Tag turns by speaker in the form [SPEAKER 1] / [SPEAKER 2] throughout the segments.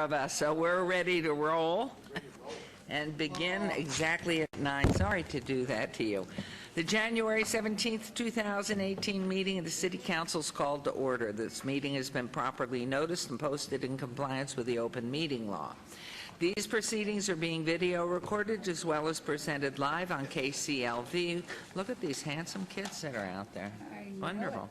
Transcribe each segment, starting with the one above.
[SPEAKER 1] of us, so we're ready to roll and begin exactly at 9. Sorry to do that to you. The January 17th, 2018 meeting of the City Council is called to order. This meeting has been properly noticed and posted in compliance with the open meeting law. These proceedings are being video recorded as well as presented live on KCLV. Look at these handsome kids that are out there. Wonderful.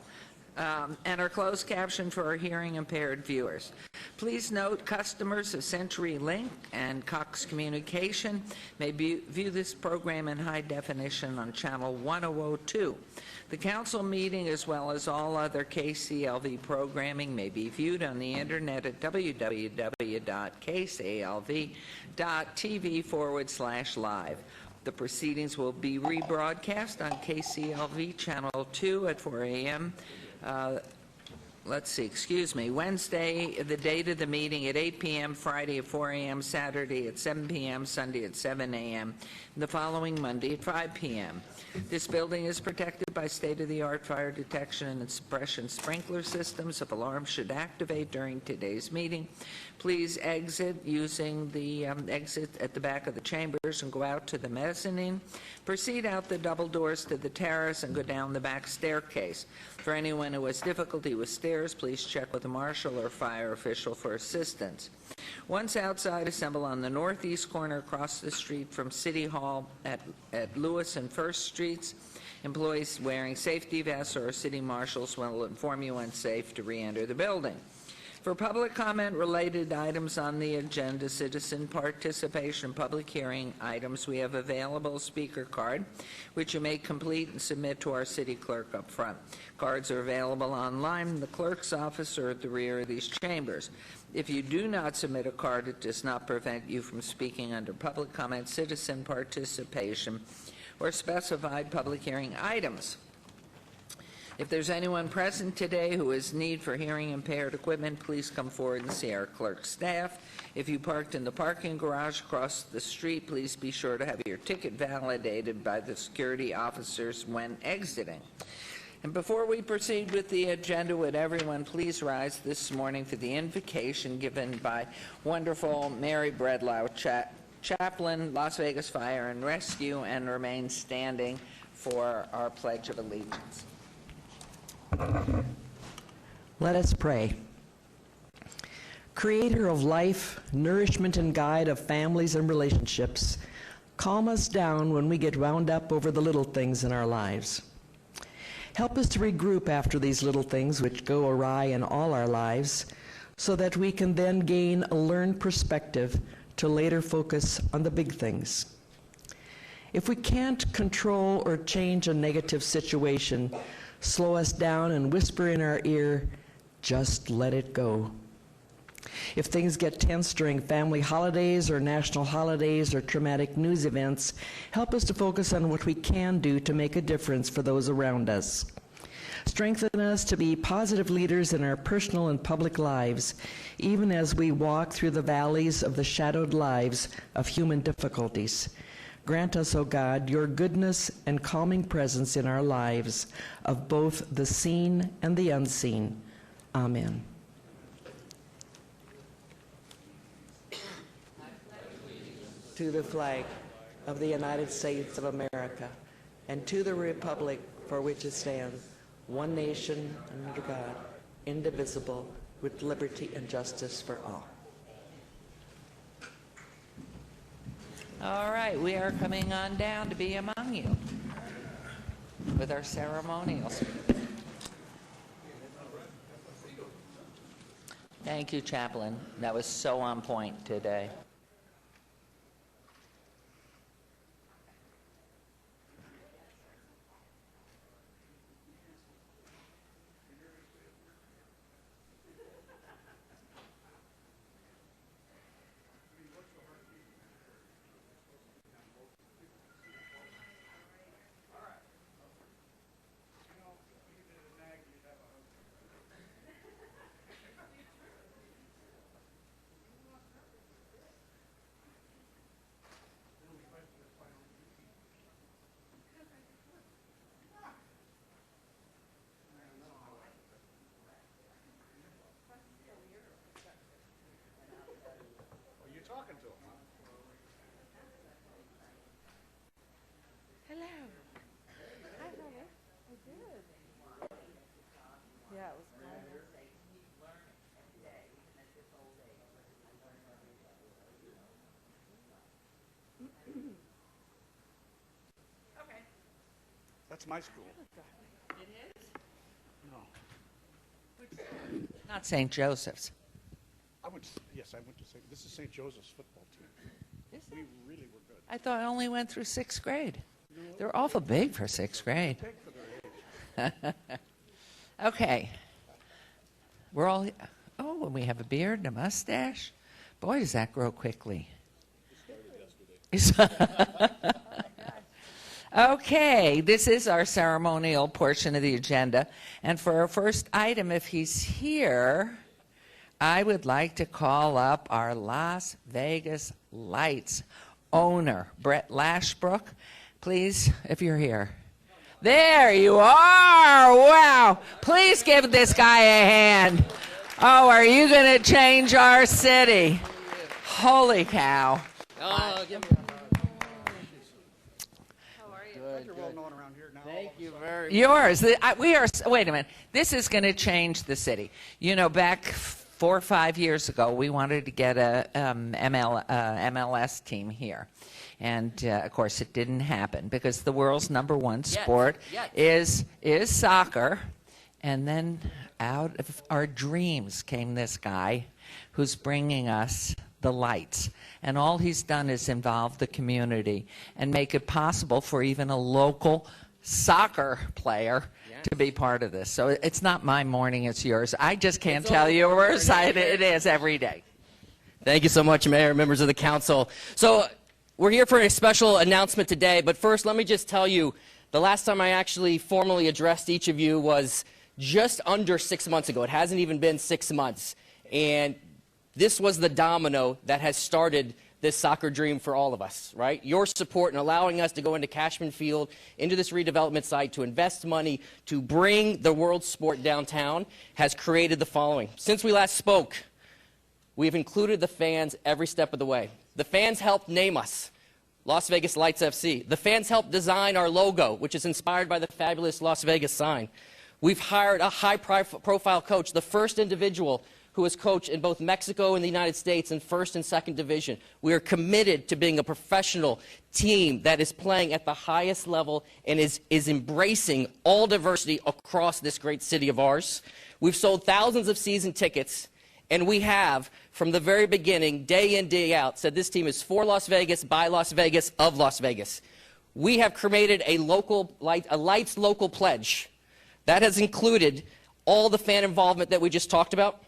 [SPEAKER 1] And are closed captioned for our hearing impaired viewers. Please note customers of CenturyLink and Cox Communication may view this program in high definition on channel 1002. The council meeting as well as all other KCLV programming may be viewed on the internet at www.kclv.tv/live. The proceedings will be rebroadcast on KCLV channel 2 at 4 a.m. Wednesday, the date of the meeting at 8 p.m., Friday at 4 a.m., Saturday at 7 p.m., Sunday at 7 a.m., and the following Monday at 5 p.m. This building is protected by state-of-the-art fire detection and suppression sprinkler systems. If alarms should activate during today's meeting, please exit using the exit at the back of the chambers and go out to the mezzanine. Proceed out the double doors to the terrace and go down the back staircase. For anyone who has difficulty with stairs, please check with a marshal or fire official for assistance. Once outside, assemble on the northeast corner across the street from City Hall at Lewis and First Streets. Employees wearing safety vests or city marshals will inform you when safe to re-enter the building. For public comment related items on the agenda, citizen participation, public hearing items, we have available a speaker card, which you may complete and submit to our city clerk up front. Cards are available online in the clerk's office or at the rear of these chambers. If you do not submit a card, it does not prevent you from speaking under public comment, citizen participation, or specified public hearing items. If there's anyone present today who has need for hearing impaired equipment, please come forward and see our clerk staff. If you parked in the parking garage across the street, please be sure to have your ticket validated by the security officers when exiting. And before we proceed with the agenda, would everyone please rise this morning for the invocation given by wonderful Mary Bredlau, chaplain, Las Vegas Fire and Rescue, and remain standing for our Pledge of Allegiance.
[SPEAKER 2] Let us pray. Creator of life, nourishment, and guide of families and relationships, calm us down when we get wound up over the little things in our lives. Help us to regroup after these little things which go awry in all our lives, so that we can then gain a learned perspective to later focus on the big things. If we can't control or change a negative situation, slow us down and whisper in our ear, just let it go. If things get tense during family holidays or national holidays or traumatic news events, help us to focus on what we can do to make a difference for those around us. Strengthen us to be positive leaders in our personal and public lives, even as we walk through the valleys of the shadowed lives of human difficulties. Grant us, O God, your goodness and calming presence in our lives of both the seen and the unseen. Amen. To the flag of the United States of America and to the republic for which it stands, one nation under God, indivisible, with liberty and justice for all.
[SPEAKER 1] All right, we are coming on down to be among you with our ceremonials. Thank you, Chaplain. That was so on point today.
[SPEAKER 3] That's my school. No.
[SPEAKER 1] Not St. Joseph's.
[SPEAKER 3] Yes, I went to St. This is St. Joseph's football team. We really were good.
[SPEAKER 1] I thought I only went through 6th grade. They're awful big for 6th grade.
[SPEAKER 3] Big for their age.
[SPEAKER 1] Okay. We're all, oh, and we have a beard and a mustache. Boy, does that grow quickly. Okay, this is our ceremonial portion of the agenda. And for our first item, if he's here, I would like to call up our Las Vegas Lights owner, Brett Lashbrook. Please, if you're here. There you are! Wow! Please give this guy a hand. Oh, are you going to change our city? Holy cow.
[SPEAKER 4] Oh, give me
[SPEAKER 3] You're well known around here now.
[SPEAKER 4] Thank you very much.
[SPEAKER 1] Yours. We are. Wait a minute. This is going to change the city. You know, back 4 or 5 years ago, we wanted to get a MLS team here, and of course, it didn't happen because the world's #1 sport is soccer. And then out of our dreams came this guy, who's bringing us the lights. And all he's done is involve the community and make it possible for even a local soccer player to be part of this. So it's not my morning, it's yours. I just can't tell you we're excited. It is every day.
[SPEAKER 4] Thank you so much, Mayor, members of the council. So we're here for a special announcement today, but first let me just tell you, the last time I actually formally addressed each of you was just under 6 months ago. It hasn't even been 6 months. And this was the domino that has started this soccer dream for all of us, right? Your support in allowing us to go into Cashman Field, into this redevelopment site, to invest money, to bring the world sport downtown, has created the following. Since we last spoke, we've included the fans every step of the way. The fans helped name us, Las Vegas Lights FC. The fans helped design our logo, which is inspired by the fabulous Las Vegas sign. We've hired a high-profile coach, the first individual who has coached in both Mexico and the United States in first and second division. We are committed to being a professional team that is playing at the highest level and is embracing all diversity across this great city of ours. We've sold thousands of season tickets, and we have, from the very beginning, day in, day out, said this team is for Las Vegas, by Las Vegas, of Las Vegas. We have created a Lights Local Pledge. That has included all the fan involvement that we just talked about.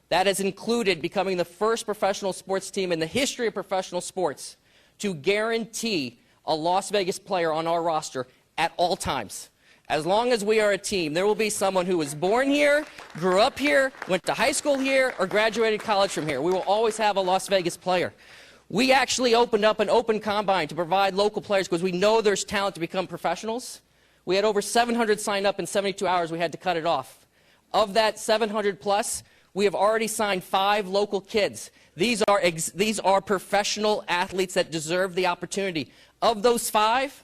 [SPEAKER 4] That has included becoming the first professional sports team in the history of professional sports to guarantee a Las Vegas player on our roster at all times. As long as we are a team, there will be someone who was born here, grew up here, went to high school here, or graduated college from here. We will always have a Las Vegas player. We actually opened up an open combine to provide local players because we know there's talent to become professionals. We had over 700 sign up in 72 hours. We had to cut it off. Of that 700 plus, we have already signed 5 local kids. These are professional athletes that deserve the opportunity. Of those 5,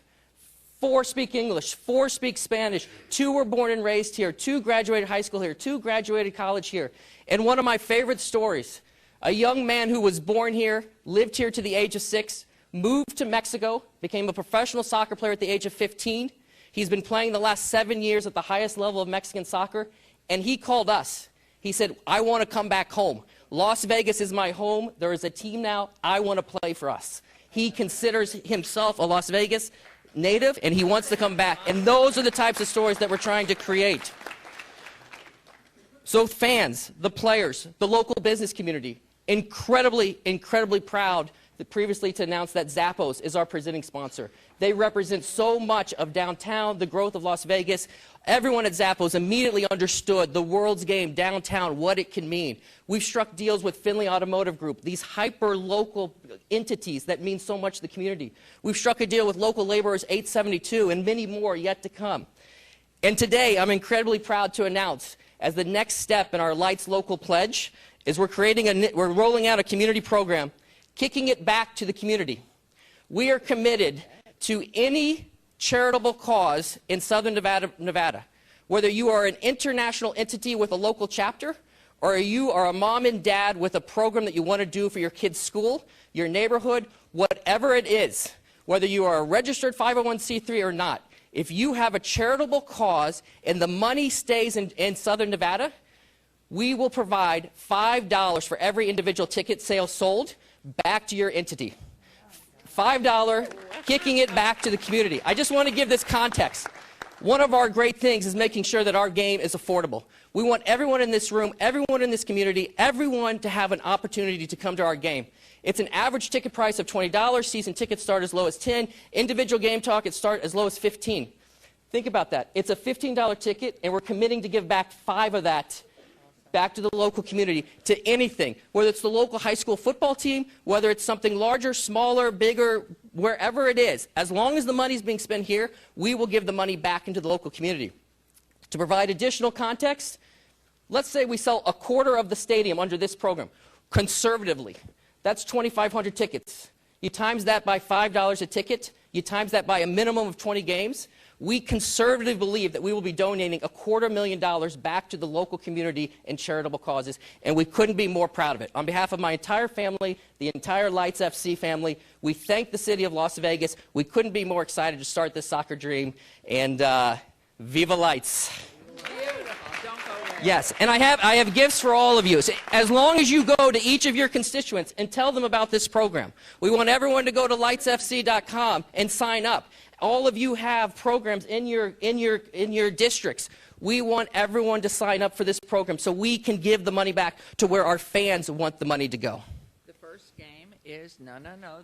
[SPEAKER 4] 4 speak English, 4 speak Spanish, 2 were born and raised here, 2 graduated high school here, 2 graduated college here. And one of my favorite stories, a young man who was born here, lived here to the age of 6, moved to Mexico, became a professional soccer player at the age of 15. He's been playing the last 7 years at the highest level of Mexican soccer, and he called us. He said, I want to come back home. Las Vegas is my home. There is a team now. I want to play for us. He considers himself a Las Vegas native, and he wants to come back. And those are the types of stories that we're trying to create. So fans, the players, the local business community, incredibly, incredibly proud previously to announce that Zappos is our presenting sponsor. They represent so much of downtown, the growth of Las Vegas. Everyone at Zappos immediately understood the world's game downtown, what it can mean. We've struck deals with Finley Automotive Group, these hyper-local entities that mean so much to the community. We've struck a deal with Local Laborers 872 and many more yet to come. And today, I'm incredibly proud to announce, as the next step in our Lights Local Pledge, is we're rolling out a community program, kicking it back to the community. We are committed to any charitable cause in Southern Nevada. whether you are an international entity with a local chapter, or you are a mom and dad with a program that you want to do for your kid's school, your neighborhood, whatever it is, whether you are a registered 501c3 or not, if you have a charitable cause and the money stays in Southern Nevada, we will provide $5 for every individual ticket sale sold back to your entity. $5, kicking it back to the community. I just want to give this context. One of our great things is making sure that our game is affordable. We want everyone in this room, everyone in this community, everyone to have an opportunity to come to our game. It's an average ticket price of $20. Season tickets start as low as $10. Individual game tickets start as low as $15. Think about that. It's a $15 ticket, and we're committing to give back $5 of that back to the local community, to anything, whether it's the local high school football team, whether it's something larger, smaller, bigger, wherever it is. As long as the money is being spent here, we will give the money back into the local community. To provide additional context, let's say we sell a quarter of the stadium under this program, conservatively. That's 2,500 tickets. You times that by $5 a ticket, you times that by a minimum of 20 games, we conservatively believe that we will be donating $250,000 back to the local community and charitable causes, and we couldn't be more proud of it. On behalf of my entire family, the entire Lights FC family, we thank the city of Las Vegas. We couldn't be more excited to start this soccer dream, and Viva Lights. Yes, and I have gifts for all of you. So as long as you go to each of your constituents and tell them about this program. We want everyone to go to lightsfc.com and sign up. All of you have programs in your districts. We want everyone to sign up for this program so we can give the money back to where our fans want the money to go.
[SPEAKER 1] The first game is, no.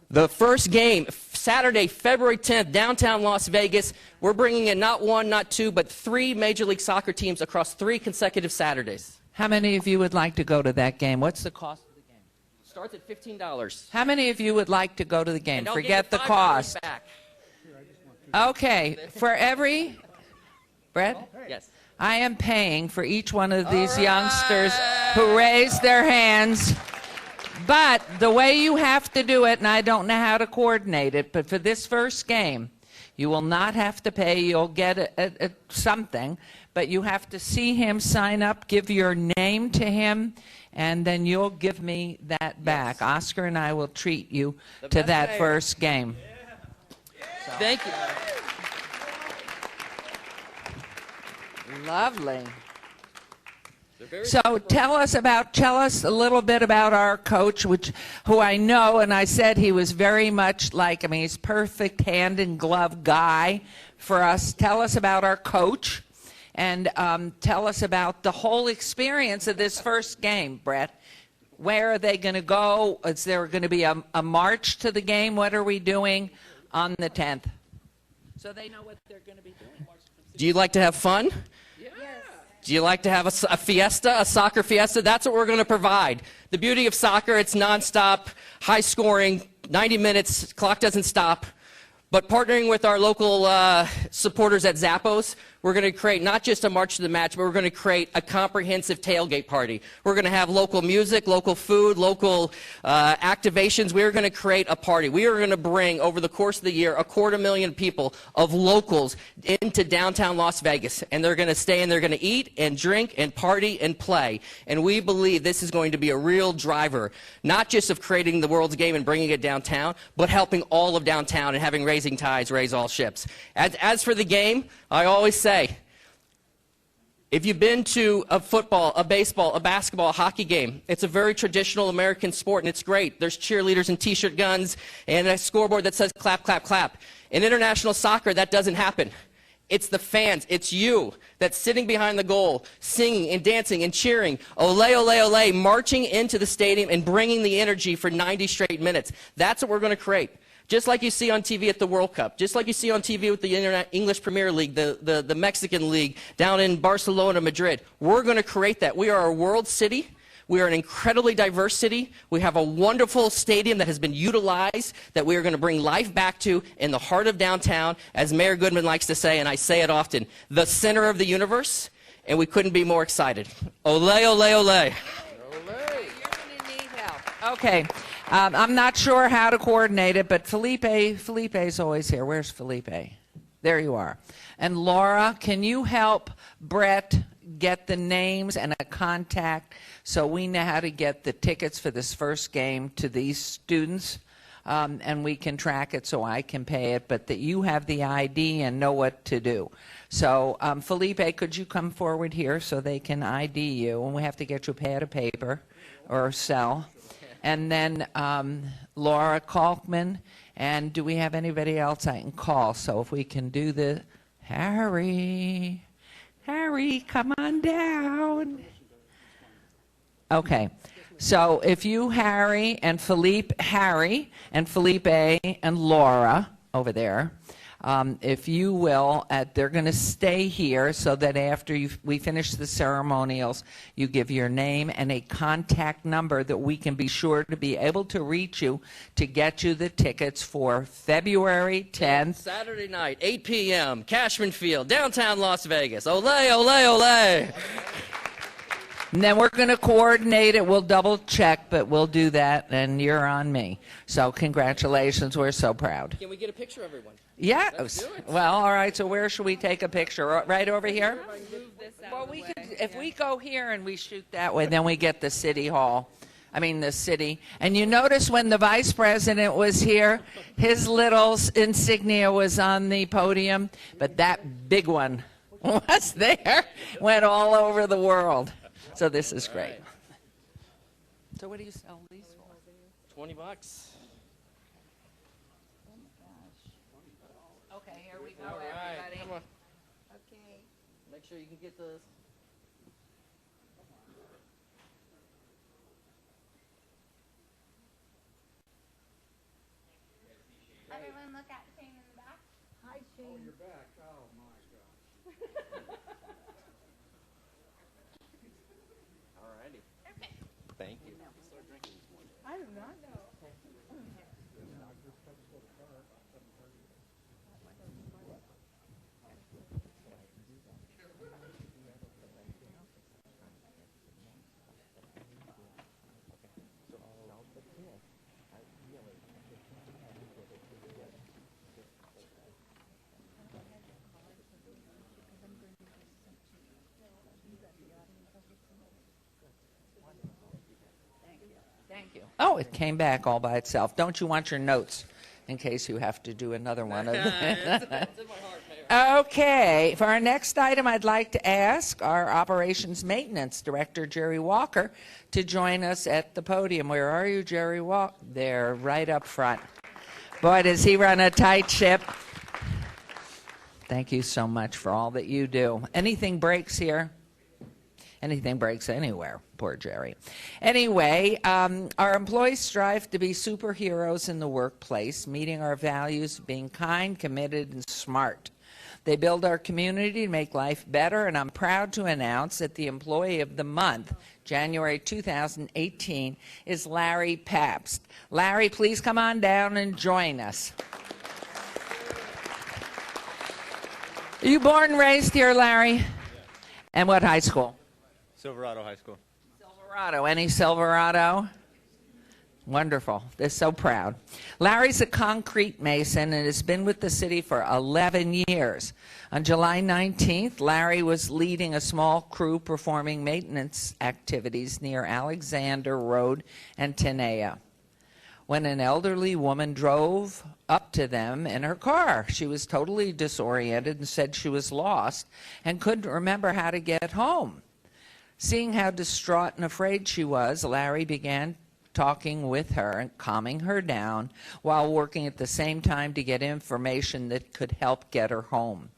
[SPEAKER 4] The first game, Saturday, February 10th, downtown Las Vegas. We're bringing in not one, not two, but 3 Major League Soccer teams across 3 consecutive Saturdays.
[SPEAKER 1] How many of you would like to go to that game? What's the cost of the game?
[SPEAKER 4] Starts at $15.
[SPEAKER 1] How many of you would like to go to the game?
[SPEAKER 4] And I'll
[SPEAKER 1] Forget
[SPEAKER 4] give
[SPEAKER 1] the
[SPEAKER 4] you $5
[SPEAKER 1] cost.
[SPEAKER 4] back.
[SPEAKER 1] Okay, for every, Brett?
[SPEAKER 4] Yes.
[SPEAKER 1] I am paying for each one of these youngsters who raise their hands. But the way you have to do it, and I don't know how to coordinate it, but for this first game, you will not have to pay. You'll get something, but you have to see him sign up, give your name to him, and then you'll give me that back. Yes. Oscar and I will treat you to that player. First game.
[SPEAKER 4] Thank you.
[SPEAKER 1] Lovely. So tell us a little bit about our coach, who I know, and I said he was very much like, I mean, he's perfect hand and glove guy for us. Tell us about our coach, and tell us about the whole experience of this first game, Brett. Where are they going to go? Is there going to be a march to the game? What are we doing on the 10th? So they know what they're going to be doing.
[SPEAKER 4] Do you like to have fun? Yes. Do you like to have a fiesta, a soccer fiesta? That's what we're going to provide. The beauty of soccer, it's nonstop, high scoring, 90 minutes, clock doesn't stop. But partnering with our local supporters at Zappos, we're going to create not just a march to the match, but we're going to create a comprehensive tailgate party. We're going to have local music, local food, local activations. We're going to create a party. We are going to bring, over the course of the year, 250,000 people of locals into downtown Las Vegas. And they're going to stay and they're going to eat and drink and party and play. And we believe this is going to be a real driver, not just of creating the world's game and bringing it downtown, but helping all of downtown and having raising tides raise all ships. As for the game, I always say, if you've been to a football, a baseball, a basketball, a hockey game, it's a very traditional American sport, and it's great. There's cheerleaders and T-shirt guns and a scoreboard that says clap, clap, clap. In international soccer, that doesn't happen. It's the fans, it's you that's sitting behind the goal, singing and dancing and cheering, ole, ole, ole, marching into the stadium and bringing the energy for 90 straight minutes. That's what we're going to create. Just like you see on TV at the World Cup, just like you see on TV with the English Premier League, the Mexican League down in Barcelona, Madrid. We're going to create that. We are a world city. We are an incredibly diverse city. We have a wonderful stadium that has been utilized that we are going to bring life back to in the heart of downtown, as Mayor Goodman likes to say, and I say it often, the center of the universe, and we couldn't be more excited. Ole, ole, ole.
[SPEAKER 1] You're going to need help. Okay. I'm not sure how to coordinate it, but Felipe's always here. Where's Felipe? There you are. And Laura, can you help Brett get the names and a contact so we know how to get the tickets for this first game to these students? And we can track it so I can pay it, but that you have the ID and know what to do. So, Felipe, could you come forward here so they can ID you? And we have to get you a pad of paper or cell. And then Laura Kalkman. And do we have anybody else I can call? So if we can do the Harry, come on down. Okay. So if you, Harry, and Felipe and Laura over there, if you will, they're going to stay here so that after we finish the ceremonials, you give your name and a contact number that we can be sure to be able to reach you to get you the tickets for February 10th.
[SPEAKER 4] Saturday night, 8 p.m., Cashman Field, downtown Las Vegas. Olé, olé, olé.
[SPEAKER 1] And then we're going to coordinate it. We'll double check, but we'll do that, and you're on me. So congratulations. We're so proud.
[SPEAKER 4] Can we get a picture, everyone?
[SPEAKER 1] Yeah.
[SPEAKER 4] Let's do it.
[SPEAKER 1] Well, all right. So where should we take a picture? Right over here?
[SPEAKER 5] Move this out
[SPEAKER 1] Well,
[SPEAKER 5] of the
[SPEAKER 1] we
[SPEAKER 5] way.
[SPEAKER 1] could, if we go here and we shoot that way, then we get the city hall. I mean, the city. And you notice when the vice president was here, his little insignia was on the podium, but that big one was there, went all over the world. So this is great.
[SPEAKER 4] Right.
[SPEAKER 1] So what do you sell these for?
[SPEAKER 4] $20.
[SPEAKER 1] Okay, here we go,
[SPEAKER 4] All right,
[SPEAKER 1] everybody.
[SPEAKER 4] come on.
[SPEAKER 5] Okay.
[SPEAKER 4] Make sure you can get the...
[SPEAKER 6] Everyone look at Shane in the back.
[SPEAKER 5] Hi, Shane.
[SPEAKER 3] You're back. Oh, my gosh.
[SPEAKER 4] All righty. Thank you.
[SPEAKER 5] I do not know.
[SPEAKER 1] Thank you. Oh, it came back all by itself. Don't you want your notes in case you have to do another one of them?
[SPEAKER 4] It's in my heart, Mayor.
[SPEAKER 1] Okay, for our next item, I'd like to ask our Operations Maintenance Director, Jerry Walker, to join us at the podium. Where are you, Jerry Walker? There, right up front. Boy, does he run a tight ship. Thank you so much for all that you do. Anything breaks here? Anything breaks anywhere. Poor Jerry. Anyway, our employees strive to be superheroes in the workplace, meeting our values of being kind, committed, and smart. They build our community to make life better, and I'm proud to announce that the Employee of the Month, January 2018, is Larry Pabst. Larry, please come on down and join us. Are you born and raised here, Larry? And what high school?
[SPEAKER 7] Silverado High School.
[SPEAKER 1] Silverado. Any Silverado? Wonderful. They're so proud. Larry's a concrete mason and has been with the city for 11 years. On July 19th, Larry was leading a small crew performing maintenance activities near Alexander Road and Tenaya when an elderly woman drove up to them in her car. She was totally disoriented and said she was lost and couldn't remember how to get home. Seeing how distraught and afraid she was, Larry began talking with her and calming her down while working at the same time to get information that could help get her home.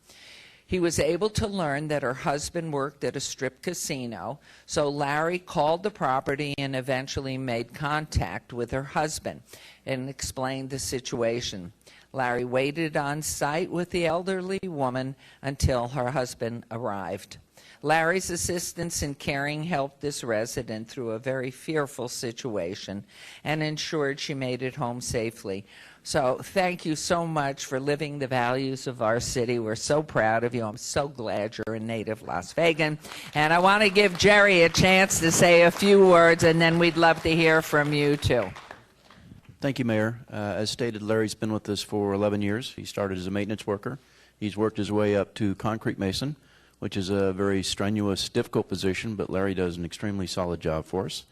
[SPEAKER 1] He was able to learn that her husband worked at a strip casino, so Larry called the property and eventually made contact with her husband and explained the situation. Larry waited on site with the elderly woman until her husband arrived. Larry's assistance and caring helped this resident through a very fearful situation and ensured she made it home safely. So thank you so much for living the values of our city. We're so proud of you. I'm so glad you're a native Las Vegan. And I want to give Jerry a chance to say a few words, and then we'd love to hear from you, too.
[SPEAKER 7] Thank you, Mayor. As stated, Larry's been with us for 11 years. He started as a maintenance worker,
[SPEAKER 8] He's worked his way up to concrete mason, which is a very strenuous, difficult position, but Larry does an extremely solid job for us.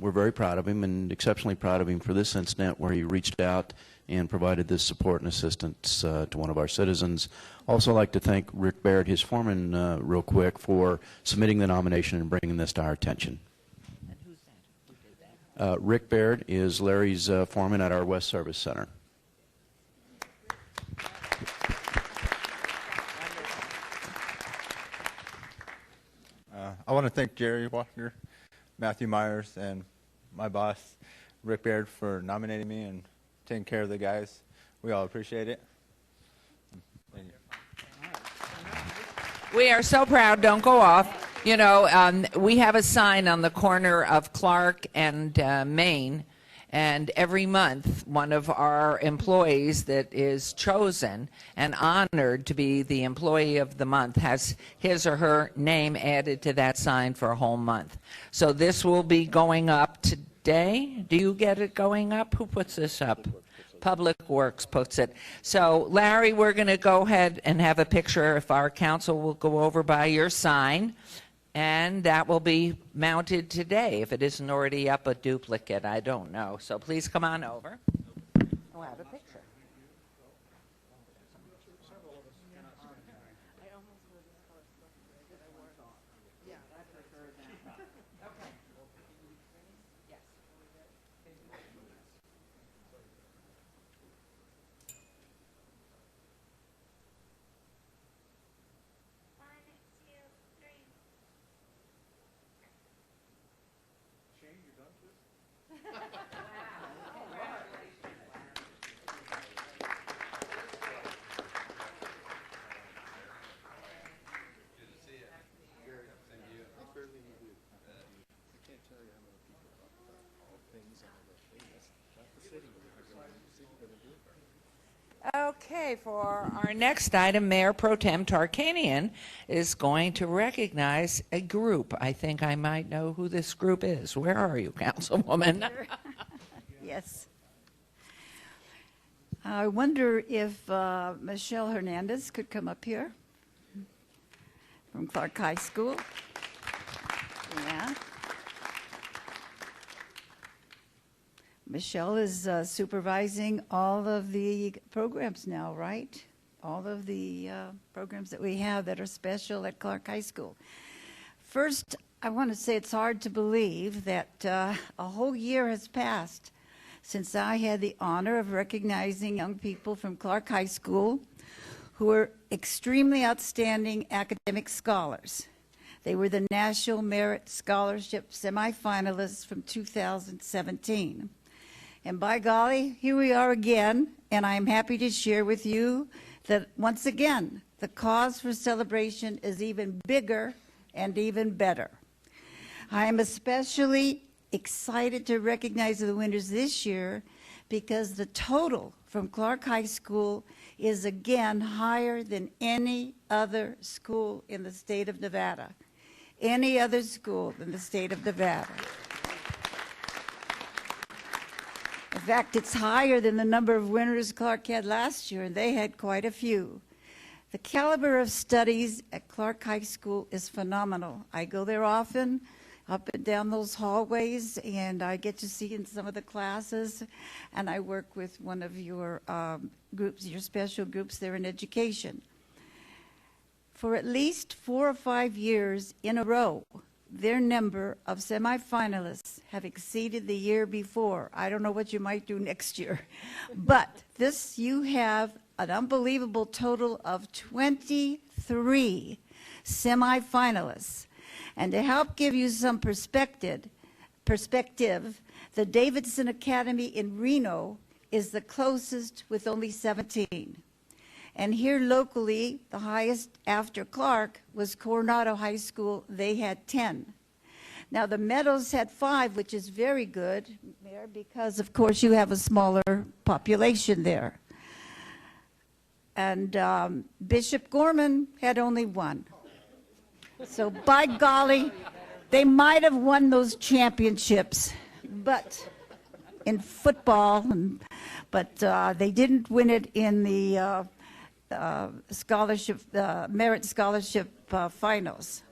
[SPEAKER 8] We're very proud of him, and exceptionally proud of him for this incident where he reached out and provided this support and assistance to one of our citizens. Also like to thank Rick Baird, his foreman, real quick, for submitting the nomination and bringing this to our attention.
[SPEAKER 1] And who's that? Who did that?
[SPEAKER 8] Rick Baird is Larry's foreman at our West Service Center.
[SPEAKER 7] I want to thank Jerry Walker, Matthew Myers, and my boss, Rick Baird, for nominating me and taking care of the guys. We all appreciate it. Thank you.
[SPEAKER 1] We are so proud. Don't go off. You know, we have a sign on the corner of Clark and Main, and every month one of our employees that is chosen and honored to be the employee of the month has his or her name added to that sign for a whole month. So this will be going up today. Do you get it going up? Who puts this up? Public Works puts it. So, Larry, we're going to go ahead and have a picture, if our council will go over by your sign, and that will be mounted today. If it isn't already up, a duplicate, I don't know. So please come on over. We'll have a picture. Okay, for our next item, Mayor Pro Tem Tarkanian is going to recognize a group. I think I might know who this group is. Where are you, Councilwoman?
[SPEAKER 5] Yes. I wonder if Michelle Hernandez could come up here from Clark High School. Yeah. Michelle is supervising all of the programs now, right? All of the programs that we have that are special at Clark High School. First, I want to say it's hard to believe that a whole year has passed since I had the honor of recognizing young people from Clark High School who were extremely outstanding academic scholars. They were the National Merit Scholarship semifinalists from 2017. And by golly, here we are again, and I'm happy to share with you that once again, the cause for celebration is even bigger and even better. I am especially excited to recognize the winners this year because the total from Clark High School is again higher than any other school in the state of Nevada. Any other school in the state of Nevada. In fact, it's higher than the number of winners Clark had last year, and they had quite a few. The caliber of studies at Clark High School is phenomenal. I go there often, up and down those hallways, and I get to see in some of the classes, and I work with one of your groups, your special groups there in education. For at least 4 or 5 years in a row, their number of semifinalists have exceeded the year before. I don't know what you might do next year. But this, you have an unbelievable total of 23 semifinalists. And to help give you some perspective, the Davidson Academy in Reno is the closest with only 17. And here locally, the highest after Clark was Coronado High School. They had 10. Now the Meadows had 5, which is very good, Mayor, because of course you have a smaller population there. And Bishop Gorman had only 1. So by golly, they might have won those championships, but in football, but they didn't win it in the scholarship, merit scholarship finals.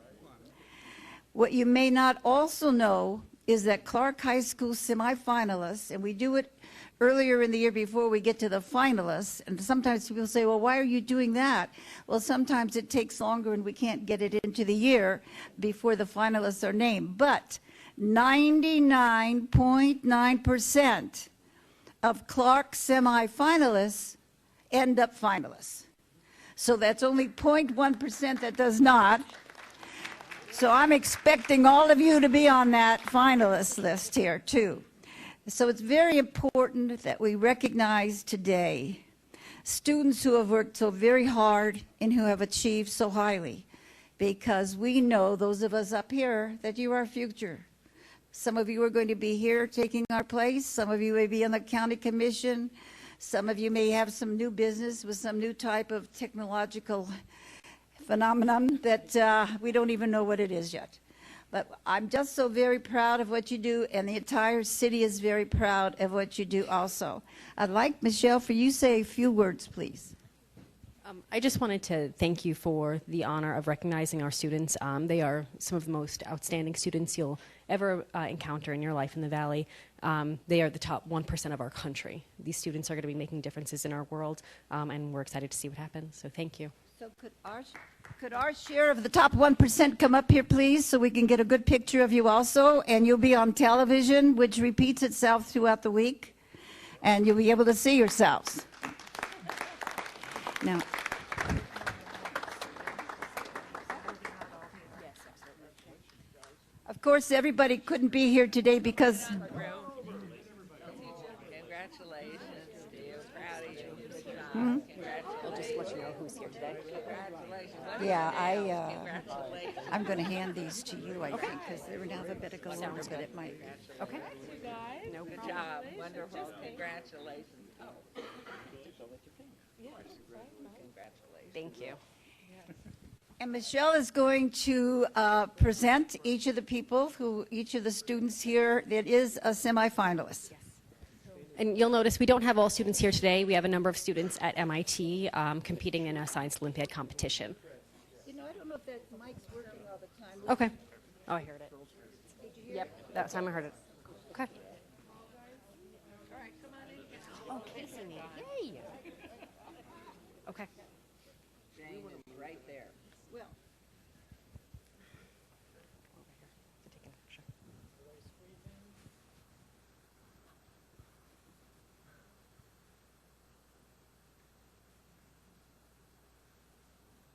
[SPEAKER 5] What you may not also know is that Clark High School semifinalists, and we do it earlier in the year before we get to the finalists, and sometimes people say, well, why are you doing that? Well, sometimes it takes longer and we can't get it into the year before the finalists are named. But 99.9% of Clark semifinalists end up finalists. So that's only 0.1% that does not. So I'm expecting all of you to be on that finalist list here, too. So it's very important that we recognize today students who have worked so very hard and who have achieved so highly, because we know, those of us up here, that you are our future. Some of you are going to be here taking our place. Some of you may be on the county commission. Some of you may have some new business with some new type of technological phenomenon that we don't even know what it is yet. But I'm just so very proud of what you do, and the entire city is very proud of what you do also. I'd like, Michelle, for you to say a few words, please.
[SPEAKER 9] I just wanted to thank you for the honor of recognizing our students. They are some of the most outstanding students you'll ever encounter in your life in the Valley. They are the top 1% of our country. These students are going to be making differences in our world, and we're excited to see what happens. So thank you.
[SPEAKER 5] So could our share of the top 1% come up here, please, so we can get a good picture of you also? And you'll be on television, which repeats itself throughout the week, and you'll be able to see yourselves. Now, of course, everybody couldn't be here today because
[SPEAKER 1] Congratulations, Steve. Proud of you. Good job.
[SPEAKER 9] I'll just let you know who's here today.
[SPEAKER 1] Congratulations.
[SPEAKER 5] yeah, I'm going to hand these to you, I think, because they're in alphabetical order, but it might.
[SPEAKER 9] Okay.
[SPEAKER 1] No, good job. Wonderful. Congratulations.
[SPEAKER 9] Thank you.
[SPEAKER 5] And Michelle is going to present each of the people, each of the students here that is a semifinalist.
[SPEAKER 9] And you'll notice we don't have all students here today. We have a number of students at MIT competing in a Science Olympiad competition.
[SPEAKER 5] You know, I don't know if that mic's working all the time.
[SPEAKER 9] Okay. Oh, I heard it. Yep, that time I heard it. Okay. Oh, kissing me. Yay. Okay.
[SPEAKER 1] Right there.
[SPEAKER 5] Well,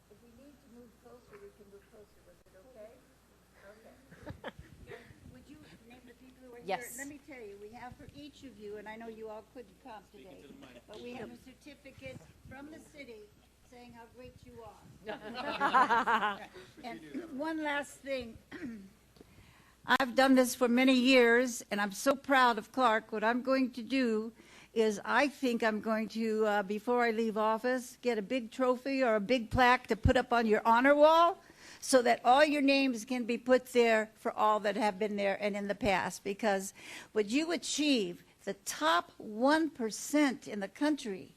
[SPEAKER 5] if we need to move closer, we can move closer. Was it okay? Okay. Would you name the people who are here?
[SPEAKER 9] Yes.
[SPEAKER 5] Let me tell you, we have for each of you, and I know you all couldn't come today, but we have a certificate from the city saying how great you are. And one last thing. I've done this for many years, and I'm so proud of Clark. What I'm going to do is I think I'm going to, before I leave office, get a big trophy or a big plaque to put up on your honor wall so that all your names can be put there for all that have been there and in the past. Because what you achieve, the top 1% in the country,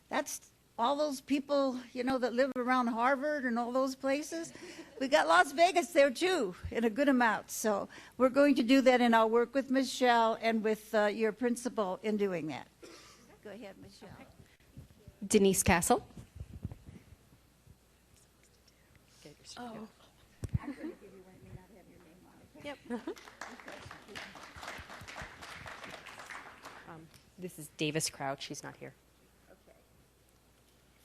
[SPEAKER 5] that's all those people, you know, that live around Harvard and all those places. We got Las Vegas there, too, in a good amount. So we're going to do that, and I'll work with Michelle and with your principal in doing that. Go ahead, Michelle.
[SPEAKER 9] Denise Castle.
[SPEAKER 5] Oh. I'm going to give you one. It may not have your name on it.
[SPEAKER 9] Yep. This is Davis Crouch. She's not here.
[SPEAKER 1] Okay.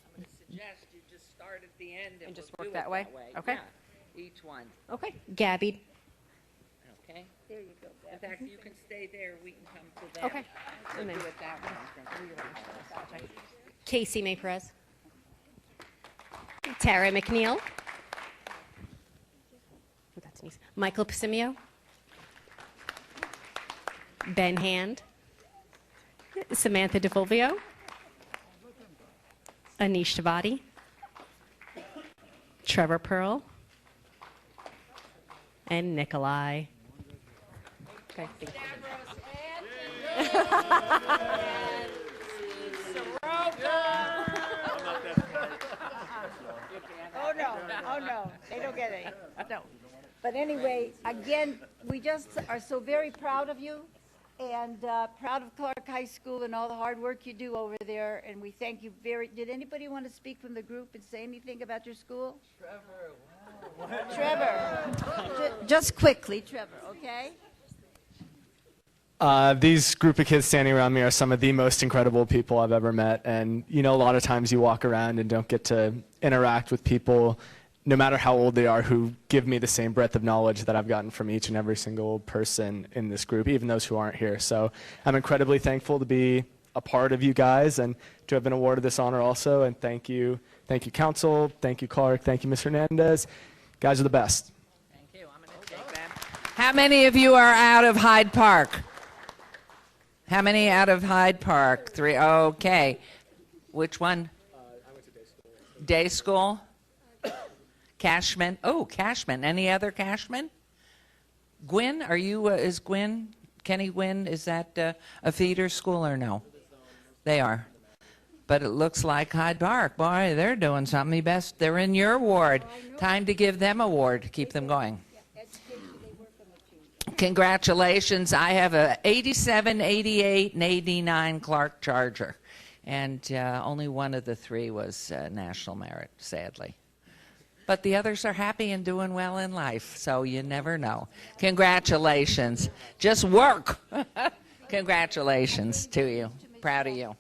[SPEAKER 1] I'm going to suggest you just start at the end and
[SPEAKER 9] just
[SPEAKER 1] we'll
[SPEAKER 9] work
[SPEAKER 1] do
[SPEAKER 9] that
[SPEAKER 1] it
[SPEAKER 9] way? Okay.
[SPEAKER 1] Yeah, each one.
[SPEAKER 9] Okay. Gabby.
[SPEAKER 1] Okay?
[SPEAKER 5] There you go,
[SPEAKER 1] In
[SPEAKER 5] Beth.
[SPEAKER 1] fact, you can stay there. We can come to them.
[SPEAKER 9] Okay.
[SPEAKER 1] We'll
[SPEAKER 9] And then
[SPEAKER 1] do it that way.
[SPEAKER 9] Casey May Perez. Tara McNeil. That's Denise. Michael Pasimio. Ben Hand. Samantha DeFulvio. Anish Tavati. Trevor Pearl. And Nikolai. Okay, thank you.
[SPEAKER 5] But anyway, again, we just are so very proud of you and proud of Clark High School and all the hard work you do over there. And we thank you very, did anybody want to speak from the group and say anything about your school? Trevor, just quickly, Trevor, okay?
[SPEAKER 10] These group of kids standing around me are some of the most incredible people I've ever met. And, you know, a lot of times you walk around and don't get to interact with people, no matter how old they are, who give me the same breadth of knowledge that I've gotten from each and every single person in this group, even those who aren't here. So I'm incredibly thankful to be a part of you guys and to have been awarded this honor also. And thank you, Council. Thank you, Clark. Thank you, Ms. Hernandez. You guys are the best.
[SPEAKER 1] Thank you. I'm going to take that. How many of you are out of Hyde Park? How many out of Hyde Park? 3. Okay. Which one?
[SPEAKER 10] I went to day school.
[SPEAKER 1] Day school? Cashman. Oh, Cashman. Any other Cashman? Gwynn, are you, is Gwynn, Kenny Gwynn, is that a feeder school or no? They are. But it looks like Hyde Park. Boy, they're doing something best. They're in your ward. Time to give them a award to keep them going. Congratulations. I have a 87, 88, and 89 Clark Charger. And only one of the 3 was national merit, sadly. But the others are happy and doing well in life, so you never know. Congratulations. Just work. Congratulations to you. Proud of you.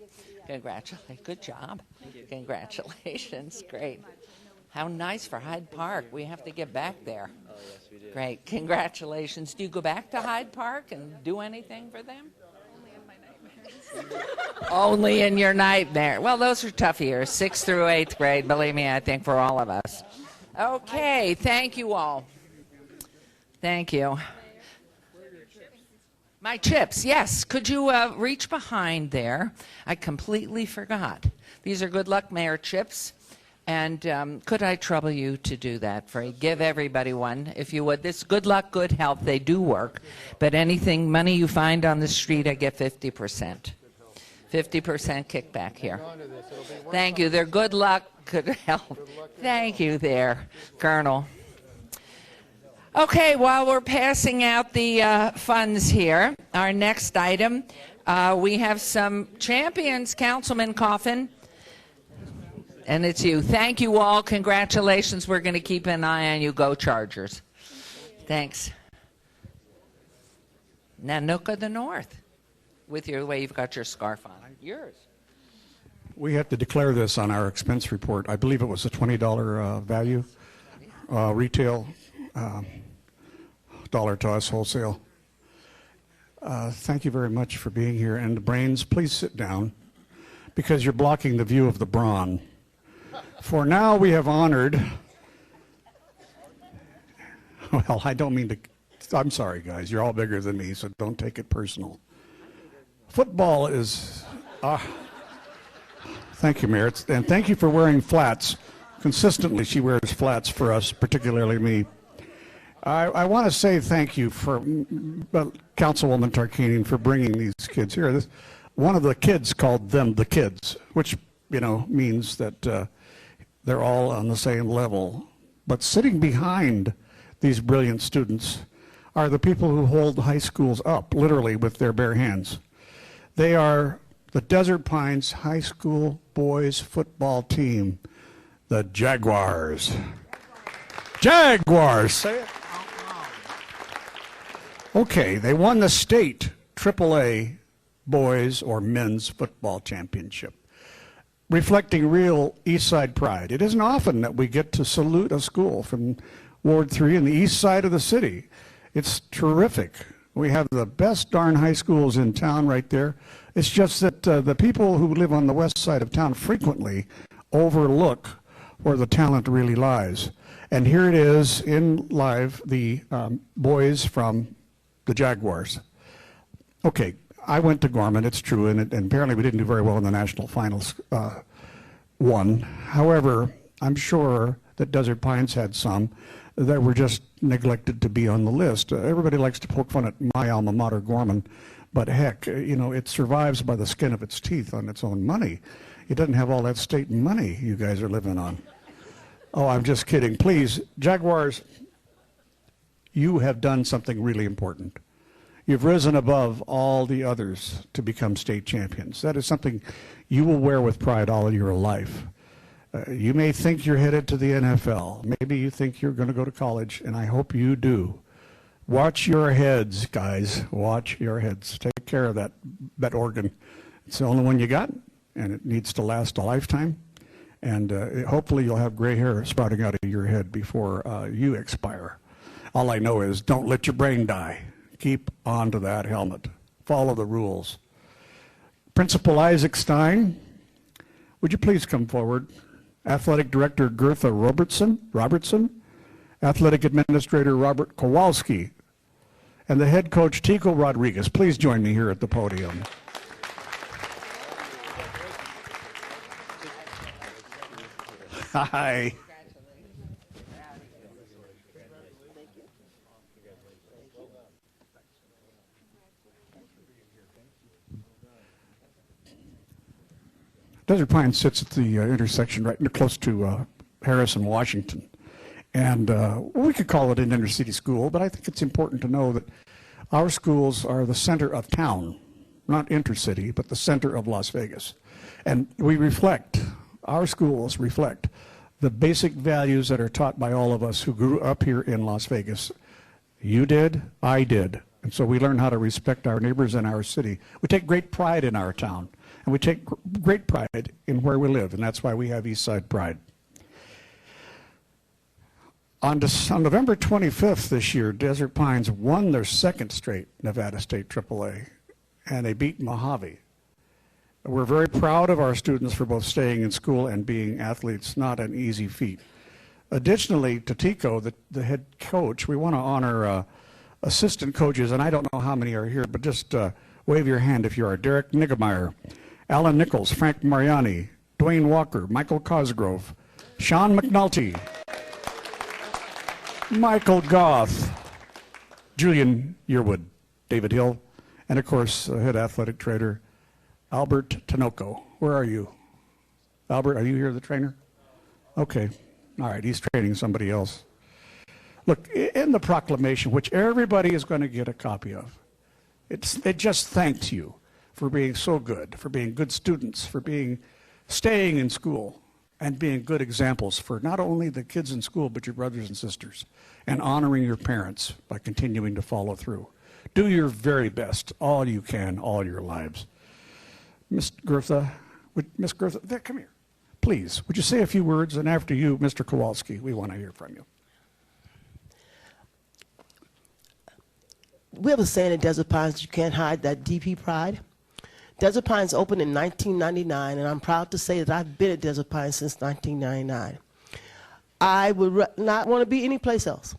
[SPEAKER 1] Congratulations. Good job. Congratulations. Great. How nice for Hyde Park. We have to get back there.
[SPEAKER 4] Oh, yes, we do.
[SPEAKER 1] Great. Congratulations. Do you go back to Hyde Park and do anything for them? Only in your nightmare. Well, those are tough years, 6th through 8th grade, believe me, I think for all of us. Okay, thank you all. Thank you. My chips, yes. Could you reach behind there? I completely forgot. These are Good Luck Mayor chips. And could I trouble you to do that for you? Give everybody one, if you would. This Good Luck, Good Health, they do work. But anything, money you find on the street, I get 50%. 50% kickback here. Thank you. They're Good Luck, Good Health. Thank you there, Colonel. Okay, while we're passing out the funds here, our next item, we have some champions, Councilman Coffin. And it's you. Thank you all. Congratulations. We're going to keep an eye on you. Go Chargers. Thanks. Nanook of the North. With your way you've got your scarf on. Yours.
[SPEAKER 3] We have to declare this on our expense report. I believe it was a $20 value, retail, dollar to us wholesale. Thank you very much for being here. And Brains, please sit down because you're blocking the view of the Braun. For now, we have honored, well, I don't mean to, I'm sorry, guys. You're all bigger than me, so don't take it personal. Football is, thank you, Mayor, and thank you for wearing flats. Consistently, she wears flats for us, particularly me. I want to say thank you for Councilwoman Tarkanian for bringing these kids here. One of the kids called them the kids, which, you know, means that they're all on the same level. But sitting behind these brilliant students are the people who hold high schools up, literally with their bare hands. They are the Desert Pines High School boys football team, the Jaguars. Jaguars, say it. Okay, they won the state AAA boys or men's football championship, reflecting real East Side pride. It isn't often that we get to salute a school from Ward 3 in the east side of the city. It's terrific. We have the best darn high schools in town right there. It's just that the people who live on the west side of town frequently overlook where the talent really lies. And here it is in live, the boys from the Jaguars. Okay, I went to Gorman, it's true, and apparently we didn't do very well in the national finals one. However, I'm sure that Desert Pines had some that were just neglected to be on the list. Everybody likes to poke fun at my alma mater, Gorman, but heck, you know, it survives by the skin of its teeth on its own money. It doesn't have all that state money you guys are living on. Oh, I'm just kidding. Please, Jaguars, you have done something really important. You've risen above all the others to become state champions. That is something you will wear with pride all of your life. You may think you're headed to the NFL. Maybe you think you're going to go to college, and I hope you do. Watch your heads, guys. Watch your heads. Take care of that organ. It's the only one you got, and it needs to last a lifetime. And hopefully you'll have gray hair sprouting out of your head before you expire. All I know is don't let your brain die. Keep onto that helmet. Follow the rules. Principal Isaac Stein, would you please come forward? Athletic Director Gertha Robertson, Athletic Administrator Robert Kowalski, and the head coach Tico Rodriguez. Please join me here at the podium. Hi. Desert Pines sits at the intersection right close to Harris and Washington. And we could call it an inner city school, but I think it's important to know that our schools are the center of town, not intercity, but the center of Las Vegas. And our schools reflect the basic values that are taught by all of us who grew up here in Las Vegas. You did, I did. And so we learn how to respect our neighbors in our city. We take great pride in our town. And we take great pride in where we live, and that's why we have Eastside Pride. On November 25th this year, Desert Pines won their second straight Nevada State AAA, and they beat Mojave. We're very proud of our students for both staying in school and being athletes, not an easy feat. Additionally, to Tico, the head coach, we want to honor assistant coaches, and I don't know how many are here, but just wave your hand if you are. Derek Niggemeyer, Alan Nichols, Frank Mariani, Dwayne Walker, Michael Cosgrove, Sean McNulty, Michael Goff, Julian Yearwood, David Hill, and of course, head athletic trainer, Albert Tinoco. Where are you? Albert, are you here, the trainer? Okay. All right, he's training somebody else. Look, in the proclamation, which everybody is going to get a copy of, it just thanks you for being so good, for being good students, for staying in school, and being good examples for not only the kids in school, but your brothers and sisters, and honoring your parents by continuing to follow through. Do your very best, all you can, all your lives. Miss Gertha, come here. Please, would you say a few words? And after you, Mr. Kowalski, we want to hear from you.
[SPEAKER 11] We have a saying at Desert Pines, you can't hide that DP pride. Desert Pines opened in 1999, and I'm proud to say that I've been at Desert Pines since 1999. I would not want to be anyplace else.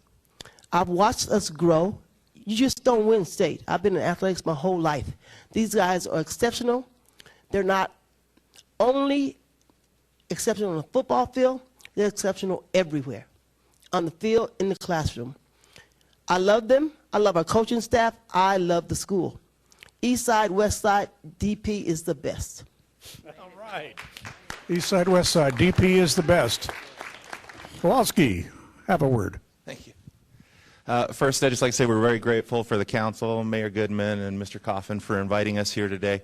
[SPEAKER 11] I've watched us grow. You just don't win state. I've been in athletics my whole life. These guys are exceptional. They're not only exceptional on the football field, they're exceptional everywhere, on the field, in the classroom. I love them. I love our coaching staff. I love the school. East Side, West Side, DP is the best.
[SPEAKER 3] All right. East Side, West Side, DP is the best. Kowalski, have a word.
[SPEAKER 12] Thank you. First, I'd just like to say we're very grateful for the council, Mayor Goodman, and Mr. Coffin for inviting us here today.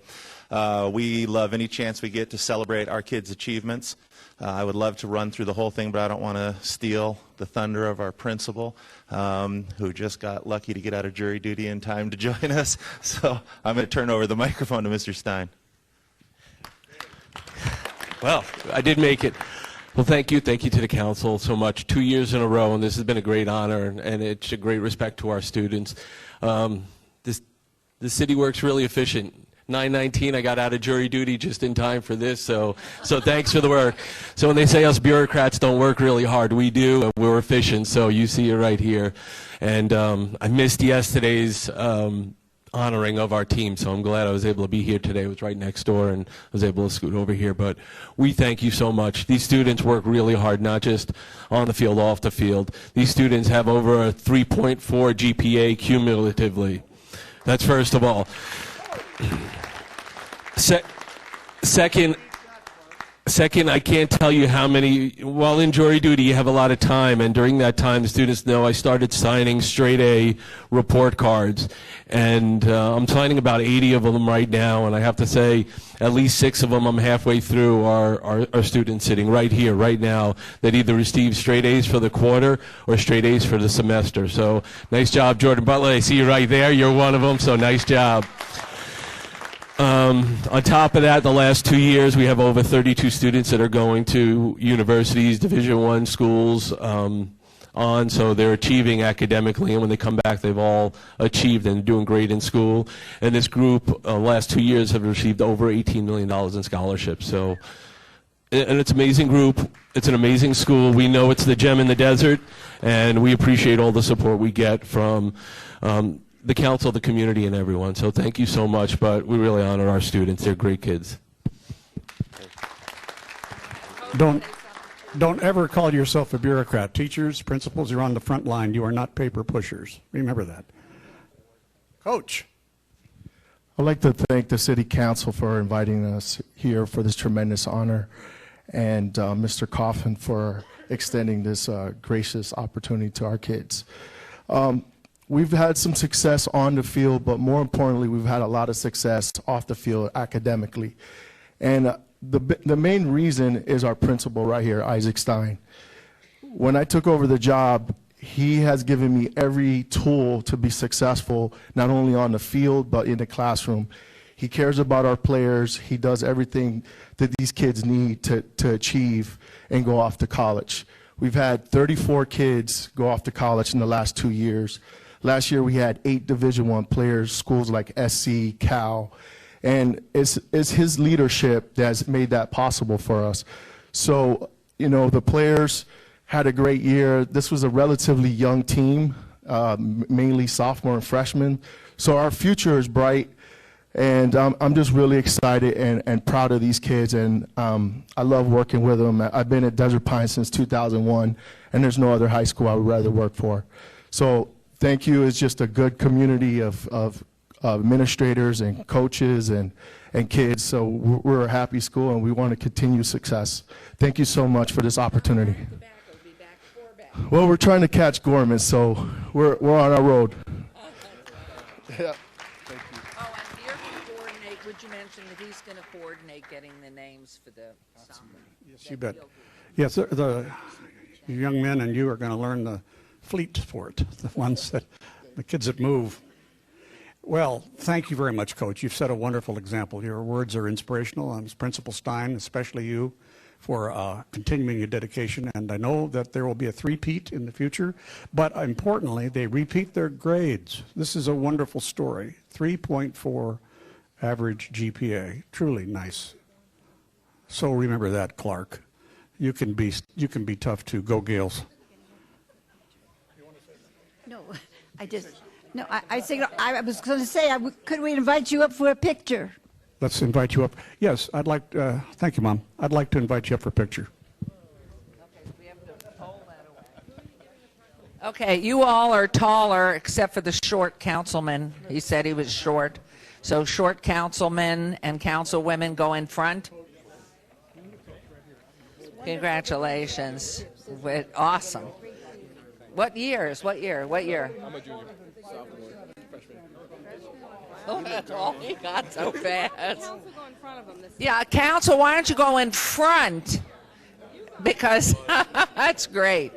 [SPEAKER 12] We love any chance we get to celebrate our kids' achievements. I would love to run through the whole thing, but I don't want to steal the thunder of our principal, who just got lucky to get out of jury duty in time to join us. So I'm going to turn over the microphone to Mr. Stein.
[SPEAKER 13] Well, I did make it. Well, thank you. Thank you to the council so much. 2 years in a row, and this has been a great honor, and it's a great respect to our students. The city works really efficient. 9:19, I got out of jury duty just in time for this, so thanks for the work. So when they say us bureaucrats don't work really hard, we do, and we're efficient, so you see it right here. And I missed yesterday's honoring of our team, so I'm glad I was able to be here today. It was right next door, and I was able to scoot over here. But we thank you so much. These students work really hard, not just on the field, off the field. These students have over a 3.4 GPA cumulatively. That's first of all. Second, Second, I can't tell you how many, while in jury duty, you have a lot of time, and during that time, the students know I started signing straight A report cards, and I'm signing about 80 of them right now, and I have to say, at least 6 of them I'm halfway through are students sitting right here, right now, that either received straight A's for the quarter or straight A's for the semester. So, nice job, Jordan Butler. I see you right there. You're one of them, so nice job. On top of that, the last 2 years, we have over 32 students that are going to universities, Division I schools, so they're achieving academically, and when they come back, they've all achieved and doing great in school. And this group, last 2 years, have received over $18 million in scholarships. So, and it's an amazing group. It's an amazing school. We know it's the gem in the desert, and we appreciate all the support we get from the council, the community, and everyone. So thank you so much, but we really honor our students. They're great kids.
[SPEAKER 3] Don't ever call yourself a bureaucrat. Teachers, principals, you're on the front line. You are not paper pushers. Remember that. Coach.
[SPEAKER 14] I'd like to thank the City Council for inviting us here for this tremendous honor, and Mr. Coffin for extending this gracious opportunity to our kids. We've had some success on the field, but more importantly, we've had a lot of success off the field academically. And the main reason is our principal right here, Isaac Stein. When I took over the job, he has given me every tool to be successful, not only on the field, but in the classroom. He cares about our players. He does everything that these kids need to achieve and go off to college. We've had 34 kids go off to college in the last 2 years. Last year, we had 8 Division I players, schools like SC, Cal, and it's his leadership that's made that possible for us. So, you know, the players had a great year. This was a relatively young team, mainly sophomore and freshmen. So our future is bright, and I'm just really excited and proud of these kids, and I love working with them. I've been at Desert Pines since 2001, and there's no other high school I would rather work for. So thank you. It's just a good community of administrators and coaches and kids. So we're a happy school, and we want to continue success. Thank you so much for this opportunity. Well, we're trying to catch Gorman, so we're on our road. Yeah. Thank you.
[SPEAKER 1] Oh, and you're going to coordinate, would you mention that he's going to coordinate getting the names for the soccer?
[SPEAKER 3] Yes, you bet. Yes, the young men and you are going to learn the fleet sport, the ones that, the kids that move. Well, thank you very much, Coach. You've set a wonderful example. Your words are inspirational. Principal Stein, especially you, for continuing your dedication. And I know that there will be a three-peat in the future, but importantly, they repeat their grades. This is a wonderful story. 3.4 average GPA. Truly nice. So remember that, Clark. You can be tough too. Go Gales.
[SPEAKER 5] No, I was going to say, could we invite you up for a picture?
[SPEAKER 3] Let's invite you up. Yes, I'd like, thank you, Mom. I'd like to invite you up for a picture.
[SPEAKER 1] Okay, you all are taller except for the short councilman. He said he was short. So short councilmen and councilwomen go in front. Congratulations. Awesome. What years? What year? What year?
[SPEAKER 10] I'm a junior. Sophomore. Freshman.
[SPEAKER 1] Oh, that's all he got so fast. Yeah, council, why don't you go in front? Because that's great.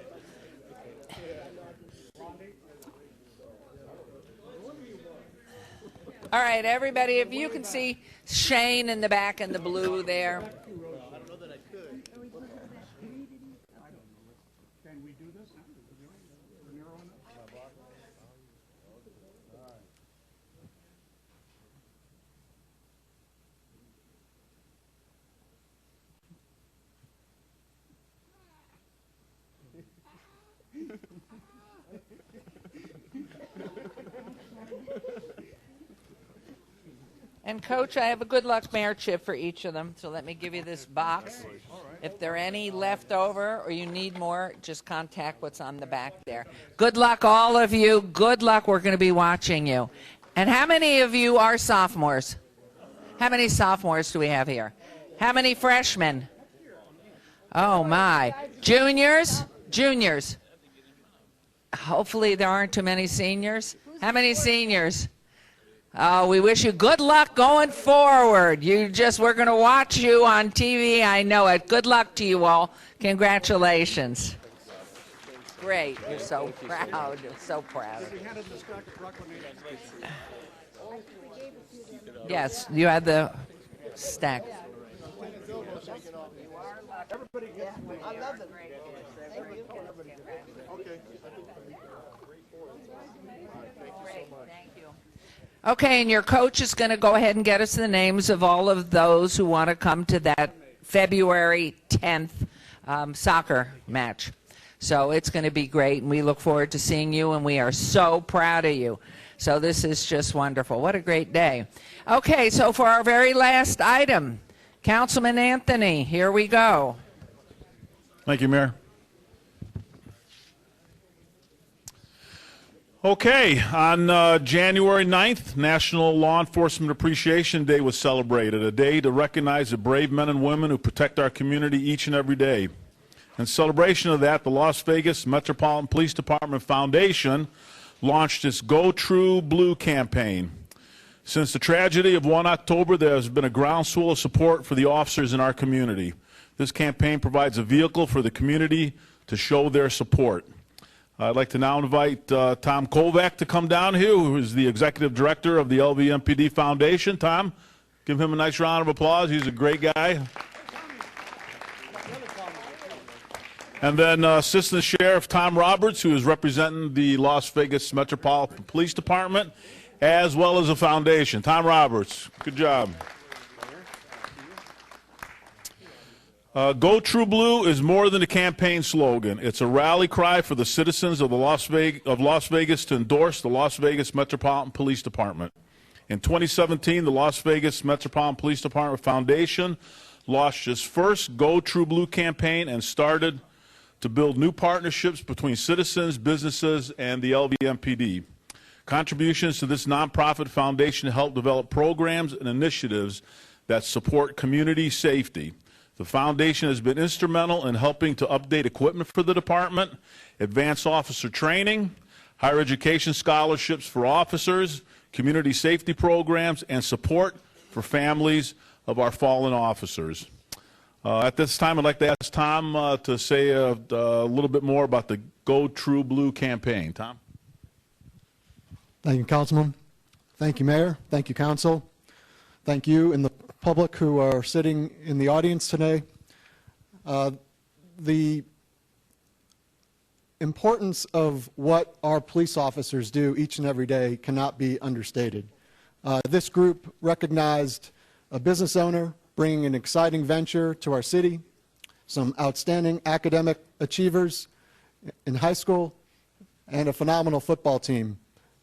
[SPEAKER 1] All right, everybody, if you can see Shane in the back in the blue there. And Coach, I have a good luck mayor chip for each of them, so let me give you this box. If there are any left over or you need more, just contact what's on the back there. Good luck, all of you. Good luck. We're going to be watching you. And how many of you are sophomores? How many sophomores do we have here? How many freshmen? Oh, my. Juniors? Juniors. Hopefully there aren't too many seniors. How many seniors? Oh, we wish you good luck going forward. We're going to watch you on TV. I know it. Good luck to you all. Congratulations. Great. You're so proud. You're so proud. Yes, you had the stack. Okay, and your coach is going to go ahead and get us the names of all of those who want to come to that February 10th soccer match. So it's going to be great, and we look forward to seeing you, and we are so proud of you. So this is just wonderful. What a great day. Okay, so for our very last item, Councilman Anthony, here we go.
[SPEAKER 15] Thank you, Mayor. Okay, on January 9th, National Law Enforcement Appreciation Day was celebrated, a day to recognize the brave men and women who protect our community each and every day. In celebration of that, the Las Vegas Metropolitan Police Department Foundation launched its Go True Blue campaign. Since the tragedy of 1 October, there has been a groundswell of support for the officers in our community. This campaign provides a vehicle for the community to show their support. I'd like to now invite Tom Kovac to come down here, who is the Executive Director of the LVMPD Foundation. Tom, give him a nice round of applause. He's a great guy. And then Assistant Sheriff Tom Roberts, who is representing the Las Vegas Metropolitan Police Department, as well as the foundation. Tom Roberts, good job. Go True Blue is more than a campaign slogan. It's a rally cry for the citizens of Las Vegas to endorse the Las Vegas Metropolitan Police Department. In 2017, the Las Vegas Metropolitan Police Department Foundation launched its first Go True Blue campaign and started to build new partnerships between citizens, businesses, and the LVMPD. Contributions to this nonprofit foundation help develop programs and initiatives that support community safety. The foundation has been instrumental in helping to update equipment for the department, advance officer training, higher education scholarships for officers, community safety programs, and support for families of our fallen officers. At this time, I'd like to ask Tom to say a little bit more about the Go True Blue campaign. Tom?
[SPEAKER 16] Thank you, Councilman. Thank you, Mayor. Thank you, Council. Thank you and the public who are sitting in the audience today. The importance of what our police officers do each and every day cannot be understated. This group recognized a business owner bringing an exciting venture to our city, some outstanding academic achievers in high school, and a phenomenal football team,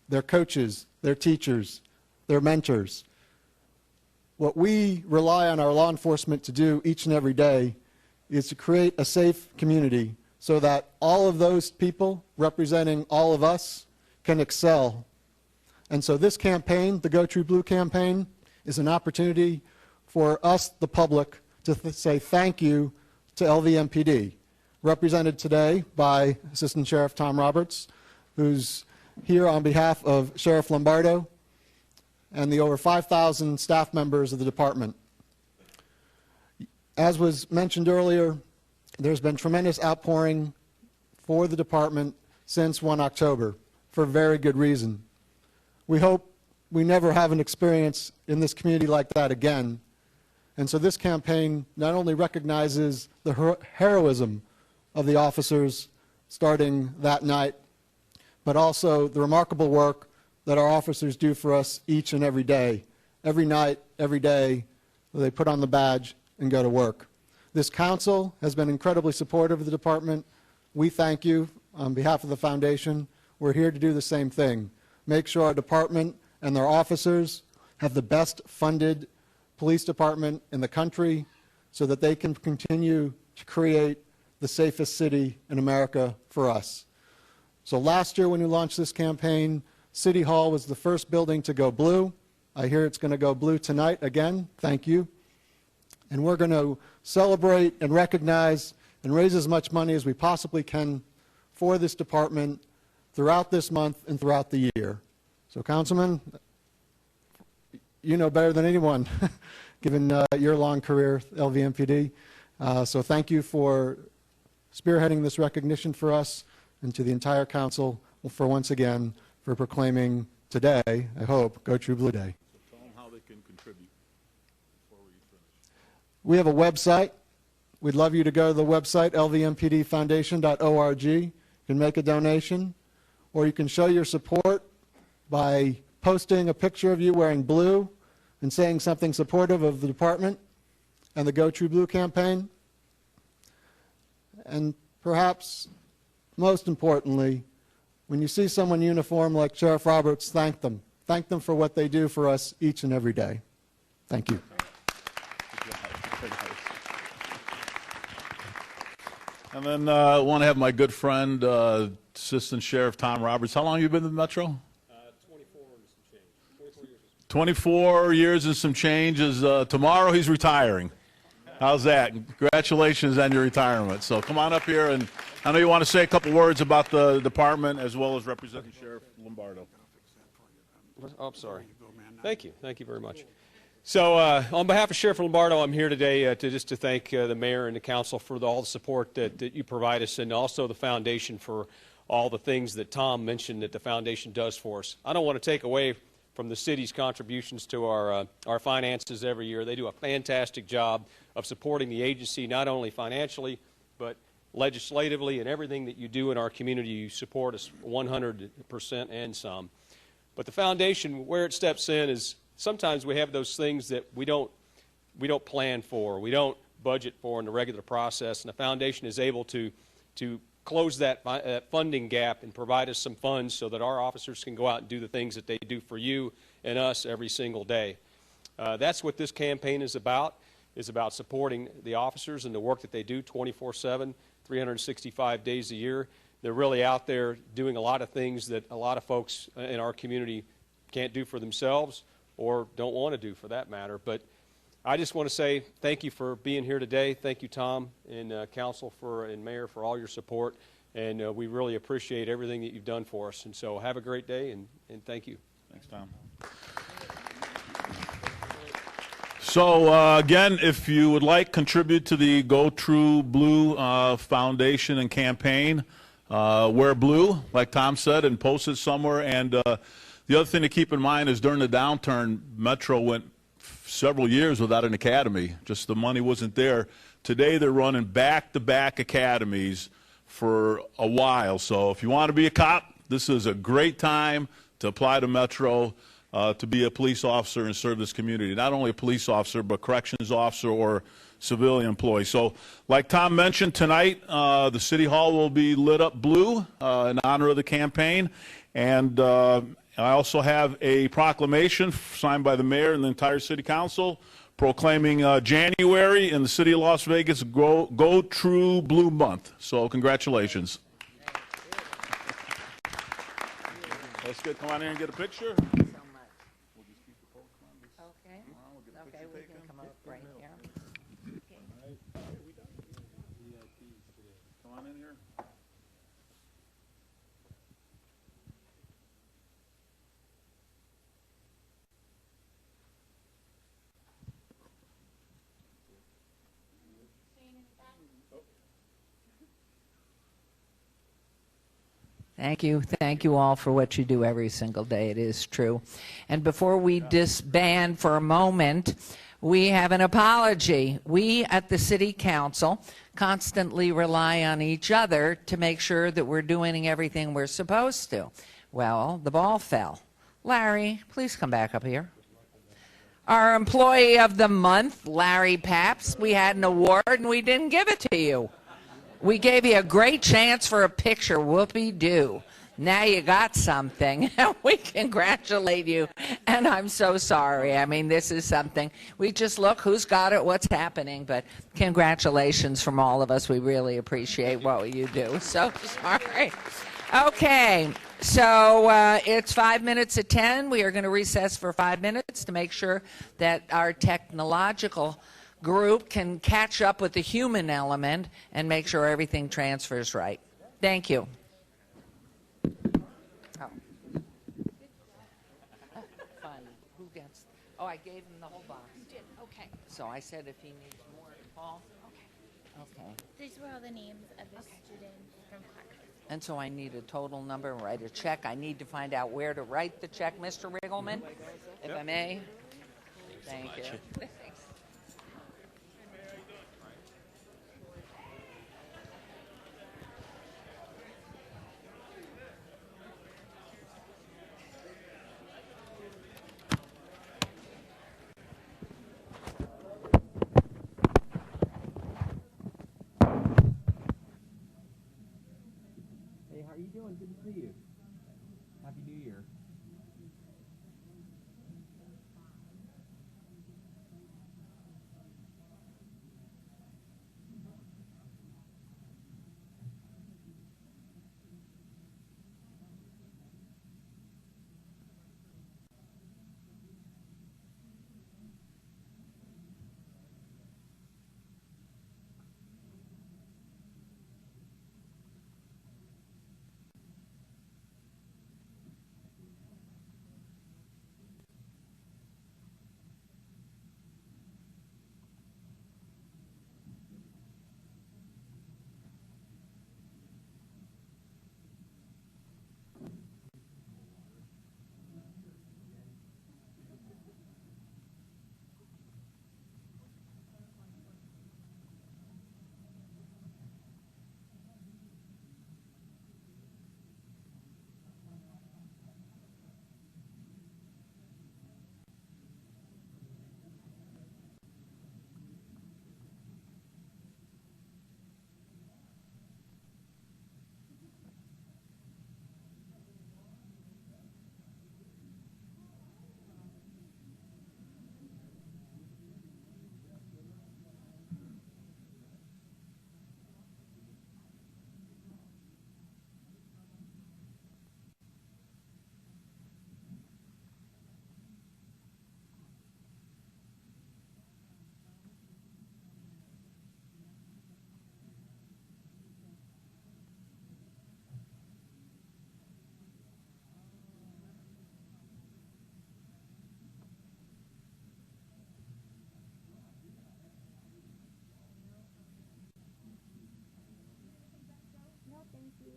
[SPEAKER 16] their coaches, their teachers, their mentors. What we rely on our law enforcement to do each and every day is to create a safe community so that all of those people representing all of us can excel. And so this campaign, the Go True Blue campaign, is an opportunity for us, the public, to say thank you to LVMPD, represented today by Assistant Sheriff Tom Roberts, who's here on behalf of Sheriff Lombardo and the over 5,000 staff members of the department. As was mentioned earlier, there's been tremendous outpouring for the department since 1 October, for very good reason. We hope we never have an experience in this community like that again. And so this campaign not only recognizes the heroism of the officers starting that night, but also the remarkable work that our officers do for us each and every day. Every night, every day, they put on the badge and go to work. This council has been incredibly supportive of the department. We thank you on behalf of the foundation. We're here to do the same thing. Make sure our department and their officers have the best funded police department in the country so that they can continue to create the safest city in America for us. So last year when we launched this campaign, City Hall was the first building to go blue. I hear it's going to go blue tonight again. Thank you. And we're going to celebrate and recognize and raise as much money as we possibly can for this department throughout this month and throughout the year. So, Councilman, you know better than anyone, given your long career at LVMPD. So thank you for spearheading this recognition for us, and to the entire council for once again for proclaiming today, I hope, Go True Blue Day.
[SPEAKER 15] So tell them how they can contribute before we finish.
[SPEAKER 16] We have a website. We'd love you to go to the website, lvmpdfoundation.org. You can make a donation, or you can show your support by posting a picture of you wearing blue and saying something supportive of the department and the Go True Blue campaign. And perhaps most importantly, when you see someone uniformed like Sheriff Roberts, thank them. Thank them for what they do for us each and every day. Thank you.
[SPEAKER 15] And then I want to have my good friend, Assistant Sheriff Tom Roberts. How long have you been in the Metro? 24 years and some change. Tomorrow he's retiring. How's that? Congratulations on your retirement. So come on up here, and I know you want to say a couple words about the department as well as representing Sheriff Lombardo.
[SPEAKER 17] Oh, I'm sorry. Thank you. Thank you very much. So on behalf of Sheriff Lombardo, I'm here today to thank the mayor and the council for all the support that you provide us, and also the foundation for all the things that Tom mentioned that the foundation does for us. I don't want to take away from the city's contributions to our finances every year. They do a fantastic job of supporting the agency, not only financially, but legislatively, and everything that you do in our community. You support us 100% and some. But the foundation, where it steps in, is sometimes we have those things that we don't plan for, we don't budget for in the regular process, and the foundation is able to close that funding gap and provide us some funds so that our officers can go out and do the things that they do for you and us every single day. That's what this campaign is about supporting the officers and the work that they do 24/7, 365 days a year. They're really out there doing a lot of things that a lot of folks in our community can't do for themselves or don't want to do, for that matter. But I just want to say thank you for being here today. Thank you, Tom, and council and mayor, for all your support. And we really appreciate everything that you've done for us. And so have a great day, and thank you.
[SPEAKER 15] Thanks, Tom. So again, if you would like, contribute to the Go True Blue Foundation and campaign. Wear blue, like Tom said, and post it somewhere. And the other thing to keep in mind is during the downturn, Metro went several years without an academy. Just the money wasn't there. Today they're running back-to-back academies for a while. So if you want to be a cop, this is a great time to apply to Metro to be a police officer and serve this community. Not only a police officer, but corrections officer or civilian employee. So like Tom mentioned, tonight the City Hall will be lit up blue in honor of the campaign. And I also have a proclamation signed by the mayor and the entire city council proclaiming January in the city of Las Vegas Go True Blue Month. So congratulations. Let's come on in and get a picture.
[SPEAKER 1] Okay, we can come up right here.
[SPEAKER 15] Come on in here.
[SPEAKER 1] Thank you all for what you do every single day. It is true. And before we disband for a moment, we have an apology. We at the City Council constantly rely on each other to make sure that we're doing everything we're supposed to. Well, the ball fell. Larry, please come back up here. Our Employee of the Month, Larry Paps, we had an award and we didn't give it to you. We gave you a great chance for a picture, whoopee-doo. Now you got something, and we congratulate you, and I'm so sorry. I mean, this is something. We just look who's got it, what's happening, but congratulations from all of us. We really appreciate what you do. So sorry. Okay, so it's 5 minutes to 10. We are going to recess for 5 minutes to make sure that our technological group can catch up with the human element and make sure everything transfers right. Thank you. Fun. Who gets? Oh, I gave him the whole box.
[SPEAKER 6] You did. Okay.
[SPEAKER 1] So I said if he needs more, Paul. Okay.
[SPEAKER 6] These were all the names of the students from Clark High School.
[SPEAKER 1] And so I need a total number, write a check. I need to find out where to write the check, Mr. Riggleman, if I may. Thank you. Thanks.
[SPEAKER 4] Hey, how are you doing? Good to see you. Happy New Year.
[SPEAKER 6] No, thank you.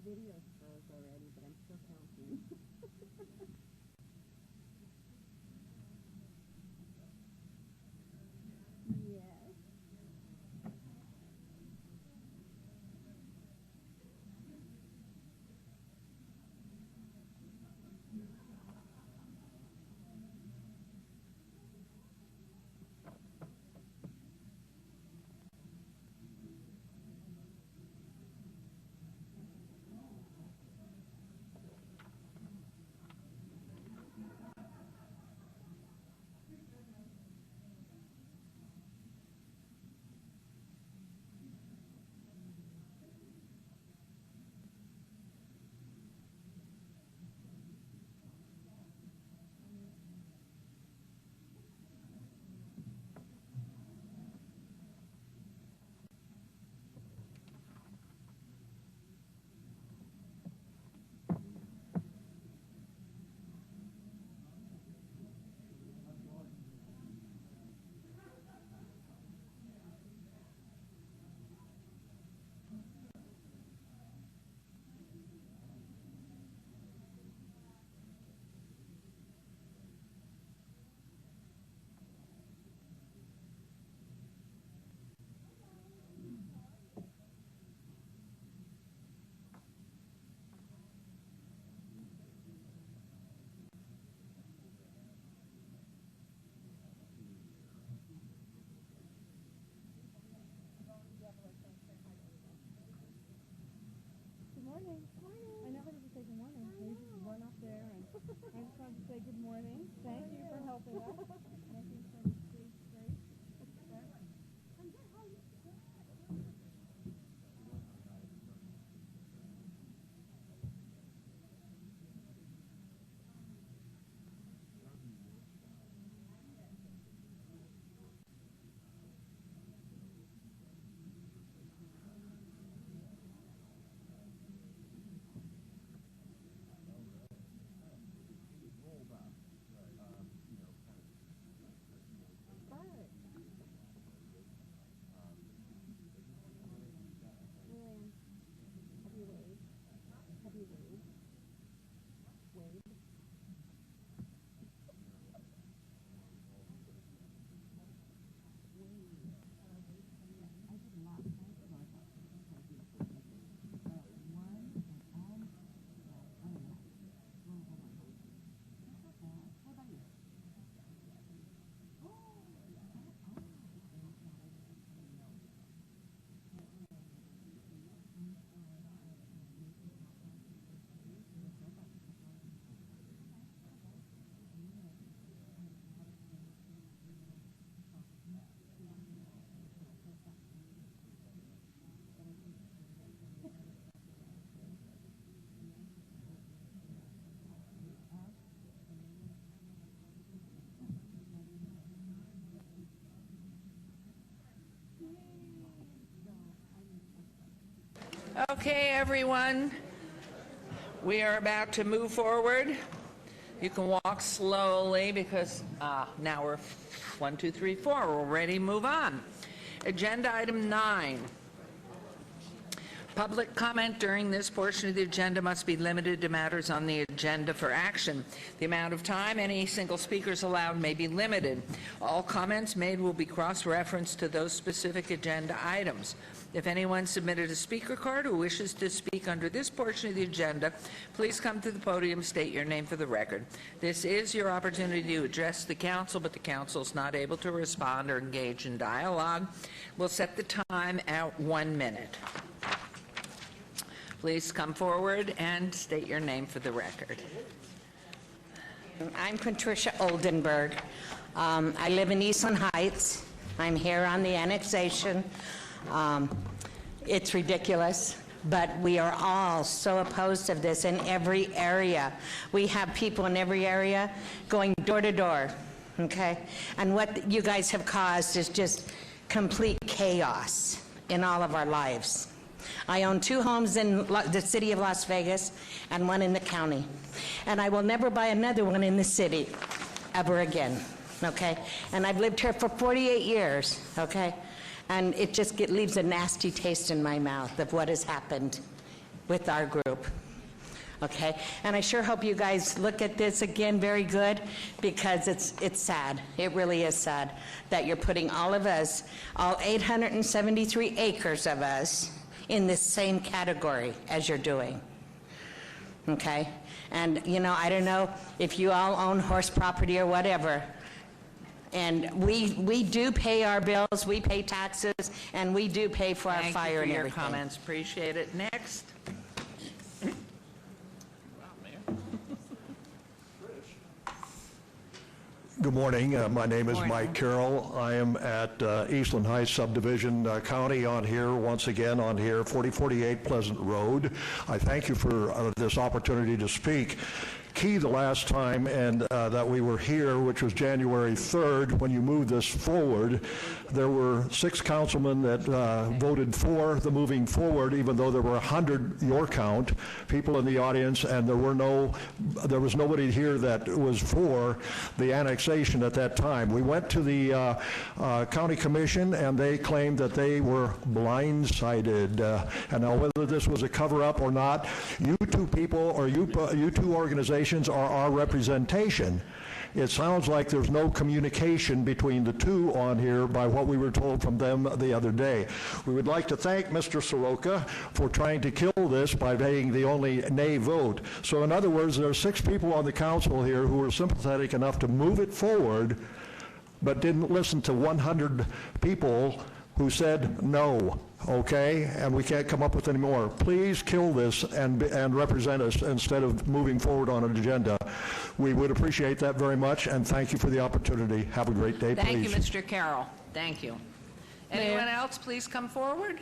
[SPEAKER 9] Video froze already, but I'm still counting. Yes.
[SPEAKER 1] Okay, everyone, we are about to move forward. You can walk slowly because now we're 1, 2, 3, 4. We're ready to move on. Agenda item 9. Public comment during this portion of the agenda must be limited to matters on the agenda for action. The amount of time any single speaker is allowed may be limited. All comments made will be cross-referenced to those specific agenda items. If anyone submitted a speaker card who wishes to speak under this portion of the agenda, please come to the podium, state your name for the record. This is your opportunity to address the council, but the council is not able to respond or engage in dialogue. We'll set the time at 1 minute. Please come forward and state your name for the record.
[SPEAKER 18] I'm Patricia Oldenburg. I live in Eastland Heights. I'm here on the annexation. It's ridiculous, but we are all so opposed to this in every area. We have people in every area going door to door, okay? And what you guys have caused is just complete chaos in all of our lives. I own 2 homes in the city of Las Vegas and 1 in the county. And I will never buy another one in the city ever again, okay? And I've lived here for 48 years, okay? And it just leaves a nasty taste in my mouth of what has happened with our group, okay? And I sure hope you guys look at this again very good, because it's sad. It really is sad that you're putting all of us, all 873 acres of us, in this same category as you're doing, okay? And, you know, I don't know if you all own horse property or whatever, and we do pay our bills, we pay taxes, and we do pay for our fire and everything.
[SPEAKER 1] Thank you for your comments. Appreciate it. Next.
[SPEAKER 19] Good morning. My name is Mike Carroll. I am at Eastland Heights Subdivision County on here, once again on here, 4048 Pleasant Road. I thank you for this opportunity to speak. Key the last time and that we were here, which was January 3rd, when you moved this forward, there were 6 councilmen that voted for the moving forward, even though there were 100, your count, people in the audience, and there was nobody here that was for the annexation at that time. We went to the county commission, and they claimed that they were blindsided. And now, whether this was a cover-up or not, you 2 people or you 2 organizations are our representation. It sounds like there's no communication between the 2 on here by what we were told from them the other day. We would like to thank Mr. Soroka for trying to kill this by being the only nay vote. So in other words, there are 6 people on the council here who were sympathetic enough to move it forward, but didn't listen to 100 people who said no, okay? And we can't come up with any more. Please kill this and represent us instead of moving forward on an agenda. We would appreciate that very much, and thank you for the opportunity. Have a great day, please.
[SPEAKER 1] Thank you, Mr. Carroll. Thank you. Anyone else, please come forward.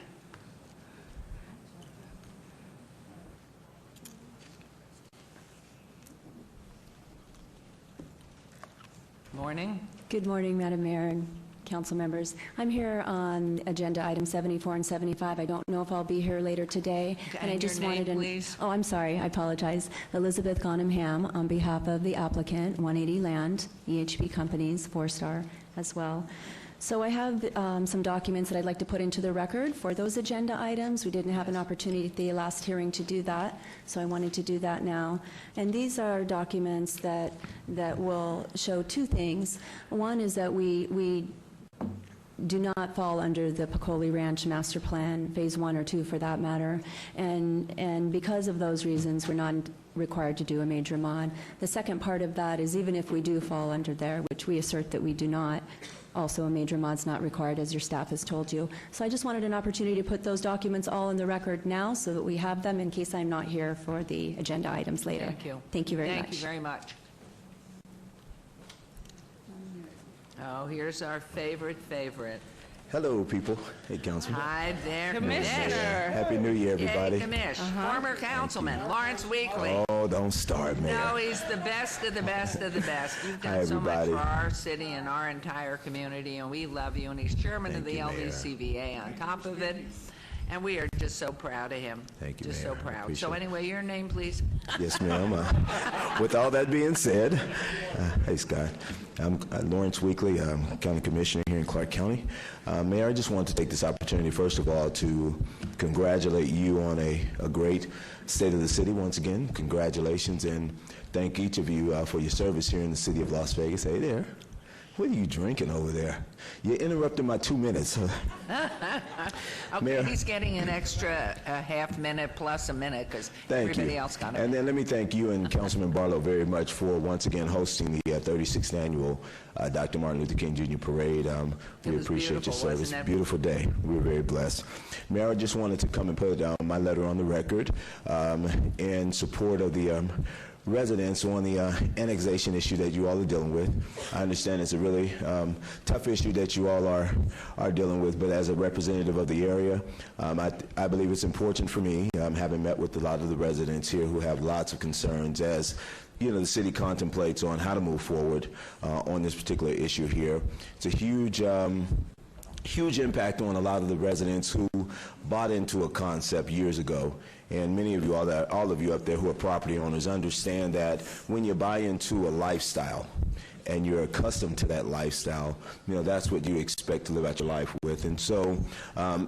[SPEAKER 1] Morning.
[SPEAKER 20] Good morning, Madam Mayor and council members. I'm here on agenda item 74 and 75. I don't know if I'll be here later today.
[SPEAKER 1] Okay,
[SPEAKER 20] and I just
[SPEAKER 1] your name,
[SPEAKER 20] wanted to,
[SPEAKER 1] please.
[SPEAKER 20] Oh, I'm sorry. I apologize. Elizabeth Ghanem-Ham on behalf of the applicant, 180 Land, EHP Companies, 4-star as well. So I have some documents that I'd like to put into the record for those agenda items. We didn't have an opportunity at the last hearing to do that, so I wanted to do that now. And these are documents that will show 2 things. One is that we do not fall under the Pecoli Ranch Master Plan, Phase 1 or 2 for that matter, and because of those reasons, we're not required to do a major mod. The second part of that is, even if we do fall under there, which we assert that we do not, also a major mod's not required, as your staff has told you. So I just wanted an opportunity to put those documents all in the record now so that we have them in case I'm not here for the agenda items later.
[SPEAKER 1] Thank you.
[SPEAKER 20] Thank you very much.
[SPEAKER 1] Thank you very much. Oh, here's our favorite.
[SPEAKER 21] Hello, people. Hey, Councilman.
[SPEAKER 1] Hi there,
[SPEAKER 21] Commissioner. Happy New Year, everybody.
[SPEAKER 1] Yay, Commish. Former councilman, Lawrence Weekly.
[SPEAKER 21] Oh, don't start, man.
[SPEAKER 1] No, he's the best of the best of the best. You've done
[SPEAKER 21] Hi,
[SPEAKER 1] so much
[SPEAKER 21] everybody.
[SPEAKER 1] for our city and our entire community, and we love you. And he's chairman of the
[SPEAKER 21] you, Mayor.
[SPEAKER 1] LDCVA on top of it. And we are just so proud of him.
[SPEAKER 21] Thank you,
[SPEAKER 1] Just
[SPEAKER 21] Mayor.
[SPEAKER 1] so
[SPEAKER 21] I
[SPEAKER 1] proud.
[SPEAKER 21] appreciate
[SPEAKER 1] So
[SPEAKER 21] it.
[SPEAKER 1] anyway, your name, please?
[SPEAKER 21] Yes, ma'am. With all that being said, hey, Scott. I'm Lawrence Weekly, County Commissioner here in Clark County. Mayor, I just wanted to take this opportunity, first of all, to congratulate you on a great state of the city once again. Congratulations, and thank each of you for your service here in the city of Las Vegas. Hey there. What are you drinking over there? You interrupted my 2 minutes.
[SPEAKER 1] Okay,
[SPEAKER 21] Mayor.
[SPEAKER 1] he's getting an extra half minute plus a minute because
[SPEAKER 21] Thank
[SPEAKER 1] everybody
[SPEAKER 21] you.
[SPEAKER 1] else got a
[SPEAKER 21] And
[SPEAKER 1] minute.
[SPEAKER 21] then let me thank you and Councilman Barlow very much for once again hosting the 36th annual Dr. Martin Luther King Jr. Parade. We
[SPEAKER 1] was
[SPEAKER 21] appreciate your
[SPEAKER 1] beautiful,
[SPEAKER 21] service.
[SPEAKER 1] wasn't it?
[SPEAKER 21] Beautiful day. We were very blessed. Mayor, I just wanted to come and put my letter on the record in support of the residents on the annexation issue that you all are dealing with. I understand it's a really tough issue that you all are dealing with, but as a representative of the area, I believe it's important for me, having met with a lot of the residents here who have lots of concerns as the city contemplates on how to move forward on this particular issue here. It's a huge impact on a lot of the residents who bought into a concept years ago. And many of you, all of you up there who are property owners, understand that when you buy into a lifestyle and you're accustomed to that lifestyle, that's what you expect to live out your life with. And so,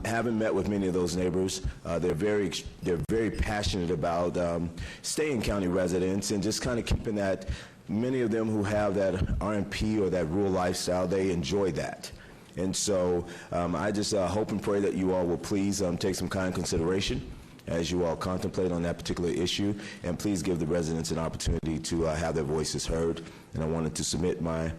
[SPEAKER 21] having met with many of those neighbors, they're very passionate about staying county residents and just kind of keeping that. Many of them who have that RMP or that rural lifestyle, they enjoy that. And so I just hope and pray that you all will please take some kind consideration as you all contemplate on that particular issue, and please give the residents an opportunity to have their voices heard. And I wanted to submit my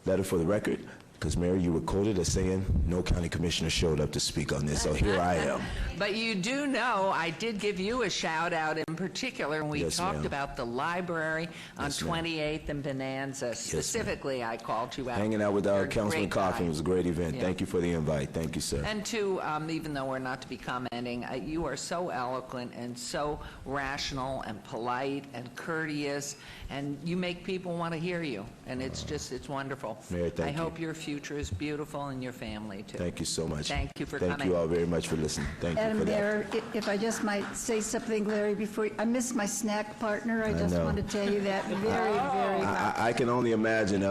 [SPEAKER 21] letter for the record, because, Mayor, you were quoted as saying no county commissioner showed up to speak on this, so here I am.
[SPEAKER 1] But you do know I did give you a shout out in particular when we
[SPEAKER 21] Yes,
[SPEAKER 1] talked
[SPEAKER 21] ma'am.
[SPEAKER 1] about the library on
[SPEAKER 21] Yes, ma'am.
[SPEAKER 1] 28th and Bonanza. Specifically, I called you out.
[SPEAKER 21] Hanging out with
[SPEAKER 1] You're a
[SPEAKER 21] Councilman
[SPEAKER 1] great guy.
[SPEAKER 21] Coffin was a great event.
[SPEAKER 1] Yeah.
[SPEAKER 21] Thank you for the invite. Thank you, sir.
[SPEAKER 1] And two, even though we're not to be commenting, you are so eloquent and so rational and polite and courteous, and you make people want to hear you, and it's wonderful.
[SPEAKER 21] Mayor, thank
[SPEAKER 1] I
[SPEAKER 21] you.
[SPEAKER 1] hope your future is beautiful and your family, too.
[SPEAKER 21] Thank you so much.
[SPEAKER 1] Thank you for
[SPEAKER 21] Thank
[SPEAKER 1] coming.
[SPEAKER 21] you all very much for listening. Thank you
[SPEAKER 5] Madam
[SPEAKER 21] for that.
[SPEAKER 5] Mayor, if I just might say something, Larry, before, I miss my snack partner. I just
[SPEAKER 21] know.
[SPEAKER 5] want to tell you that very, very much.
[SPEAKER 21] I can only imagine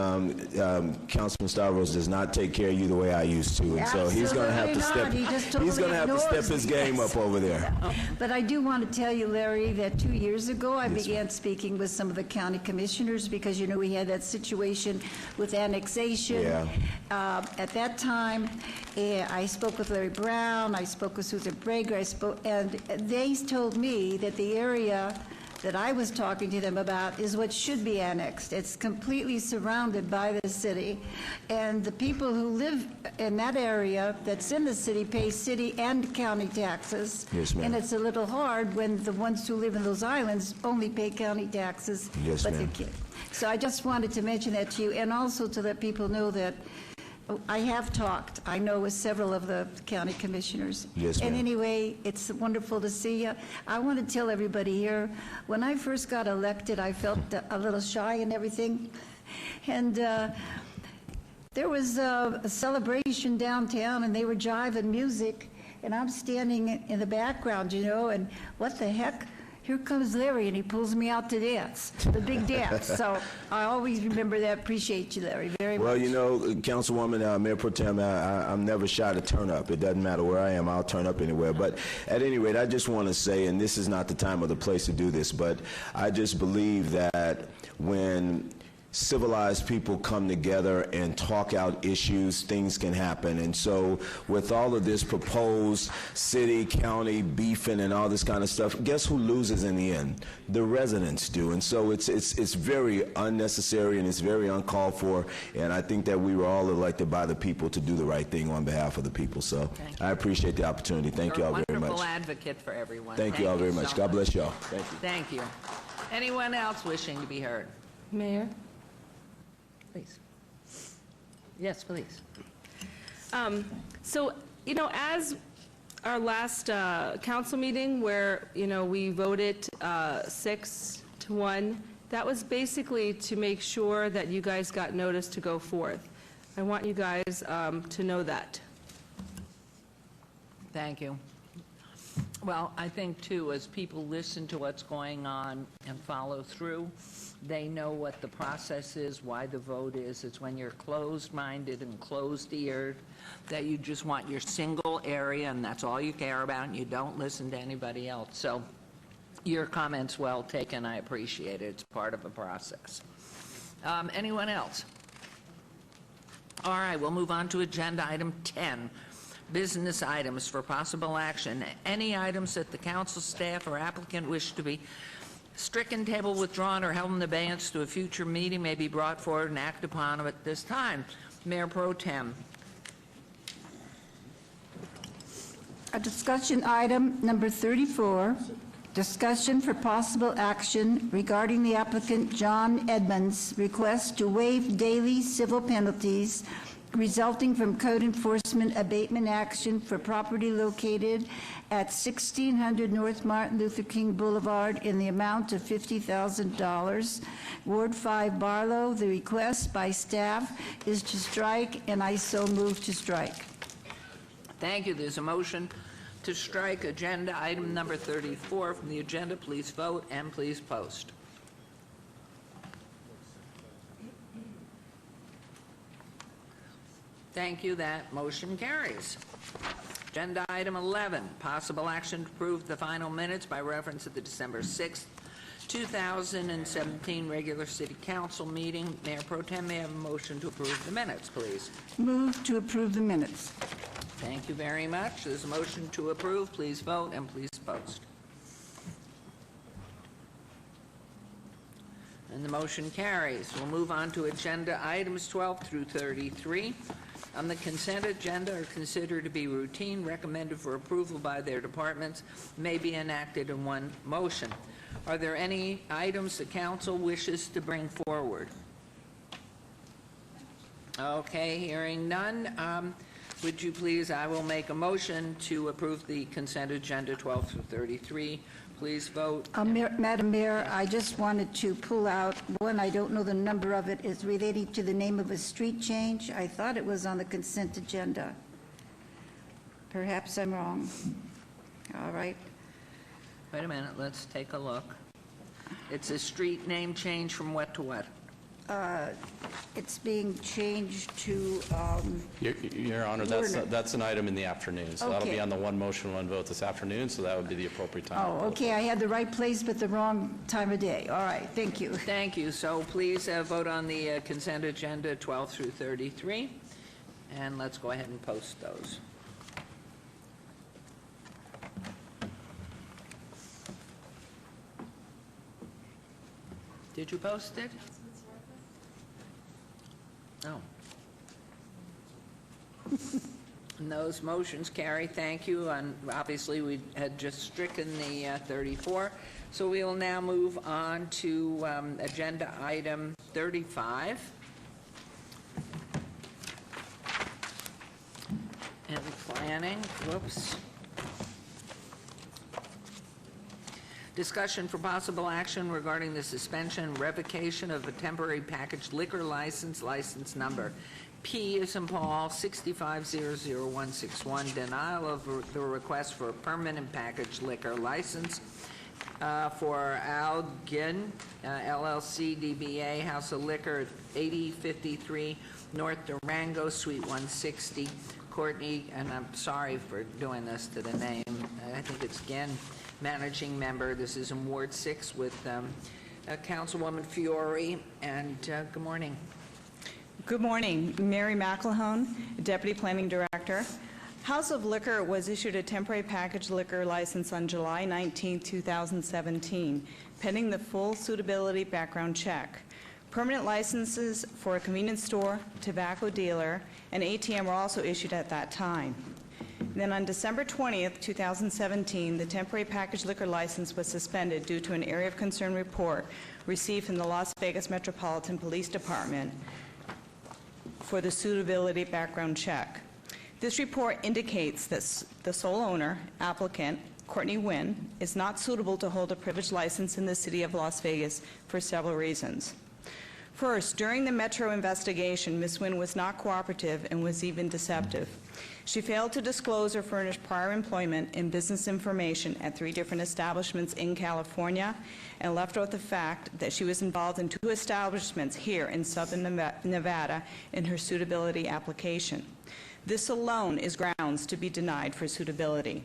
[SPEAKER 21] Councilman Stavros does not take care of you the way I used to, and so he's going to have to step.
[SPEAKER 5] Absolutely not. He just
[SPEAKER 21] He's going to have to
[SPEAKER 5] totally
[SPEAKER 21] step his
[SPEAKER 5] ignores
[SPEAKER 21] game
[SPEAKER 5] me.
[SPEAKER 21] up over there.
[SPEAKER 5] But I do want to tell you, Larry, that 2 years ago, I began speaking with some of the county commissioners because, we had that situation with annexation.
[SPEAKER 21] Yeah.
[SPEAKER 5] At that time, I spoke with Larry Brown, I spoke with Susan Brager, and they told me that the area that I was talking to them about is what should be annexed. It's completely surrounded by the city, and the people who live in that area that's in the city pay city and county taxes.
[SPEAKER 21] Yes, ma'am.
[SPEAKER 5] And it's a little hard when the ones who live in those islands only pay county taxes.
[SPEAKER 21] Yes,
[SPEAKER 5] but
[SPEAKER 21] ma'am.
[SPEAKER 5] they can't. So I just wanted to mention that to you, and also to let people know that I have talked, I know, with several of the county commissioners.
[SPEAKER 21] Yes,
[SPEAKER 5] And
[SPEAKER 21] ma'am.
[SPEAKER 5] anyway, it's wonderful to see you. I want to tell everybody here, when I first got elected, I felt a little shy and everything. And there was a celebration downtown, and they were jiving music, and I'm standing in the background, and what the heck? Here comes Larry, and he pulls me out to dance, the big dance. So I always remember that. Appreciate you, Larry, very much.
[SPEAKER 21] Well, Councilwoman, Mayor Pro Tem, I'm never shy to turn up. It doesn't matter where I am, I'll turn up anywhere. But at any rate, I just want to say, and this is not the time or the place to do this, but I just believe that when civilized people come together and talk out issues, things can happen. And so with all of this proposed city, county beefing and all this kind of stuff, guess who loses in the end? The residents do. And so it's very unnecessary and it's very uncalled for. And I think that we were all elected by the people to do the right thing on behalf of the people. So I appreciate the opportunity. Thank you all very
[SPEAKER 1] You're a
[SPEAKER 21] much.
[SPEAKER 1] wonderful advocate for everyone.
[SPEAKER 21] Thank you all very much.
[SPEAKER 1] so
[SPEAKER 21] God bless y'all. Thank you.
[SPEAKER 1] Thank you. Anyone else wishing to be heard?
[SPEAKER 9] Mayor?
[SPEAKER 1] Please. Yes, please.
[SPEAKER 2] So, as our last council meeting where, we voted 6-1, that was basically to make sure that you guys got notice to go forth. I want you guys to know that.
[SPEAKER 1] Thank you. Well, I think, too, as people listen to what's going on and follow through, they know what the process is, why the vote is. It's when you're closed-minded and closed-eared that you just want your single area, and that's all you care about, and you don't listen to anybody else. So your comments well taken. I appreciate it. It's part of a process. Anyone else? All right, we'll move on to agenda item 10. Business items for possible action. Any items that the council, staff, or applicant wish to be stricken, tabled, withdrawn, or held in abeyance to a future meeting may be brought forward and acted upon at this time. Mayor Pro Tem.
[SPEAKER 5] A discussion item number 34, discussion for possible action regarding the applicant John Edmonds' request to waive daily civil penalties resulting from code enforcement abatement action for property located at 1600 North Martin Luther King Boulevard in the amount of $50,000. Ward 5 Barlow, the request by staff is to strike, and I so move to strike.
[SPEAKER 1] Thank you. There's a motion to strike agenda item number 34 from the agenda. Please vote and please post. Thank you. That motion carries. Agenda item 11, possible action to approve the final minutes by reference to the December 6th, 2017 regular city council meeting. Mayor Pro Tem, may I have a motion to approve the minutes, please?
[SPEAKER 5] Move to approve the minutes.
[SPEAKER 1] Thank you very much. There's a motion to approve. Please vote and please post. And the motion carries. We'll move on to agenda items 12 through 33. On the consent agenda are considered to be routine, recommended for approval by their departments, may be enacted in one motion. Are there any items the council wishes to bring forward? Okay, hearing none. Would you please, I will make a motion to approve the consent agenda 12 through 33. Please vote.
[SPEAKER 5] Madam Mayor, I just wanted to pull out one, I don't know the number of it, is relating to the name of a street change. I thought it was on the consent agenda. Perhaps I'm wrong. All right.
[SPEAKER 1] Wait a minute, let's take a look. It's a street name change from what to what?
[SPEAKER 5] It's being changed to,
[SPEAKER 8] Your Honor, that's an item in the afternoon, so that'll be
[SPEAKER 5] Okay.
[SPEAKER 8] on the one motion, one vote this afternoon, so that would be the appropriate time.
[SPEAKER 5] oh, okay, I had the right place but the wrong time of day. All right, thank you.
[SPEAKER 1] Thank you. So please vote on the consent agenda 12 through 33, and let's go ahead and post those. Did you post it? Oh. And those motions carry. Thank you. And obviously, we had just stricken the 34. So we will now move on to agenda item 35. And planning. Whoops. Discussion for possible action regarding the suspension and revocation of a temporary packaged liquor license, license number P as in Paul 6500161, denial of the request for a permanent packaged liquor license for Algin LLC DBA House of Liquor at 8053 North Durango, Suite 160. Courtney, and I'm sorry for doing this to the name, I think it's Ginn, managing member. This is in Ward 6 with Councilwoman Fiore, and good morning.
[SPEAKER 22] Good morning. Mary McElhone, Deputy Planning Director. House of Liquor was issued a temporary packaged liquor license on July 19, 2017, pending the full suitability background check. Permanent licenses for a convenience store, tobacco dealer, and ATM were also issued at that time. Then on December 20th, 2017, the temporary packaged liquor license was suspended due to an area of concern report received from the Las Vegas Metropolitan Police Department for the suitability background check. This report indicates that the sole owner, applicant, Courtney Nguyen, is not suitable to hold a privileged license in the city of Las Vegas for several reasons. First, during the Metro investigation, Ms. Nguyen was not cooperative and was even deceptive. She failed to disclose or furnish prior employment and business information at 3 different establishments in California, and left out the fact that she was involved in 2 establishments here in Southern Nevada in her suitability application. This alone is grounds to be denied for suitability.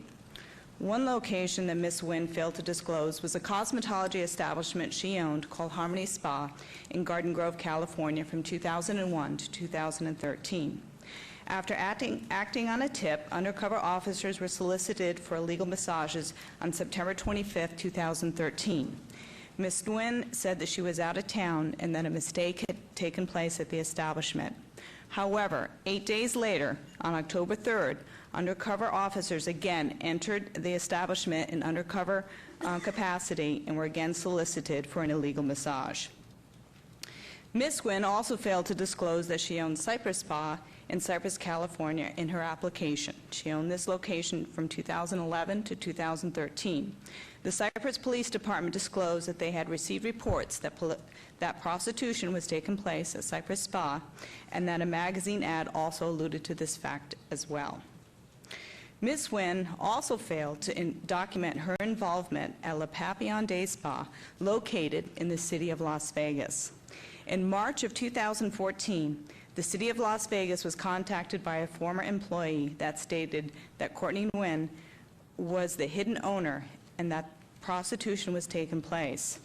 [SPEAKER 22] One location that Ms. Nguyen failed to disclose was a cosmetology establishment she owned called Harmony Spa in Garden Grove, California from 2001 to 2013. After acting on a tip, undercover officers were solicited for illegal massages on September 25, 2013. Ms. Nguyen said that she was out of town and that a mistake had taken place at the establishment. However, 8 days later, on October 3rd, undercover officers again entered the establishment in undercover capacity and were again solicited for an illegal massage. Ms. Nguyen also failed to disclose that she owned Cypress Spa in Cypress, California in her application. She owned this location from 2011 to 2013. The Cypress Police Department disclosed that they had received reports that prostitution was taking place at Cypress Spa, and that a magazine ad also alluded to this fact as well. Ms. Nguyen also failed to document her involvement at La Papillon Day Spa, located in the city of Las Vegas. In March of 2014, the city of Las Vegas was contacted by a former employee that stated that Courtney Nguyen was the hidden owner and that prostitution was taking place.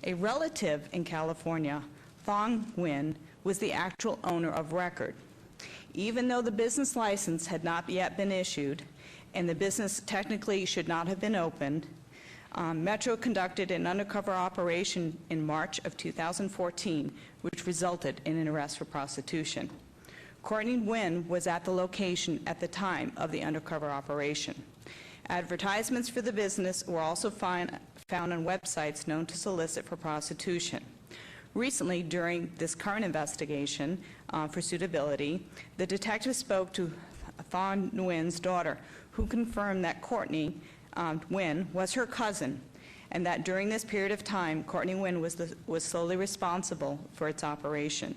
[SPEAKER 22] A relative in California, Thong Nguyen, was the actual owner of record. Even though the business license had not yet been issued and the business technically should not have been opened, Metro conducted an undercover operation in March of 2014, which resulted in an arrest for prostitution. Courtney Nguyen was at the location at the time of the undercover operation. Advertisements for the business were also found on websites known to solicit for prostitution. Recently, during this current investigation for suitability, the detective spoke to Thong Nguyen's daughter, who confirmed that Courtney Nguyen was her cousin, and that during this period of time, Courtney Nguyen was solely responsible for its operation.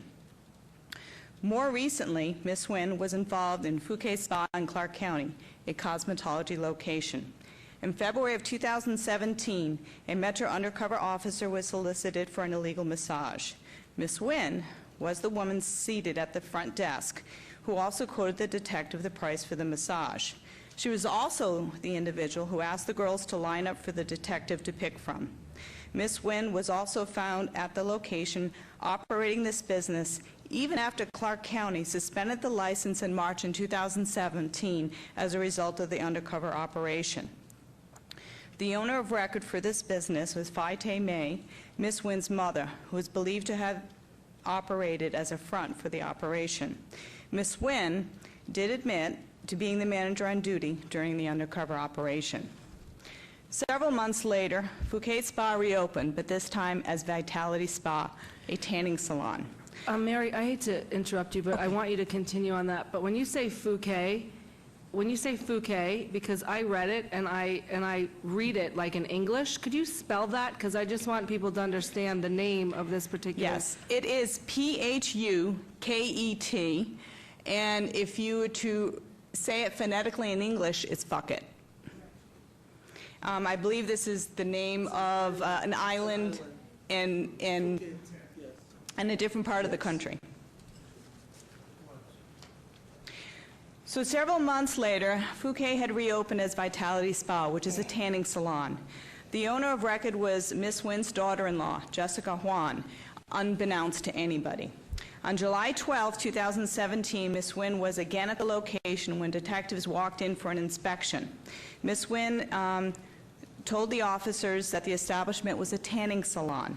[SPEAKER 22] More recently, Ms. Nguyen was involved in Fouquet Spa in Clark County, a cosmetology location. In February of 2017, a Metro undercover officer was solicited for an illegal massage. Ms. Nguyen was the woman seated at the front desk who also quoted the detective the price for the massage. She was also the individual who asked the girls to line up for the detective to pick from. Ms. Nguyen was also found at the location operating this business even after Clark County suspended the license in March in 2017 as a result of the undercover operation. The owner of record for this business was Phi Tay May, Ms. Nguyen's mother, who is believed to have operated as a front for the operation. Ms. Nguyen did admit to being the manager on duty during the undercover operation. Several months later, Fouquet Spa reopened, but this time as Vitality Spa, a tanning salon.
[SPEAKER 2] Mary, I hate to interrupt you, but I want you to continue on that. But when you say Fouquet, because I read it and I read it like in English, could you spell that? Because I just want people to understand the name of this particular.
[SPEAKER 22] Yes, it is Phuket, and if you were to say it phonetically in English, it's bucket. I believe this is the name of an island in a different part of the country. So several months later, Fouquet had reopened as Vitality Spa, which is a tanning salon. The owner of record was Ms. Nguyen's daughter-in-law, Jessica Huan, unbeknownst to anybody. On July 12, 2017, Ms. Nguyen was again at the location when detectives walked in for an inspection. Ms. Nguyen told the officers that the establishment was a tanning salon.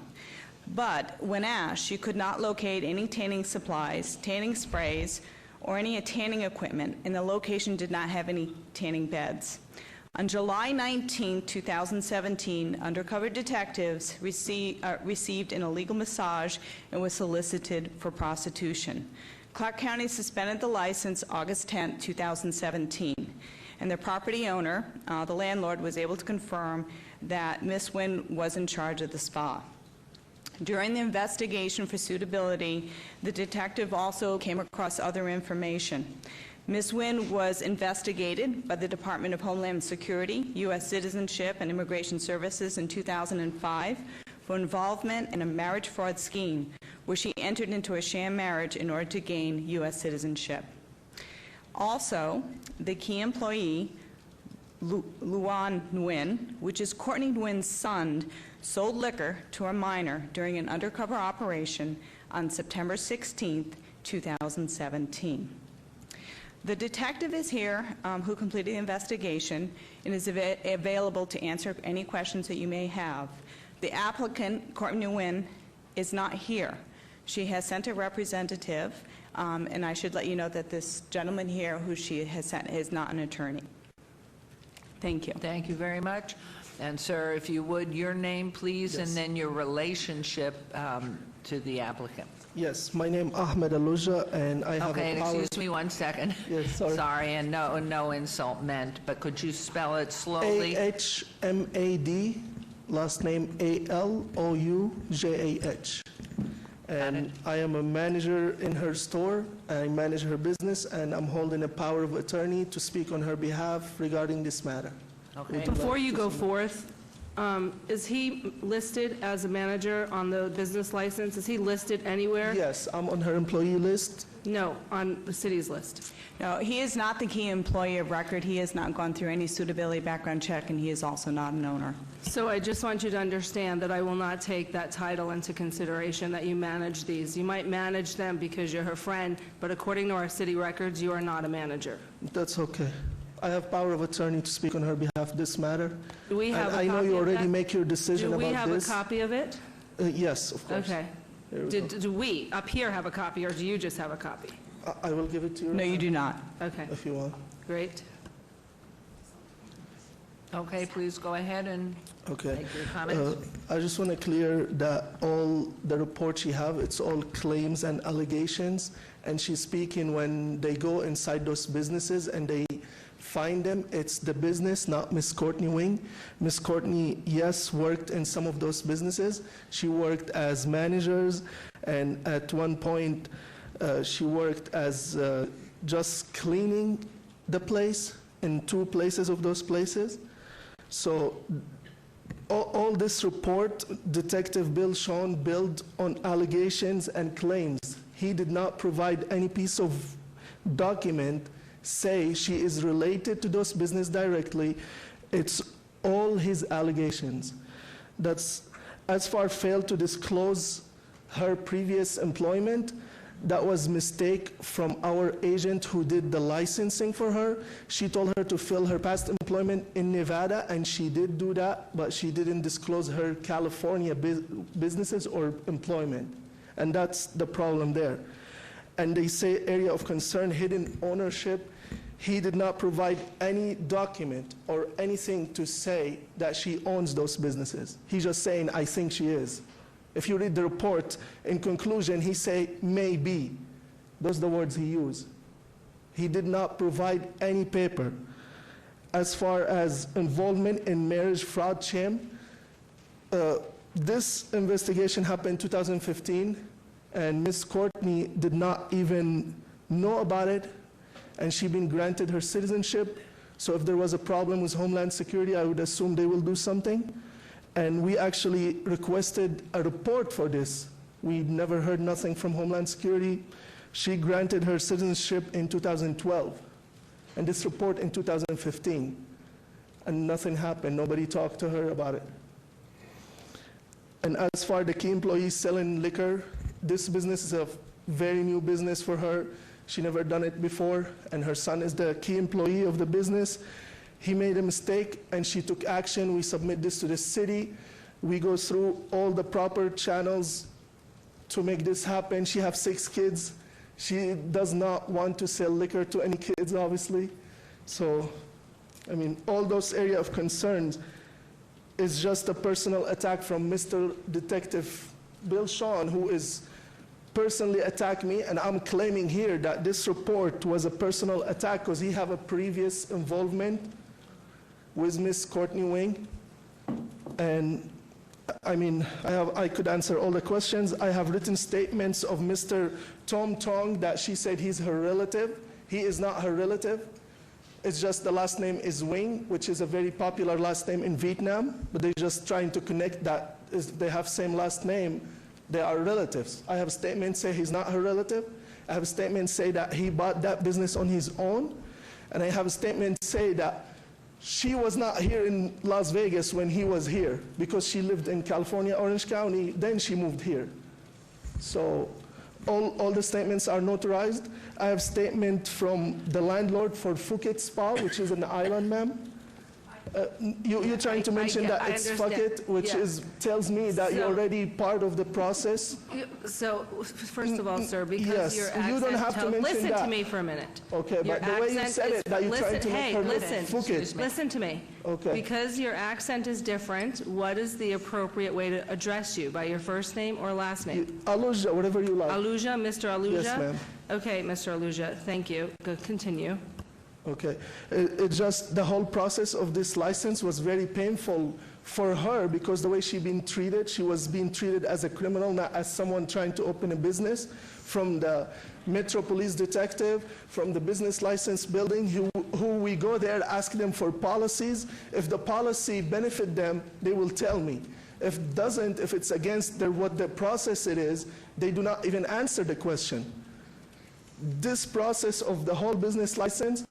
[SPEAKER 22] But when asked, she could not locate any tanning supplies, tanning sprays, or any tanning equipment, and the location did not have any tanning beds. On July 19, 2017, undercover detectives received an illegal massage and was solicited for prostitution. Clark County suspended the license August 10, 2017, and the property owner, the landlord, was able to confirm that Ms. Nguyen was in charge of the spa. During the investigation for suitability, the detective also came across other information. Ms. Nguyen was investigated by the Department of Homeland Security, U.S. Citizenship and Immigration Services in 2005 for involvement in a marriage fraud scheme where she entered into a sham marriage in order to gain U.S. citizenship. Also, the key employee, Luan Nguyen, which is Courtney Nguyen's son, sold liquor to a minor during an undercover operation on September 16, 2017. The detective is here who completed the investigation and is available to answer any questions that you may have. The applicant, Courtney Nguyen, is not here. She has sent a representative, and I should let you know that this gentleman here who she has sent is not an attorney. Thank you.
[SPEAKER 1] Thank you very much. And sir, if you would, your name, please, and then your relationship to the applicant.
[SPEAKER 7] Yes, my name Ahmed Aluja, and I have
[SPEAKER 1] Okay,
[SPEAKER 7] a power...
[SPEAKER 1] excuse me 1 second.
[SPEAKER 7] Yes, sorry.
[SPEAKER 1] Sorry, and no insult meant, but could you spell it slowly?
[SPEAKER 7] A-H-M-A-D, last name A-L-O-U-J-A-H. And I am a manager in her store. I manage her business, and I'm holding a power of attorney to speak on her behalf regarding this matter.
[SPEAKER 1] Okay.
[SPEAKER 2] Before you go forth, is he listed as a manager on the business license? Is he listed anywhere?
[SPEAKER 7] Yes, I'm on her employee list.
[SPEAKER 2] No, on the city's list.
[SPEAKER 22] No, he is not the key employee of record. He has not gone through any suitability background check, and he is also not an owner.
[SPEAKER 2] So I just want you to understand that I will not take that title into consideration, that you manage these. You might manage them because you're her friend, but according to our city records, you are not a manager.
[SPEAKER 7] That's okay. I have power of attorney to speak on her behalf this matter.
[SPEAKER 2] Do we have
[SPEAKER 7] And
[SPEAKER 2] a
[SPEAKER 7] I know
[SPEAKER 2] copy
[SPEAKER 7] you
[SPEAKER 2] of
[SPEAKER 7] already
[SPEAKER 2] that?
[SPEAKER 7] make your decision
[SPEAKER 2] Do we
[SPEAKER 7] about
[SPEAKER 2] have a
[SPEAKER 7] this.
[SPEAKER 2] copy of it?
[SPEAKER 7] Yes, of course.
[SPEAKER 2] Okay.
[SPEAKER 7] Here we go.
[SPEAKER 2] Do we up here have a copy, or do you just have a copy?
[SPEAKER 7] I will give it to you.
[SPEAKER 22] No, you do not.
[SPEAKER 2] Okay,
[SPEAKER 7] If you want.
[SPEAKER 2] great.
[SPEAKER 1] Okay, please go ahead and
[SPEAKER 7] Okay.
[SPEAKER 1] make your comments.
[SPEAKER 7] I just want to clear that all the reports she have, it's all claims and allegations, and she's speaking when they go inside those businesses and they find them, it's the business, not Miss Courtney Nguyen. Miss Courtney, yes, worked in some of those businesses. She worked as managers, and at one point, she worked as just cleaning the place in 2 places of those places. So all this report, Detective Bill Sean, built on allegations and claims. He did not provide any piece of document say she is related to those business directly. It's all his allegations. That's as far failed to disclose her previous employment. That was mistake from our agent who did the licensing for her. She told her to fill her past employment in Nevada, and she did do that, but she didn't disclose her California businesses or employment. And that's the problem there. And they say area of concern, hidden ownership. He did not provide any document or anything to say that she owns those businesses. He's just saying, I think she is. If you read the report, in conclusion, he say, maybe. Those are the words he used. He did not provide any paper. As far as involvement in marriage fraud sham, this investigation happened in 2015, and Ms. Courtney did not even know about it, and she been granted her citizenship. So if there was a problem with Homeland Security, I would assume they will do something. And we actually requested a report for this. We never heard nothing from Homeland Security. She granted her citizenship in 2012, and this report in 2015. And nothing happened. Nobody talked to her about it. And as far as the key employees selling liquor, this business is a very new business for her. She never done it before, and her son is the key employee of the business. He made a mistake, and she took action. We submit this to the city. We go through all the proper channels to make this happen. She has 6 kids. She does not want to sell liquor to any kids, obviously. So, I mean, all those areas of concerns is just a personal attack from Mr. Detective Bill Sean, who is personally attacked me, and I'm claiming here that this report was a personal attack because he have a previous involvement with Miss Courtney Nguyen, and I mean, I could answer all the questions. I have written statements of Mr. Tom Tong that she said he's her relative. He is not her relative. It's just the last name is Nguyen, which is a very popular last name in Vietnam, but they're just trying to connect that they have same last name, they are relatives. I have statements say he's not her relative. I have statements say that he bought that business on his own. And I have a statement say that she was not here in Las Vegas when he was here because she lived in California, Orange County, then she moved here. So all the statements are notarized. I have statement from the landlord for Phuket Spa, which is an island, ma'am. You're trying to mention that it's Phuket, which tells me that you're already part of the process.
[SPEAKER 2] So, first of all, sir, because
[SPEAKER 7] Yes,
[SPEAKER 2] your accent...
[SPEAKER 7] you don't have to mention
[SPEAKER 2] listen
[SPEAKER 7] that.
[SPEAKER 2] to me for a minute.
[SPEAKER 7] Okay,
[SPEAKER 2] Your
[SPEAKER 7] but the way you
[SPEAKER 2] accent
[SPEAKER 7] said
[SPEAKER 2] is-
[SPEAKER 7] it, that you're trying to make her look Phuket.
[SPEAKER 2] Listen to me.
[SPEAKER 7] Okay.
[SPEAKER 2] Because your accent is different, what is the appropriate way to address you? By your first name or last name?
[SPEAKER 7] Aluja, whatever you like.
[SPEAKER 2] Aluja, Mr. Aluja?
[SPEAKER 7] Yes, ma'am.
[SPEAKER 2] Okay, Mr. Aluja, thank you. Continue.
[SPEAKER 7] Okay. It just, the whole process of this license was very painful for her because the way she been treated, she was being treated as a criminal, not as someone trying to open a business. From the Metro Police detective, from the business license building, who we go there, ask them for policies. If the policy benefit them, they will tell me. If it doesn't, if it's against what the process it is, they do not even answer the question. This process of the whole business license,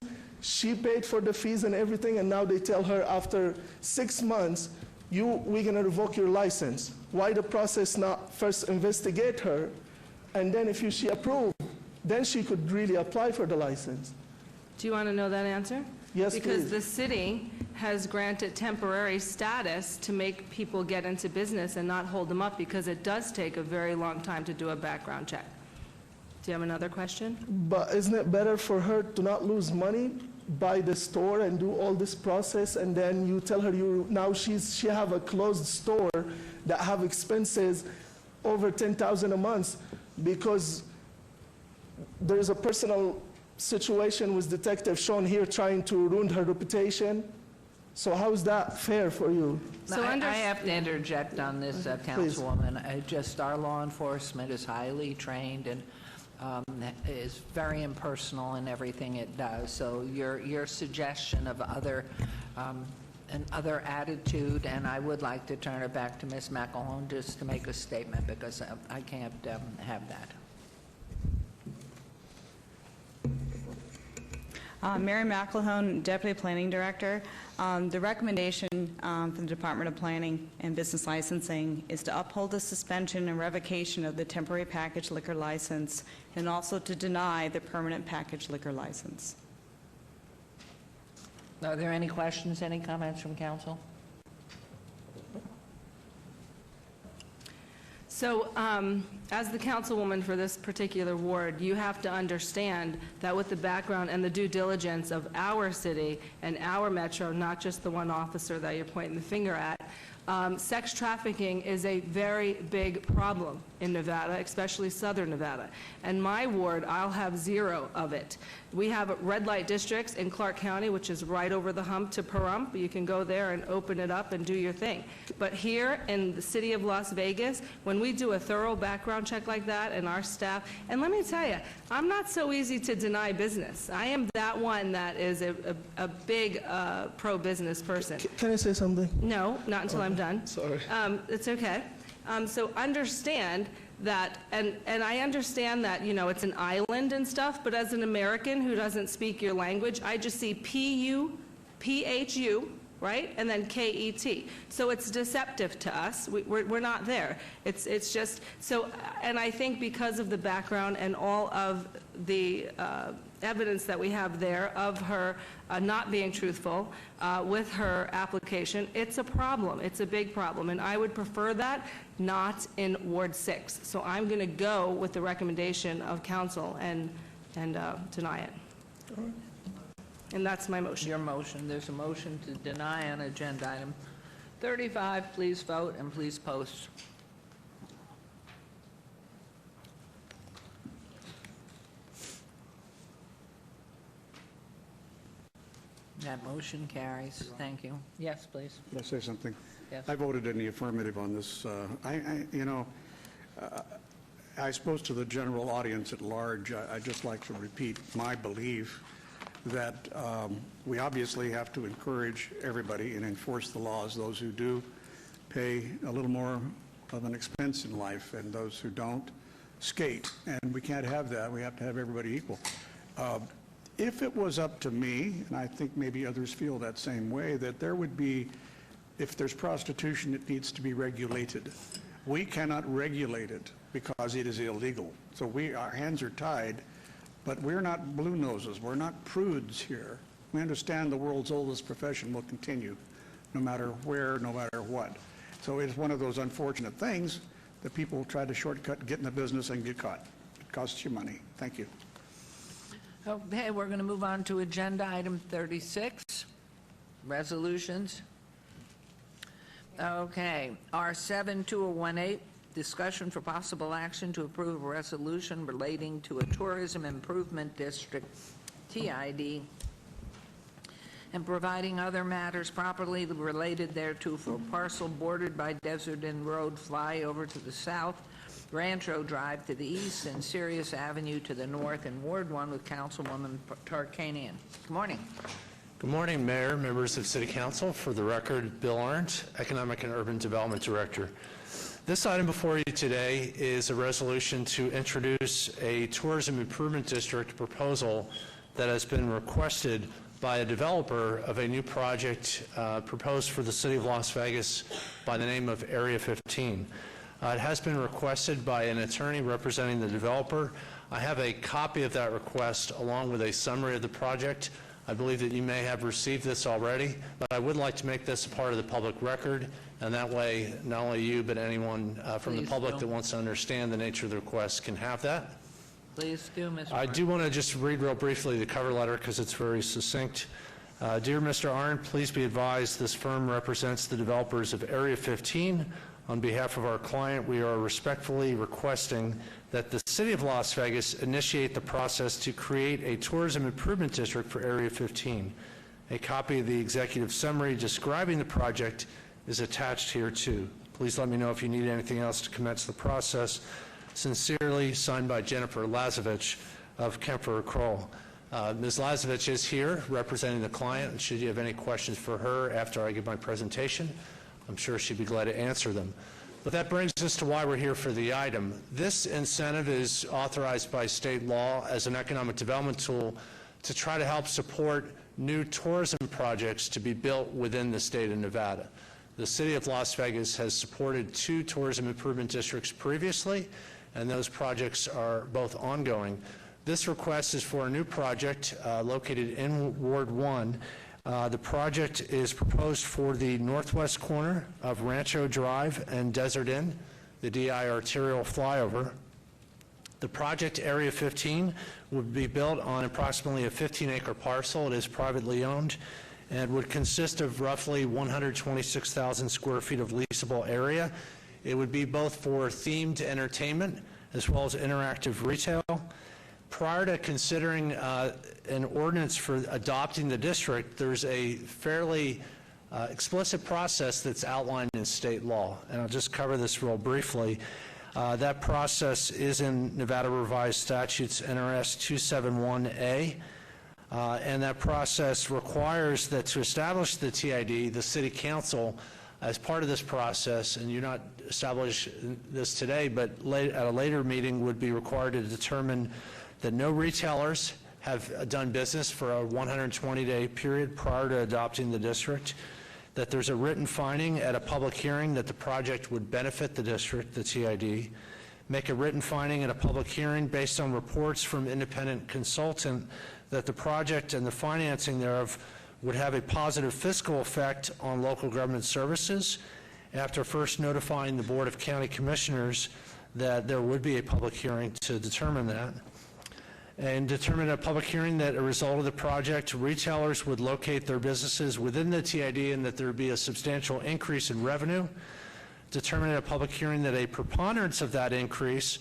[SPEAKER 7] she paid for the fees and everything, and now they tell her after 6 months, we're gonna revoke your license. Why the process not first investigate her, and then if she approved, then she could really apply for the license.
[SPEAKER 2] Do you want to know that answer?
[SPEAKER 7] Yes,
[SPEAKER 2] Because
[SPEAKER 7] please.
[SPEAKER 2] the city has granted temporary status to make people get into business and not hold them up, because it does take a very long time to do a background check. Do you have another question?
[SPEAKER 7] But isn't it better for her to not lose money, buy the store and do all this process, and then you tell her now she have a closed store that have expenses over $10,000 a month because there's a personal situation with Detective Sean here trying to ruin her reputation. So how is that fair for you?
[SPEAKER 1] So I have to interject on this, Councilwoman. Just our law enforcement is highly trained and is very impersonal in everything it does. So your suggestion of another attitude, and I would like to turn it back to Ms. McElhone just to make a statement because I can't have that.
[SPEAKER 22] Mary McElhone, Deputy Planning Director. The recommendation from the Department of Planning and Business Licensing is to uphold the suspension and revocation of the temporary package liquor license and also to deny the permanent package liquor license.
[SPEAKER 1] Are there any questions, any comments from council?
[SPEAKER 2] So, as the councilwoman for this particular ward, you have to understand that with the background and the due diligence of our city and our metro, not just the one officer that you're pointing the finger at, sex trafficking is a very big problem in Nevada, especially southern Nevada. And my ward, I'll have 0 of it. We have red light districts in Clark County, which is right over the hump to Pahrump. You can go there and open it up and do your thing. But here in the city of Las Vegas, when we do a thorough background check like that and our staff, and let me tell you, I'm not so easy to deny business. I am that one that is a big pro-business person.
[SPEAKER 7] Can I say something?
[SPEAKER 2] No, not until I'm done.
[SPEAKER 7] Sorry.
[SPEAKER 2] It's okay. So understand that, and I understand that, you know, it's an island and stuff, but as an American who doesn't speak your language, I just see P-U, P-H-U, right? And then K-E-T. So it's deceptive to us. We're not there. It's just, so, and I think because of the background and all of the evidence that we have there of her not being truthful with her application, it's a problem. It's a big problem. And I would prefer that not in Ward 6. So I'm going to go with the recommendation of council and deny it. And that's my motion.
[SPEAKER 1] Your motion. There's a motion to deny on agenda item 35. Please vote and please post. That motion carries. Thank you. Yes, please.
[SPEAKER 3] Can I say something?
[SPEAKER 1] Yes.
[SPEAKER 3] I voted in the affirmative on this. I suppose to the general audience at large, I'd just like to repeat my belief that we obviously have to encourage everybody and enforce the laws. Those who do pay a little more of an expense in life, and those who don't skate. And we can't have that. We have to have everybody equal. If it was up to me, and I think maybe others feel that same way, that there would be, if there's prostitution, it needs to be regulated. We cannot regulate it because it is illegal. So our hands are tied, but we're not blue noses. We're not prudes here. We understand the world's oldest profession will continue, no matter where, no matter what. So it's one of those unfortunate things that people try to shortcut, get in the business, and get caught. It costs you money. Thank you.
[SPEAKER 1] Okay, we're going to move on to agenda item 36, resolutions. Okay, R7-2018, discussion for possible action to approve a resolution relating to a tourism improvement district, TID, and providing other matters properly related thereto for a parcel bordered by Desert Inn Road flyover to the south, Rancho Drive to the east, and Sirius Avenue to the north, in Ward 1 with Councilwoman Tarkanian. Good morning.
[SPEAKER 11] Good morning, Mayor, members of City Council. For the record, Bill Arndt, Economic and Urban Development Director. This item before you today is a resolution to introduce a tourism improvement district proposal that has been requested by a developer of a new project proposed for the City of Las Vegas by the name of Area 15. It has been requested by an attorney representing the developer. I have a copy of that request along with a summary of the project. I believe that you may have received this already, but I would like to make this a part of the public record, and that way not only you but anyone from the public that wants to understand the nature of the request can have that.
[SPEAKER 1] Please do, Mr.
[SPEAKER 11] I do want to just read real briefly the cover letter because it's very succinct. Dear Mr. Arndt, please be advised this firm represents the developers of Area 15. On behalf of our client, we are respectfully requesting that the City of Las Vegas initiate the process to create a tourism improvement district for Area 15. A copy of the executive summary describing the project is attached here too. Please let me know if you need anything else to commence the process. Sincerely, signed by Jennifer Lazovich of Kemper Kroll. Ms. Lazovich is here representing the client, and should you have any questions for her after I give my presentation, I'm sure she'd be glad to answer them. But that brings us to why we're here for the item. This incentive is authorized by state law as an economic development tool to try to help support new tourism projects to be built within the state of Nevada. The City of Las Vegas has supported 2 tourism improvement districts previously, and those projects are both ongoing. This request is for a new project located in Ward 1. The project is proposed for the northwest corner of Rancho Drive and Desert Inn, the DI arterial flyover. The project, Area 15, would be built on approximately a 15-acre parcel. It is privately owned and would consist of roughly 126,000 square feet of leasable area. It would be both for themed entertainment as well as interactive retail. Prior to considering an ordinance for adopting the district, there's a fairly explicit process that's outlined in state law, and I'll just cover this real briefly. That process is in Nevada Revised Statutes NRS 271A, and that process requires that to establish the TID, the City Council, as part of this process, and you're not establishing this today, but at a later meeting would be required to determine that no retailers have done business for a 120-day period prior to adopting the district, that there's a written finding at a public hearing that the project would benefit the district, the TID, make a written finding at a public hearing based on reports from independent consultant that the project and the financing thereof would have a positive fiscal effect on local government services, after first notifying the Board of County Commissioners that there would be a public hearing to determine that, and determine at a public hearing that a result of the project, retailers would locate their businesses within the TID and that there would be a substantial increase in revenue, determine at a public hearing that a preponderance of that increase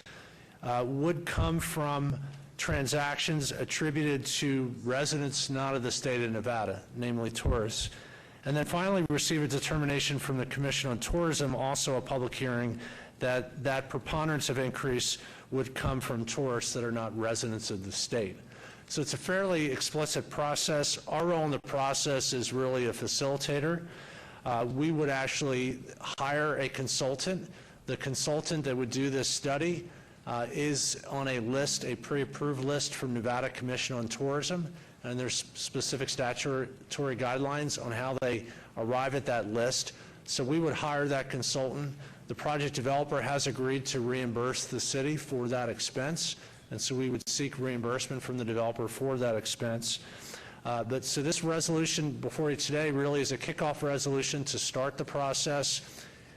[SPEAKER 11] would come from transactions attributed to residents not of the state of Nevada, namely tourists, And then finally, receive a determination from the Commission on Tourism, also a public hearing, that preponderance of increase would come from tourists that are not residents of the state. So it's a fairly explicit process. Our role in the process is really a facilitator. We would actually hire a consultant. The consultant that would do this study is on a list, a pre-approved list from Nevada Commission on Tourism, and there's specific statutory guidelines on how they arrive at that list. So we would hire that consultant. The project developer has agreed to reimburse the city for that expense, and so we would seek reimbursement from the developer for that expense. So this resolution before you today really is a kickoff resolution to start the process.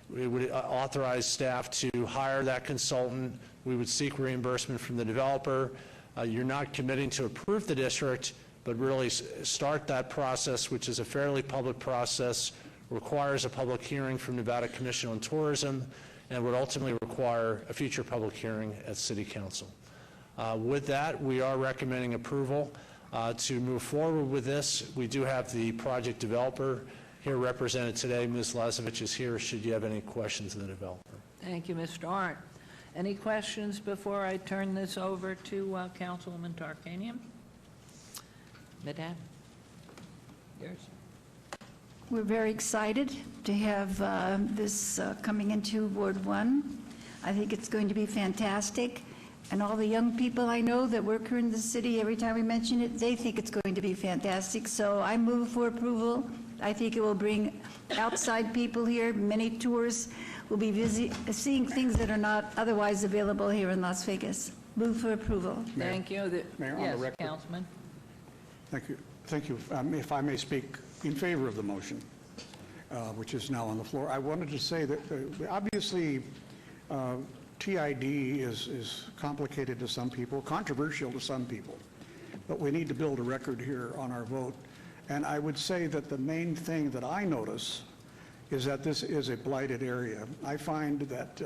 [SPEAKER 11] We would authorize staff to hire that consultant. We would seek reimbursement from the developer. You're not committing to approve the district, but really start that process, which is a fairly public process, requires a public hearing from Nevada Commission on Tourism, and would ultimately require a future public hearing at City Council. With that, we are recommending approval to move forward with this. We do have the project developer here represented today. Ms. Lazovich is here should you have any questions of the developer.
[SPEAKER 1] Thank you, Mr. Arndt. Any questions before I turn this over to Councilwoman Tarkanian? Madame, yours.
[SPEAKER 5] We're very excited to have this coming into Ward 1. I think it's going to be fantastic. And all the young people I know that work here in the city, every time we mention it, they think it's going to be fantastic. So I move for approval. I think it will bring outside people here. Many tourists will be seeing things that are not otherwise available here in Las Vegas. Move for approval.
[SPEAKER 1] Thank you.
[SPEAKER 3] Mayor, on
[SPEAKER 1] yes,
[SPEAKER 3] the record.
[SPEAKER 1] Councilman.
[SPEAKER 3] Thank you. Thank you. If I may speak in favor of the motion, which is now on the floor, I wanted to say that obviously TID is complicated to some people, controversial to some people, but we need to build a record here on our vote. And I would say that the main thing that I notice is that this is a blighted area. I find that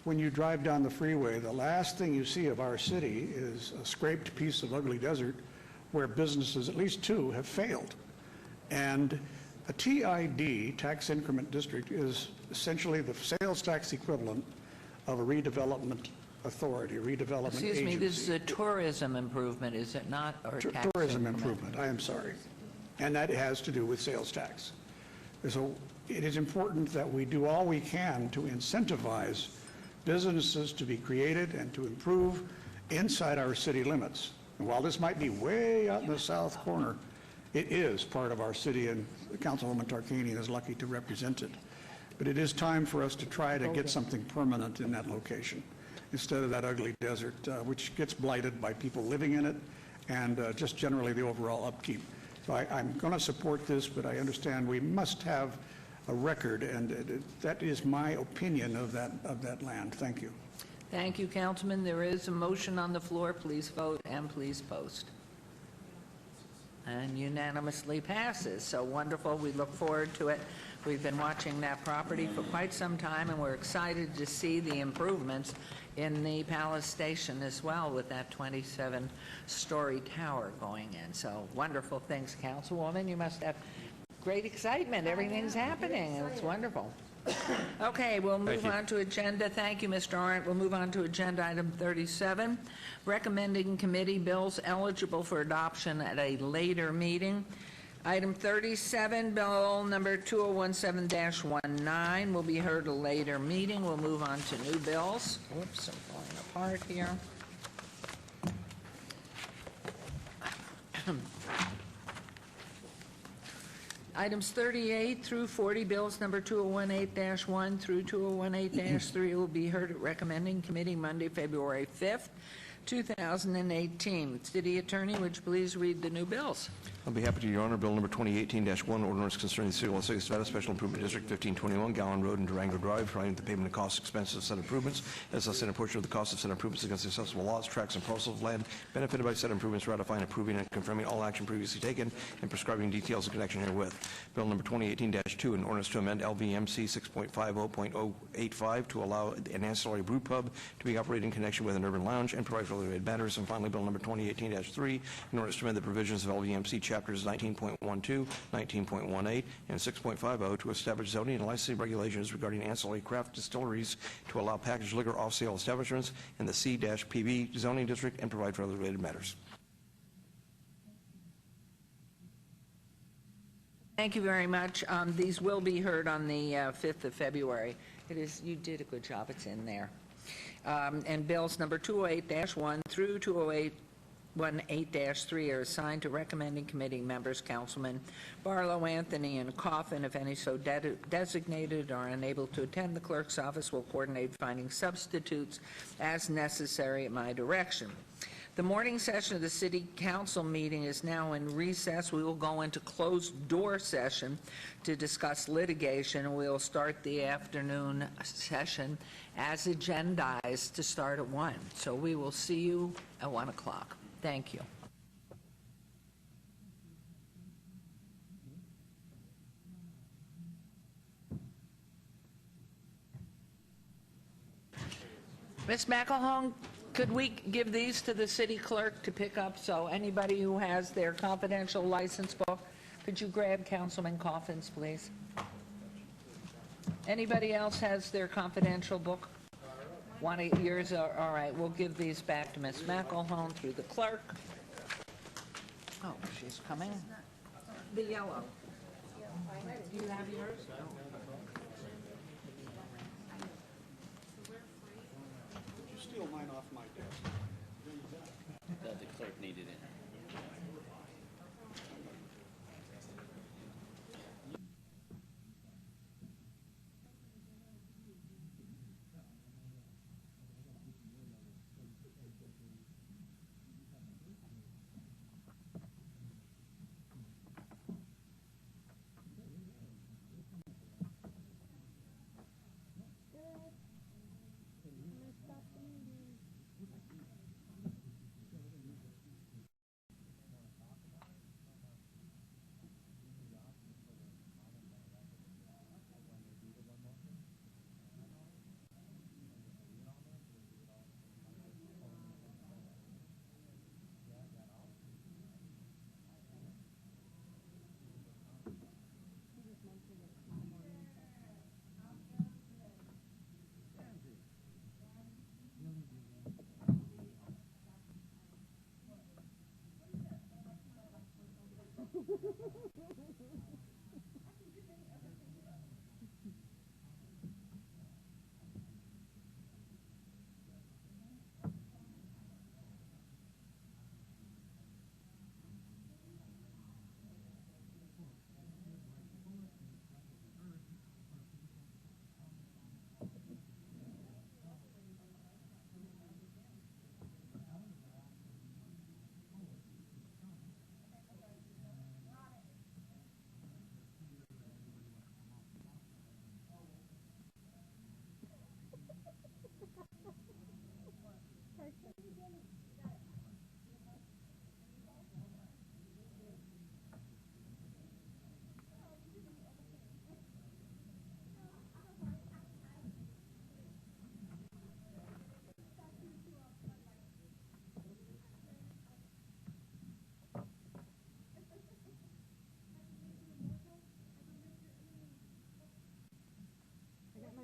[SPEAKER 3] when you drive down the freeway, the last thing you see of our city is a scraped piece of ugly desert where businesses, at least two, have failed. And a TID, tax increment district, is essentially the sales tax equivalent of a redevelopment authority, redevelopment agency.
[SPEAKER 1] Excuse me, this is a tourism improvement, is it not? Or tax
[SPEAKER 3] tourism improvement, I am sorry. And that has to do with sales tax. So it is important that we do all we can to incentivize businesses to be created and to improve inside our city limits. And while this might be way out in the south corner, it is part of our city, and Councilwoman Tarkanian is lucky to represent it. But it is time for us to try to get something permanent in that location instead of that ugly desert, which gets blighted by people living in it and just generally the overall upkeep. So I'm going to support this, but I understand we must have a record, and that is my opinion of that land. Thank you.
[SPEAKER 1] Thank you, Councilman. There is a motion on the floor. Please vote and please post. And unanimously passes. So wonderful. We look forward to it. We've been watching that property for quite some time, and we're excited to see the improvements in the Palace Station as well with that 27-story tower going in. So wonderful things, Councilwoman. You must have great excitement. Everything's happening. It's wonderful. Okay, we'll move on to agenda. Thank you, Mr. Arndt. We'll move on to agenda item 37, recommending committee bills eligible for adoption at a later meeting. Item 37, bill number 2017-19 will be heard at a later meeting. We'll move on to new bills. Whoops, I'm falling apart here. Items 38 through 40, bills number 2018-1 through 2018-3 will be heard at recommending committee Monday, February 5th, 2018. City Attorney, would you please read the new bills?
[SPEAKER 12] I'll be happy to, Your Honor. Bill number 2018-1, ordinance concerning the City of Las Vegas, Nevada Special Improvement District 1521, Gallon Road and Durango Drive, providing the payment of costs, expenses of said improvements, as less than a portion of the cost of said improvements against the accessible lots, tracts, and parcels of land benefited by said improvements, ratifying, approving, and confirming all action previously taken, and prescribing details in connection herewith. Bill number 2018-2, an ordinance to amend LVMC 6.50.085 to allow an ancillary brew pub to be operated in connection with an urban lounge and provide for related matters. And finally, bill number 2018-3, an ordinance to amend the provisions of LVMC Chapter Chapters 19.12, 19.18, and 6.50 to establish zoning and licensing regulations regarding ancillary craft distilleries to allow packaged liquor off-sale establishments in the C-PB zoning district and provide for other related matters.
[SPEAKER 1] Thank you very much. These will be heard on the 5th of February. It is, you did a good job. It's in there. And bills number 208-1 through 208-18-3 are assigned to recommending committee members, Councilman Barlow, Anthony, and Coffin. If any so designated are unable to attend, the clerk's office will coordinate finding substitutes as necessary at my direction. The morning session of the City Council meeting is now in recess. We will go into closed-door session to discuss litigation. We'll start the afternoon session as agendized to start at 1. So we will see you at 1 o'clock. Thank you. Ms. McElhone, could we give these to the city clerk to pick up? So anybody who has their confidential license book, could you grab Councilman Coffin's, please? Anybody else has their confidential book? One of yours? All right, we'll give these back to Ms. McElhone through the clerk. Oh, she's coming. The yellow. Do you have yours?
[SPEAKER 3] Steal mine off my desk.
[SPEAKER 8] The clerk needed it.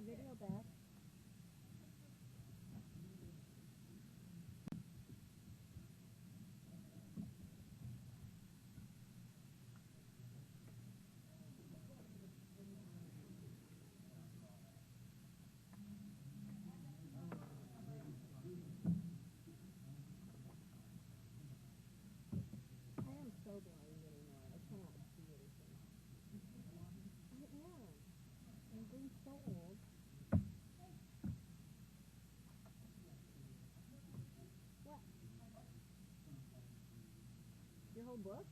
[SPEAKER 6] Video back. I am so blind anymore. I cannot see anything. I am. I'm getting so old. What? Your whole book?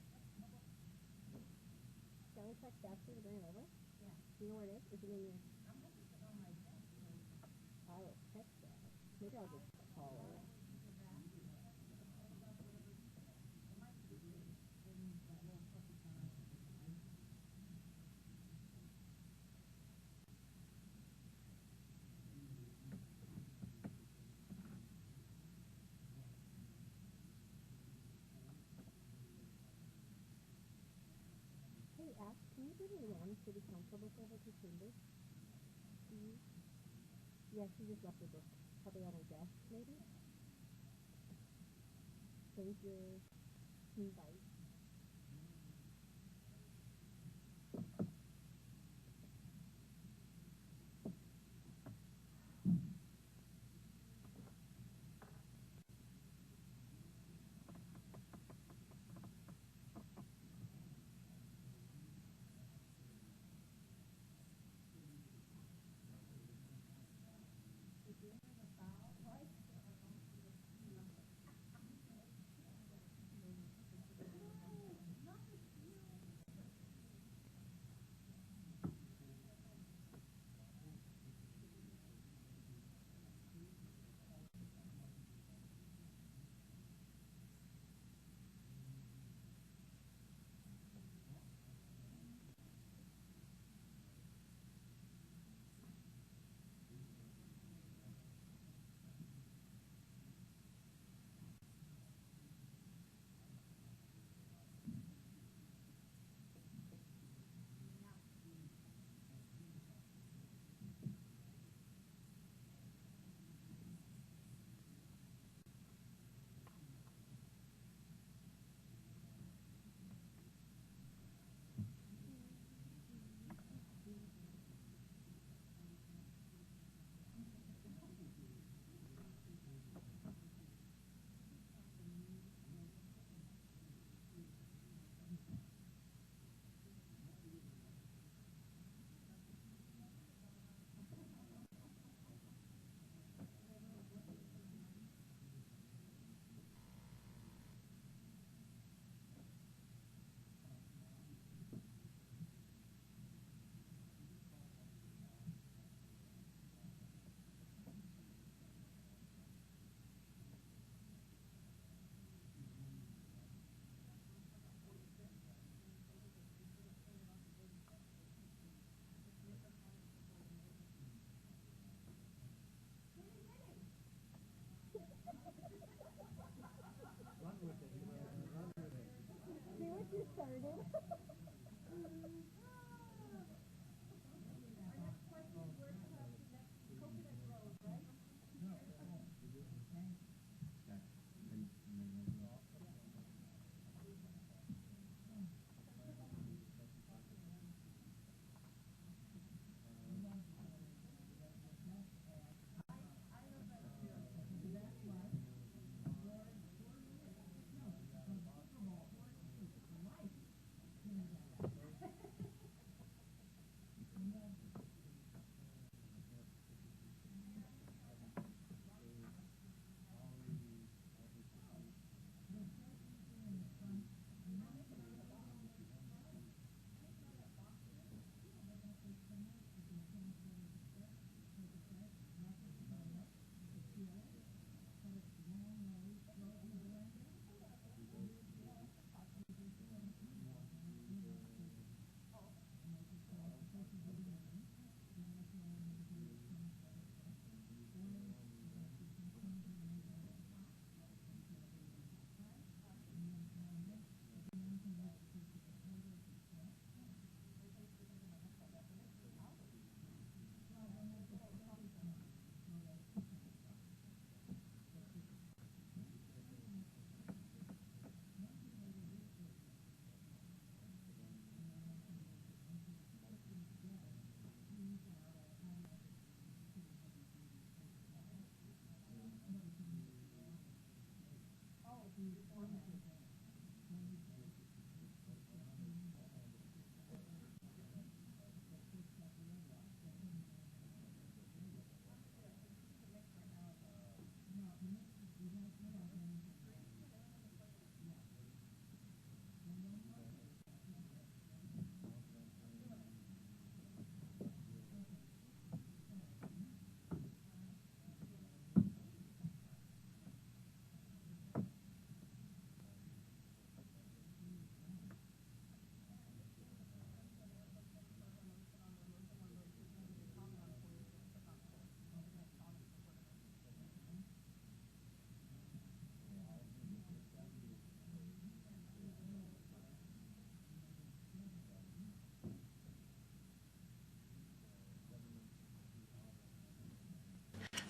[SPEAKER 6] Sally Check Statue to bring it over? Yeah. Do you know where it is? Is it in your... I will check that. Maybe I'll just call her. Can you bring Luann City Council book over to Chambers? Yeah, she just left her book. Probably on her desk, maybe? Thank you. Bye.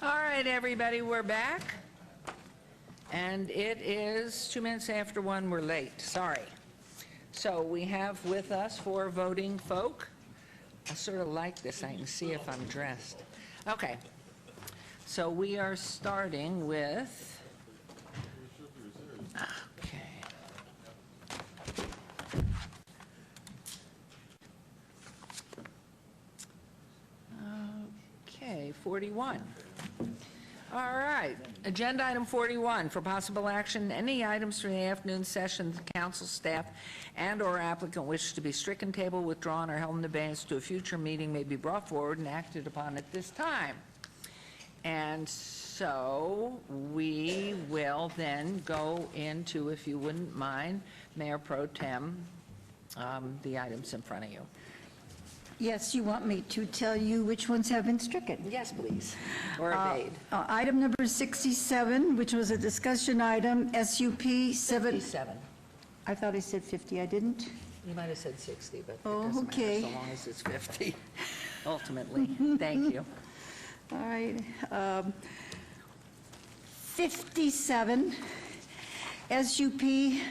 [SPEAKER 1] All right, everybody, we're back. And it is 2 minutes after 1. We're late. Sorry. So we have with us 4 voting folk. I sort of like this. I can see if I'm dressed. Okay. So we are starting with... Okay. Okay, 41. All right. Agenda item 41, for possible action, any items from the afternoon session the council staff and/or applicant wish to be stricken, tabled, withdrawn, or held in abeyance to a future meeting may be brought forward and acted upon at this time. And so we will then go into, if you wouldn't mind, Mayor Pro Tem, the items in front of you.
[SPEAKER 5] Yes, you want me to tell you which ones have been stricken?
[SPEAKER 1] Yes, please. Or obeyed.
[SPEAKER 5] Item number 67, which was a discussion item, SUP
[SPEAKER 1] 57.
[SPEAKER 5] I thought I said 50, I didn't?
[SPEAKER 1] You might have said 60, but it
[SPEAKER 5] Oh,
[SPEAKER 1] doesn't
[SPEAKER 5] okay.
[SPEAKER 1] matter so long as it's 50, ultimately. Thank you.
[SPEAKER 5] All right. 57, SUP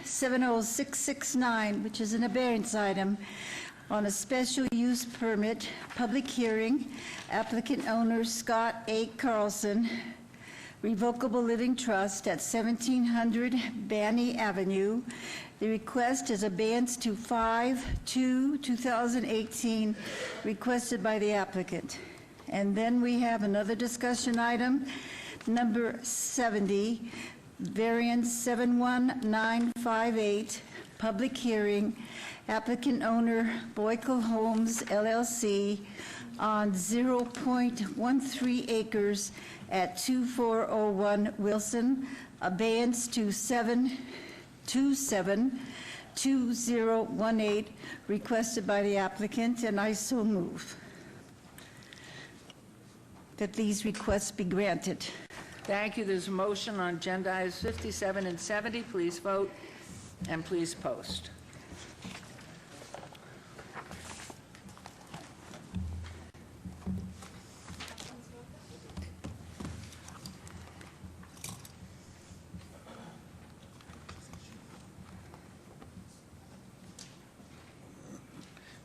[SPEAKER 5] 70669, which is an abeyance item on a special use permit, public hearing, applicant owner Scott A. Carlson, Revocable Living Trust at 1700 Banny Avenue. The request is abeyance to 5/2/2018, requested by the applicant. And then we have another discussion item, number 70, variance 71958, public hearing, applicant owner Boyko Homes LLC on 0.13 acres at 2401 Wilson, abeyance to 7/27/2018, requested by the applicant, and I so move that these requests be granted.
[SPEAKER 1] Thank you. There's a motion on agenda items 57 and 70. Please vote and please post.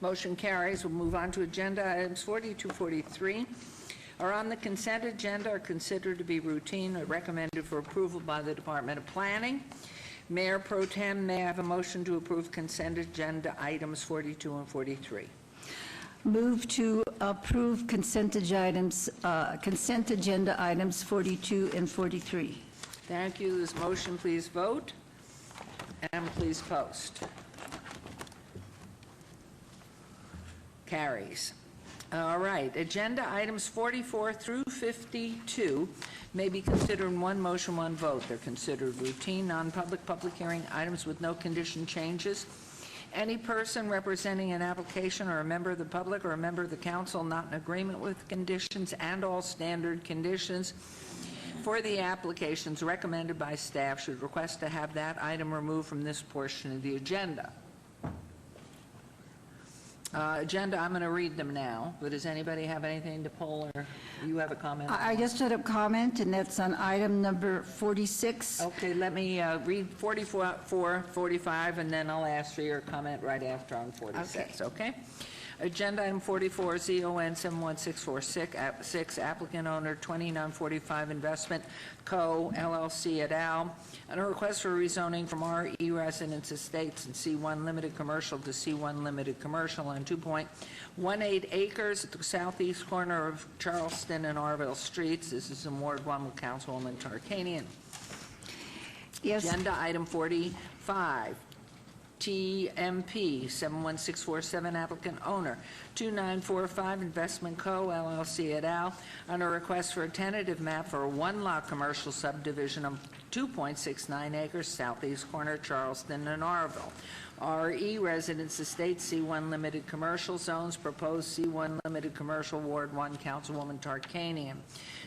[SPEAKER 1] Motion carries. We'll move on to agenda items 42, 43. Are on the consent agenda, are considered to be routine or recommended for approval by the Department of Planning. Mayor Pro Tem, may I have a motion to approve consent agenda items 42 and 43?
[SPEAKER 5] Move to approve consent agenda items 42 and 43.
[SPEAKER 1] Thank you. This motion, please vote and please post. Carries. All right. Agenda items 44 through 52 may be considered in one motion, one vote. They're considered routine, non-public, public hearing items with no condition changes. Any person representing an application or a member of the public or a member of the council not in agreement with conditions and all standard conditions for the applications recommended by staff should request to have that item removed from this portion of the agenda. Agenda, I'm going to read them now, but does anybody have anything to pull, or you have a comment?
[SPEAKER 5] I just had a comment, and that's on item number 46.
[SPEAKER 1] Okay, let me read 44, 45, and then I'll ask for your comment right after on 46, okay? Agenda item 44, ZON 71646, applicant owner 2945 Investment Co., LLC et al., and a request for rezoning from RE Residence Estates and C1 Limited Commercial to C1 Limited Commercial on 2.18 acres at the southeast corner of Charleston and Arville Streets. This is in Ward 1 with Councilwoman Tarkanian.
[SPEAKER 5] Yes.
[SPEAKER 1] Agenda item 45. TMP 71647, applicant owner 2945 Investment Co., LLC et al., on a request for a tentative map for a one-lot commercial subdivision of 2.69 acres southeast corner Charleston and Arville. RE Residence Estates, C1 Limited Commercial Zones, proposed C1 Limited Commercial Ward 1, Councilwoman Tarkanian.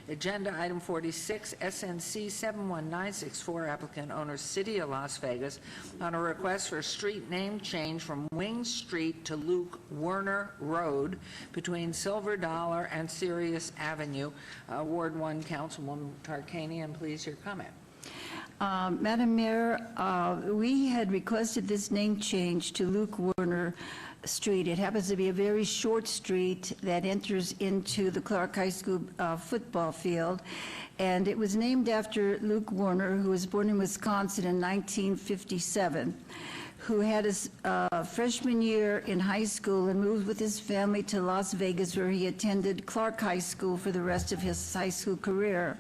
[SPEAKER 1] Agenda item 46, SNC 71964, applicant owner City of Las Vegas, on a request for a street name change from Wing Street to Luke Werner Road between Silver Dollar and Sirius Avenue. Ward 1, Councilwoman Tarkanian, please, your comment.
[SPEAKER 5] Madam Mayor, we had requested this name change to Luke Werner Street. It happens to be a very short street that enters into the Clark High School football field, and it was named after Luke Werner, who was born in Wisconsin in 1957, who had his freshman year in high school and moved with his family to Las Vegas, where he attended Clark High School for the rest of his high school career.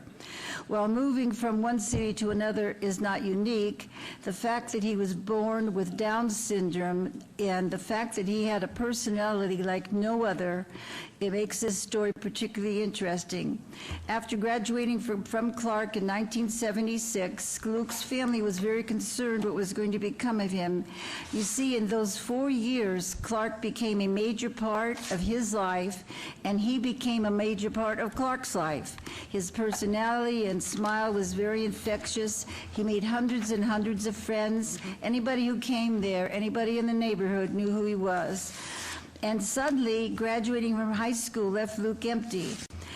[SPEAKER 5] While moving from one city to another is not unique, the fact that he was born with Down syndrome and the fact that he had a personality like no other, it makes this story particularly interesting. After graduating from Clark in 1976, Luke's family was very concerned what was going to become of him. You see, in those 4 years, Clark became a major part of his life, and he became a major part of Clark's life. His personality and smile was very infectious. He made hundreds and hundreds of friends. Anybody who came there, anybody in the neighborhood knew who he was. And suddenly, graduating from high school left Luke empty.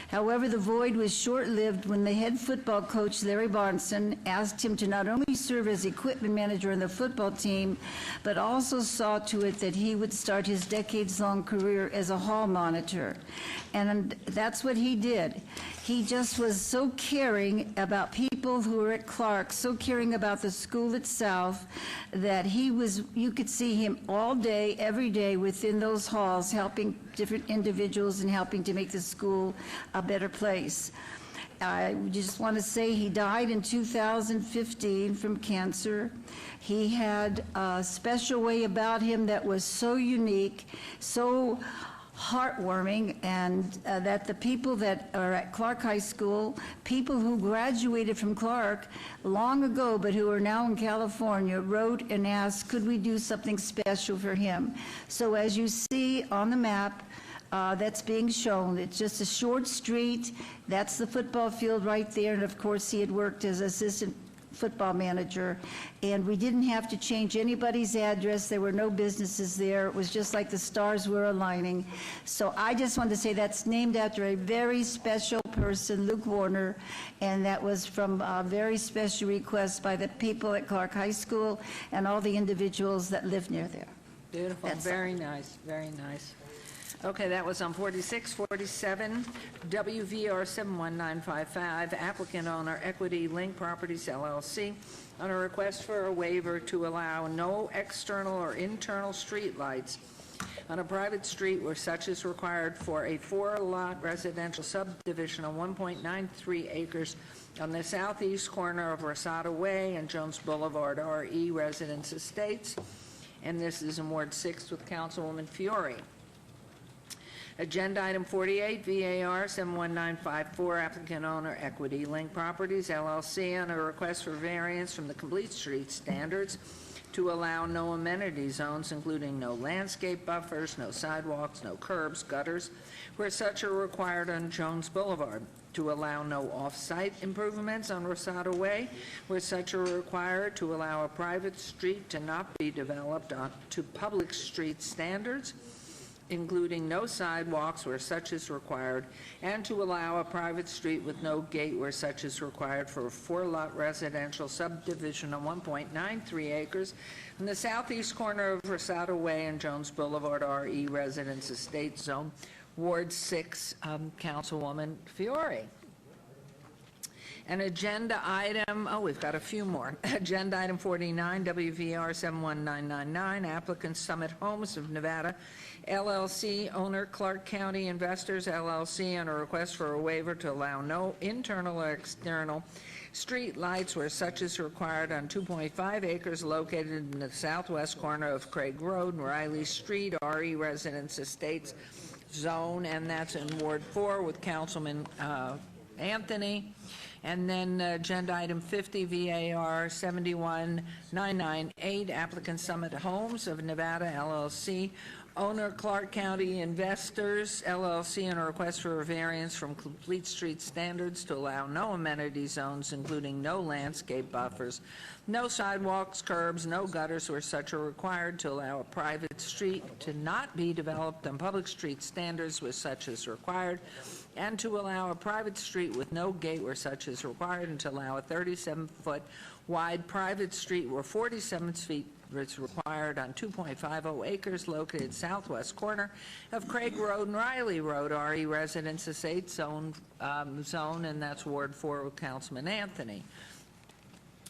[SPEAKER 5] However, the void was short-lived when the head football coach, Larry Barnson, asked him to not only serve as equipment manager on the football team, but also saw to it that he would start his decades-long career as a hall monitor. And that's what he did. He just was so caring about people who were at Clark, so caring about the school itself, that you could see him all day, every day within those halls, helping different individuals and helping to make the school a better place. I just want to say he died in 2015 from cancer. He had a special way about him that was so unique, so heartwarming, and that the people that are at Clark High School, people who graduated from Clark long ago but who are now in California, wrote and asked, could we do something special for him? So as you see on the map, that's being shown. It's just a short street. That's the football field right there. And of course, he had worked as assistant football manager. And we didn't have to change anybody's address. There were no businesses there. It was just like the stars were aligning. So I just wanted to say that's named after a very special person, Luke Werner, and that was from a very special request by the people at Clark High School and all the individuals that live near there.
[SPEAKER 1] Beautiful.
[SPEAKER 5] That's
[SPEAKER 1] Very nice. Very nice. Okay, that was on 46, 47, WVR 71955, applicant owner Equity Link Properties LLC, on a request for a waiver to allow no external or internal street lights on a private street where such is required for a 4-lot residential subdivision on 1.93 acres on the southeast corner of Rosado Way and Jones Boulevard, RE Residence Estates. And this is in Ward 6 with Councilwoman Fiore. Agenda item 48, VAR 71954, applicant owner Equity Link Properties LLC, on a request for variance from the complete street standards to allow no amenity zones, including no landscape buffers, no sidewalks, no curbs, gutters, where such are required on Jones Boulevard, to allow no off-site improvements on Rosado Way, where such are required, to allow a private street to not be developed to public street standards, including no sidewalks where such is required, and to allow a private street with no gate where such is required for a 4-lot residential subdivision on 1.93 acres in the southeast corner of Rosado Way and Jones Boulevard, RE Residence Estate Zone, Ward 6, Councilwoman Fiore. An agenda item, we've got a few more. Agenda item 49, WVR 71999, applicant Summit Homes of Nevada, LLC, owner Clark County Investors, LLC, on a request for a waiver to allow no internal or external street lights where such is required on 2.5 acres located in the southwest corner of Craig Road and Riley Street, RE Residence Estates Zone, and that's in Ward 4 with Councilman Anthony. And then agenda item 50, VAR 71998, applicant Summit Homes of Nevada LLC, owner Clark County Investors LLC, and a request for a variance from complete street standards to allow no amenity zones, including no landscape buffers, no sidewalks, curbs, no gutters where such are required, to allow a private street to not be developed on public street standards where such is required, and to allow a private street with no gate where such is required, and to allow a 37-foot wide private street where 47 feet is required on 2.50 acres located southwest corner of Craig Road and Riley Road, RE Residence Estate Zone, and that's Ward 4 with Councilman Anthony.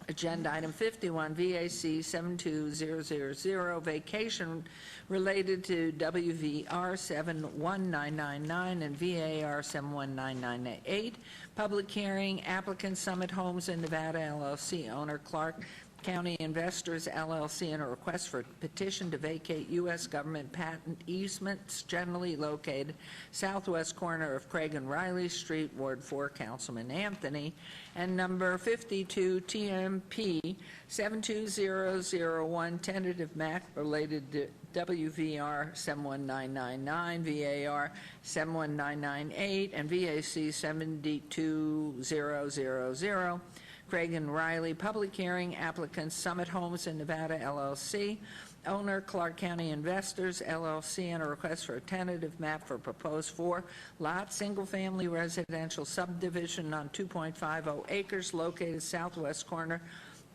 [SPEAKER 1] Agenda item 51, VAC 72000, vacation related to WVR 71999 and VAR 71998. Public hearing, applicant Summit Homes in Nevada LLC, owner Clark County Investors LLC, and a request for petition to vacate U.S. government patent easements generally located southwest corner of Craig and Riley Street, Ward 4, Councilman Anthony. And number 52, TMP 72001, tentative map related to WVR 71999, VAR 71998, and VAC 72000. Craig and Riley, public hearing, applicants Summit Homes in Nevada LLC, owner Clark County Investors LLC, and a request for a tentative map for proposed 4-lot single-family residential subdivision on 2.50 acres located southwest corner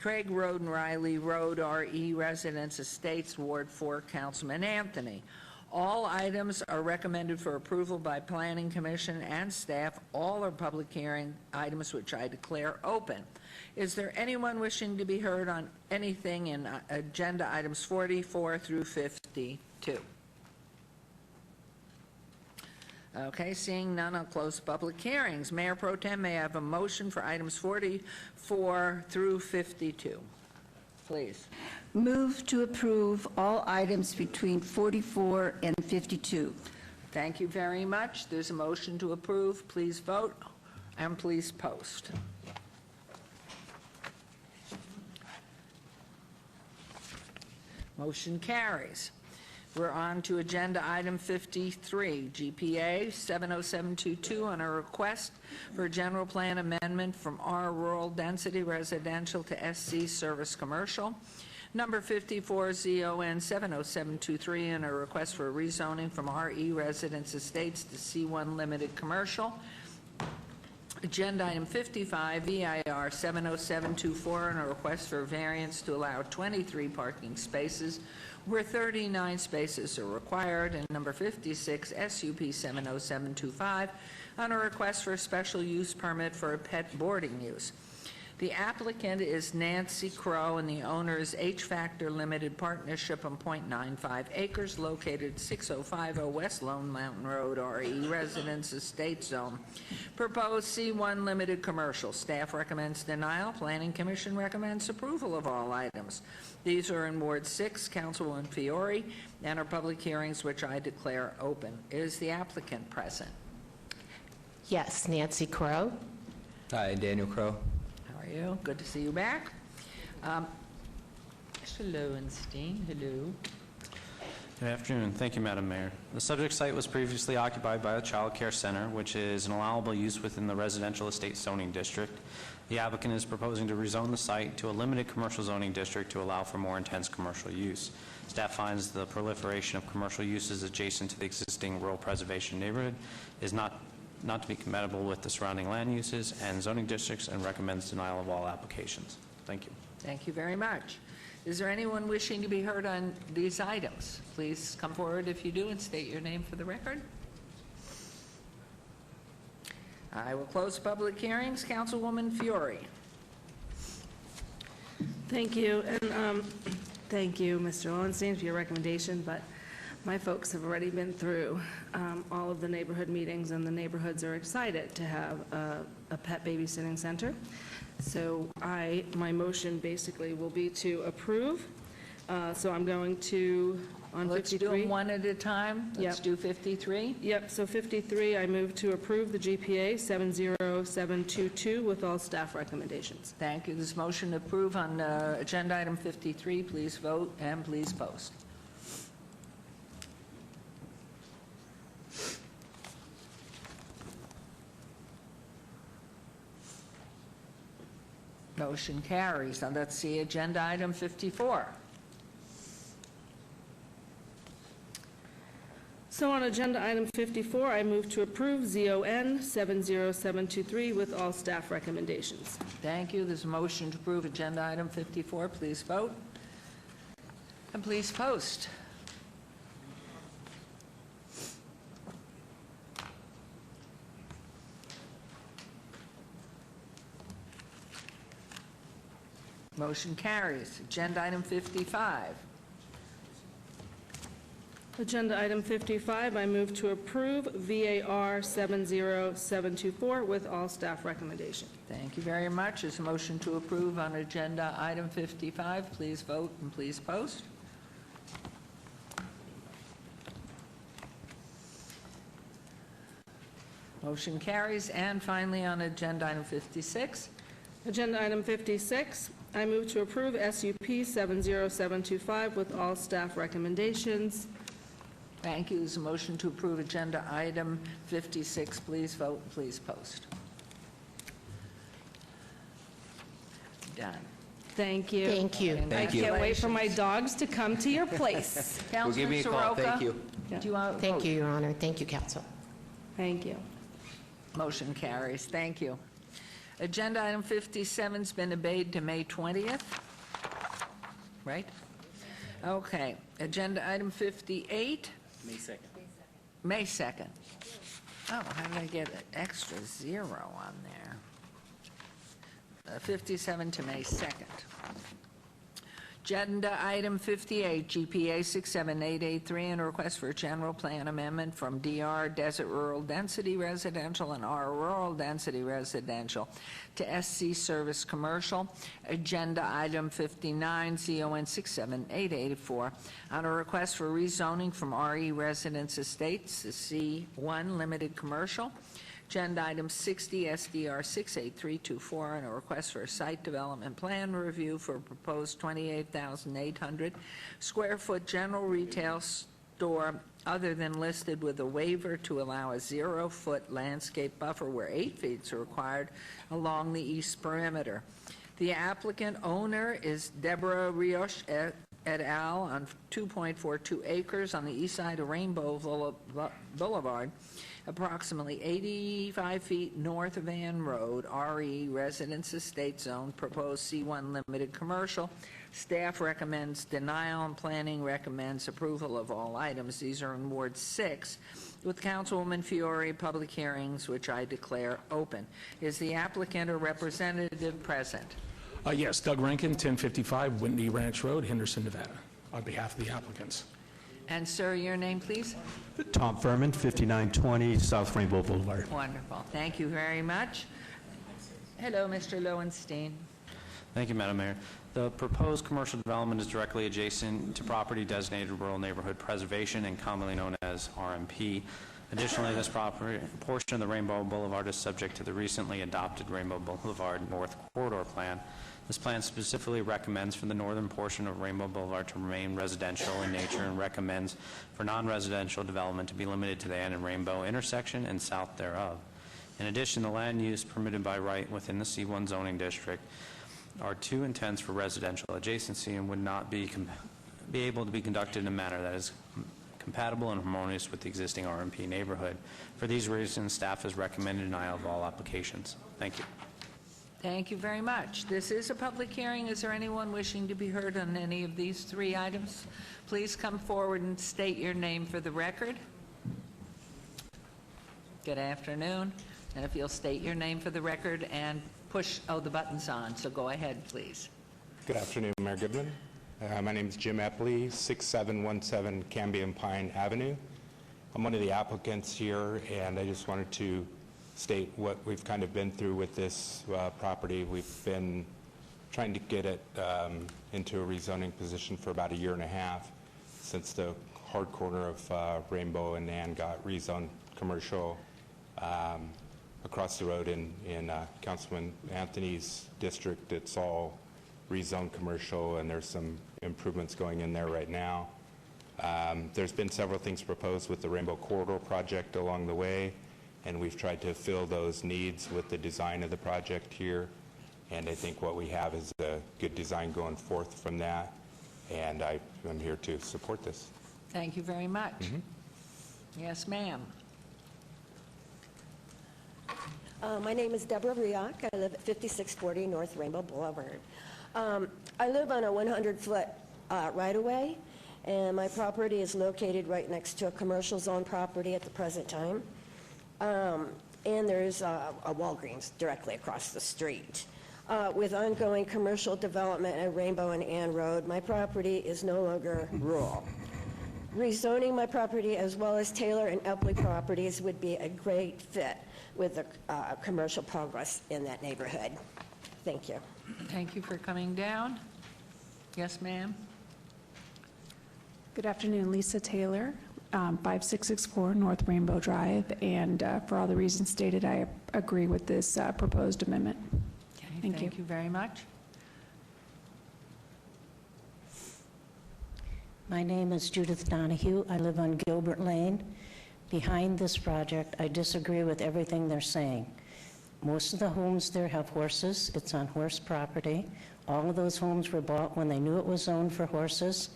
[SPEAKER 1] Craig Road and Riley Road, RE Residence Estates, Ward 4, Councilman Anthony. All items are recommended for approval by Planning Commission and staff. All are public hearing items which I declare open. Is there anyone wishing to be heard on anything in agenda items 44 through 52? Okay, seeing none, I'll close public hearings. Mayor Pro Tem, may I have a motion for items 44 through 52? Please.
[SPEAKER 5] Move to approve all items between 44 and 52.
[SPEAKER 1] Thank you very much. There's a motion to approve. Please vote and please post. Motion carries. We're on to agenda item 53, GPA 70722, on a request for a general plan amendment from R Rural Density Residential to SC Service Commercial. Number 54, ZON 70723, and a request for rezoning from RE Residence Estates to C1 Limited Commercial. Agenda item 55, VIR 70724, and a request for variance to allow 23 parking spaces where 39 spaces are required. And number 56, SUP 70725, on a request for a special use permit for a pet boarding use. The applicant is Nancy Crow, and the owner is H Factor Limited Partnership on .95 acres located 6050 West Lone Mountain Road, RE Residence Estate Zone. Proposed C1 Limited Commercial. Staff recommends denial. Planning Commission recommends approval of all items. These are in Ward 6, Councilwoman Fiore, and are public hearings which I declare open. Is the applicant present?
[SPEAKER 18] Yes, Nancy Crow.
[SPEAKER 13] Hi, Daniel Crow.
[SPEAKER 1] How are you? Good to see you back. Mr. Lowenstein, hello.
[SPEAKER 14] Good afternoon. Thank you, Madam Mayor. The subject site was previously occupied by a child care center, which is an allowable use within the residential estate zoning district. The applicant is proposing to rezone the site to a limited commercial zoning district to allow for more intense commercial use. Staff finds the proliferation of commercial uses adjacent to the existing rural preservation neighborhood is not to be compatible with the surrounding land uses and zoning districts, and recommends denial of all applications. Thank you.
[SPEAKER 1] Thank you very much. Is there anyone wishing to be heard on these items? Please come forward if you do and state your name for the record. I will close public hearings. Councilwoman Fiore.
[SPEAKER 2] Thank you, and thank you, Mr. Lowenstein, for your recommendation, but my folks have already been through all of the neighborhood meetings, and the neighborhoods are excited to have a pet babysitting center. So my motion basically will be to approve. So I'm going to on
[SPEAKER 1] Let's
[SPEAKER 2] 53.
[SPEAKER 1] do them one at a time. Let's
[SPEAKER 2] Yep.
[SPEAKER 1] do 53.
[SPEAKER 2] Yep, so 53, I move to approve the GPA 70722 with all staff recommendations.
[SPEAKER 1] Thank you. This motion to approve on agenda item 53. Please vote and please post. Motion carries. Now let's see agenda item 54.
[SPEAKER 2] So on agenda item 54, I move to approve ZON 70723 with all staff recommendations.
[SPEAKER 1] Thank you. There's a motion to approve agenda item 54. Please vote and please post. Motion carries. Agenda item 55.
[SPEAKER 2] Agenda item 55, I move to approve VAR 70724 with all staff recommendations.
[SPEAKER 1] Thank you very much. There's a motion to approve on agenda item 55. Please vote and please post. Motion carries. And finally, on agenda item 56.
[SPEAKER 2] Agenda item 56, I move to approve SUP 70725 with all staff recommendations.
[SPEAKER 1] Thank you. There's a motion to approve agenda item 56. Please vote and please post. Done.
[SPEAKER 2] Thank you.
[SPEAKER 18] Thank you.
[SPEAKER 2] I can't wait for my dogs to come to your place.
[SPEAKER 13] Well, give me a call. Thank you.
[SPEAKER 1] Do you want to
[SPEAKER 18] Thank
[SPEAKER 1] vote?
[SPEAKER 18] you, Your Honor. Thank you, Counsel.
[SPEAKER 2] Thank you.
[SPEAKER 1] Motion carries. Thank you. Agenda item 57's been obeyed to May 20th, right? Okay. Agenda item 58.
[SPEAKER 14] May 2nd.
[SPEAKER 1] May 2nd. Oh, how did I get an extra 0 on there? 57 to May 2nd. Agenda item 58, GPA 67883, and a request for a general plan amendment from DR Desert Rural Density Residential and R Rural Density Residential to SC Service Commercial. Agenda item 59, ZON 67884, on a request for rezoning from RE Residence Estates to C1 Limited Commercial. Agenda item 60, SDR 68324, and a request for a site development plan review for a proposed 28,800 square foot general retail store other than listed with a waiver to allow a 0-foot landscape buffer where 8 feet are required along the east perimeter. The applicant owner is Deborah Rios et al. On 2.42 acres on the east side of Rainbow Boulevard, approximately 85 feet north of Ann Road, RE Residence Estate Zone, proposed C1 Limited Commercial. Staff recommends denial and planning recommends approval of all items. These are in Ward 6 with Councilwoman Fiore, public hearings which I declare open. Is the applicant or representative present?
[SPEAKER 10] Yes, Doug Rankin, 1055 Whitney Ranch Road, Henderson, Nevada, on behalf of the applicants.
[SPEAKER 1] And sir, your name please?
[SPEAKER 16] Tom Furman, 5920 South Rainbow Boulevard.
[SPEAKER 1] Wonderful. Thank you very much. Hello, Mr. Lowenstein.
[SPEAKER 14] Thank you, Madam Mayor. The proposed commercial development is directly adjacent to property designated Rural Neighborhood Preservation and commonly known as RNP. Additionally, this property portion of the Rainbow Boulevard is subject to the recently adopted Rainbow Boulevard North Corridor Plan. This plan specifically recommends for the northern portion of Rainbow Boulevard to remain residential in nature and recommends for non-residential development to be limited to the Ann and Rainbow intersection and south thereof. In addition, the land use permitted by right within the C1 zoning district are two intents for residential adjacency and would not be able to be conducted in a manner that is compatible and harmonious with the existing RMP neighborhood. For these reasons, staff has recommended denial of all applications. Thank you.
[SPEAKER 1] Thank you very much. This is a public hearing. Is there anyone wishing to be heard on any of these 3 items? Please come forward and state your name for the record. Good afternoon. And if you'll state your name for the record and push, the button's on, so go ahead, please.
[SPEAKER 23] Good afternoon, Mayor Goodman. My name is Jim Epley, 6717 Cambion Pine Avenue. I'm one of the applicants here, and I just wanted to state what we've kind of been through with this property. We've been trying to get it into a rezoning position for about 1.5 years. since the hard corner of Rainbow and Ann got rezoned commercial. Across the road in Councilman Anthony's district, it's all rezoned commercial, and there's some improvements going in there right now. There's been several things proposed with the Rainbow Corridor project along the way, and we've tried to fill those needs with the design of the project here. And I think what we have is a good design going forth from that, and I'm here to support this.
[SPEAKER 1] Thank you very much. Yes, ma'am.
[SPEAKER 6] My name is Deborah Riak. I live at 5640 North Rainbow Boulevard. I live on a 100-foot right-of-way, and my property is located right next to a commercial zone property at the present time. And there's a Walgreens directly across the street. With ongoing commercial development at Rainbow and Ann Road, my property is no longer rural. Rezoning my property as well as Taylor and Epley properties would be a great fit with the commercial progress in that neighborhood. Thank you.
[SPEAKER 1] Thank you for coming down. Yes, ma'am.
[SPEAKER 4] Good afternoon, Lisa Taylor, 5664 North Rainbow Drive, and for all the reasons stated, I agree with this proposed amendment.
[SPEAKER 1] Okay, thank you very much.
[SPEAKER 18] My name is Judith Donahue. I live on Gilbert Lane. Behind this project, I disagree with everything they're saying. Most of the homes there have horses. It's on horse property. All of those homes were bought when they knew it was zoned for horses,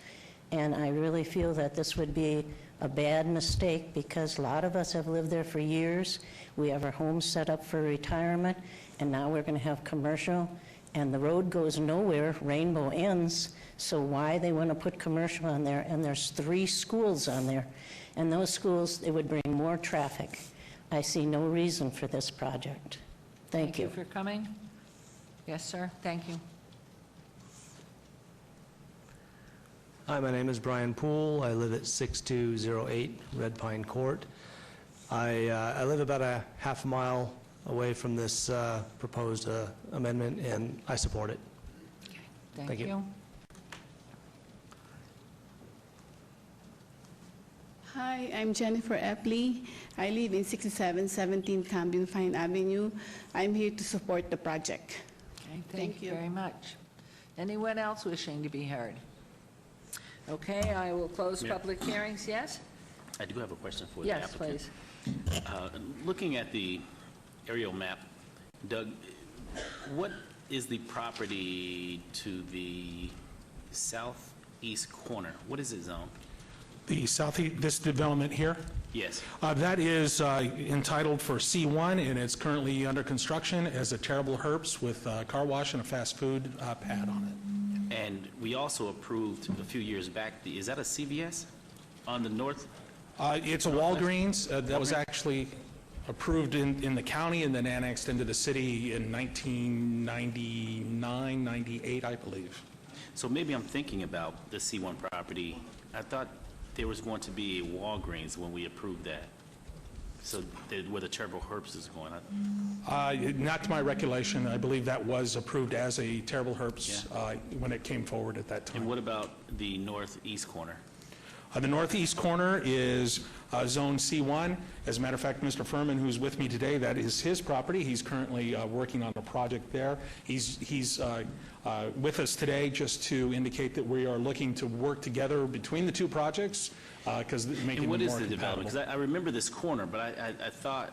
[SPEAKER 18] and I really feel that this would be a bad mistake because a lot of us have lived there for years. We have our homes set up for retirement, and now we're going to have commercial, and the road goes nowhere. Rainbow ends, so why they want to put commercial on there? And there's 3 schools on there, and those schools, it would bring more traffic. I see no reason for this project. Thank you.
[SPEAKER 1] Thank you for coming. Yes, sir. Thank you.
[SPEAKER 15] Hi, my name is Brian Poole. I live at 6208 Red Pine Court. I live about a half a mile away from this proposed amendment, and I support it.
[SPEAKER 1] Okay. Thank you.
[SPEAKER 17] Hi, I'm Jennifer Epley. I live in 6717 Cambion Fine Avenue. I'm here to support the project.
[SPEAKER 1] Okay, thank you very much. Anyone else wishing to be heard? Okay, I will close
[SPEAKER 24] Mayor.
[SPEAKER 1] public hearings. Yes?
[SPEAKER 24] I do have a question for the
[SPEAKER 1] Yes,
[SPEAKER 24] applicant.
[SPEAKER 1] please.
[SPEAKER 24] Looking at the aerial map, Doug, what is the property to the southeast corner? What is it zoned?
[SPEAKER 10] The southeast, this development here?
[SPEAKER 24] Yes.
[SPEAKER 10] That is entitled for C1, and it's currently under construction as a Terrible Herbst with a car wash and a fast food pad on it.
[SPEAKER 24] And we also approved a few years back, is that a CVS on the north?
[SPEAKER 10] It's a Walgreens that was actually approved in the county and then annexed into the city in 1999, 98, I believe.
[SPEAKER 24] So maybe I'm thinking about the C1 property. I thought there was going to be a Walgreens when we approved that. So where the Terrible Herbst is going.
[SPEAKER 10] Not to my recollection. I believe that was approved as a Terrible Herbst when it came forward at that time.
[SPEAKER 24] And what about the northeast corner?
[SPEAKER 10] The northeast corner is Zone C1. As a matter of fact, Mr. Furman, who's with me today, that is his property. He's currently working on a project there. He's with us today just to indicate that we are looking to work together between the 2 projects because making them more compatible.
[SPEAKER 24] And what is the development? Because I remember this corner, but I thought,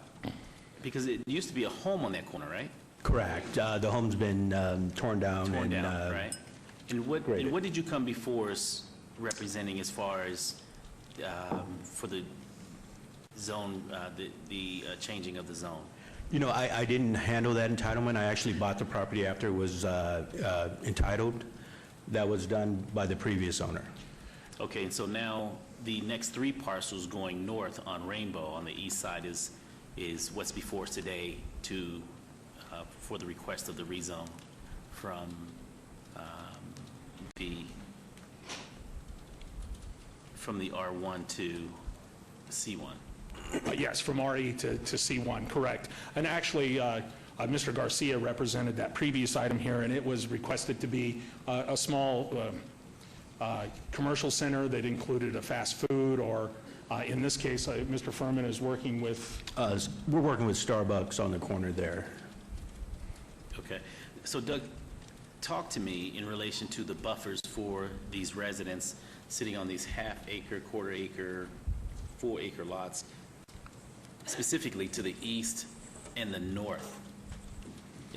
[SPEAKER 24] because it used to be a home on that corner, right?
[SPEAKER 16] Correct. The home's been torn down.
[SPEAKER 24] Right. And what did you come before us representing as far as for the zone, the changing of the zone?
[SPEAKER 16] You know, I didn't handle that entitlement. I actually bought the property after it was entitled. That was done by the previous owner.
[SPEAKER 24] Okay, and so now the next 3 parcels going north on Rainbow on the east side is what's before us today to for the request of the rezone from the R1 to C1.
[SPEAKER 10] Yes, from RE to C1, correct. And actually, Mr. Garcia represented that previous item here, and it was requested to be a small commercial center that included a fast food, or in this case, Mr. Furman is working with...
[SPEAKER 16] We're working with Starbucks on the corner there.
[SPEAKER 24] Okay. So Doug, talk to me in relation to the buffers for these residents sitting on these half-acre, quarter-acre, full-acre lots, specifically to the east and the north,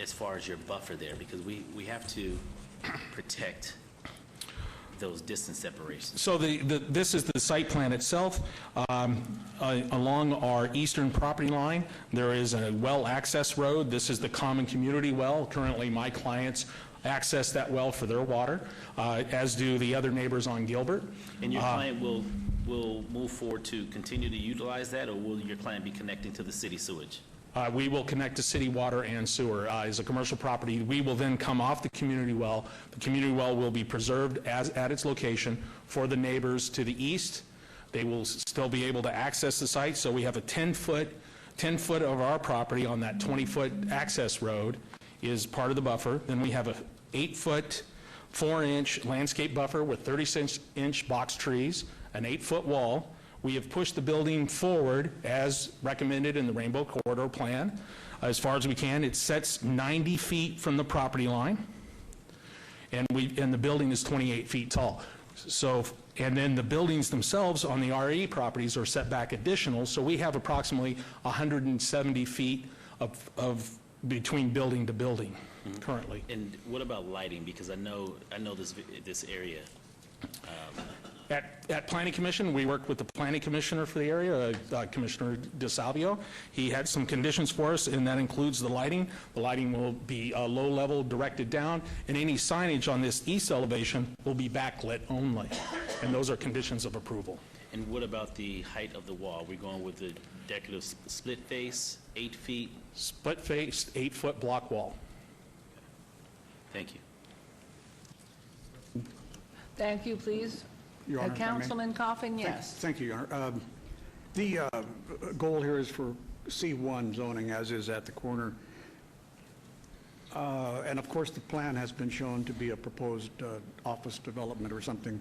[SPEAKER 24] as far as your buffer there, because we have to protect those distance separations.
[SPEAKER 10] So this is the site plan itself. Along our eastern property line, there is a well access road. This is the common community well. Currently, my clients access that well for their water, as do the other neighbors on Gilbert.
[SPEAKER 24] And your client will move forward to continue to utilize that, or will your client be connecting to the city sewage?
[SPEAKER 10] We will connect to city water and sewer. As a commercial property, we will then come off the community well. The community well will be preserved at its location for the neighbors to the east. They will still be able to access the site, so we have a 10 foot of our property on that 20-foot access road is part of the buffer. Then we have a 8-foot, 4-inch landscape buffer with 36-inch box trees, an 8-foot wall. We have pushed the building forward as recommended in the Rainbow Corridor Plan as far as we can. It sets 90 feet from the property line, and the building is 28 feet tall. So, and then the buildings themselves on the RE properties are set back additional, so we have approximately 170 feet of between building to building currently.
[SPEAKER 24] And what about lighting? Because I know this area.
[SPEAKER 10] At Planning Commission, we worked with the Planning Commissioner for the area, Commissioner DeSalvio. He had some conditions for us, and that includes the lighting. The lighting will be low level, directed down, and any signage on this east elevation will be backlit only. And those are conditions of approval.
[SPEAKER 24] And what about the height of the wall? We're going with the decorative split face, 8 feet?
[SPEAKER 10] Split face, 8-foot block wall.
[SPEAKER 24] Thank you.
[SPEAKER 1] Thank you, please.
[SPEAKER 3] Your Honor, if I may.
[SPEAKER 1] Councilman Coffin, yes.
[SPEAKER 3] Thank you, Your Honor. The goal here is for C1 zoning, as is at the corner. And of course, the plan has been shown to be a proposed office development or something,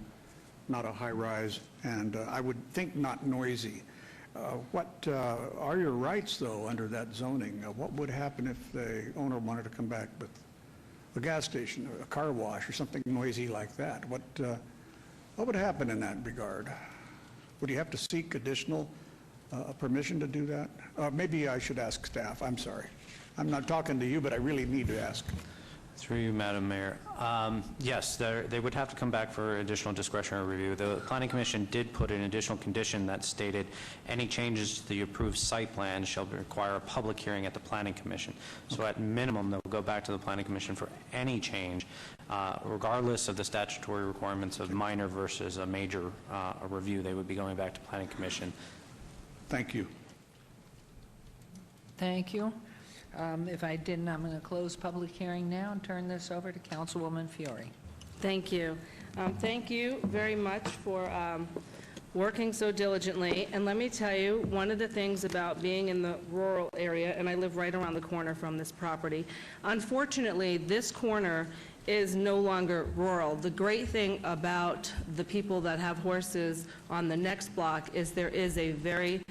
[SPEAKER 3] not a high-rise, and I would think not noisy. What are your rights, though, under that zoning? What would happen if the owner wanted to come back with a gas station, or a car wash, or something noisy like that? What would happen in that regard? Would you have to seek additional permission to do that? Maybe I should ask staff. I'm sorry. I'm not talking to you, but I really need to ask.
[SPEAKER 14] Through you, Madam Mayor. Yes, they would have to come back for additional discretionary review. The Planning Commission did put an additional condition that stated any changes to the approved site plan shall require a public hearing at the Planning Commission. So at minimum, they'll go back to the Planning Commission for any change, regardless of the statutory requirements of minor versus a major review. They would be going back to Planning Commission.
[SPEAKER 3] Thank you.
[SPEAKER 1] Thank you. If I didn't, I'm going to close public hearing now and turn this over to Councilwoman Fiore.
[SPEAKER 2] Thank you. Thank you very much for working so diligently. And let me tell you, one of the things about being in the rural area, and I live right around the corner from this property, unfortunately, this corner is no longer rural. The great thing about the people that have horses on the next block is there is a very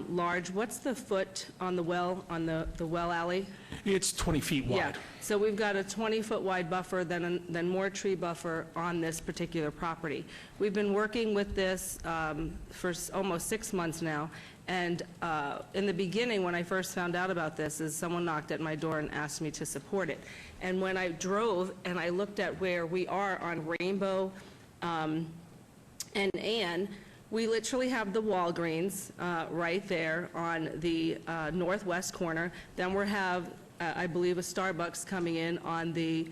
[SPEAKER 2] large, what's the foot on the well, on the well alley?
[SPEAKER 10] It's 20 feet wide.
[SPEAKER 2] Yeah, so we've got a 20-foot wide buffer, then more tree buffer on this particular property. We've been working with this for almost 6 months now, and in the beginning, when I first found out about this, is someone knocked at my door and asked me to support it. And when I drove and I looked at where we are on Rainbow and Ann, we literally have the Walgreens right there on the northwest corner. Then we have, I believe, a Starbucks coming in on the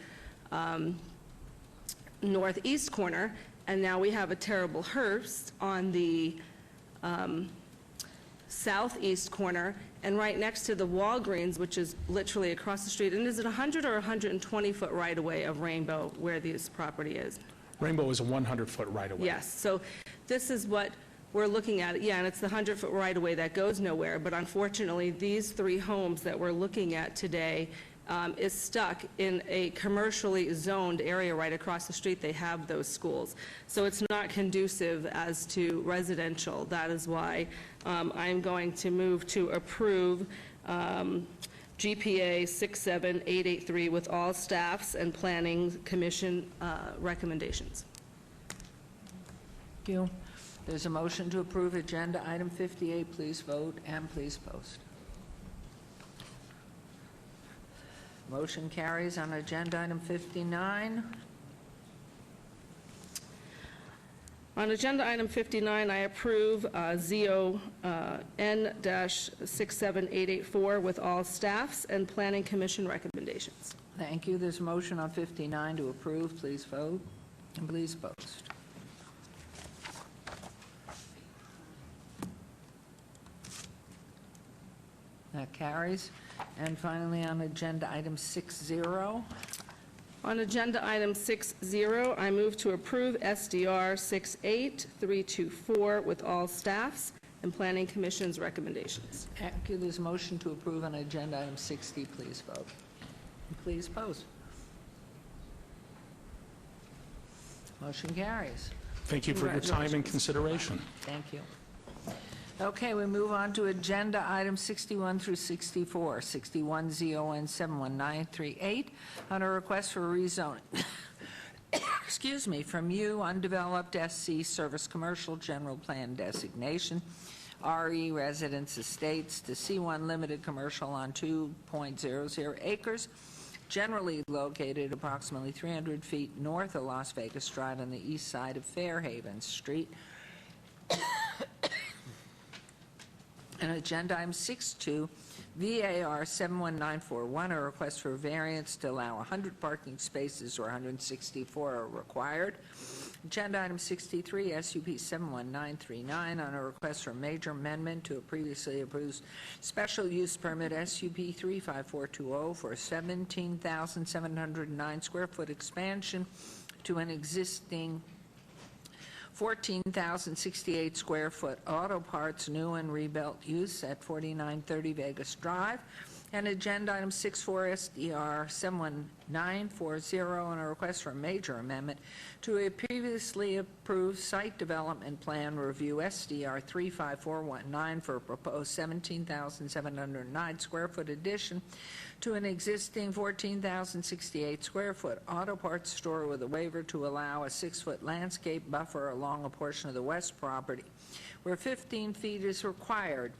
[SPEAKER 2] northeast corner. And now we have a Terrible Herbst on the southeast corner. And right next to the Walgreens, which is literally across the street. And is it 100 or 120-foot right-of-way of Rainbow where this property is?
[SPEAKER 10] Rainbow is a 100-foot right-of-way.
[SPEAKER 2] Yes, so this is what we're looking at. Yeah, and it's the 100-foot right-of-way that goes nowhere, but unfortunately, these 3 homes that we're looking at today is stuck in a commercially zoned area right across the street. They have those schools. So it's not conducive as to residential. That is why I'm going to move to approve GPA 67883 with all staffs and planning commission recommendations.
[SPEAKER 1] Thank you. There's a motion to approve agenda item 58. Please vote and please post. Motion carries on agenda item 59.
[SPEAKER 2] On agenda item 59, I approve ZON-67884 with all staffs and planning commission recommendations.
[SPEAKER 1] Thank you. There's a motion on 59 to approve. Please vote and please post. That carries. And finally, on agenda item 60.
[SPEAKER 2] On agenda item 60, I move to approve SDR 68324 with all staffs and planning commission's recommendations.
[SPEAKER 1] Thank you. There's a motion to approve on agenda item 60. Please vote. And please post. Motion carries.
[SPEAKER 10] Thank you for your time and consideration.
[SPEAKER 1] Thank you. Okay, we move on to agenda items 61 through 64. 61 ZON 71938 on a request for rezoning. Excuse me, from you, undeveloped SC Service Commercial General Plan Designation, RE Residence Estates to C1 Limited Commercial on 2.00 acres, generally located approximately 300 feet north of Las Vegas Drive on the east side of Fairhaven Street. And agenda item 62, VAR 71941, a request for variance to allow 100 parking spaces or 164 are required. Agenda item 63, SUP 71939, on a request for major amendment to a previously approved special use permit SUP 35420 for a 17,709 square foot expansion to an existing 14,068 square foot auto parts new and rebuilt use at 4930 Vegas Drive. And agenda item 64 SDR 71940 on a request for a major amendment to a previously approved site development plan review SDR 35419 for a proposed 17,709 square foot addition to an existing 14,068 square foot auto parts store with a waiver to allow a 6-foot landscape buffer along a portion of the west property where 15 feet is required.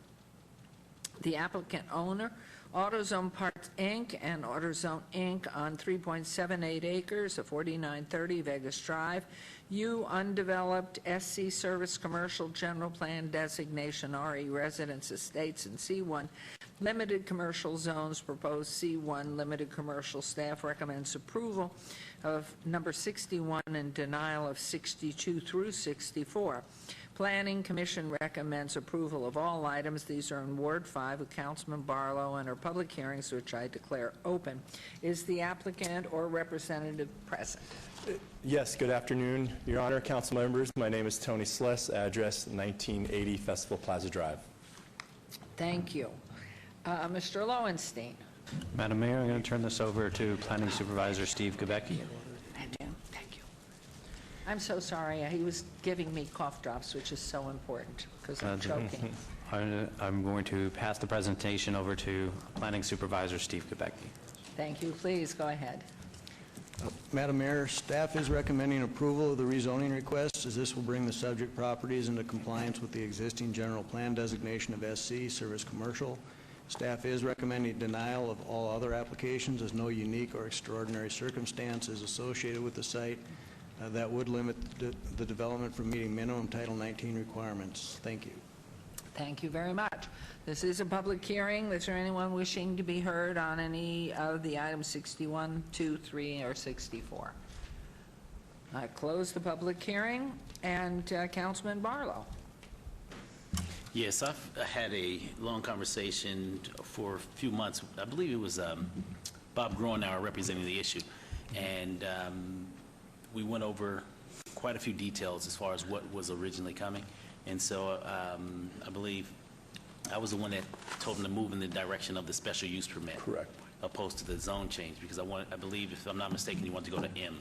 [SPEAKER 1] The applicant owner, AutoZone Parts, Inc., and AutoZone, Inc. on 3.78 acres of 4930 Vegas Drive, U undeveloped SC Service Commercial General Plan Designation RE Residence Estates and C1 Limited Commercial Zones, proposed C1 Limited Commercial. Staff recommends approval of number 61 and denial of 62 through 64. Planning Commission recommends approval of all items. These are in Ward 5 with Councilman Barlow and are public hearings which I declare open. Is the applicant or representative present?
[SPEAKER 9] Yes, good afternoon, Your Honor, council members. My name is Tony Sless, address 1980 Festival Plaza Drive.
[SPEAKER 1] Thank you. Mr. Lowenstein.
[SPEAKER 14] Madam Mayor, I'm going to turn this over to Planning Supervisor Steve Gabecki.
[SPEAKER 1] Thank you. I'm so sorry. He was giving me cough drops, which is so important because I'm choking.
[SPEAKER 14] I'm going to pass the presentation over to Planning Supervisor Steve Gabecki.
[SPEAKER 1] Thank you. Please go ahead.
[SPEAKER 19] Madam Mayor, staff is recommending approval of the rezoning request, as this will bring the subject properties into compliance with the existing general plan designation of SC, Service Commercial. Staff is recommending denial of all other applications, as no unique or extraordinary circumstances associated with the site that would limit the development from meeting minimum Title 19 requirements. Thank you.
[SPEAKER 1] Thank you very much. This is a public hearing. Is there anyone wishing to be heard on any of the items 61, 2, 3, or 64? I close the public hearing. And Councilman Barlow.
[SPEAKER 24] Yes, I've had a long conversation for a few months. I believe it was Bob Groenauer representing the issue. And we went over quite a few details as far as what was originally coming. And so I believe I was the one that told him to move in the direction of the special use permit.
[SPEAKER 9] Correct.
[SPEAKER 24] opposed to the zone change? Because I believe, if I'm not mistaken, you want to go to M.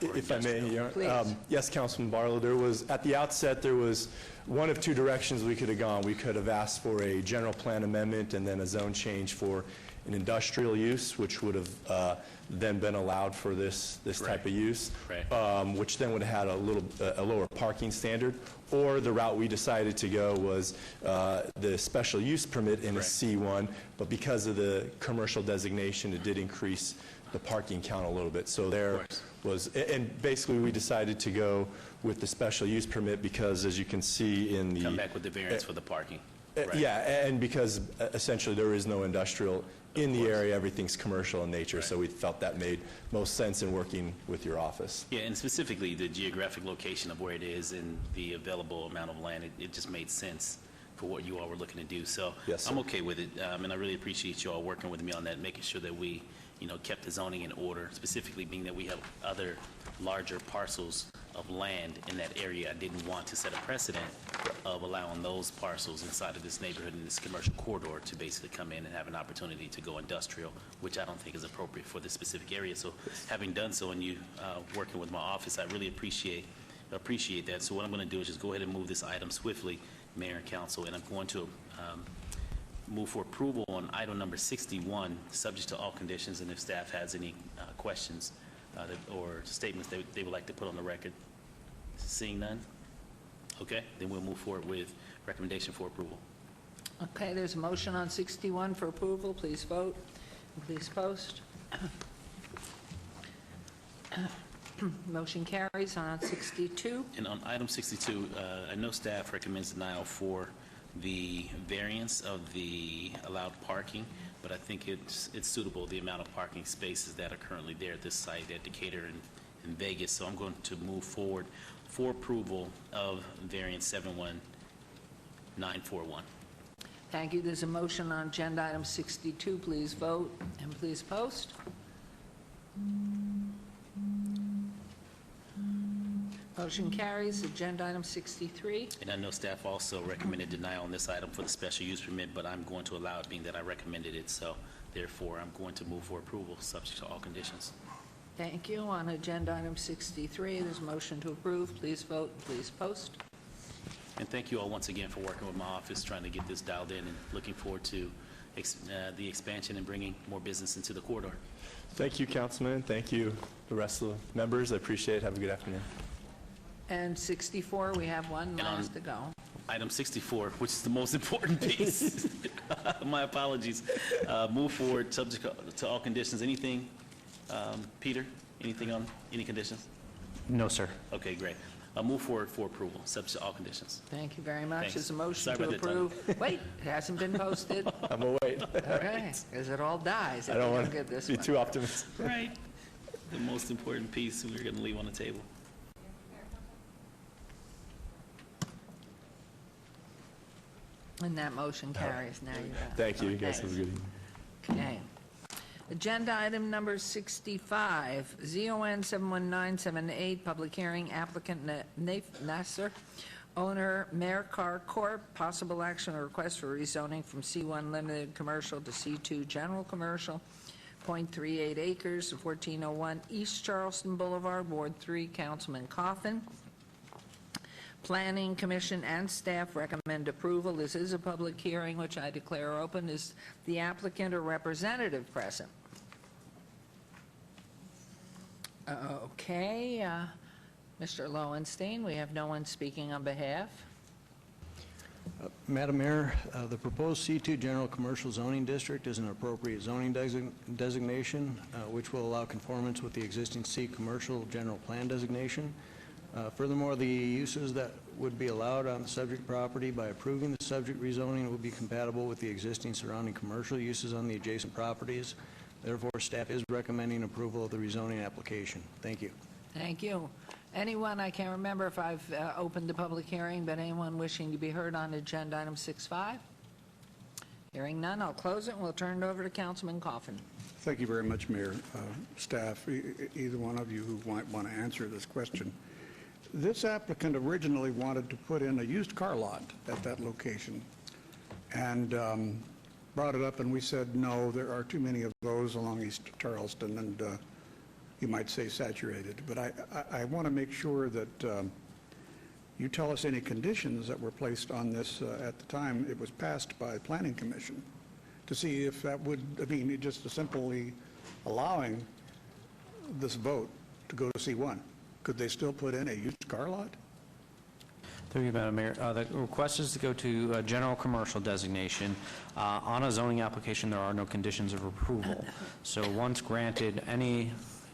[SPEAKER 9] If I may, Your
[SPEAKER 24] Please.
[SPEAKER 9] Honor. Yes, Councilman Barlow, at the outset, there was one of two directions we could have gone. We could have asked for a general plan amendment and then a zone change for an industrial use, which would have then been allowed for this type of use, which then would have had a lower parking standard. Or the route we decided to go was the special use permit in a C1, but because of the commercial designation, it did increase the parking count a little bit. So there was, and basically we decided to go with the special use permit because, as you can see in the...
[SPEAKER 24] Come back with the variance for the parking.
[SPEAKER 9] Yeah, and because essentially there is no industrial in the area, everything's commercial in nature, so we felt that made most sense in working with your office.
[SPEAKER 24] Yeah, and specifically the geographic location of where it is and the available amount of land, it just made sense for what you all were looking to do. So
[SPEAKER 9] Yes, sir.
[SPEAKER 24] I'm okay with it, and I really appreciate you all working with me on that, making sure that we, kept the zoning in order, specifically being that we have other larger parcels of land in that area. I didn't want to set a precedent of allowing those parcels inside of this neighborhood in this commercial corridor to basically come in and have an opportunity to go industrial, which I don't think is appropriate for this specific area. So having done so and you working with my office, I really appreciate that. So what I'm going to do is just go ahead and move this item swiftly, Mayor and Council, and I'm going to move for approval on item number 61, subject to all conditions, and if staff has any questions or statements they would like to put on the record. Seeing none? Okay, then we'll move forward with recommendation for approval.
[SPEAKER 1] Okay, there's a motion on 61 for approval. Please vote. Please post. Motion carries on 62.
[SPEAKER 24] And on item 62, I know staff recommends denial for the variance of the allowed parking, but I think it's suitable, the amount of parking spaces that are currently there at this site at Decatur and Vegas. So I'm going to move forward for approval of variance 71941.
[SPEAKER 1] Thank you. There's a motion on agenda item 62. Please vote and please post. Motion carries. Agenda item 63.
[SPEAKER 24] And I know staff also recommended denial on this item for the special use permit, but I'm going to allow it being that I recommended it. So therefore, I'm going to move for approval, subject to all conditions.
[SPEAKER 1] Thank you. On agenda item 63, there's a motion to approve. Please vote. Please post.
[SPEAKER 24] And thank you all once again for working with my office, trying to get this dialed in, and looking forward to the expansion and bringing more business into the corridor.
[SPEAKER 9] Thank you, Councilman. Thank you, the rest of the members. I appreciate it. Have a good afternoon.
[SPEAKER 1] And 64, we have one last to go.
[SPEAKER 24] Item 64, which is the most important piece. My apologies. Move forward, subject to all conditions. Anything, Peter? Anything on any conditions?
[SPEAKER 14] No, sir.
[SPEAKER 24] Okay, great. Move forward for approval, subject to all conditions.
[SPEAKER 1] Thank you very much.
[SPEAKER 24] Thanks.
[SPEAKER 1] There's a motion
[SPEAKER 24] Sorry
[SPEAKER 1] to
[SPEAKER 24] about that, Tom.
[SPEAKER 1] approve. Wait, it hasn't been posted.
[SPEAKER 9] I'm going to wait.
[SPEAKER 1] Okay, because it all dies. if
[SPEAKER 9] I don't
[SPEAKER 1] we
[SPEAKER 9] want
[SPEAKER 1] get
[SPEAKER 9] to
[SPEAKER 1] this
[SPEAKER 9] be
[SPEAKER 1] one.
[SPEAKER 9] too optimistic.
[SPEAKER 24] Right. The most important piece we're going to leave on the table.
[SPEAKER 1] And that motion carries. Now you got it.
[SPEAKER 9] Thank you. You guys
[SPEAKER 1] Okay.
[SPEAKER 9] have a good evening.
[SPEAKER 1] Okay. Agenda item number 65, ZON 71978, public hearing, applicant Nasser, owner Mercar Corp., possible action or request for rezoning from C1 limited commercial to C2 general commercial, 0.38 acres, 1401 East Charleston Boulevard, Ward 3, Councilman Coffin. Planning Commission and staff recommend approval. This is a public hearing, which I declare open. Is the applicant or representative present? Okay. Mr. Lowenstein, we have no one speaking on behalf.
[SPEAKER 19] Madam Mayor, the proposed C2 General Commercial Zoning District is an appropriate zoning designation, which will allow conformance with the existing C Commercial General Plan designation. Furthermore, the uses that would be allowed on the subject property by approving the subject rezoning will be compatible with the existing surrounding commercial uses on the adjacent properties. Therefore, staff is recommending approval of the rezoning application. Thank you.
[SPEAKER 1] Thank you. Anyone, I can't remember if I've opened the public hearing, but anyone wishing to be heard on agenda item 65? Hearing none, I'll close it and we'll turn it over to Councilman Coffin.
[SPEAKER 3] Thank you very much, Mayor, staff, either one of you who might want to answer this question. This applicant originally wanted to put in a used car lot at that location, and brought it up and we said, no, there are too many of those along East Charleston, and you might say saturated. But I want to make sure that you tell us any conditions that were placed on this at the time it was passed by the Planning Commission, to see if that would, I mean, just simply allowing this vote to go to C1. Could they still put in a used car lot?
[SPEAKER 14] Through you, Madam Mayor. The request is to go to general commercial designation. On a zoning application, there are no conditions of approval. So once granted, any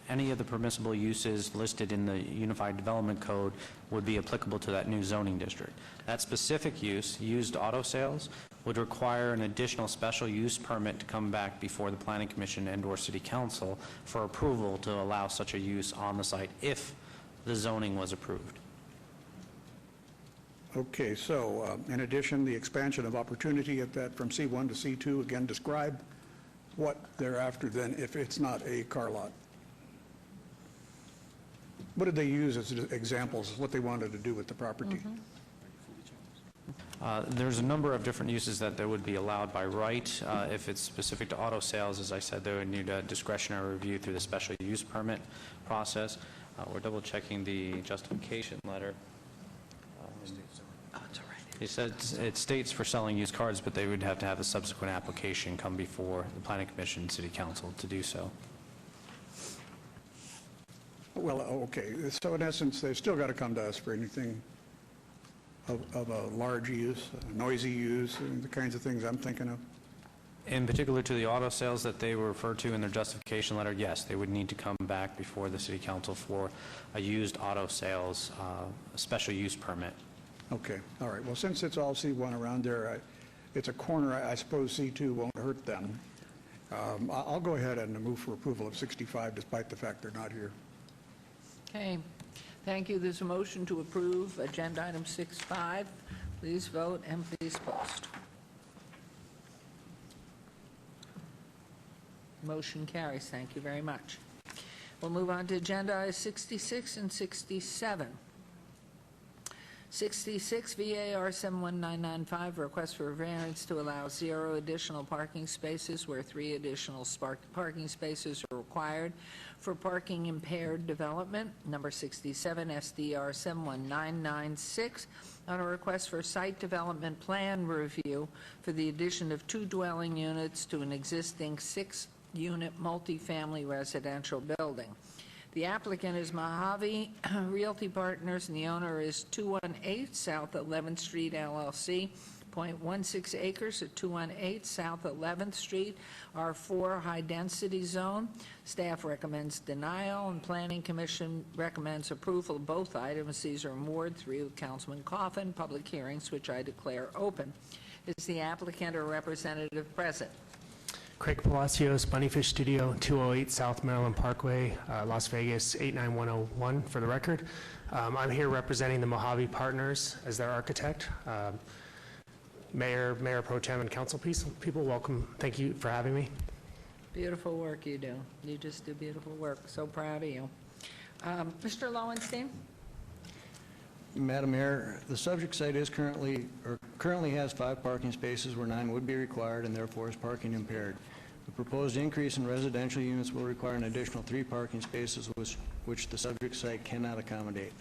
[SPEAKER 14] of the permissible uses listed in the Unified Development Code would be applicable to that new zoning district. That specific use, used auto sales, would require an additional special use permit to come back before the Planning Commission and/or City Council for approval to allow such a use on the site if the zoning was approved.
[SPEAKER 3] Okay, so in addition, the expansion of opportunity at that from C1 to C2, again, describe what thereafter then if it's not a car lot. What did they use as examples of what they wanted to do with the property?
[SPEAKER 14] There's a number of different uses that would be allowed by right. If it's specific to auto sales, as I said, they would need a discretionary review through the special use permit process. We're double checking the justification letter. It says it states for selling used cars, but they would have to have a subsequent application come before the Planning Commission and City Council to do so.
[SPEAKER 3] Well, okay, so in essence, they've still got to come to us for anything of a large use, noisy use, and the kinds of things I'm thinking of.
[SPEAKER 14] In particular to the auto sales that they refer to in their justification letter, yes, they would need to come back before the City Council for a used auto sales special use permit.
[SPEAKER 3] Okay, all right. Well, since it's all C1 around there, it's a corner, I suppose C2 won't hurt them. I'll go ahead and move for approval of 65, despite the fact they're not here.
[SPEAKER 1] Okay, thank you. There's a motion to approve agenda item 6.5. Please vote and please post. Motion carries. Thank you very much. We'll move on to agenda items 66 and 67. 66, VAR 71995, request for a variance to allow 0 additional parking spaces where 3 additional parking spaces are required for parking impaired development. Number 67, SDR 71996, on a request for site development plan review for the addition of 2 dwelling units to an existing 6-unit multifamily residential building. The applicant is Mojave Realty Partners, and the owner is 218 South 11th Street, LLC, 0.16 acres at 218 South 11th Street, R4 high-density zone. Staff recommends denial, and Planning Commission recommends approval of both items. These are moored through Councilman Coffin. Public hearings, which I declare open. Is the applicant or representative present?
[SPEAKER 7] Craig Palacios, Bunnyfish Studio, 208 South Maryland Parkway, Las Vegas, 89101 for the record. I'm here representing the Mojave Partners as their architect. Mayor Pro Tem, and council people, welcome. Thank you for having me.
[SPEAKER 1] Beautiful work you do. You just do beautiful work. So proud of you. Mr. Lowenstein?
[SPEAKER 19] Madam Mayor, the subject site is currently has 5 parking spaces where 9 would be required and therefore is parking impaired. The proposed increase in residential units will require an additional 3 parking spaces which the subject site cannot accommodate.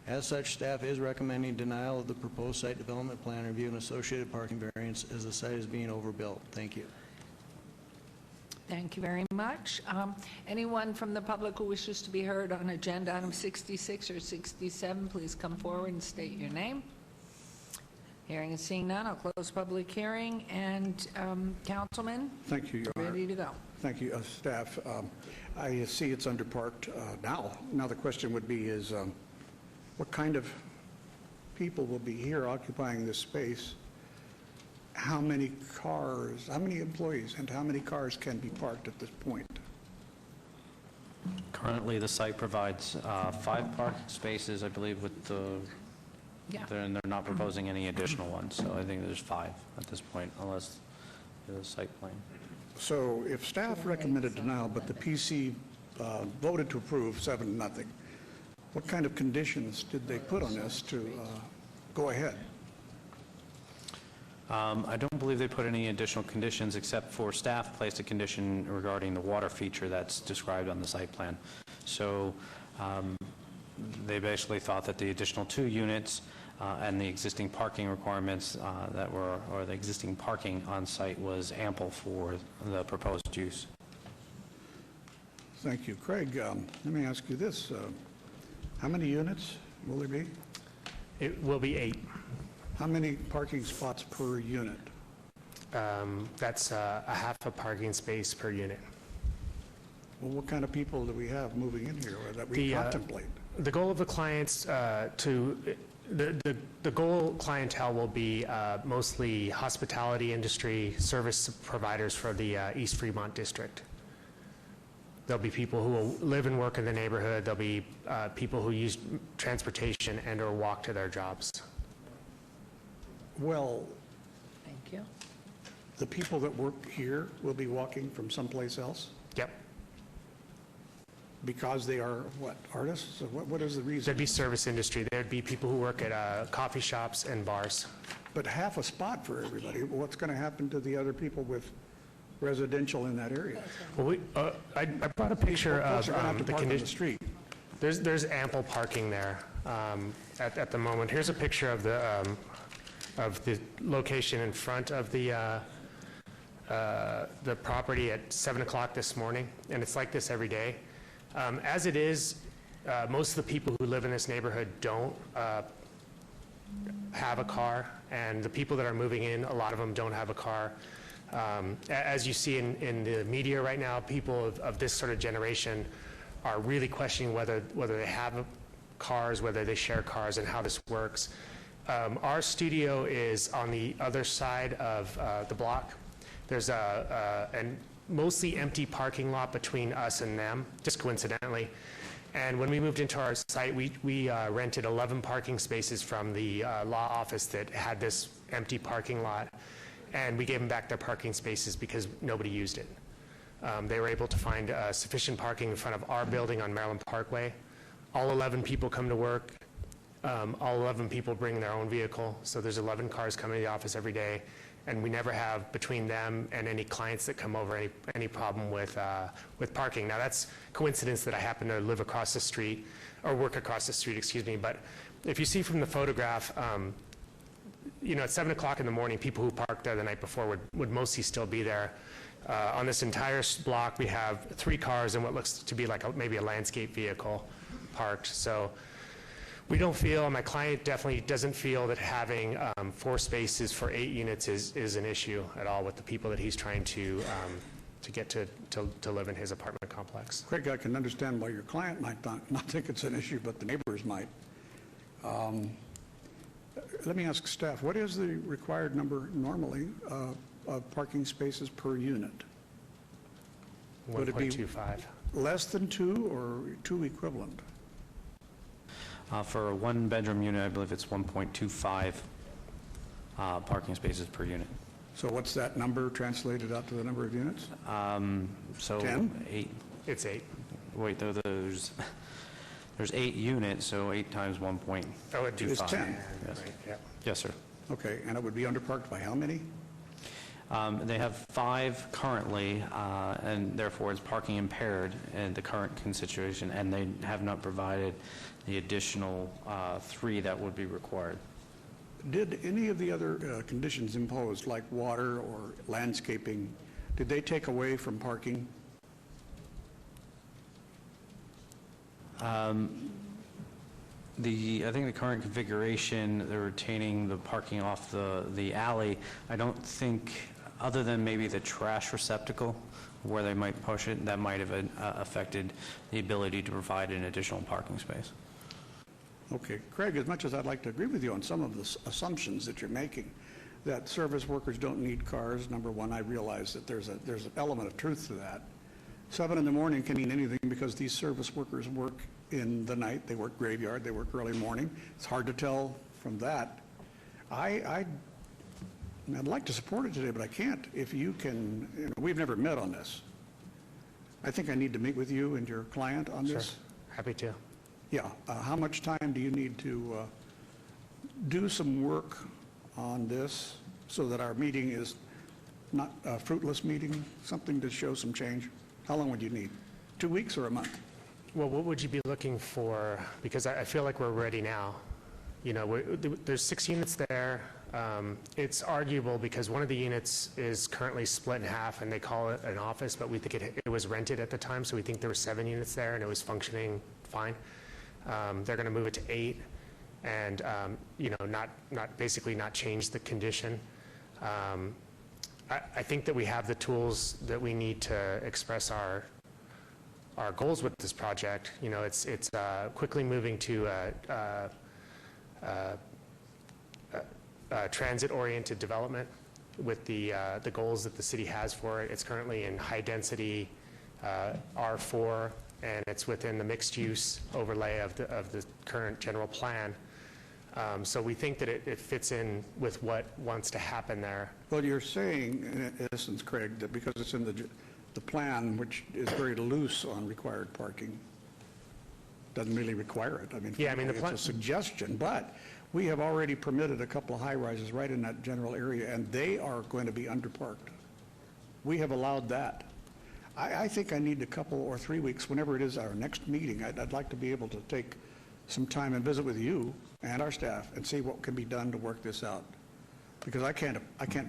[SPEAKER 19] As such, staff is recommending denial of the proposed site development plan review and associated parking variance as the site is being overbuilt. Thank you.
[SPEAKER 1] Thank you very much. Anyone from the public who wishes to be heard on agenda item 66 or 67, please come forward and state your name. Hearing and seeing none, I'll close public hearing. And Councilman?
[SPEAKER 3] Thank you, Your Honor.
[SPEAKER 1] Ready to go.
[SPEAKER 3] Thank you, staff. I see it's underparked now. Now the question would be is what kind of people will be here occupying this space? How many cars, how many employees, and how many cars can be parked at this point?
[SPEAKER 14] Currently, the site provides 5 parking spaces, I believe, with the, and they're not proposing any additional ones, so I think there's 5 at this point, unless the site plan.
[SPEAKER 3] So if staff recommended denial, but the PC voted to approve 7-0, what kind of conditions did they put on this to go ahead?
[SPEAKER 14] I don't believe they put any additional conditions, except for staff placed a condition regarding the water feature that's described on the site plan. So they basically thought that the additional 2 units and the existing parking requirements or the existing parking on site was ample for the proposed use.
[SPEAKER 3] Thank you. Craig, let me ask you this. How many units will there be?
[SPEAKER 7] It will be 8.
[SPEAKER 3] How many parking spots per unit?
[SPEAKER 7] That's a half a parking space per unit.
[SPEAKER 3] Well, what kind of people do we have moving in here that we contemplate?
[SPEAKER 7] The goal of the clients the goal clientele will be mostly hospitality industry service providers for the East Fremont District. There'll be people who will live and work in the neighborhood. There'll be people who use transportation and or walk to their jobs.
[SPEAKER 3] Well,
[SPEAKER 1] Thank you.
[SPEAKER 3] the people that work here will be walking from someplace else?
[SPEAKER 7] Yep.
[SPEAKER 3] Because they are, what, artists? Or what is the reason?
[SPEAKER 7] There'd be service industry. There'd be people who work at coffee shops and bars.
[SPEAKER 3] But half a spot for everybody. What's going to happen to the other people with residential in that area?
[SPEAKER 7] Well, I brought a picture
[SPEAKER 3] Folks
[SPEAKER 7] of
[SPEAKER 3] are going to have to
[SPEAKER 7] the
[SPEAKER 3] park on the
[SPEAKER 7] condition.
[SPEAKER 3] street.
[SPEAKER 7] There's ample parking there at the moment. Here's a picture of the location in front of the property at 7 o'clock this morning, and it's like this every day. As it is, most of the people who live in this neighborhood don't have a car, and the people that are moving in, a lot of them don't have a car. As you see in the media right now, people of this sort of generation are really questioning whether they have cars, whether they share cars, and how this works. Our studio is on the other side of the block. There's a mostly empty parking lot between us and them, just coincidentally. And when we moved into our site, we rented 11 parking spaces from the law office that had this empty parking lot, and we gave them back their parking spaces because nobody used it. They were able to find sufficient parking in front of our building on Maryland Parkway. All 11 people come to work. All 11 people bring their own vehicle, so there's 11 cars coming to the office every day, and we never have, between them and any clients that come over, any problem with parking. Now, that's coincidence that I happen to live across the street, or work across the street, excuse me, but if you see from the photograph, at 7 o'clock in the morning, people who parked there the night before would mostly still be there. On this entire block, we have 3 cars and what looks to be like maybe a landscape vehicle parked. So we don't feel, my client definitely doesn't feel that having 4 spaces for 8 units is an issue at all with the people that he's trying to get to live in his apartment complex.
[SPEAKER 3] Craig, I can understand why your client might not think it's an issue, but the neighbors might. Let me ask staff, what is the required number normally of parking spaces per unit? Would it be
[SPEAKER 7] 1.25.
[SPEAKER 3] less than 2 or 2 equivalent?
[SPEAKER 14] For a 1-bedroom unit, I believe it's 1.25 parking spaces per unit.
[SPEAKER 3] So what's that number translated out to the number of units?
[SPEAKER 14] So
[SPEAKER 3] 10?
[SPEAKER 14] 8.
[SPEAKER 7] It's 8.
[SPEAKER 14] Wait, there's 8 units, so 8 times 1.25.
[SPEAKER 3] Oh, it's 10.
[SPEAKER 14] Yes.
[SPEAKER 3] Right, yeah.
[SPEAKER 14] Yes, sir.
[SPEAKER 3] Okay, and it would be underparked by how many?
[SPEAKER 14] They have 5 currently, and therefore it's parking impaired in the current situation, and they have not provided the additional 3 that would be required.
[SPEAKER 3] Did any of the other conditions imposed, like water or landscaping, did they take away from parking?
[SPEAKER 14] I think the current configuration, they're retaining the parking off the alley. I don't think, other than maybe the trash receptacle where they might push it, that might have affected the ability to provide an additional parking space.
[SPEAKER 3] Okay, Craig, as much as I'd like to agree with you on some of the assumptions that you're making, that service workers don't need cars, number one, I realize that there's an element of truth to that. 7 in the morning can mean anything because these service workers work in the night, they work graveyard, they work early morning. It's hard to tell from that. I'd like to support it today, but I can't. If you can, we've never met on this. I think I need to meet with you and your client on this.
[SPEAKER 7] Sure. Happy to.
[SPEAKER 3] Yeah. How much time do you need to do some work on this so that our meeting is not a fruitless meeting, something to show some change? How long would you need? 2 weeks or a month?
[SPEAKER 7] Well, what would you be looking for? Because I feel like we're ready now. You know, there's 6 units there. It's arguable because one of the units is currently split in half and they call it an office, but we think it was rented at the time, so we think there were 7 units there and it was functioning fine. They're going to move it to 8 and, you know, basically not change the condition. I think that we have the tools that we need to express our goals with this project. You know, it's quickly moving to transit-oriented development with the goals that the city has for it. It's currently in high-density R4, and it's within the mixed-use overlay of the current general plan. So we think that it fits in with what wants to happen there.
[SPEAKER 3] Well, you're saying, in essence, Craig, that because it's in the plan, which is very loose on required parking, doesn't really require it. I mean,
[SPEAKER 7] yeah, I mean,
[SPEAKER 3] it's a suggestion, but we have already permitted a couple of high-rises right in that general area, and they are going to be underparked. We have allowed that. I think I need a couple or 3 weeks, whenever it is our next meeting. I'd like to be able to take some time and visit with you and our staff and see what can be done to work this out, because I can't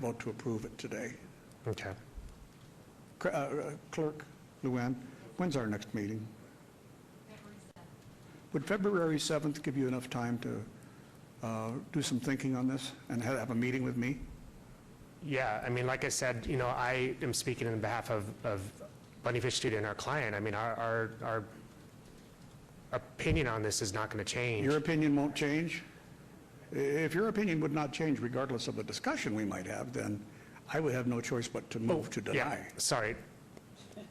[SPEAKER 3] vote to approve it today.
[SPEAKER 7] Okay.
[SPEAKER 3] Clerk Luann, when's our next meeting? Would February 7th give you enough time to do some thinking on this and have a meeting with me?
[SPEAKER 7] Yeah, I mean, like I said, you know, I am speaking on behalf of Bunnyfish Studio and our client. I mean, our opinion on this is not going to change.
[SPEAKER 3] Your opinion won't change? If your opinion would not change regardless of the discussion we might have, then I would have no choice but to move to deny.
[SPEAKER 7] Yeah, sorry.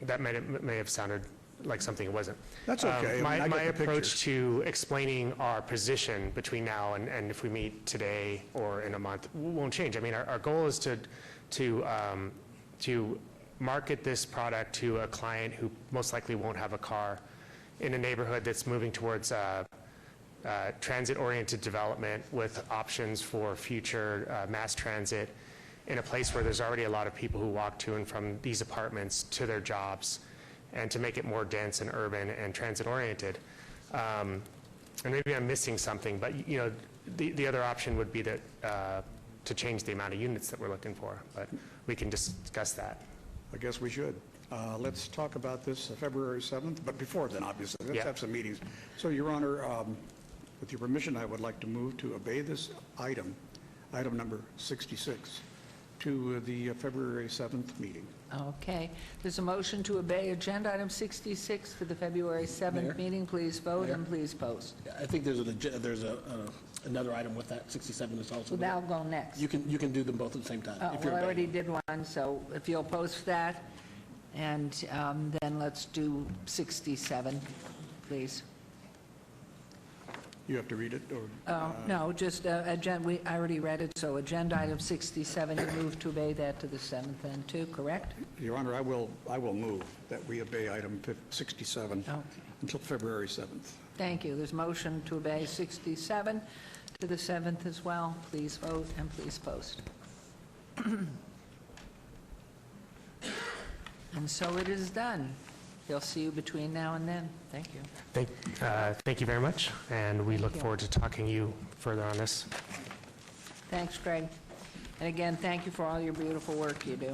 [SPEAKER 7] That may have sounded like something it wasn't.
[SPEAKER 3] That's okay.
[SPEAKER 7] My
[SPEAKER 3] I get the
[SPEAKER 7] approach
[SPEAKER 3] pictures.
[SPEAKER 7] to explaining our position between now and if we meet today or in a month won't change. I mean, our goal is to market this product to a client who most likely won't have a car in a neighborhood that's moving towards transit-oriented development with options for future mass transit in a place where there's already a lot of people who walk to and from these apartments to their jobs, and to make it more dense and urban and transit-oriented. And maybe I'm missing something, but you know, the other option would be that to change the amount of units that we're looking for, but we can discuss that.
[SPEAKER 3] I guess we should. Let's talk about this February 7th, but before then, obviously, let's have some meetings. So, Your Honor, with your permission, I would like to move to obey this item number 66, to the February 7th meeting.
[SPEAKER 1] Okay. There's a motion to obey agenda item 66 to the February 7th
[SPEAKER 11] Mayor?
[SPEAKER 1] meeting. Please vote
[SPEAKER 11] Mayor?
[SPEAKER 1] and please post.
[SPEAKER 11] I think there's another item with that, 67 is also.
[SPEAKER 1] So that'll go next.
[SPEAKER 11] You can do them both at the same time.
[SPEAKER 1] Oh,
[SPEAKER 11] if you're
[SPEAKER 1] well, I already
[SPEAKER 11] obeying.
[SPEAKER 1] did one, so if you'll post that, and then let's do 67, please.
[SPEAKER 3] You have to read it, or?
[SPEAKER 1] No, just, I already read it, so agenda item 67, you move to obey that to the 7th then too, correct?
[SPEAKER 3] Your Honor, I will move that we obey item 67 until February 7th.
[SPEAKER 1] Thank you. There's motion to obey 67 to the 7th as well. Please vote and please post. And so it is done. They'll see you between now and then. Thank you.
[SPEAKER 7] Thank you very much, and we look
[SPEAKER 1] you.
[SPEAKER 7] forward to talking to you further on this.
[SPEAKER 1] Thanks, Greg. And again, thank you for all your beautiful work you do.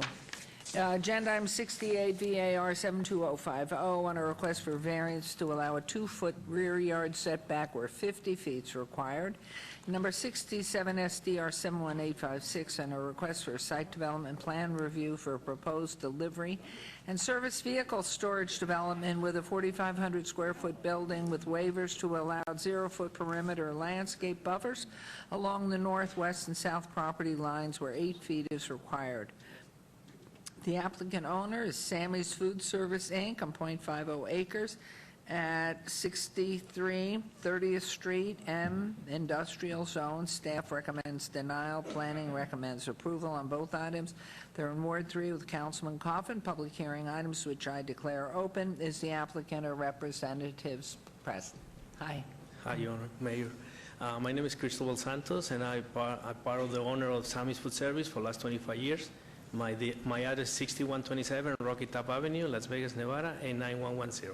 [SPEAKER 1] Agenda item 68, VAR 72050, on a request for variance to allow a 2-foot rear yard setback where 50 feet is required. Number 67, SDR 71856, on a request for a site development plan review for a proposed delivery and service vehicle storage development with a 4,500 square foot building with waivers to allow 0-foot perimeter landscape buffers along the northwest and south property lines where 8 feet is required. The applicant owner is Sammy's Food Service, Inc., on .50 acres at 63 30th Street, M, Industrial Zone. Staff recommends denial. Planning recommends approval on both items. They're in Ward 3 with Councilman Coffin. Public hearing items, which I declare open. Is the applicant or representatives present? Hi.
[SPEAKER 15] Hi, Your Honor, Mayor.
[SPEAKER 11] My name is Cristobal Santos, and I'm part of the owner of Sammy's Food Service for the last 25 years. My address is 6127 Rocky Top Avenue, Las Vegas, Nevada, 89110.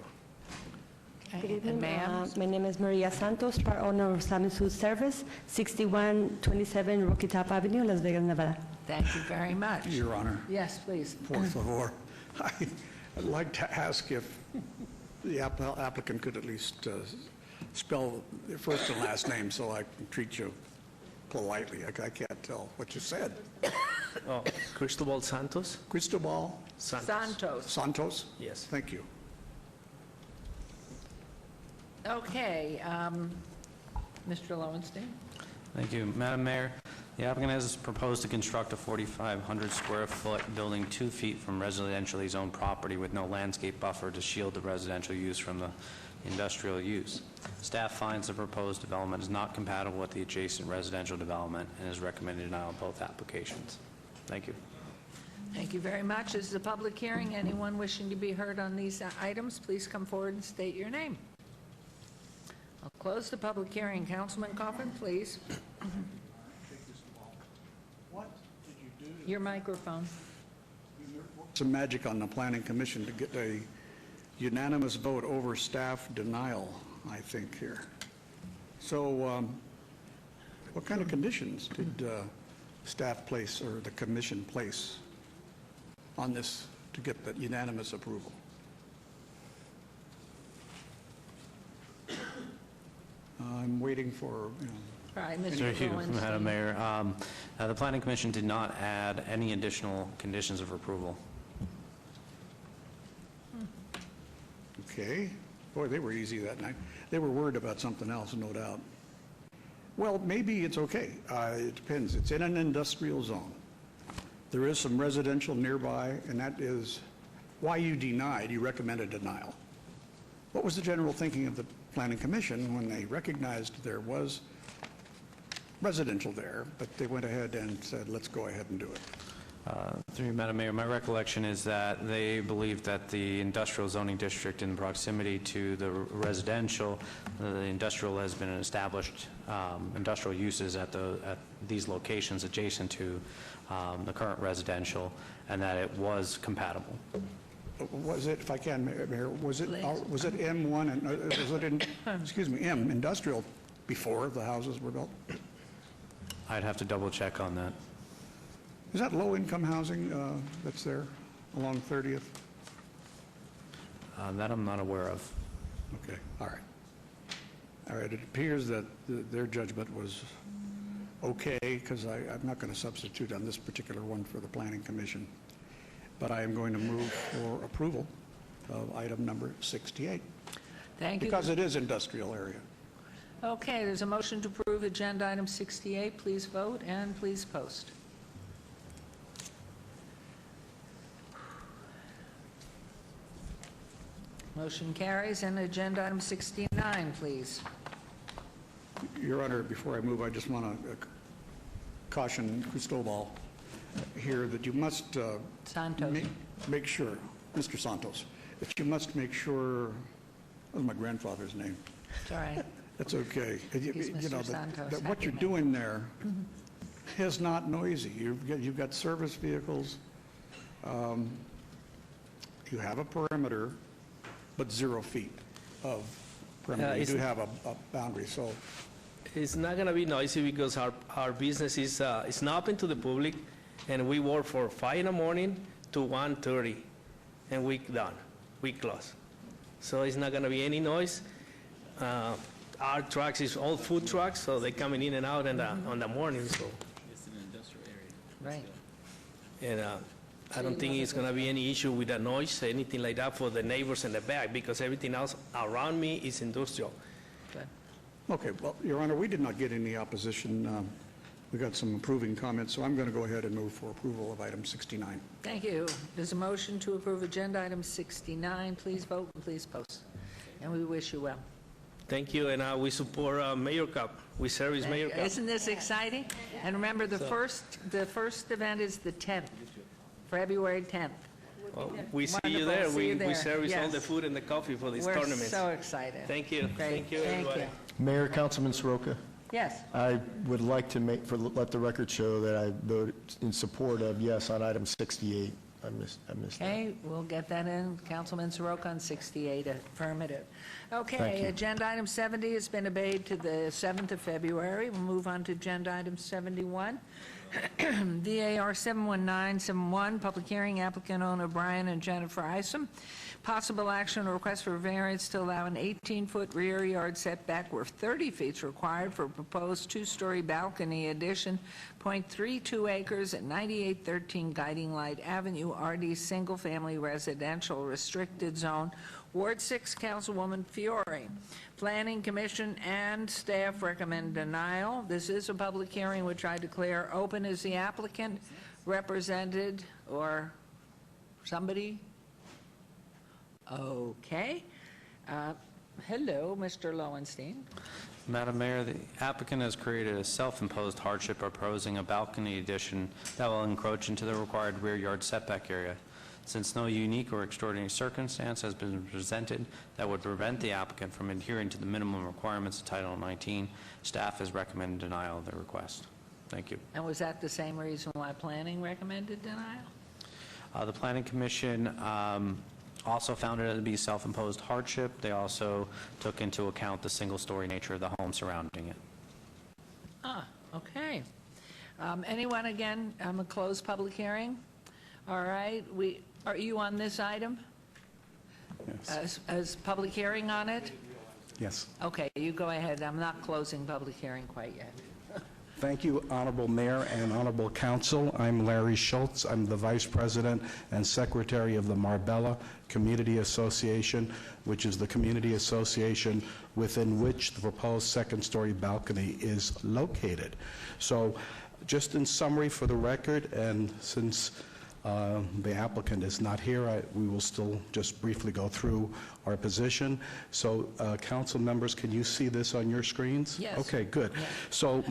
[SPEAKER 12] Good evening.
[SPEAKER 1] ma'am?
[SPEAKER 12] My name is Maria Santos, part owner of Sammy's Food Service, 6127 Rocky Top Avenue, Las Vegas, Nevada.
[SPEAKER 1] Thank you very much.
[SPEAKER 3] Your Honor.
[SPEAKER 1] Yes, please.
[SPEAKER 3] Por favor. I'd like to ask if the applicant could at least spell their first and last name so I can treat you politely. I can't tell what you said.
[SPEAKER 11] Oh, Cristobal Santos?
[SPEAKER 3] Cristobal
[SPEAKER 1] Santos.
[SPEAKER 3] Santos?
[SPEAKER 11] Yes.
[SPEAKER 3] Thank you.
[SPEAKER 1] Okay, Mr. Lowenstein?
[SPEAKER 14] Thank you. Madam Mayor, the applicant has proposed to construct a 4,500 square foot building 2 feet from residentially zoned property with no landscape buffer to shield the residential use from the industrial use. Staff finds the proposed development is not compatible with the adjacent residential development and is recommended denial of both applications. Thank you.
[SPEAKER 1] Thank you very much. This is a public hearing. Anyone wishing to be heard on these items, please come forward and state your name. I'll close the public hearing. Councilman Coffin, please.
[SPEAKER 3] What did you do?
[SPEAKER 1] Your microphone.
[SPEAKER 3] Some magic on the Planning Commission to get a unanimous vote over staff denial, I think, here. So what kind of conditions did staff place or the commission place on this to get that unanimous approval? I'm waiting for, you know.
[SPEAKER 1] All right,
[SPEAKER 14] Mr. Hugh,
[SPEAKER 1] Lowenstein.
[SPEAKER 14] Madam Mayor, the Planning Commission did not add any additional conditions of approval.
[SPEAKER 3] Okay. Boy, they were easy that night. They were worried about something else, no doubt. Well, maybe it's okay. It depends. It's in an industrial zone. There is some residential nearby, and that is why you denied, you recommended denial. What was the general thinking of the Planning Commission when they recognized there was residential there, but they went ahead and said, let's go ahead and do it?
[SPEAKER 14] Through you, Madam Mayor, my recollection is that they believed that the industrial zoning district in proximity to the residential, the industrial has been established industrial uses at these locations adjacent to the current residential, and that it was compatible.
[SPEAKER 3] Was it, if I can, Mayor, was it M1 and was it in, excuse me, M industrial before the houses were built?
[SPEAKER 14] I'd have to double check on that.
[SPEAKER 3] Is that low-income housing that's there along 30th?
[SPEAKER 14] That I'm not aware of.
[SPEAKER 3] Okay, all right. All right, it appears that their judgment was okay, because I'm not going to substitute on this particular one for the Planning Commission. But I am going to move for approval of item number 68.
[SPEAKER 1] Thank you.
[SPEAKER 3] Because it is industrial area.
[SPEAKER 1] Okay, there's a motion to approve agenda item 68. Please vote and please post. Motion carries. And agenda item 69, please.
[SPEAKER 3] Your Honor, before I move, I just want to caution Cristobal here that you must
[SPEAKER 1] Santos.
[SPEAKER 3] make sure, Mr. Santos, that you must make sure, that was my grandfather's name.
[SPEAKER 1] It's all right.
[SPEAKER 3] That's okay.
[SPEAKER 1] He's
[SPEAKER 3] You know,
[SPEAKER 1] Mr. Santos.
[SPEAKER 3] that what you're doing there is not noisy. You've got service vehicles. You have a perimeter, but 0 feet of perimeter. You do have a boundary, so.
[SPEAKER 11] It's not going to be noisy because our business is it's not open to the public, and we work from 5 in the morning to 1:30, and we done. We close. So it's not going to be any noise. Our trucks is all food trucks, so they're coming in and out on the morning. So.
[SPEAKER 24] It's an industrial area.
[SPEAKER 1] Right.
[SPEAKER 11] And I don't think it's going to be any issue with the noise, anything like that for the neighbors in the back, because everything else around me is industrial.
[SPEAKER 1] Good.
[SPEAKER 3] Okay, well, Your Honor, we did not get any opposition. We got some approving comments, so I'm going to go ahead and move for approval of item 69.
[SPEAKER 1] Thank you. There's a motion to approve agenda item 69. Please vote and please post. And we wish you well.
[SPEAKER 11] Thank you, and we support Mayor Cup. We service Mayor Cup.
[SPEAKER 1] Isn't this exciting? And remember, the first event is the 10th, February 10th.
[SPEAKER 11] Well, we see you
[SPEAKER 1] Wonderful.
[SPEAKER 11] there.
[SPEAKER 1] See you
[SPEAKER 11] We
[SPEAKER 1] there.
[SPEAKER 11] service all
[SPEAKER 1] Yes.
[SPEAKER 11] the food and the coffee for these
[SPEAKER 1] We're
[SPEAKER 11] tournaments.
[SPEAKER 1] so excited.
[SPEAKER 11] Thank you.
[SPEAKER 1] Great.
[SPEAKER 11] Thank you,
[SPEAKER 1] Thank
[SPEAKER 11] everybody.
[SPEAKER 1] you.
[SPEAKER 19] Mayor, Councilman Soroka.
[SPEAKER 1] Yes.
[SPEAKER 8] I would like to let the record show that I voted in support of yes on item 68. I missed that.
[SPEAKER 1] Okay, we'll get that in. Councilman Soroka on 68, affirmative.
[SPEAKER 8] Thank
[SPEAKER 1] Okay,
[SPEAKER 8] you.
[SPEAKER 1] agenda item 70 has been obeyed to the 7th of February. We'll move on to agenda item 71. DAR 71971, public hearing, applicant owner Brian and Jennifer Isom. Possible action or request for variance to allow an 18-foot rear yard setback where 30 feet is required for a proposed two-story balcony addition, 0.32 acres at 9813 Guiding Light Avenue, RD Single Family Residential Restricted Zone, Ward 6, Councilwoman Fiore. Planning Commission and staff recommend denial. This is a public hearing which I declare open. Is the applicant represented or somebody? Okay. Hello, Mr. Lowenstein.
[SPEAKER 14] Madam Mayor, the applicant has created a self-imposed hardship proposing a balcony addition that will encroach into the required rear yard setback area. Since no unique or extraordinary circumstance has been presented that would prevent the applicant from adhering to the minimum requirements of Title 19, staff has recommended denial of the request. Thank you.
[SPEAKER 1] And was that the same reason why planning recommended denial?
[SPEAKER 14] The Planning Commission also found it to be self-imposed hardship. They also took into account the single-story nature of the home surrounding it.
[SPEAKER 1] Okay. Anyone again, a closed public hearing? All right, are you on this item?
[SPEAKER 3] Yes.
[SPEAKER 1] As public hearing on it?
[SPEAKER 3] Yes.
[SPEAKER 1] Okay, you go ahead. I'm not closing public hearing quite yet.
[SPEAKER 20] Thank you, Honorable Mayor and Honorable Council. I'm Larry Schultz. I'm the Vice President and Secretary of the Marbella Community Association, which is the community association within which the proposed second-story balcony is located. So just in summary for the record, and since the applicant is not here, we will still just briefly go through our position. So, council members, can you see this on your screens?
[SPEAKER 1] Yes.
[SPEAKER 20] Okay, good.
[SPEAKER 1] Yeah.
[SPEAKER 20] So,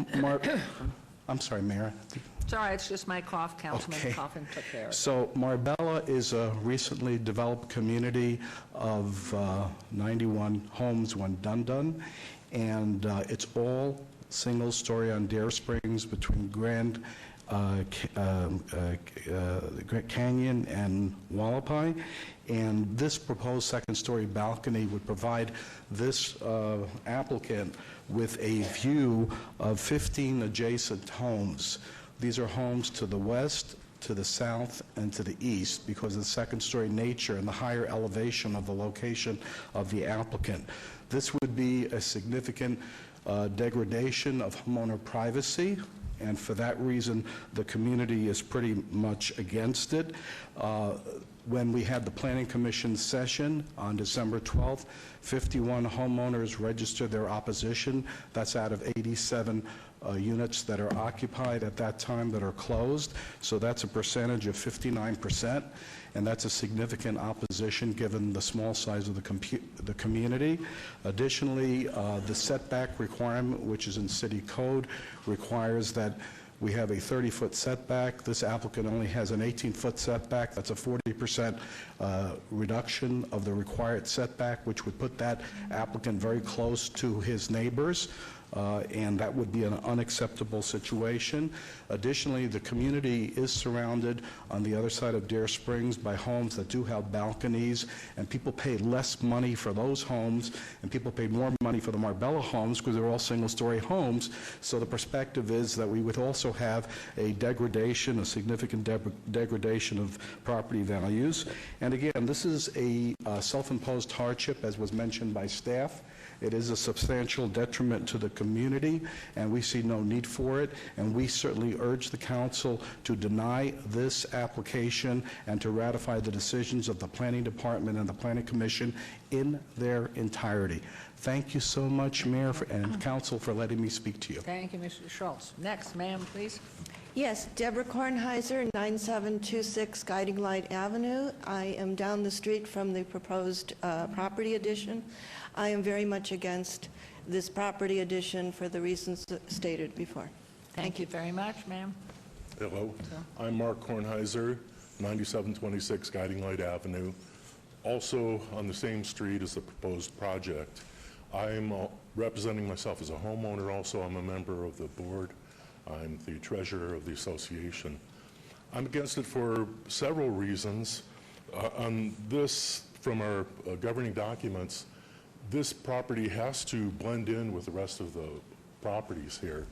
[SPEAKER 20] I'm sorry, Mayor.
[SPEAKER 1] It's all right, it's just my cough. Councilman
[SPEAKER 20] Okay.
[SPEAKER 1] Coffin took care of it.
[SPEAKER 20] So Marbella is a recently developed community of 91 homes, one done, and it's all single-story on Dare Springs between Grand Canyon and Wallapai, and this proposed second-story balcony would provide this applicant with a view of 15 adjacent homes. These are homes to the west, to the south, and to the east because of the second-story nature and the higher elevation of the location of the applicant. This would be a significant degradation of homeowner privacy, and for that reason, the community is pretty much against it. When we had the Planning Commission session on December 12th, 51 homeowners registered their opposition. That's out of 87 units that are occupied at that time that are closed. So that's a percentage of 59%, and that's a significant opposition given the small size of the community. Additionally, the setback requirement, which is in city code, requires that we have a 30-foot setback. This applicant only has an 18-foot setback. That's a 40% reduction of the required setback, which would put that applicant very close to his neighbors. And that would be an unacceptable situation. Additionally, the community is surrounded on the other side of Dare Springs by homes that do have balconies, and people pay less money for those homes, and people pay more money for the Marbella homes because they're all single-story homes. So the perspective is that we would also have a degradation, a significant degradation of property values. And again, this is a self-imposed hardship, as was mentioned by staff. It is a substantial detriment to the community, and we see no need for it, and we certainly urge the council to deny this application and to ratify the decisions of the Planning Department and the Planning Commission in their entirety. Thank you so much, Mayor and Council, for letting me speak to you.
[SPEAKER 1] Thank you, Mr. Schultz. Next, ma'am, please.
[SPEAKER 21] Yes, Deborah Kornheiser, 9726 Guiding Light Avenue. I am down the street from the proposed property addition. I am very much against this property addition for the reasons stated before.
[SPEAKER 1] Thank you very much, ma'am.
[SPEAKER 22] Hello, I'm Mark Kornheiser, 9726 Guiding Light Avenue, also on the same street as the proposed project. I'm representing myself as a homeowner. Also, I'm a member of the board. I'm the treasurer of the association. I'm against it for several reasons. On this, from our governing documents, this property has to blend in with the rest of the properties here.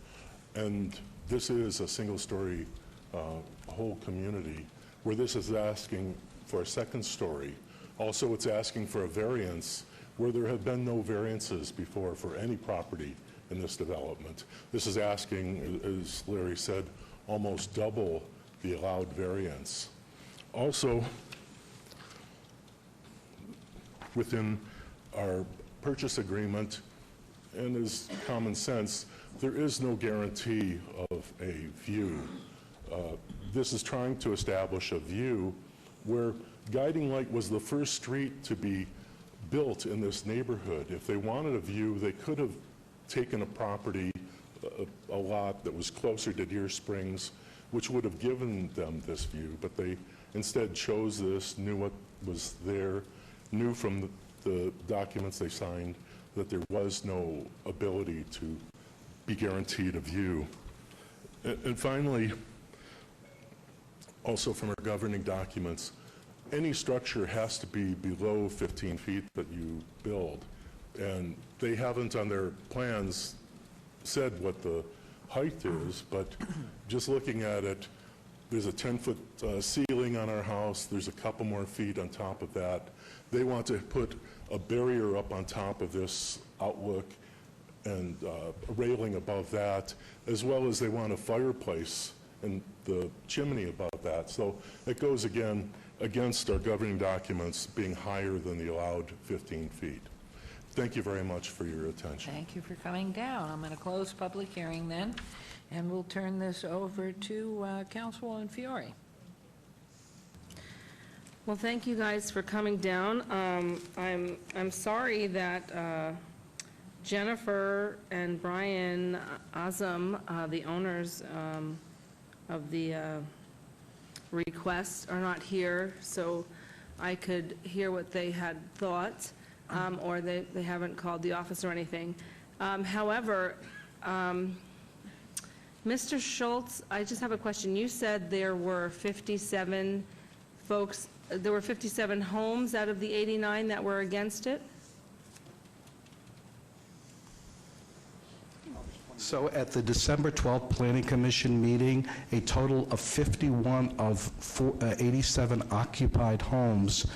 [SPEAKER 22] And this is a single-story whole community, where this is asking for a second story. Also, it's asking for a variance where there have been no variances before for any property in this development. This is asking, as Larry said, almost double the allowed variance. Also, within our purchase agreement, and as common sense, there is no guarantee of a view. This is trying to establish a view where Guiding Light was the first street to be built in this neighborhood. If they wanted a view, they could have taken a property, a lot that was closer to Deer Springs, which would have given them this view, but they instead chose this, knew what was there, knew from the documents they signed that there was no ability to be guaranteed a view. And finally, also from our governing documents, any structure has to be below 15 feet that you build. And they haven't on their plans said what the height is, but just looking at it, there's a 10-foot ceiling on our house. There's a couple more feet on top of that. They want to put a barrier up on top of this outlook and a railing above that, as well as they want a fireplace and the chimney above that. So it goes again against our governing documents being higher than the allowed 15 feet. Thank you very much for your attention.
[SPEAKER 1] Thank you for coming down. I'm going to close public hearing then, and we'll turn this over to Councilwoman Fiore.
[SPEAKER 2] Well, thank you guys for coming down. I'm sorry that Jennifer and Brian Azam, the owners of the request, are not here, so I could hear what they had thought, or they haven't called the office or anything. However, Mr. Schultz, I just have a question. You said there were 57 folks, there were 57 homes out of the 89 that were against it?
[SPEAKER 20] So at the December 12th Planning Commission meeting, a total of 51 of 87 occupied homes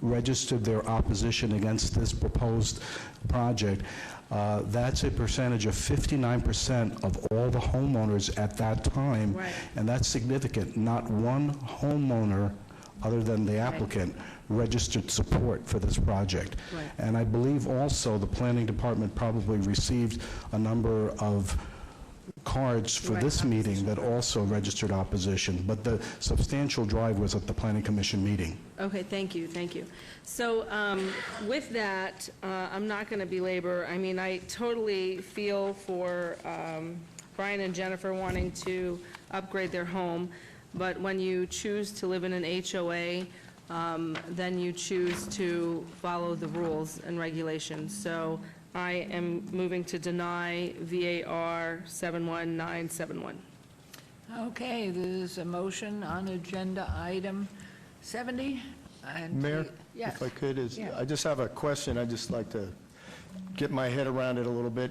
[SPEAKER 20] registered their opposition against this proposed project. That's a percentage of 59% of all the homeowners at that time.
[SPEAKER 2] Right.
[SPEAKER 20] And that's significant. Not one homeowner, other than the applicant, registered support for this project.
[SPEAKER 2] Right.
[SPEAKER 20] And I believe also the planning department probably received a number of cards for
[SPEAKER 2] Right,
[SPEAKER 20] this meeting
[SPEAKER 2] opposition.
[SPEAKER 20] that also registered opposition, but the substantial drive was at the planning commission meeting.
[SPEAKER 2] Okay, thank you, thank you. So with that, I'm not going to belabor, I mean, I totally feel for Brian and Jennifer wanting to upgrade their home, but when you choose to live in an HOA, then you choose to follow the rules and regulations. So I am moving to deny VAR 71971.
[SPEAKER 1] Okay, there's a motion on agenda item 70. And
[SPEAKER 8] Mayor,
[SPEAKER 1] yes.
[SPEAKER 8] if I could,
[SPEAKER 1] Yeah.
[SPEAKER 8] I just have a question. I'd just like to get my head around it a little bit,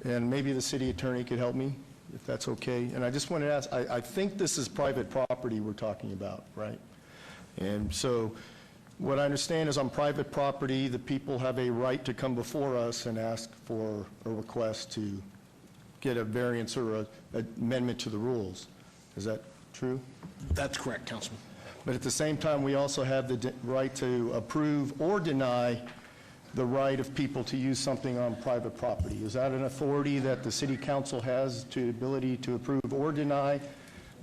[SPEAKER 8] and maybe the city attorney could help me, if that's okay. And I just wanted to ask, I think this is private property we're talking about, right? And so what I understand is on private property, the people have a right to come before us and ask for a request to get a variance or an amendment to the rules. Is that true?
[SPEAKER 5] That's correct, Councilman.
[SPEAKER 8] But at the same time, we also have the right to approve or deny the right of people to use something on private property. Is that an authority that the city council has to ability to approve or deny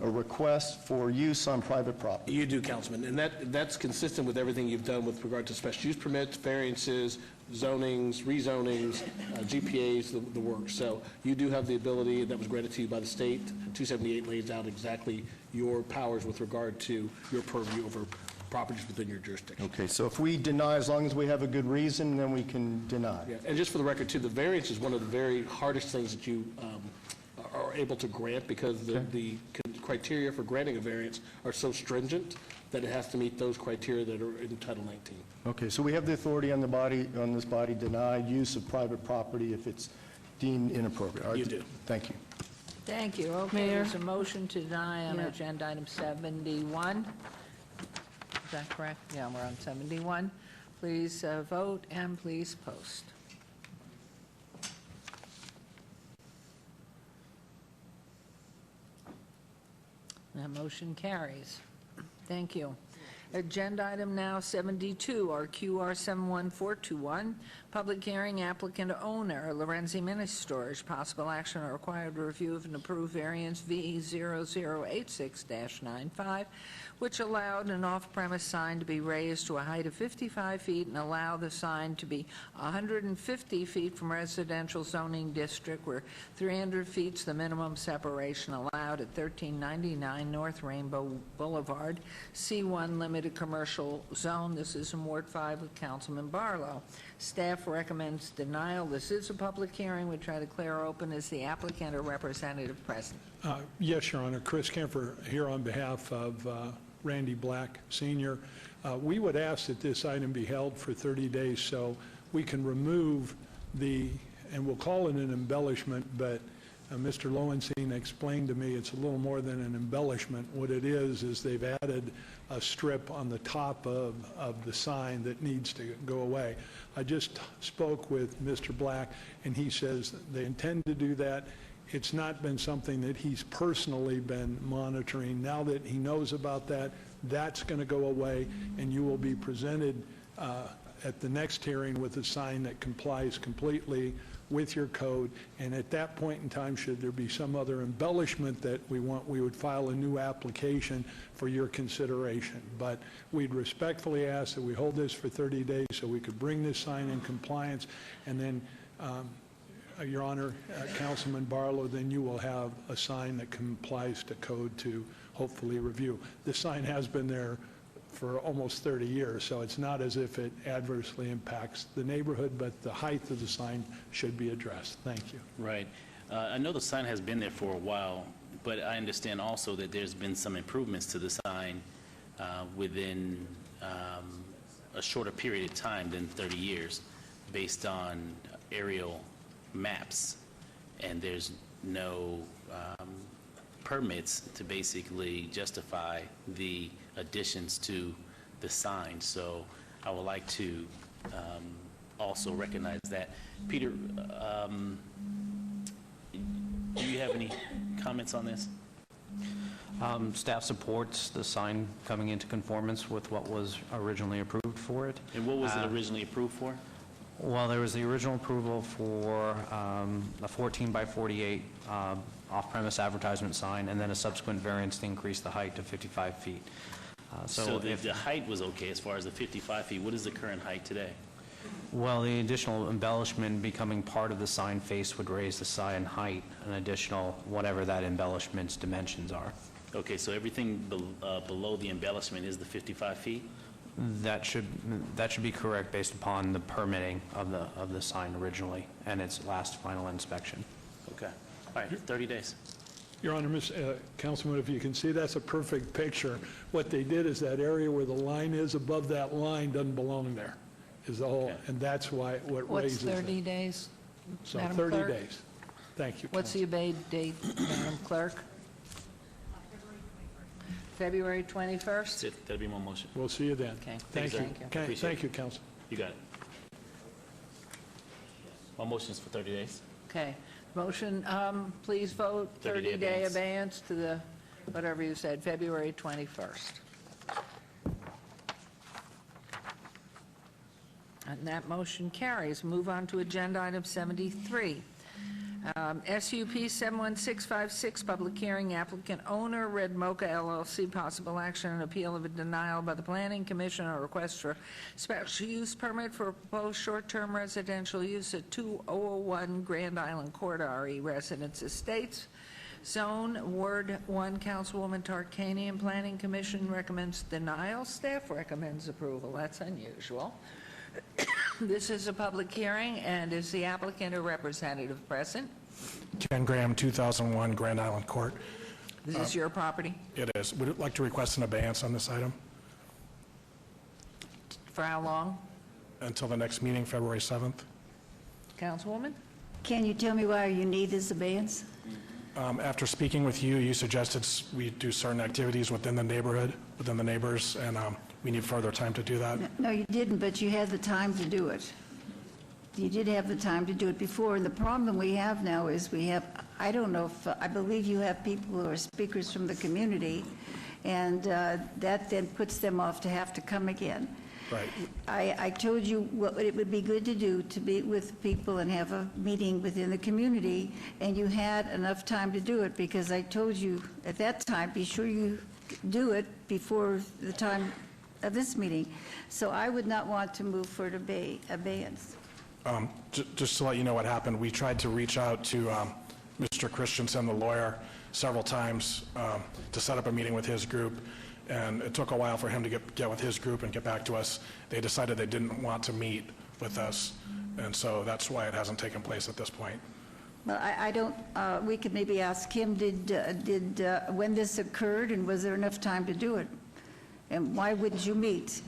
[SPEAKER 8] a request for use on private property?
[SPEAKER 5] You do, Councilman, and that's consistent with everything you've done with regard to special use permits, variances, zonings, rezonings, GPAs, the works. So you do have the ability that was granted to you by the state. 278 lays out exactly your powers with regard to your purview over properties within your jurisdiction.
[SPEAKER 8] Okay, so if we deny, as long as we have a good reason, then we can deny.
[SPEAKER 5] Yeah, and just for the record, too, the variance is one of the very hardest things that you are able to grant because the criteria for granting a variance are so stringent that it has to meet those criteria that are in Title 19.
[SPEAKER 8] Okay, so we have the authority on this body, deny use of private property if it's deemed inappropriate.
[SPEAKER 5] You do.
[SPEAKER 8] Thank you.
[SPEAKER 1] Thank you. Okay,
[SPEAKER 2] Mayor?
[SPEAKER 1] there's a motion to deny on
[SPEAKER 2] Yeah.
[SPEAKER 1] agenda item 71. Is that correct? Yeah, we're on 71. Please vote and please post. That motion carries. Thank you. Agenda item now 72, RQR 71421, public hearing, applicant owner, Lorenzi Mini Storage, possible action or required review of an approved variance V0086-95, which allowed an off-premise sign to be raised to a height of 55 feet and allow the sign to be 150 feet from residential zoning district where 300 feet is the minimum separation allowed at 1399 North Rainbow Boulevard, C1 Limited Commercial Zone. This is in Ward 5 with Councilman Barlow. Staff recommends denial. This is a public hearing. We try to declare open. Is the applicant or representative present?
[SPEAKER 10] Yes, Your Honor. Chris Kemper here on behalf of Randy Black Sr. We would ask that this item be held for 30 days so we can remove and we'll call it an embellishment, but Mr. Lowenstein explained to me it's a little more than an embellishment. What it is they've added a strip on the top of the sign that needs to go away. I just spoke with Mr. Black, and he says they intend to do that. It's not been something that he's personally been monitoring. Now that he knows about that, that's going to go away, and you will be presented at the next hearing with a sign that complies completely with your code, and at that point in time, should there be some other embellishment that we want, we would file a new application for your consideration. But we'd respectfully ask that we hold this for 30 days so we could bring this sign in compliance, and then, Your Honor, Councilman Barlow, then you will have a sign that complies to code to hopefully review. This sign has been there for almost 30 years, so it's not as if it adversely impacts the neighborhood, but the height of the sign should be addressed. Thank you.
[SPEAKER 24] Right. I know the sign has been there for a while, but I understand also that there's been some improvements to the sign within a shorter period of time than 30 years based on aerial maps, and there's no permits to basically justify the additions to the sign. So I would like to also recognize that. Peter, do you have any comments on this?
[SPEAKER 14] Staff supports the sign coming into conformance with what was originally approved for it.
[SPEAKER 24] And what was it originally approved for?
[SPEAKER 14] Well, there was the original approval for a 14 by 48 off-premise advertisement sign, and then a subsequent variance to increase the height to 55 feet.
[SPEAKER 24] So the height was okay as far as the 55 feet. What is the current height today?
[SPEAKER 14] Well, the additional embellishment becoming part of the sign face would raise the sign height an additional whatever that embellishment's dimensions are.
[SPEAKER 24] Okay, so everything below the embellishment is the 55 feet?
[SPEAKER 14] That should be correct based upon the permitting of the sign originally and its last final inspection.
[SPEAKER 24] Okay. All right, 30 days.
[SPEAKER 10] Your Honor, Councilman, if you can see, that's a perfect picture. What they did is that area where the line is above that line doesn't belong there, is the whole, and that's why what raises it.
[SPEAKER 1] What's 30 days,
[SPEAKER 10] So
[SPEAKER 1] Madam
[SPEAKER 10] 30
[SPEAKER 1] Clerk?
[SPEAKER 10] days. Thank you,
[SPEAKER 1] What's the obeyed date, Madam Clerk? February 21st?
[SPEAKER 24] That's it. That'll be my motion.
[SPEAKER 10] We'll see you then.
[SPEAKER 1] Okay.
[SPEAKER 10] Thank you.
[SPEAKER 1] Thank you.
[SPEAKER 10] Okay,
[SPEAKER 24] Appreciate
[SPEAKER 10] thank
[SPEAKER 24] it.
[SPEAKER 10] you, Council.
[SPEAKER 24] You got it. My motion is for 30 days.
[SPEAKER 1] Okay. Motion, please vote
[SPEAKER 24] 30-day
[SPEAKER 1] 30-day
[SPEAKER 24] abeyance.
[SPEAKER 1] abeyance to the, whatever you said, February 21st. And that motion carries. Move on to agenda item 73. SUP 71656, public hearing, applicant owner, Red Mocha LLC, possible action and appeal of a denial by the Planning Commission or request for special use permit for proposed short-term residential use at 2001 Grand Island Court RE Residence Estates. Zone Ward 1, Councilwoman Tarkanian. Planning Commission recommends denial. Staff recommends approval. That's unusual. This is a public hearing, and is the applicant or representative present?
[SPEAKER 10] Ken Graham, 2001 Grand Island Court.
[SPEAKER 1] This is your property?
[SPEAKER 10] It is. Would you like to request an abeyance on this item
[SPEAKER 1] For how long?
[SPEAKER 10] until the next meeting, February 7th?
[SPEAKER 1] Councilwoman?
[SPEAKER 4] Can you tell me why you need this abeyance?
[SPEAKER 10] After speaking with you, you suggested we do certain activities within the neighborhood, within the neighbors, and we need further time to do that.
[SPEAKER 4] No, you didn't, but you had the time to do it. You did have the time to do it before, and the problem we have now is we have, I don't know if, I believe you have people who are speakers from the community, and that then puts them off to have to come again.
[SPEAKER 10] Right.
[SPEAKER 4] I told you what it would be good to do, to meet with people and have a meeting within the community, and you had enough time to do it, because I told you at that time, be sure you do it before the time of this meeting. So I would not want to move for abeyance.
[SPEAKER 10] Just to let you know what happened, we tried to reach out to Mr. Christensen, the lawyer, several times to set up a meeting with his group, and it took a while for him to get with his group and get back to us. They decided they didn't want to meet with us, and so that's why it hasn't taken place at this point.
[SPEAKER 4] Well, I don't, we could maybe ask him, when this occurred, and was there enough time to do it? And why wouldn't you meet?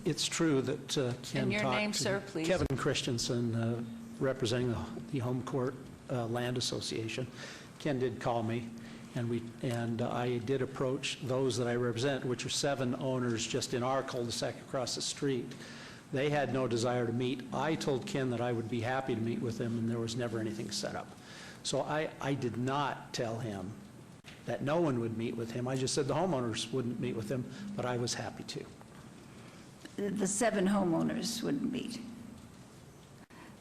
[SPEAKER 6] It's true that Ken
[SPEAKER 1] And your
[SPEAKER 6] talked
[SPEAKER 1] name,
[SPEAKER 6] to
[SPEAKER 1] sir, please?
[SPEAKER 6] Kevin Christensen, representing the Home Court Land Association. Ken did call me, and I did approach those that I represent, which are 7 owners just in our cul-de-sac across the street. They had no desire to meet. I told Ken that I would be happy to meet with them, and there was never anything set up. So I did not tell him that no one would meet with him. I just said the homeowners wouldn't meet with him, but I was happy to.
[SPEAKER 4] The 7 homeowners wouldn't meet.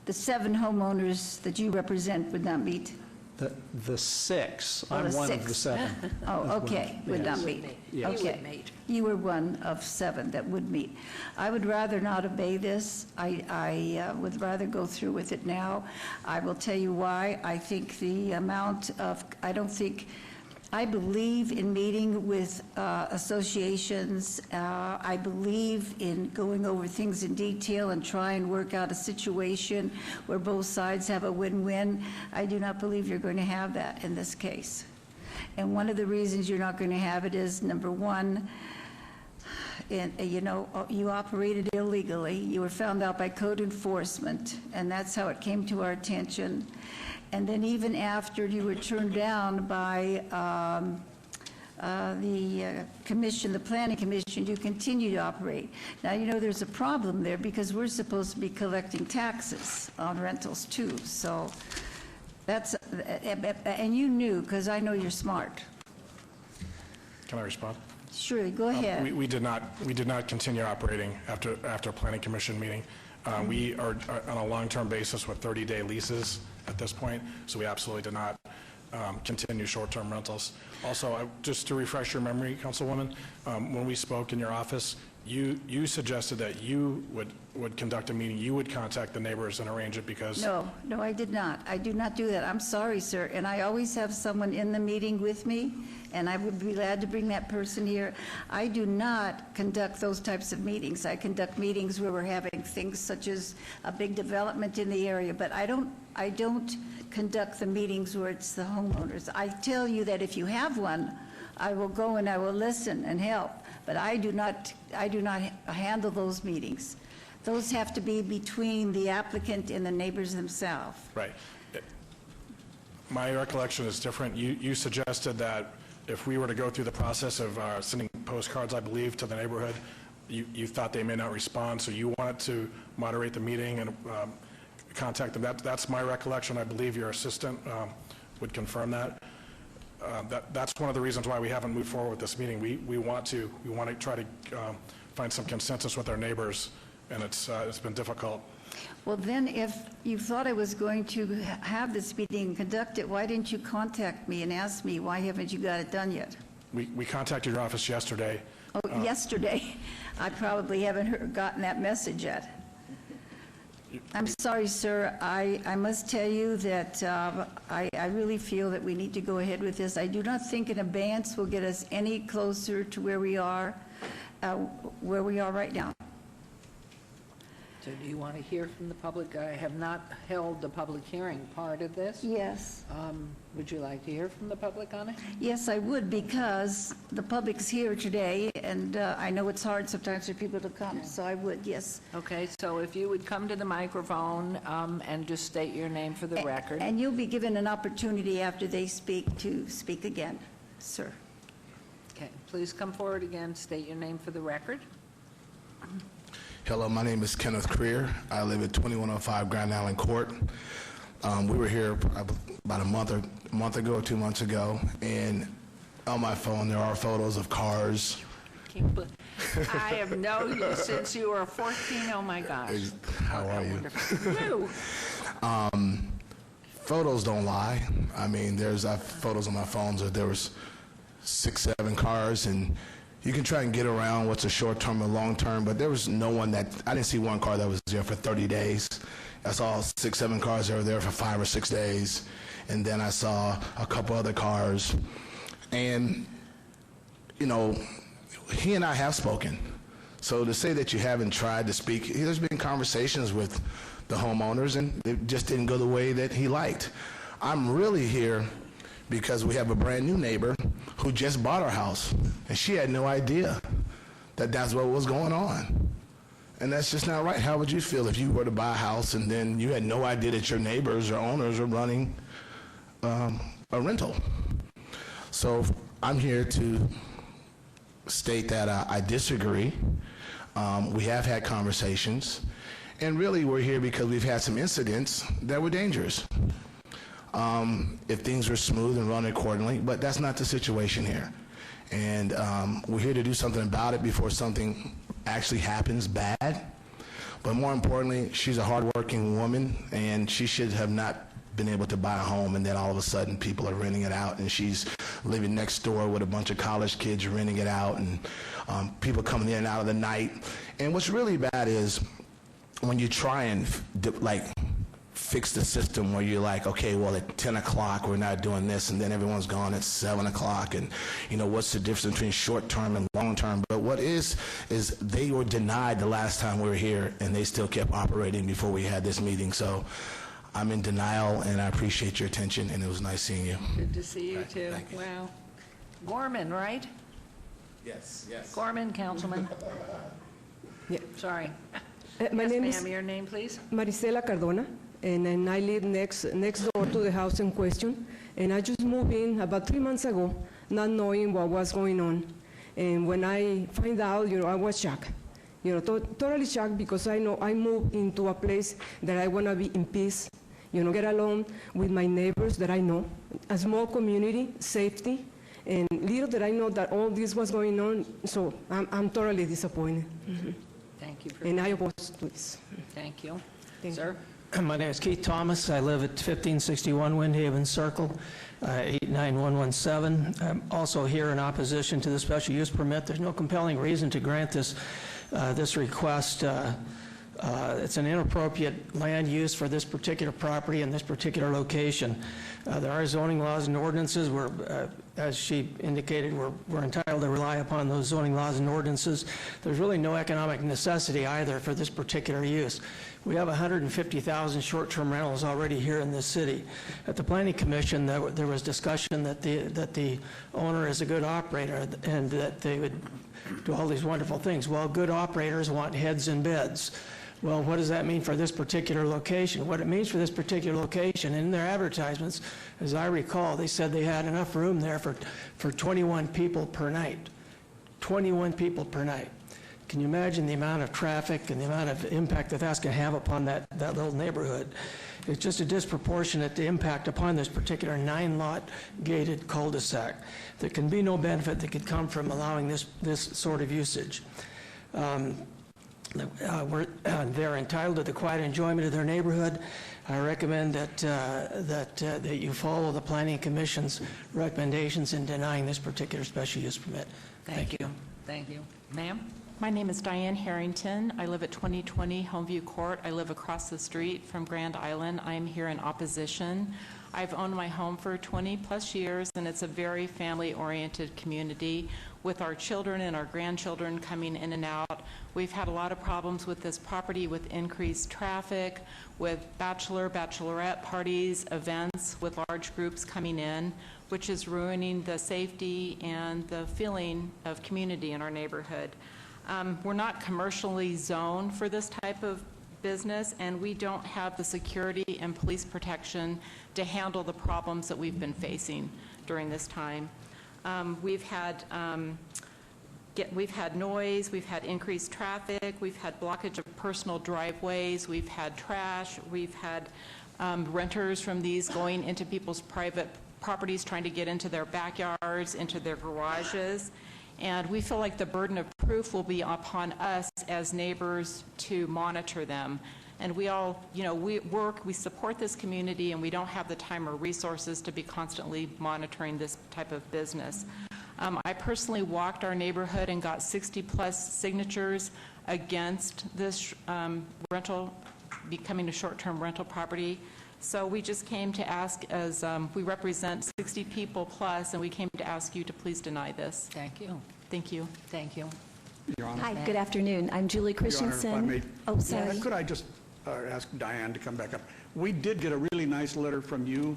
[SPEAKER 4] The 7 homeowners that you represent would not meet.
[SPEAKER 6] The 6,
[SPEAKER 4] Oh,
[SPEAKER 6] I'm
[SPEAKER 4] the
[SPEAKER 6] one of
[SPEAKER 4] 6.
[SPEAKER 6] the 7.
[SPEAKER 4] Oh, okay, would not
[SPEAKER 6] Yes.
[SPEAKER 4] meet.
[SPEAKER 6] Yes.
[SPEAKER 4] Okay. You were one of 7 that would meet. I would rather not obey this. I would rather go through with it now. I will tell you why. I think the amount of, I believe in meeting with associations. I believe in going over things in detail and try and work out a situation where both sides have a win-win. I do not believe you're going to have that in this case. And one of the reasons you're not going to have it is, number one, you operated illegally. You were found out by code enforcement, and that's how it came to our attention. And then even after you were turned down by the commission, the planning commission, you continue to operate. Now, you know there's a problem there because we're supposed to be collecting taxes on rentals too. So that's, and you knew, because I know you're smart.
[SPEAKER 10] Can I respond?
[SPEAKER 4] Sure, go ahead.
[SPEAKER 10] We did not continue operating after a planning commission meeting. We are on a long-term basis with 30-day leases at this point, so we absolutely did not continue short-term rentals. Also, just to refresh your memory, Councilwoman, when we spoke in your office, you suggested that you would conduct a meeting, you would contact the neighbors and arrange it because...
[SPEAKER 4] No, I did not. I do not do that. I'm sorry, sir. And I always have someone in the meeting with me, and I would be glad to bring that person here. I do not conduct those types of meetings. I conduct meetings where we're having things such as a big development in the area, but I don't conduct the meetings where it's the homeowners. I tell you that if you have one, I will go and I will listen and help, but I do not handle those meetings. Those have to be between the applicant and the neighbors themselves.
[SPEAKER 10] Right. My recollection is different. You suggested that if we were to go through the process of sending postcards, I believe, to the neighborhood, you thought they may not respond, so you wanted to moderate the meeting and contact them. That's my recollection. I believe your assistant would confirm that. That's one of the reasons why we haven't moved forward with this meeting. We want to try to find some consensus with our neighbors, and it's been difficult.
[SPEAKER 4] Well, then, if you thought I was going to have this meeting and conduct it, why didn't you contact me and ask me, why haven't you got it done yet?
[SPEAKER 10] We contacted your office yesterday.
[SPEAKER 4] Oh, yesterday. I probably haven't gotten that message yet. I'm sorry, sir. I must tell you that I really feel that we need to go ahead with this. I do not think an abeyance will get us any closer to where we are right now.
[SPEAKER 1] So do you want to hear from the public? I have not held the public hearing part of this.
[SPEAKER 4] Yes.
[SPEAKER 1] Would you like to hear from the public on it?
[SPEAKER 4] Yes, I would, because the public's here today, and I know it's hard sometimes for people to come, so I would, yes.
[SPEAKER 1] Okay, so if you would come to the microphone and just state your name for the record.
[SPEAKER 4] And you'll be given an opportunity after they speak to speak again, sir.
[SPEAKER 1] Okay, please come forward again, state your name for the record.
[SPEAKER 13] Hello, my name is Kenneth Creer. I live at 2105 Grand Island Court. We were here about a month ago or 2 months ago, and on my phone there are photos of cars.
[SPEAKER 1] I have known you since you were 14. Oh my gosh.
[SPEAKER 13] How are you?
[SPEAKER 1] Woo.
[SPEAKER 13] Photos don't lie. I mean, there's photos on my phones that there was 6, 7 cars, and you can try and get around what's a short-term and long-term, but there was no one that, I didn't see one car that was there for 30 days. I saw 6, 7 cars that were there for 5 or 6 days, and then I saw a couple other cars. And, you know, he and I have spoken. So to say that you haven't tried to speak, there's been conversations with the homeowners, and it just didn't go the way that he liked. I'm really here because we have a brand-new neighbor who just bought our house, and she had no idea that that's what was going on. And that's just not right. How would you feel if you were to buy a house and then you had no idea that your neighbors or owners are running a rental? So I'm here to state that I disagree. We have had conversations, and really we're here because we've had some incidents that were dangerous. If things were smooth and run accordingly, but that's not the situation here. And we're here to do something about it before something actually happens bad. But more importantly, she's a hardworking woman, and she should have not been able to buy a home, and then all of a sudden people are renting it out, and she's living next door with a bunch of college kids renting it out, and people coming in and out of the night. And what's really bad is when you try and fix the system where you're like, okay, well, at 10 o'clock we're not doing this, and then everyone's gone at 7 o'clock, and you know, what's the difference between short-term and long-term? But what is they were denied the last time we were here, and they still kept operating before we had this meeting. So I'm in denial, and I appreciate your attention, and it was nice seeing you.
[SPEAKER 1] Good to see you too. Wow. Gorman, right?
[SPEAKER 13] Yes, yes.
[SPEAKER 1] Gorman, Councilman.
[SPEAKER 17] Yeah.
[SPEAKER 1] Sorry.
[SPEAKER 17] My
[SPEAKER 1] Yes,
[SPEAKER 17] name
[SPEAKER 1] ma'am,
[SPEAKER 17] is
[SPEAKER 1] your name, please?
[SPEAKER 17] Maricela Cardona, and I live next door to the house in question. And I just moved in about 3 months ago, not knowing what was going on. And when I find out, I was shocked. Totally shocked, because I know I moved into a place that I want to be in peace, get along with my neighbors that I know, a small community, safety, and little that I know that all this was going on, so I'm totally disappointed. Mm-hmm.
[SPEAKER 1] Thank you.
[SPEAKER 17] And I oppose to this.
[SPEAKER 1] Thank you. Sir?
[SPEAKER 11] My name is Keith Thomas. I live at 1561 Windhaven Circle, 89117. I'm also here in opposition to the special use permit. There's no compelling reason to grant this request. It's an inappropriate land use for this particular property and this particular location. There are zoning laws and ordinances where, as she indicated, we're entitled to rely upon those zoning laws and ordinances. There's really no economic necessity either for this particular use. We have 150,000 short-term rentals already here in this city. At the Planning Commission, there was discussion that the owner is a good operator and that they would do all these wonderful things. Well, good operators want heads in beds. Well, what does that mean for this particular location? What it means for this particular location, in their advertisements, as I recall, they said they had enough room there for 21 people per night. 21 people per night. Can you imagine the amount of traffic and the amount of impact that that's going to have upon that little neighborhood? It's just a disproportionate impact upon this particular 9-lot gated cul-de-sac. There can be no benefit that could come from allowing this sort of usage. They're entitled to the quiet enjoyment of their neighborhood. I recommend that you follow the Planning Commission's recommendations in denying this particular special use permit.
[SPEAKER 1] Thank you. Thank you. Ma'am?
[SPEAKER 9] My name is Diane Harrington. I live at 2020 Homeview Court. I live across the street from Grand Island. I am here in opposition. I've owned my home for 20-plus years, and it's a very family-oriented community with our children and our grandchildren coming in and out. We've had a lot of problems with this property with increased traffic, with bachelorette parties, events with large groups coming in, which is ruining the safety and the feeling of community in our neighborhood. We're not commercially zoned for this type of business, and we don't have the security and police protection to handle the problems that we've been facing during this time. We've had noise, we've had increased traffic, we've had blockage of personal driveways, we've had trash, we've had renters from these going into people's private properties trying to get into their backyards, into their garages. And we feel like the burden of proof will be upon us as neighbors to monitor them. And we all, we support this community, and we don't have the time or resources to be constantly monitoring this type of business. I personally walked our neighborhood and got 60-plus signatures against this rental becoming a short-term rental property. So we just came to ask, as we represent 60 people plus, and we came to ask you to please deny this.
[SPEAKER 1] Thank you.
[SPEAKER 9] Thank you.
[SPEAKER 1] Thank you.
[SPEAKER 3] Your Honor.
[SPEAKER 16] Hi, good afternoon. I'm Julie
[SPEAKER 3] Your Honor, if I
[SPEAKER 16] Christensen.
[SPEAKER 3] may-
[SPEAKER 16] Oh, sorry.
[SPEAKER 3] Could I just ask Diane to come back up? We did get a really nice letter from you,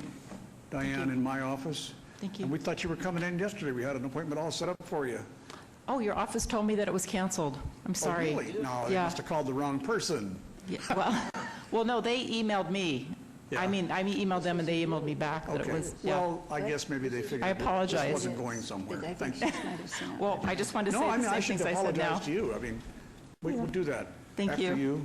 [SPEAKER 3] Diane, in my office.
[SPEAKER 9] Thank you.
[SPEAKER 3] And we thought you were coming in yesterday. We had an appointment all set up for you.
[SPEAKER 9] Oh, your office told me that it was canceled. I'm sorry.
[SPEAKER 3] Oh, really? No, they
[SPEAKER 9] Yeah.
[SPEAKER 3] must have called the wrong person.
[SPEAKER 9] Yeah, well, no, they emailed me.
[SPEAKER 3] Yeah.
[SPEAKER 9] I emailed them, and they emailed me back that it
[SPEAKER 3] Okay.
[SPEAKER 9] was, yeah.
[SPEAKER 3] Well, I guess maybe they figured
[SPEAKER 9] I
[SPEAKER 3] that
[SPEAKER 9] apologize.
[SPEAKER 3] this wasn't going somewhere. Thank you.
[SPEAKER 9] Well, I just wanted to
[SPEAKER 3] No,
[SPEAKER 9] say
[SPEAKER 3] I
[SPEAKER 9] the
[SPEAKER 3] mean, I
[SPEAKER 9] same
[SPEAKER 3] should
[SPEAKER 9] things I said now.
[SPEAKER 3] apologize to you. I mean, we'll do that.
[SPEAKER 9] Thank
[SPEAKER 3] after
[SPEAKER 9] you.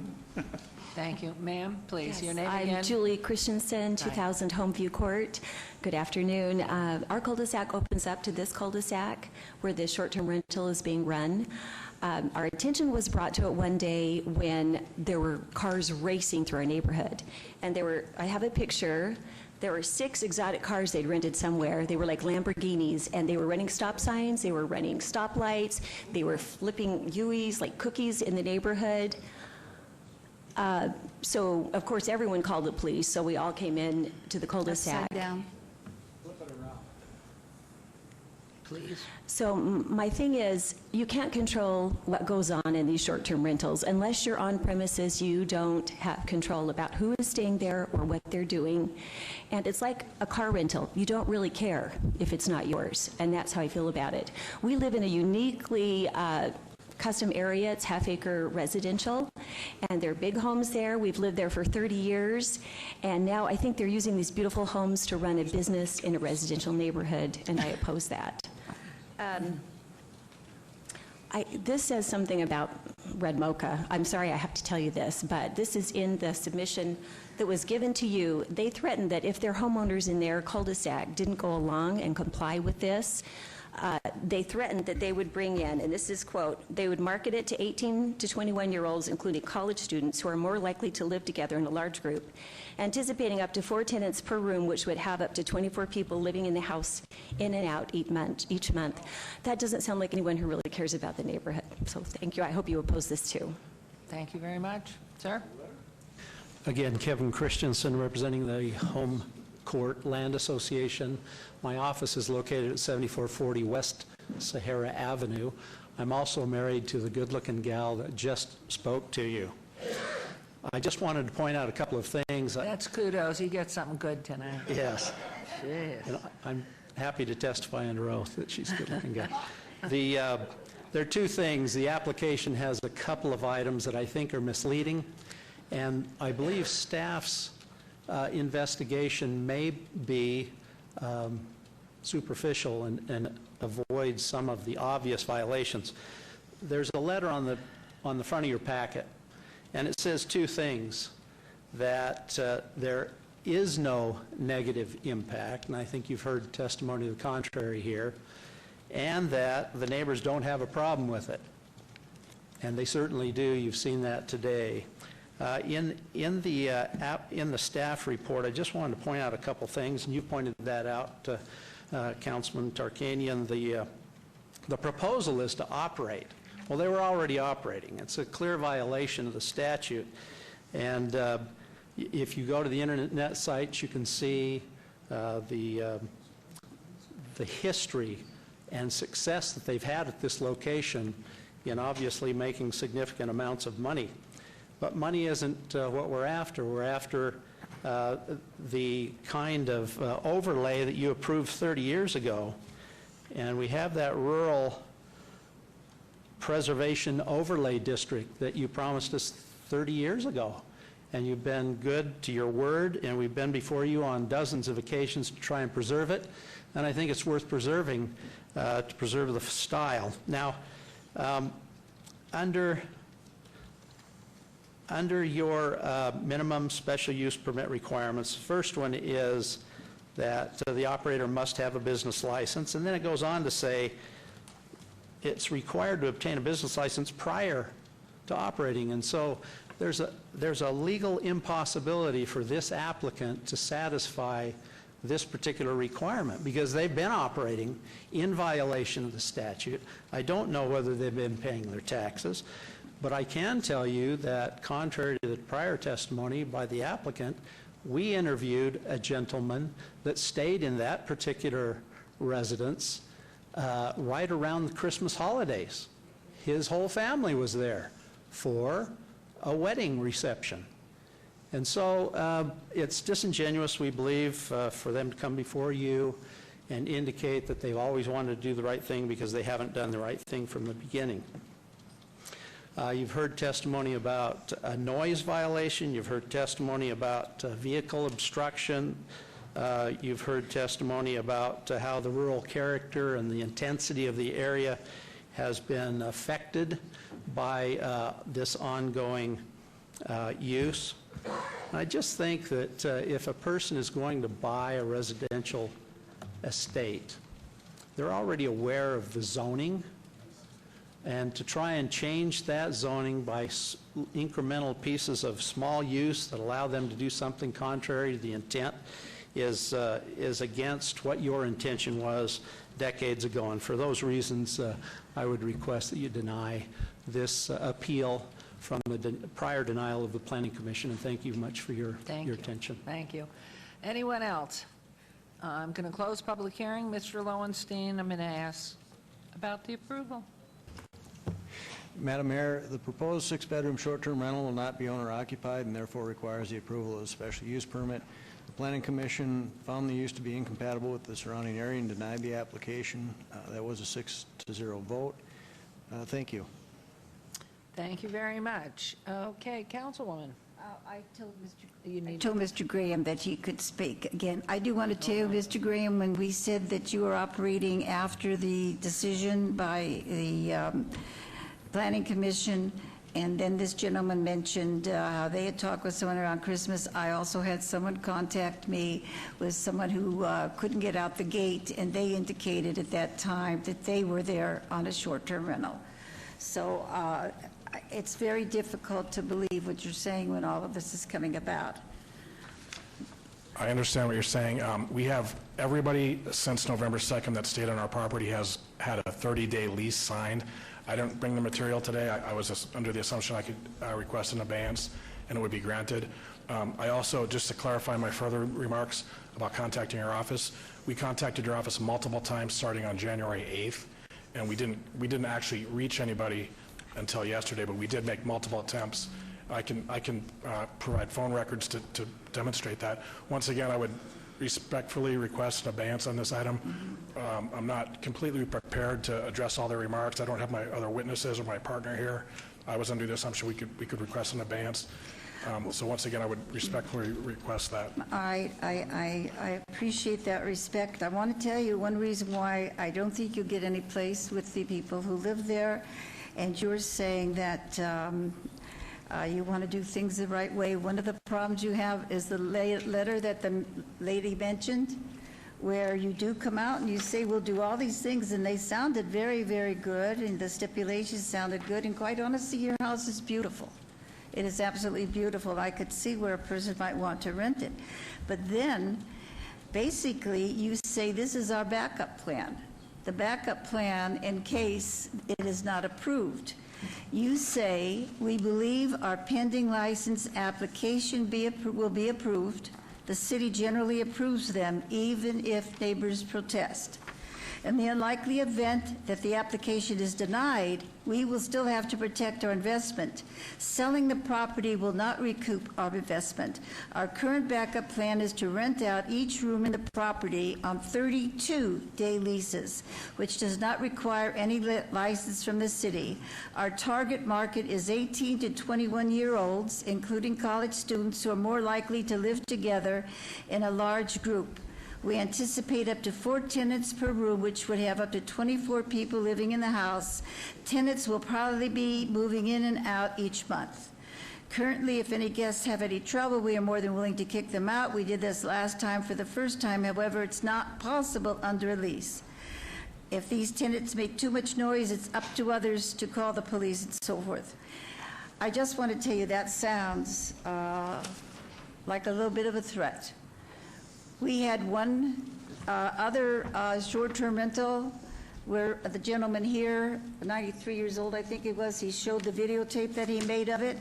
[SPEAKER 1] Thank you. Ma'am, please, your name
[SPEAKER 16] I'm
[SPEAKER 1] again?
[SPEAKER 16] Julie Christensen, 2000 Homeview Court. Good afternoon. Our cul-de-sac opens up to this cul-de-sac where the short-term rental is being run. Our attention was brought to it one day when there were cars racing through our neighborhood. And I have a picture. There were 6 exotic cars they'd rented somewhere. They were like Lamborghinis, and they were running stop signs, they were running stoplights, they were flipping Uis like cookies in the neighborhood. So, of course, everyone called the police, so we all came in to the cul-de-sac.
[SPEAKER 4] Upside down.
[SPEAKER 1] Please.
[SPEAKER 16] So my thing is, you can't control what goes on in these short-term rentals. Unless you're on premises, you don't have control about who is staying there or what they're doing. And it's like a car rental. You don't really care if it's not yours, and that's how I feel about it. We live in a uniquely custom area. It's half-acre residential, and there are big homes there. We've lived there for 30 years, and now I think they're using these beautiful homes to run a business in a residential neighborhood, and I oppose that. This says something about Red Mocha. I'm sorry I have to tell you this, but this is in the submission that was given to you. They threatened that if their homeowners in their cul-de-sac didn't go along and comply with this, they threatened that they would bring in, and this is quote, they would market it to 18 to 21-year-olds, including college students, who are more likely to live together in a large group, anticipating up to 4 tenants per room, which would have up to 24 people living in the house in and out each month. That doesn't sound like anyone who really cares about the neighborhood. So thank you. I hope you oppose this too.
[SPEAKER 1] Thank you very much. Sir?
[SPEAKER 6] Again, Kevin Christensen, representing the Home Court Land Association. My office is located at 7440 West Sahara Avenue. I'm also married to the good-looking gal that just spoke to you. I just wanted to point out a couple of things.
[SPEAKER 1] That's kudos. You get something good tonight.
[SPEAKER 6] Yes.
[SPEAKER 1] Jeez.
[SPEAKER 6] And I'm happy to testify under oath that she's a good-looking gal. There are 2 things. The application has a couple of items that I think are misleading, and I believe staff's investigation may be superficial and avoid some of the obvious violations. There's a letter on the front of your packet, and it says 2 things: that there is no negative impact, and I think you've heard testimony to the contrary here, and that the neighbors don't have a problem with it. And they certainly do. You've seen that today. In the staff report, I just wanted to point out a couple things, and you pointed that out, Councilman Tarkanian. The proposal is to operate Well, they were already operating. It's a clear violation of the statute. And if you go to the internet sites, you can see the history and success that they've had at this location in obviously making significant amounts of money. But money isn't what we're after. We're after the kind of overlay that you approved 30 years ago. And we have that rural preservation overlay district that you promised us 30 years ago. And you've been good to your word, and we've been before you on dozens of occasions to try and preserve it. And I think it's worth preserving to preserve the style. Now, under your minimum special use permit requirements, the first one is that the operator must have a business license, and then it goes on to say it's required to obtain a business license prior to operating. And so there's a legal impossibility for this applicant to satisfy this particular requirement because they've been operating in violation of the statute. I don't know whether they've been paying their taxes, but I can tell you that contrary to the prior testimony by the applicant, we interviewed a gentleman that stayed in that particular residence right around the Christmas holidays. His whole family was there for a wedding reception. And so it's disingenuous, we believe, for them to come before you and indicate that they've always wanted to do the right thing because they haven't done the right thing from the beginning. You've heard testimony about a noise violation. You've heard testimony about vehicle obstruction. You've heard testimony about how the rural character and the intensity of the area has been affected by this ongoing use. I just think that if a person is going to buy a residential estate, they're already aware of the zoning, and to try and change that zoning by incremental pieces of small use that allow them to do something contrary to the intent is against what your intention was decades ago. And for those reasons, I would request that you deny this appeal from the prior denial of the Planning Commission, and thank you much for your attention.
[SPEAKER 1] Thank you. Anyone else? I'm going to close public hearing. Mr. Lowenstein, I'm going to ask about the approval.
[SPEAKER 19] Madam Mayor, the proposed 6-bedroom short-term rental will not be owner-occupied and therefore requires the approval of a special use permit. The Planning Commission found the use to be incompatible with the surrounding area and denied the application. That was a 6-0 vote. Thank you.
[SPEAKER 1] Thank you very much. Okay, Councilwoman.
[SPEAKER 4] I told Mr. Graham that he could speak again. I do want to tell you, Mr. Graham, when we said that you were operating after the decision by the Planning Commission, and then this gentleman mentioned how they had talked with someone around Christmas. I also had someone contact me with someone who couldn't get out the gate, and they indicated at that time that they were there on a short-term rental. So it's very difficult to believe what you're saying when all of this is coming about.
[SPEAKER 10] I understand what you're saying. We have everybody since November 2nd that stayed on our property has had a 30-day lease signed. I didn't bring the material today. I was just under the assumption I could request an abeyance and it would be granted. I also, just to clarify my further remarks about contacting your office, we contacted your office multiple times starting on January 8th, and we didn't actually reach anybody until yesterday, but we did make multiple attempts. I can provide phone records to demonstrate that. Once again, I would respectfully request an abeyance on this item. I'm not completely prepared to address all the remarks. I don't have my other witnesses or my partner here. I was under the assumption we could request an abeyance. So once again, I would respectfully request that.
[SPEAKER 4] I appreciate that respect. I want to tell you one reason why I don't think you'll get any place with the people who live there, and you're saying that you want to do things the right way. One of the problems you have is the letter that the lady mentioned, where you do come out and you say, we'll do all these things, and they sounded very, very good, and the stipulations sounded good, and quite honestly, your house is beautiful. It is absolutely beautiful. I could see where a person might want to rent it. But then, basically, you say, this is our backup plan. the backup plan in case it is not approved. You say, "We believe our pending license application will be approved. The city generally approves them, even if neighbors protest. In the unlikely event that the application is denied, we will still have to protect our investment. Selling the property will not recoup our investment. Our current backup plan is to rent out each room in the property on 32-day leases, which does not require any license from the city. Our target market is 18 to 21-year-olds, including college students who are more likely to live together in a large group. We anticipate up to 4 tenants per room, which would have up to 24 people living in the house. Tenants will probably be moving in and out each month. Currently, if any guests have any trouble, we are more than willing to kick them out. We did this last time for the first time. However, it's not possible under a lease. If these tenants make too much noise, it's up to others to call the police and so forth." I just want to tell you that sounds like a little bit of a threat. We had one other short-term rental where the gentleman here, 93 years old I think it was, he showed the videotape that he made of it,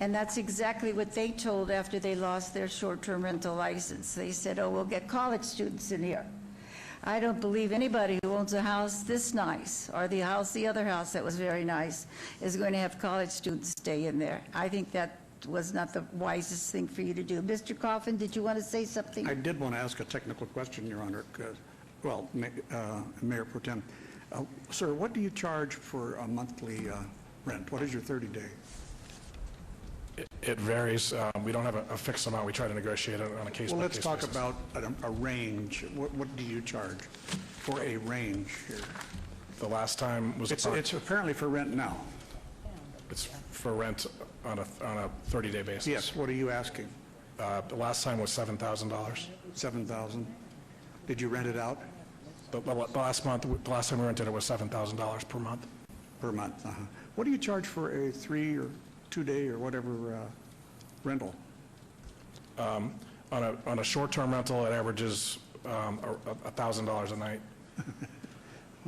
[SPEAKER 4] and that's exactly what they told after they lost their short-term rental license. They said, "Oh, we'll get college students in here." I don't believe anybody who owns a house this nice, or the other house that was very nice, is going to have college students stay in there. I think that was not the wisest thing for you to do. Mr. Coffin, did you want to say something?
[SPEAKER 3] I did want to ask a technical question, Your Honor. Mayor Pro Tem. Sir, what do you charge for a monthly rent? What is your 30-day?
[SPEAKER 7] It varies. We don't have a fixed amount. We try to negotiate it on a case-by-case basis.
[SPEAKER 3] Well, let's talk about a range. What do you charge for a range here?
[SPEAKER 7] The last time was...
[SPEAKER 3] It's apparently for rent now.
[SPEAKER 7] It's for rent on a 30-day basis.
[SPEAKER 3] Yes. What are you asking?
[SPEAKER 7] The last time was $7,000.
[SPEAKER 3] $7,000. Did you rent it out?
[SPEAKER 7] The last time we rented it was $7,000 per month.
[SPEAKER 3] Per month. What do you charge for a 3 or 2-day or whatever rental?
[SPEAKER 7] On a short-term rental, it averages $1,000 a night.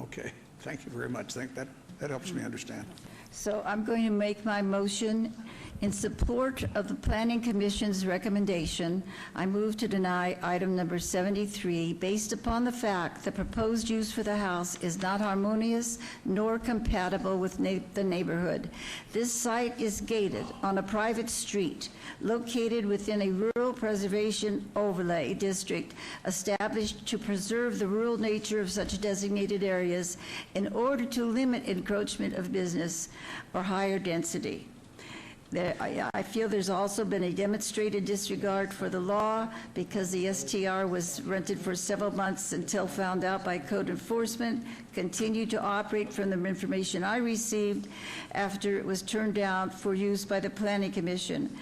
[SPEAKER 3] Okay. Thank you very much. That helps me understand.
[SPEAKER 4] So I'm going to make my motion in support of the Planning Commission's recommendation. I move to deny item number 73 based upon the fact the proposed use for the house is not harmonious nor compatible with the neighborhood. This site is gated on a private street located within a rural preservation overlay district established to preserve the rural nature of such designated areas in order to limit encroachment of business or higher density. I feel there's also been a demonstrated disregard for the law because the STR was rented for several months until found out by code enforcement, continued to operate from the information I received after it was turned down for use by the Planning Commission.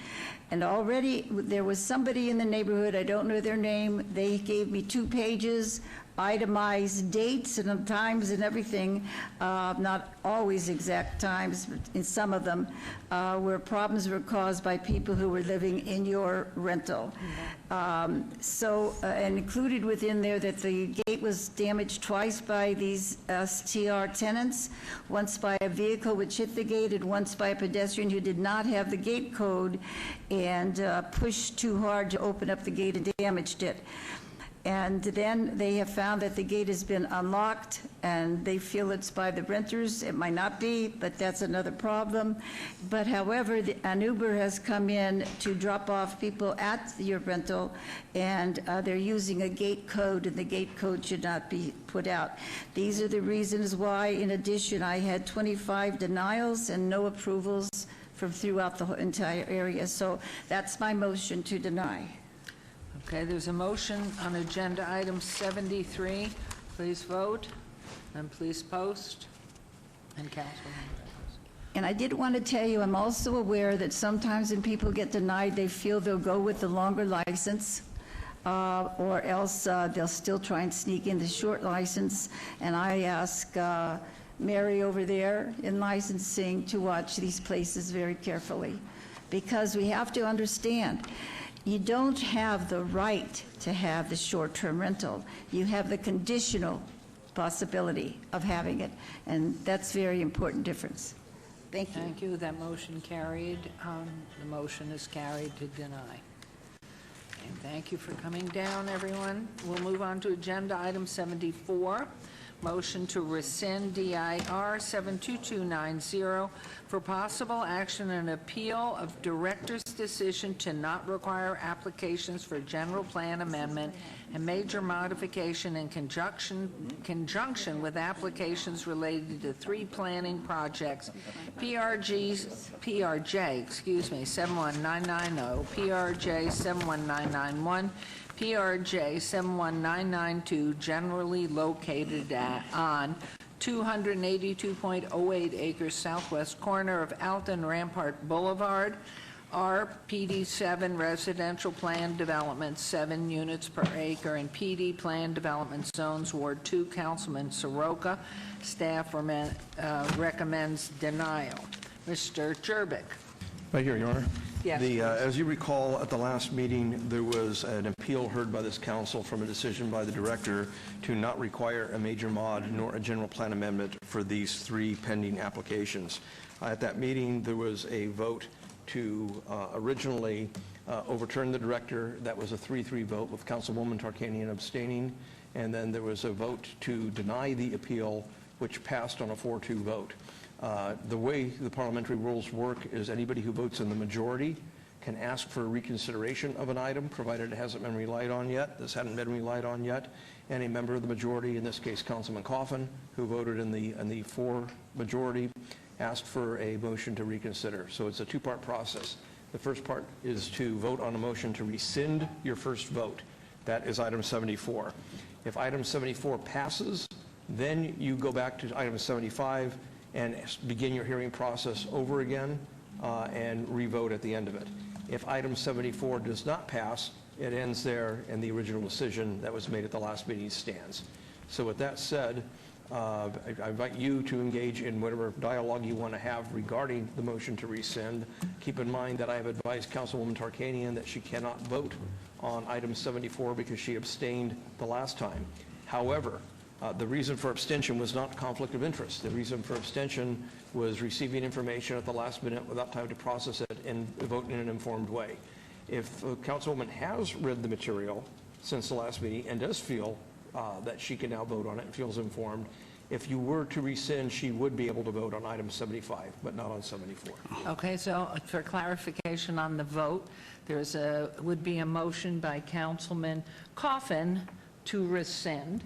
[SPEAKER 4] And already there was somebody in the neighborhood, I don't know their name, they gave me 2 pages, itemized dates and times and everything, not always exact times, but in some of them, where problems were caused by people who were living in your rental. And included within there that the gate was damaged twice by these STR tenants, once by a vehicle which hit the gate and once by a pedestrian who did not have the gate code and pushed too hard to open up the gate and damaged it. And then they have found that the gate has been unlocked, and they feel it's by the renters. It might not be, but that's another problem. But however, an Uber has come in to drop off people at your rental, and they're using a gate code, and the gate code should not be put out. These are the reasons why, in addition, I had 25 denials and no approvals from throughout the entire area. So that's my motion to deny.
[SPEAKER 1] Okay, there's a motion on agenda item 73. Please vote, and please post. And Councilwoman.
[SPEAKER 4] And I did want to tell you, I'm also aware that sometimes when people get denied, they feel they'll go with the longer license, or else they'll still try and sneak in the short license. And I ask Mary over there in licensing to watch these places very carefully, because we have to understand, you don't have the right to have the short-term rental. You have the conditional possibility of having it, and that's a very important difference. Thank you.
[SPEAKER 1] Thank you. That motion carried. The motion is carried to deny. And thank you for coming down, everyone. We'll move on to agenda item 74, motion to rescind DIR 72290 for possible action and appeal of director's decision to not require applications for general plan amendment and major modification in conjunction with applications related to 3 planning projects, PRJ 71990, PRJ 71991, PRJ 71992, generally located on 282.08 acres southwest corner of Alton Rampart Boulevard, RPD 7 residential plan development, 7 units per acre, and PD plan development zones, Ward 2, Councilman Soroka. Staff recommends denial. Mr. Jerbick.
[SPEAKER 12] Thank you, Your Honor.
[SPEAKER 1] Yes,
[SPEAKER 12] as you recall, at the last meeting, there was an appeal heard by this council from a decision by the director to not require a major mod nor a general plan amendment for these 3 pending applications. At that meeting, there was a vote to originally overturn the director. That was a 3-3 vote with Councilwoman Tarkanian abstaining, and then there was a vote to deny the appeal, which passed on a 4-2 vote. The way the parliamentary rules work is anybody who votes in the majority can ask for reconsideration of an item, provided it hasn't been relied on yet. This hadn't been relied on yet. And a member of the majority, in this case Councilman Coffin, who voted in the 4 majority, asked for a motion to reconsider. So it's a 2-part process. The first part is to vote on a motion to rescind your first vote. That is item 74. If item 74 passes, then you go back to item 75 and begin your hearing process over again and re-vote at the end of it. If item 74 does not pass, it ends there, and the original decision that was made at the last meeting stands. So with that said, I invite you to engage in whatever dialogue you want to have regarding the motion to rescind. Keep in mind that I have advised Councilwoman Tarkanian that she cannot vote on item 74 because she abstained the last time. However, the reason for abstention was not conflict of interest. The reason for abstention was receiving information at the last minute without time to process it and vote in an informed way. If a Councilwoman has read the material since the last meeting and does feel that she can now vote on it and feels informed, if you were to rescind, she would be able to vote on item 75, but not on 74.
[SPEAKER 1] Okay, so for clarification on the vote, would be a motion by Councilman Coffin to rescind.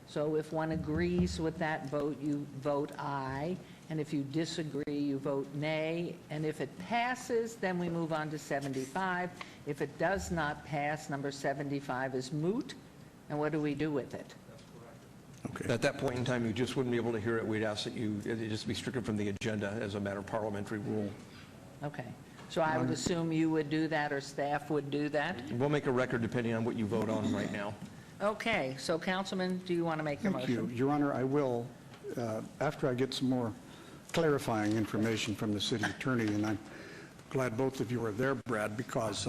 [SPEAKER 1] So if one agrees with that vote, you vote aye, and if you disagree, you vote nay, and if it passes, then we move on to 75. If it does not pass, number 75 is moot, and what do we do with it?
[SPEAKER 12] Okay. At that point in time, you just wouldn't be able to hear it. We'd ask that it just be stricken from the agenda as a matter of parliamentary rule.
[SPEAKER 1] Okay. So I would assume you would do that or staff would do that?
[SPEAKER 12] We'll make a record depending on what you vote on right now.
[SPEAKER 1] Okay. So Councilman, do you want to make the motion?
[SPEAKER 3] Thank you. Your Honor, I will, after I get some more clarifying information from the city attorney, and I'm glad both of you are there, Brad, because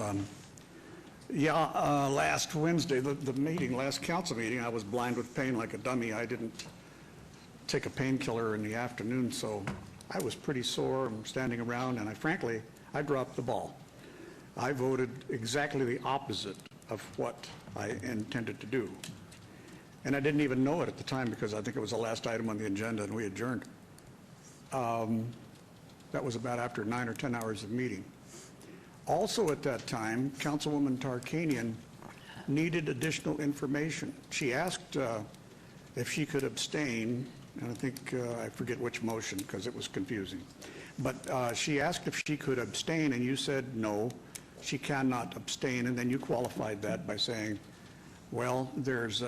[SPEAKER 3] last Wednesday, last council meeting, I was blind with pain like a dummy. I didn't take a painkiller in the afternoon, so I was pretty sore. I'm standing around, and frankly, I dropped the ball. I voted exactly the opposite of what I intended to do. And I didn't even know it at the time because I think it was the last item on the agenda and we adjourned. That was about after 9 or 10 hours of meeting. Also at that time, Councilwoman Tarkanian needed additional information. She asked if she could abstain, and I think, I forget which motion because it was confusing. But she asked if she could abstain, and you said no, she cannot abstain, and then you qualified that by saying, well, there's,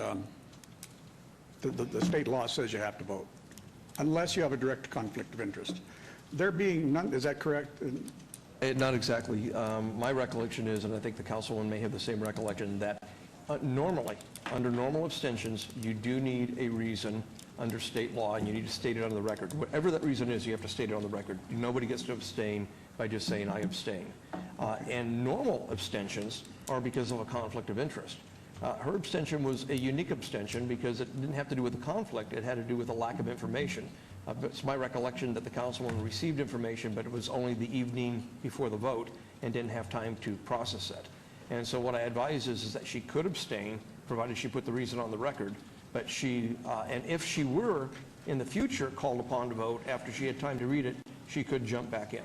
[SPEAKER 3] the state law says you have to vote, unless you have a direct conflict of interest. There being none, is that correct?
[SPEAKER 12] Not exactly. My recollection is, and I think the councilwoman may have the same recollection, that normally, under normal abstentions, you do need a reason under state law, and you need to state it on the record. Whatever that reason is, you have to state it on the record. Nobody gets to abstain by just saying, I abstain. And normal abstentions are because of a conflict of interest. Her abstention was a unique abstention because it didn't have to do with the conflict, it had to do with a lack of information. It's my recollection that the councilwoman received information, but it was only the evening before the vote and didn't have time to process it. And so what I advise is that she could abstain, provided she put the reason on the record, but and if she were in the future called upon to vote after she had time to read it, she could jump back in.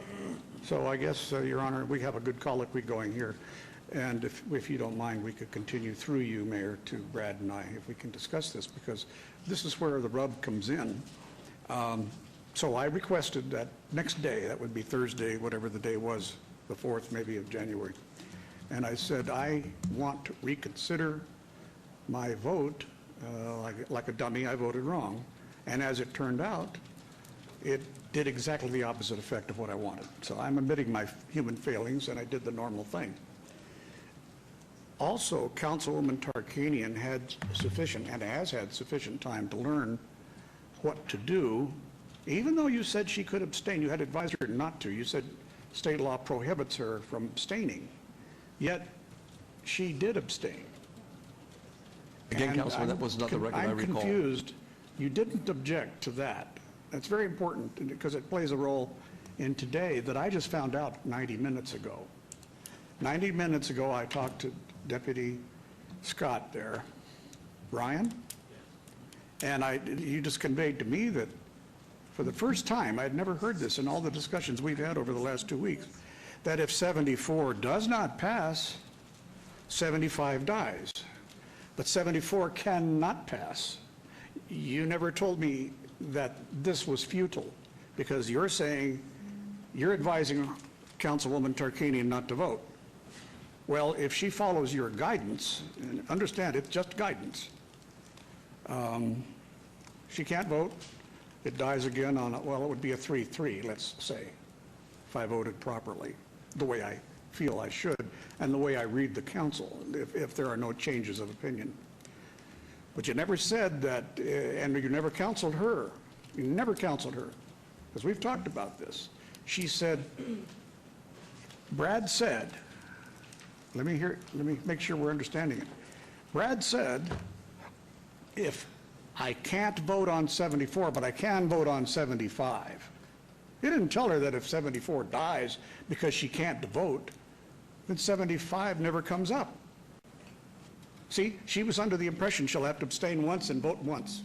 [SPEAKER 3] So I guess, Your Honor, we have a good colloquy going here. And if you don't mind, we could continue through you, Mayor, to Brad and I, if we can discuss this, because this is where the rub comes in. So I requested that next day, that would be Thursday, whatever the day was, the 4th maybe of January. And I said, I want to reconsider my vote. Like a dummy, I voted wrong. And as it turned out, it did exactly the opposite effect of what I wanted. So I'm admitting my human failings, and I did the normal thing. Also, Councilwoman Tarkanian had sufficient, and has had sufficient time to learn what to do. Even though you said she could abstain, you had advised her not to. You said state law prohibits her from abstaining. Yet, she did abstain.
[SPEAKER 12] Again,
[SPEAKER 3] And
[SPEAKER 12] Councilman, that was not the record I recall.
[SPEAKER 3] I'm confused. You didn't object to that. That's very important because it plays a role in today that I just found out 90 minutes ago. 90 minutes ago, I talked to Deputy Scott there, Brian, and you just conveyed to me that for the first time, I'd never heard this in all the discussions we've had over the last 2 weeks, that if 74 does not pass, 75 dies. But 74 cannot pass. You never told me that this was futile, because you're saying, you're advising Councilwoman Tarkanian not to vote. Well, if she follows your guidance, and understand it's just guidance, she can't vote. It dies again on, well, it would be a 3-3, let's say, if I voted properly, the way I feel I should, and the way I read the council, if there are no changes of opinion. But you never said that, and you never counseled her. You never counseled her, because we've talked about this. She said, Brad said, let me make sure we're understanding it. Brad said, if I can't vote on 74, but I can vote on 75. He didn't tell her that if 74 dies because she can't vote, then 75 never comes up. See, she was under the impression she'll have to abstain once and vote once.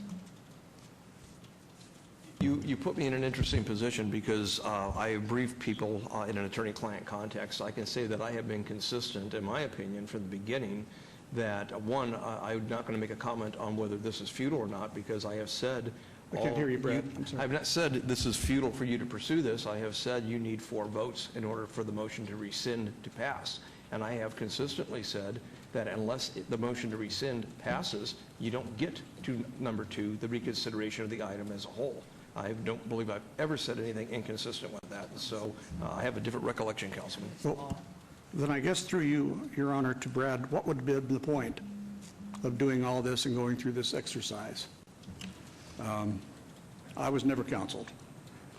[SPEAKER 12] You put me in an interesting position because I have briefed people in an attorney-client context. I can say that I have been consistent, in my opinion, from the beginning, that one, I'm not going to make a comment on whether this is futile or not, because I have said...
[SPEAKER 3] I can't hear you, Brad. I'm sorry.
[SPEAKER 12] I have not said this is futile for you to pursue this. I have said you need 4 votes in order for the motion to rescind to pass. And I have consistently said that unless the motion to rescind passes, you don't get to number 2, the reconsideration of the item as a whole. I don't believe I've ever said anything inconsistent with that. So I have a different recollection, Councilman.
[SPEAKER 3] Well, then I guess through you, Your Honor, to Brad, what would be the point of doing all this and going through this exercise? I was never counseled.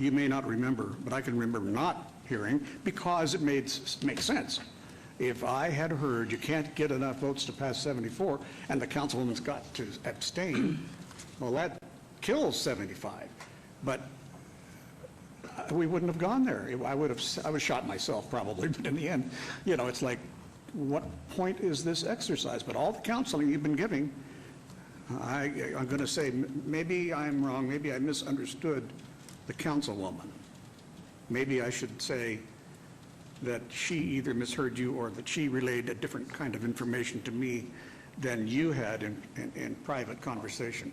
[SPEAKER 3] You may not remember, but I can remember not hearing because it makes sense. If I had heard you can't get enough votes to pass 74 and the councilwoman's got to abstain, well, that kills 75. But we wouldn't have gone there. I would have shot myself probably, but in the end, you know, it's like, what point is this exercise? But all the counseling you've been giving, I'm going to say, maybe I'm wrong, maybe I misunderstood the councilwoman. Maybe I should say that she either misheard you or that she relayed a different kind of information to me than you had in private conversation.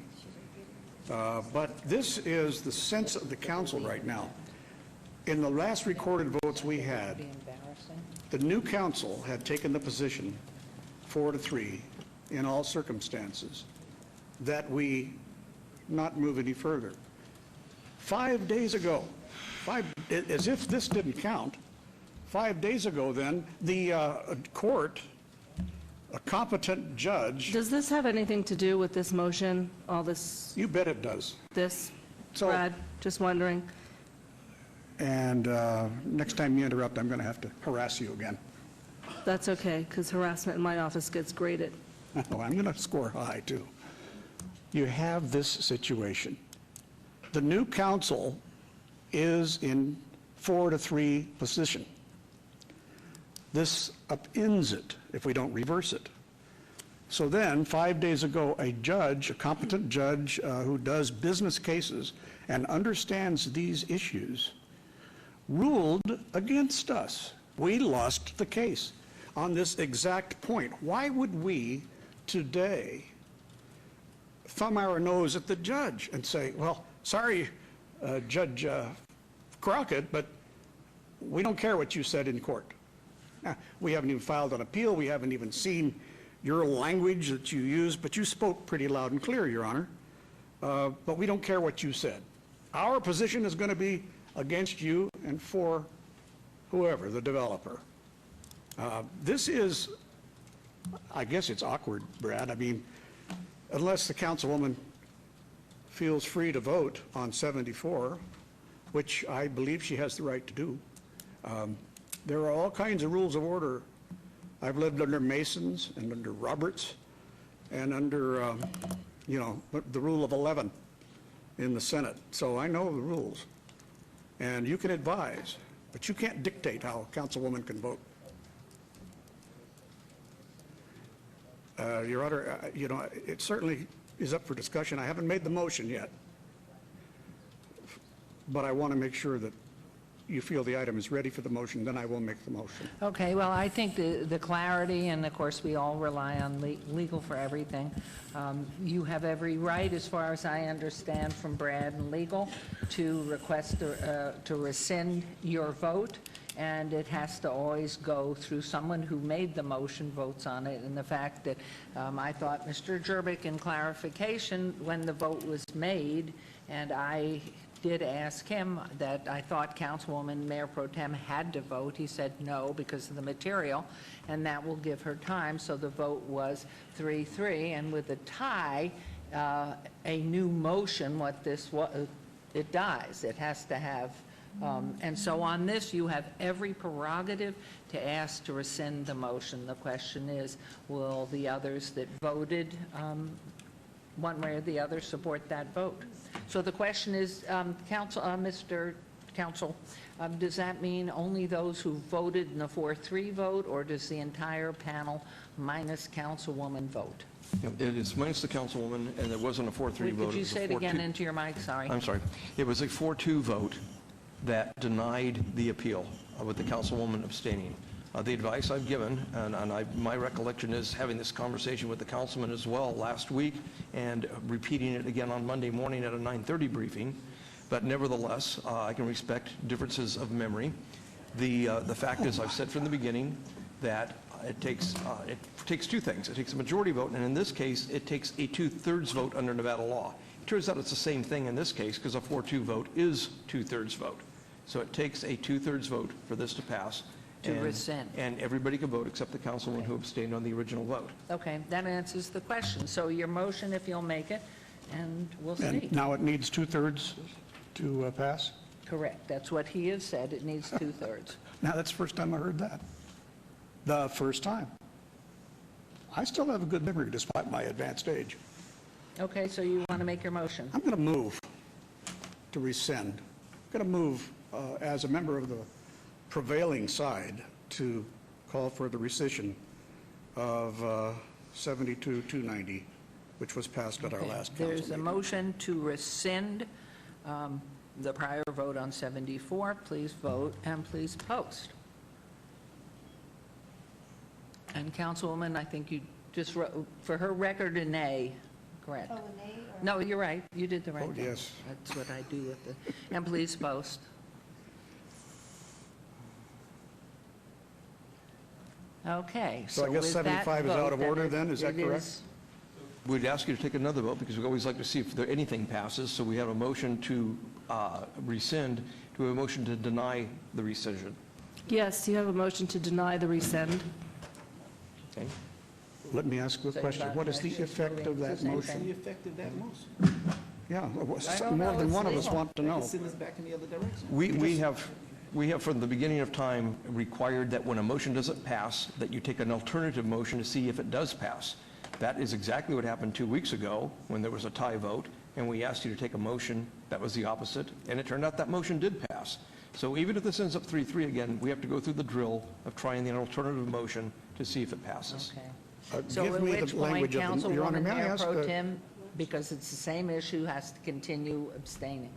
[SPEAKER 3] But this is the sense of the council right now. In the last recorded votes we had, the new council had taken the position 4-3 in all circumstances that we not move any further. 5 days ago, as if this didn't count, 5 days ago then, the court, a competent judge...
[SPEAKER 2] Does this have anything to do with this motion, all this?
[SPEAKER 3] You bet it does.
[SPEAKER 2] This,
[SPEAKER 3] So,
[SPEAKER 2] Brad, just wondering.
[SPEAKER 3] And next time you interrupt, I'm going to have to harass you again.
[SPEAKER 2] That's okay, because harassment in my office gets graded.
[SPEAKER 3] Oh, I'm going to score high, too. You have this situation. The new council is in 4-3 position. This upends it if we don't reverse it. So then, 5 days ago, a judge, a competent judge who does business cases and understands these issues, ruled against us. We lost the case on this exact point. Why would we today thumb our nose at the judge and say, well, sorry, Judge Crockett, but we don't care what you said in court. Now, we haven't even filed an appeal. We haven't even seen your language that you used, but you spoke pretty loud and clear, Your Honor. But we don't care what you said. Our position is going to be against you and for whoever, the developer. This is, I guess it's awkward, Brad. I mean, unless the councilwoman feels free to vote on 74, which I believe she has the right to do. There are all kinds of rules of order. I've lived under Masons and under Roberts and under, the rule of 11 in the Senate. So I know the rules. And you can advise, but you can't dictate how a councilwoman can vote. Your Honor, it certainly is up for discussion. I haven't made the motion yet, but I want to make sure that you feel the item is ready for the motion, then I will make the motion.
[SPEAKER 1] Okay, well, I think the clarity, and of course, we all rely on legal for everything. You have every right, as far as I understand from Brad and legal, to request to rescind your vote, and it has to always go through someone who made the motion votes on it. And the fact that I thought Mr. Jerbick, in clarification, when the vote was made, and I did ask him that I thought Councilwoman Mayor Pro Tem had to vote. He said no because of the material, and that will give her time. So the vote was 3-3, and with a tie, a new motion, what this was, it dies. It has to have, and so on this, you have every prerogative to ask to rescind the motion. The question is, will the others that voted one way or the other support that vote? So the question is, Mr. Counsel, does that mean only those who voted in the 4-3 vote, or does the entire panel minus Councilwoman vote?
[SPEAKER 12] It is minus the councilwoman, and there wasn't a 4-3 vote.
[SPEAKER 1] Could you say it again into your mic? Sorry.
[SPEAKER 12] I'm sorry. It was a 4-2 vote that denied the appeal with the councilwoman abstaining. The advice I've given, and my recollection is having this conversation with the councilman as well last week and repeating it again on Monday morning at a 9:30 briefing, but nevertheless, I can respect differences of memory. The fact is, I've said from the beginning that it takes two things. It takes a majority vote, and in this case, it takes a 2/3 vote under Nevada law. It turns out it's the same thing in this case because a 4-2 vote is 2/3 vote. So it takes a 2/3 vote for this to pass.
[SPEAKER 1] To rescind.
[SPEAKER 12] And everybody can vote except the councilman who abstained on the original vote.
[SPEAKER 1] Okay, that answers the question. So your motion, if you'll make it, and we'll see.
[SPEAKER 3] And now it needs 2/3 to pass?
[SPEAKER 1] Correct. That's what he has said. It needs 2/3.
[SPEAKER 3] Now, that's the first time I heard that. The first time. I still have a good memory despite my advanced age.
[SPEAKER 1] Okay, so you want to make your motion?
[SPEAKER 3] I'm going to move to rescind. I'm going to move as a member of the prevailing side to call for the rescission of 72-290, which was passed at our last council
[SPEAKER 1] There's a
[SPEAKER 3] meeting.
[SPEAKER 1] motion to rescind the prior vote on 74. Please vote and please post. And Councilwoman, I think you just wrote, for her record, a nay. Correct.
[SPEAKER 4] Oh, a nay?
[SPEAKER 1] No, you're right. You did the right
[SPEAKER 3] Oh,
[SPEAKER 1] thing.
[SPEAKER 3] yes.
[SPEAKER 1] That's what I do with it. And please post. Okay.
[SPEAKER 3] So I guess
[SPEAKER 1] with that
[SPEAKER 3] 75 is out of
[SPEAKER 1] vote,
[SPEAKER 3] order then, is that
[SPEAKER 1] it
[SPEAKER 3] correct?
[SPEAKER 1] is-
[SPEAKER 12] We'd ask you to take another vote because we always like to see if anything passes. So we have a motion to rescind. Do we have a motion to deny the rescission?
[SPEAKER 2] Yes, you have a motion to deny the rescind.
[SPEAKER 12] Okay.
[SPEAKER 3] Let me ask you a
[SPEAKER 1] Same
[SPEAKER 3] question. What is the
[SPEAKER 1] motion.
[SPEAKER 3] effect of that
[SPEAKER 1] Same
[SPEAKER 3] motion?
[SPEAKER 1] thing.
[SPEAKER 7] effect of that motion?
[SPEAKER 3] Yeah,
[SPEAKER 1] I don't
[SPEAKER 3] more
[SPEAKER 1] know.
[SPEAKER 3] than
[SPEAKER 1] It's
[SPEAKER 3] one of us
[SPEAKER 1] legal.
[SPEAKER 3] want to know.
[SPEAKER 7] Send us back in the other direction.
[SPEAKER 12] We have from the beginning of time required that when a motion doesn't pass, that you take an alternative motion to see if it does pass. That is exactly what happened 2 weeks ago when there was a tie vote, and we asked you to take a motion that was the opposite, and it turned out that motion did pass. So even if this ends up 3-3 again, we have to go through the drill of trying the alternative motion to see if it passes.
[SPEAKER 1] Okay. So at which point, Councilwoman Mayor Pro Tem, because it's the same issue, has to continue abstaining?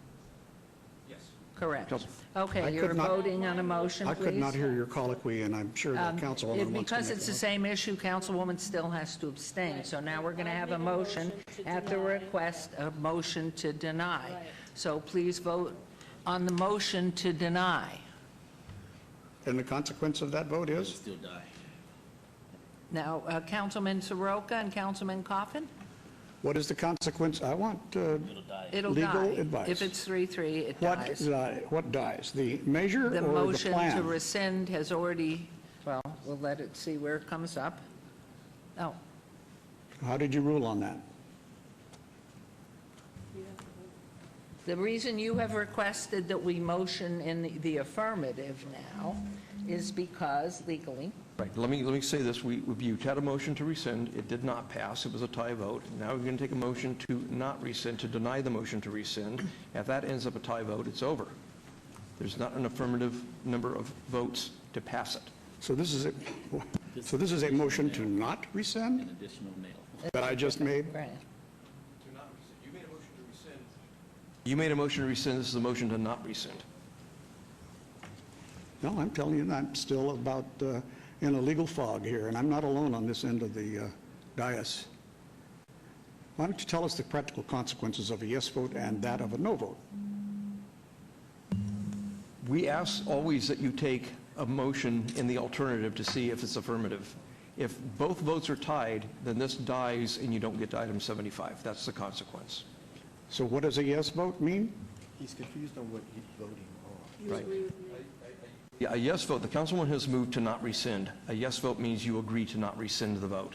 [SPEAKER 1] Yes. Correct. Okay, you're voting on a motion, please?
[SPEAKER 3] I could not hear your colloquy, and I'm sure that Councilwoman wants to
[SPEAKER 1] Because
[SPEAKER 3] make
[SPEAKER 1] it's
[SPEAKER 3] a
[SPEAKER 1] the same issue, Councilwoman still has to abstain. So now we're going to have a motion at the request of motion to deny. So please vote on the motion to deny.
[SPEAKER 3] And the consequence of that vote is?
[SPEAKER 24] Still die.
[SPEAKER 1] Now, Councilman Soroka and Councilman Coffin?
[SPEAKER 3] What is the consequence? I want
[SPEAKER 1] It'll
[SPEAKER 3] legal
[SPEAKER 1] die.
[SPEAKER 3] advice.
[SPEAKER 1] If it's 3-3, it dies.
[SPEAKER 3] What dies? The measure
[SPEAKER 1] The
[SPEAKER 3] or the
[SPEAKER 1] motion to
[SPEAKER 3] plan?
[SPEAKER 1] rescind has already, well, we'll let it see where it comes up. Oh,
[SPEAKER 3] How did you rule on that?
[SPEAKER 1] the reason you have requested that we motion in the affirmative now is because legally,
[SPEAKER 12] Right, let me say this, you had a motion to rescind, it did not pass, it was a tie vote. Now we're going to take a motion to not rescind, to deny the motion to rescind. If that ends up a tie vote, it's over. There's not an affirmative number of votes to pass it.
[SPEAKER 3] So this is a motion to not rescind
[SPEAKER 24] An additional nail.
[SPEAKER 3] that I just made?
[SPEAKER 1] right.
[SPEAKER 12] You made a motion to rescind, this is a motion to not rescind.
[SPEAKER 3] No, I'm telling you, I'm still about in a legal fog here, and I'm not alone on this end of the dais. Why don't you tell us the practical consequences of a yes vote and that of a no vote?
[SPEAKER 12] We ask always that you take a motion in the alternative to see if it's affirmative. If both votes are tied, then this dies and you don't get to item 75. That's the consequence.
[SPEAKER 3] So what does a yes vote mean?
[SPEAKER 8] He's confused on what he's voting on.
[SPEAKER 12] Right. Yeah, a yes vote, the councilman has moved to not rescind. A yes vote means you agree to not rescind the vote.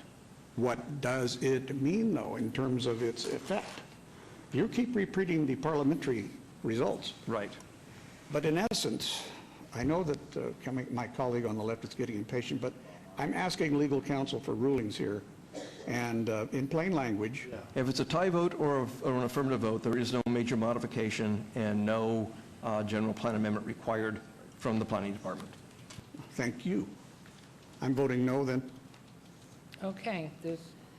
[SPEAKER 3] What does it mean, though, in terms of its effect? You keep repeating the parliamentary results.
[SPEAKER 12] Right.
[SPEAKER 3] But in essence, I know that my colleague on the left is getting impatient, but I'm asking legal counsel for rulings here. And in plain language,
[SPEAKER 12] If it's a tie vote or an affirmative vote, there is no major modification and no general plan amendment required from the planning department.
[SPEAKER 3] thank you. I'm voting no then.
[SPEAKER 1] Okay,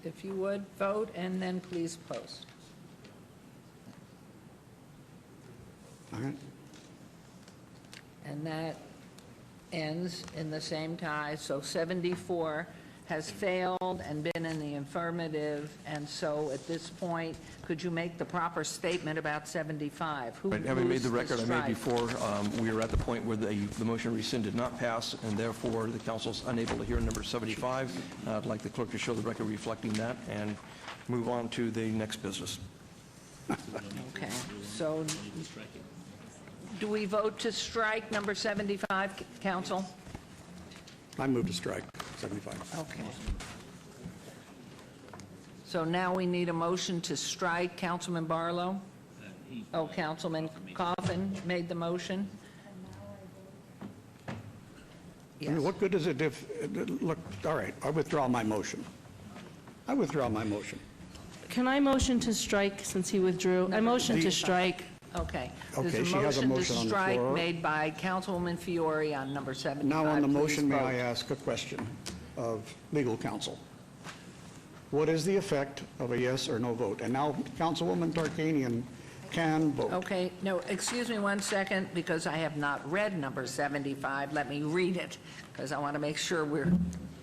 [SPEAKER 1] if you would, vote and then please post.
[SPEAKER 3] All right.
[SPEAKER 1] And that ends in the same tie, so 74 has failed and been in the affirmative, and so at this point, could you make the proper statement about 75? Who
[SPEAKER 12] Right, having made the
[SPEAKER 1] moves
[SPEAKER 12] record I made
[SPEAKER 1] strike?
[SPEAKER 12] before, we are at the point where the motion to rescind did not pass, and therefore the council's unable to hear number 75. I'd like the clerk to show the record reflecting that and move on to the next business.
[SPEAKER 1] Okay, so do we vote to strike number 75, council?
[SPEAKER 3] I move to strike 75.
[SPEAKER 1] Okay. So now we need a motion to strike. Councilman Barlow? Oh, Councilman Coffin made the motion?
[SPEAKER 3] I mean, what good is it if, look, all right, I withdraw my motion. I withdraw my motion.
[SPEAKER 2] Can I motion to strike since he withdrew? I motion to strike.
[SPEAKER 1] Okay.
[SPEAKER 3] Okay,
[SPEAKER 1] There's
[SPEAKER 3] she has a motion on the
[SPEAKER 1] to strike
[SPEAKER 3] floor.
[SPEAKER 1] made by Councilwoman Fiore on number 75.
[SPEAKER 3] Now on the
[SPEAKER 1] Please
[SPEAKER 3] motion, may
[SPEAKER 1] vote.
[SPEAKER 3] I ask a question of legal counsel? What is the effect of a yes or no vote? And now Councilwoman Tarkanian can vote.
[SPEAKER 1] Okay, no, excuse me one second, because I have not read number 75. Let me read it, because I want to make sure we're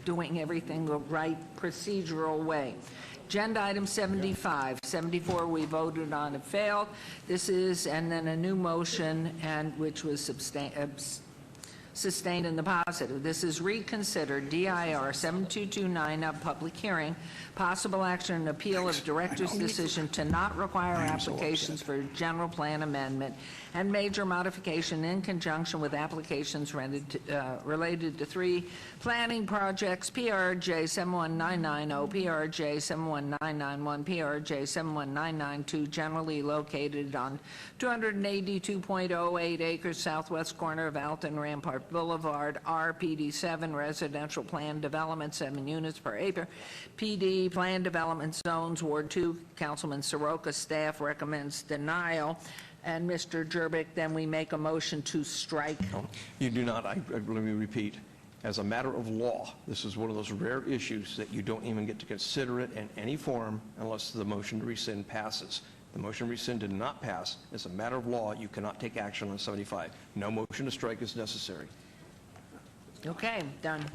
[SPEAKER 1] doing everything the right procedural way. Agenda item 75, 74 we voted on, it failed. This is, and then a new motion, and which was sustained in the positive. This is reconsidered DIR 7229 of public hearing, possible action and appeal of director's decision to not require applications for general plan amendment and major modification in conjunction with applications related to 3 planning projects, PRJ 71990, PRJ 71991, PRJ 71992, generally located on 282.08 acres southwest corner of Alton Rampart Boulevard, RPD 7 Residential Plan Development, 7 units per acre. PD Plan Development Zones, Ward 2, Councilman Soroka, staff recommends denial. And Mr. Jerbick, then we make a motion to strike.
[SPEAKER 12] You do not. Let me repeat. As a matter of law, this is one of those rare issues that you don't even get to consider it in any form unless the motion to rescind passes. The motion to rescind did not pass. As a matter of law, you cannot take action on 75. No motion to strike is necessary.
[SPEAKER 1] Okay, done.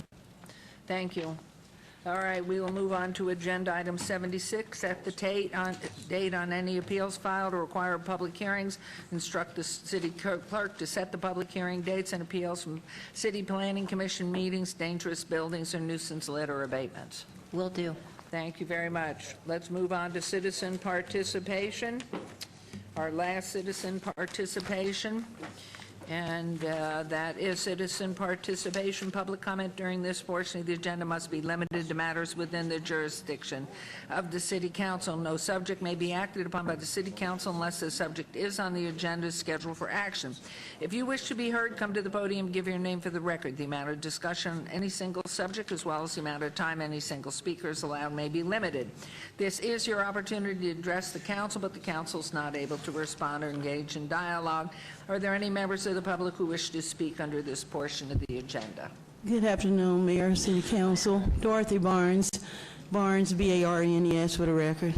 [SPEAKER 1] Thank you. All right, we will move on to agenda item 76. Set the date on any appeals filed or require public hearings. Instruct the city clerk to set the public hearing dates and appeals from city planning commission meetings, dangerous buildings, or nuisance litter abatements.
[SPEAKER 4] Will do.
[SPEAKER 1] Thank you very much. Let's move on to citizen participation. Our last citizen participation. And that is citizen participation. Public comment during this portion of the agenda must be limited to matters within the jurisdiction of the City Council. No subject may be acted upon by the City Council unless the subject is on the agenda scheduled for action. If you wish to be heard, come to the podium, give your name for the record. The amount of discussion on any single subject, as well as the amount of time any single speaker is allowed, may be limited. This is your opportunity to address the council, but the council is not able to respond or engage in dialogue. Are there any members of the public who wish to speak under this portion of the agenda?
[SPEAKER 15] Good afternoon, Mayor, City Council. Dorothy Barnes, B-A-R-N-E-S for the record.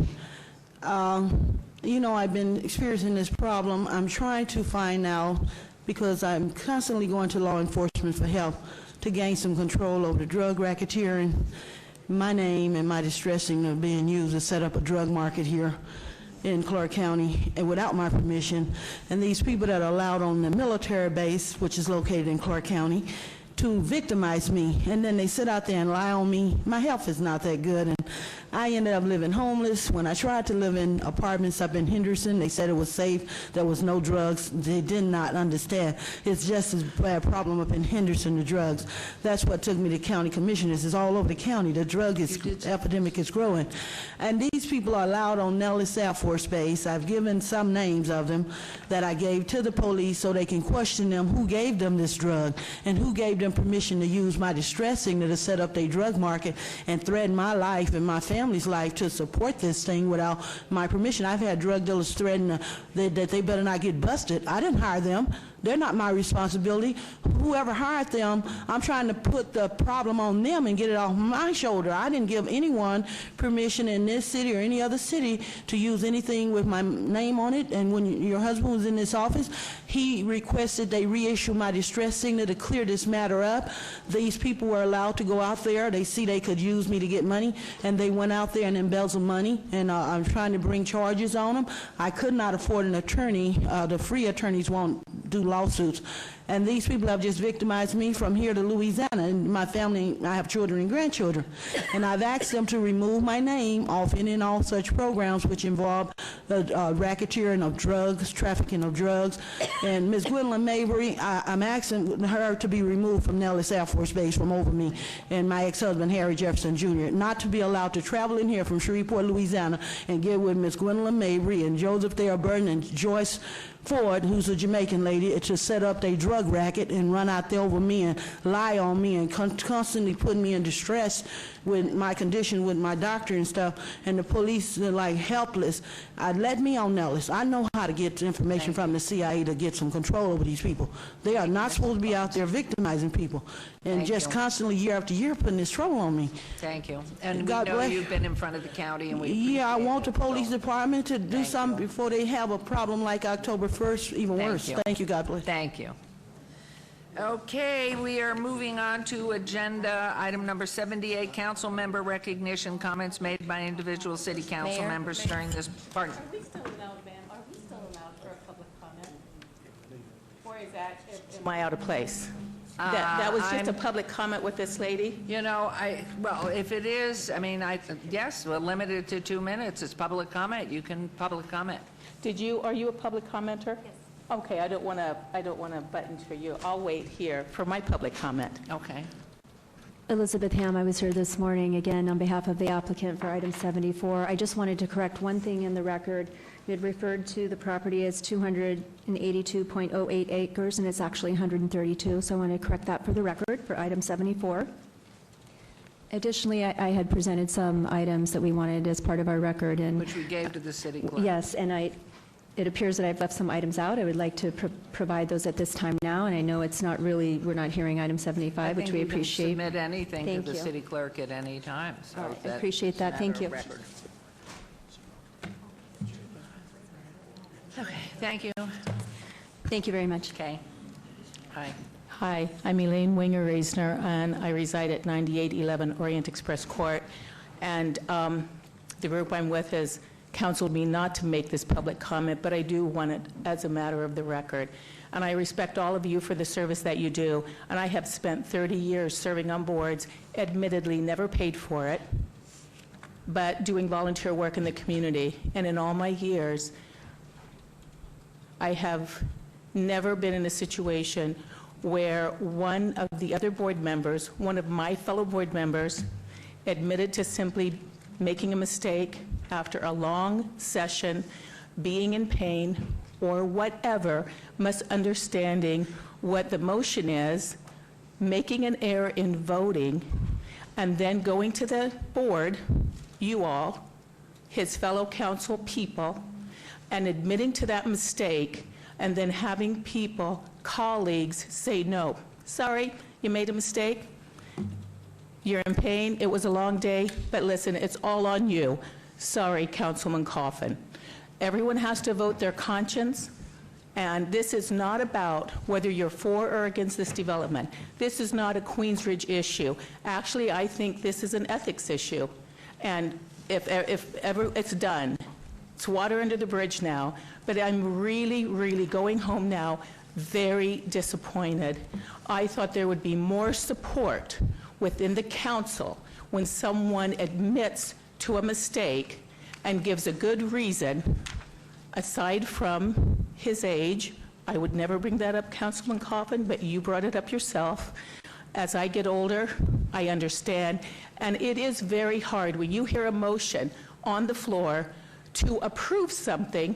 [SPEAKER 15] You know, I've been experiencing this problem. I'm trying to find out, because I'm constantly going to law enforcement for help to gain some control over the drug racketeering. My name and my distress signal are being used to set up a drug market here in Clark County and without my permission. And these people that are allowed on the military base, which is located in Clark County, to victimize me, and then they sit out there and lie on me. My health is not that good, and I ended up living homeless. When I tried to live in apartments up in Henderson, they said it was safe, there was no drugs. They did not understand. It's just as bad a problem up in Henderson, the drugs. That's what took me to county commissioners. It's all over the county. The drug epidemic is growing. And these people are allowed on Nellis Air Force Base. I've given some names of them that I gave to the police so they can question them who gave them this drug and who gave them permission to use my distress signal to set up their drug market and threaten my life and my family's life to support this thing without my permission. I've had drug dealers threaten that they better not get busted. I didn't hire them. They're not my responsibility. Whoever hired them, I'm trying to put the problem on them and get it off my shoulder. I didn't give anyone permission in this city or any other city to use anything with my name on it. And when your husband was in this office, he requested they reissue my distress signal to clear this matter up. These people were allowed to go out there. They see they could use me to get money, and they went out there and embezzled money, and I'm trying to bring charges on them. I could not afford an attorney. The free attorneys won't do lawsuits. And these people have just victimized me from here to Louisiana. And my family, I have children and grandchildren. And I've asked them to remove my name off any and all such programs which involve the racketeering of drugs, trafficking of drugs. And Ms. Gwendolyn Mabry, I'm asking her to be removed from Nellis Air Force Base from over me, and my ex-husband, Harry Jefferson Jr., not to be allowed to travel in here from Shreveport, Louisiana, and get with Ms. Gwendolyn Mabry and Joseph Thayer Burton and Joyce Ford, who's a Jamaican lady, to set up their drug racket and run out there over me and lie on me and constantly put me in distress with my condition with my doctor and stuff. And the police are like helpless. Let me on Nellis. I know how to get information from the CIA to get some control over these people. They are not supposed to be out there victimizing people and just constantly year after year putting this trouble on me.
[SPEAKER 1] Thank you. And
[SPEAKER 15] God
[SPEAKER 1] we know
[SPEAKER 15] bless.
[SPEAKER 1] you've been in front of the county, and we
[SPEAKER 15] Yeah, I want the police
[SPEAKER 1] appreciate
[SPEAKER 15] department to do something before they have a problem like October 1st, even worse. Thank you, God bless.
[SPEAKER 1] Thank you. Okay, we are moving on to agenda item number 78, council member recognition, comments made by individual city council
[SPEAKER 9] Mayor?
[SPEAKER 1] members during this part.
[SPEAKER 9] Are we still allowed, ma'am, are we still allowed for a public comment? Or is that, am I out of place? That was just a public comment with this lady?
[SPEAKER 1] You know, well, if it is, I mean, yes, we're limited to 2 minutes. It's public comment. You can public comment.
[SPEAKER 9] Are you a public commenter? Yes. Okay, I don't want to butt into you. I'll wait here for my public comment.
[SPEAKER 1] Okay.
[SPEAKER 18] Elizabeth Ham, I was here this morning, again, on behalf of the applicant for item 74. I just wanted to correct one thing in the record. You had referred to the property as 282.08 acres, and it's actually 132, so I want to correct that for the record for item 74. Additionally, I had presented some items that we wanted as part of our record, and
[SPEAKER 1] Which we gave to the city clerk.
[SPEAKER 18] yes, and it appears that I've left some items out. I would like to provide those at this time now, and I know it's not really, we're not hearing item 75, which we appreciate.
[SPEAKER 1] I think you can submit anything to
[SPEAKER 18] Thank
[SPEAKER 1] the
[SPEAKER 18] you.
[SPEAKER 1] city clerk at any time. So
[SPEAKER 18] All right, I
[SPEAKER 1] that's
[SPEAKER 18] appreciate that.
[SPEAKER 1] a
[SPEAKER 18] Thank
[SPEAKER 1] matter
[SPEAKER 18] you.
[SPEAKER 1] of record. Okay, thank you.
[SPEAKER 18] Thank you very much.
[SPEAKER 1] Okay. Hi.
[SPEAKER 21] Hi, I'm Elaine Winger-Reisner, and I reside at 9811 Orient Express Court. And the group I'm with has counseled me not to make this public comment, but I do want it as a matter of the record. And I respect all of you for the service that you do. And I have spent 30 years serving on boards, admittedly never paid for it, but doing volunteer work in the community. And in all my years, I have never been in a situation where one of the other board members, one of my fellow board members, admitted to simply making a mistake after a long session, being in pain, or whatever, misunderstanding what the motion is, making an error in voting, and then going to the board, you all, his fellow council people, and admitting to that mistake, and then having people, colleagues, say, no, sorry, you made a mistake, you're in pain, it was a long day, but listen, it's all on you. Sorry, Councilman Coffin. Everyone has to vote their conscience, and this is not about whether you're for or against this development. This is not a Queensridge issue. Actually, I think this is an ethics issue, and if ever it's done, it's water under the bridge now, but I'm really, really going home now very disappointed. I thought there would be more support within the council when someone admits to a mistake and gives a good reason, aside from his age. I would never bring that up, Councilman Coffin, but you brought it up yourself. As I get older, I understand, and it is very hard when you hear a motion on the floor to approve something.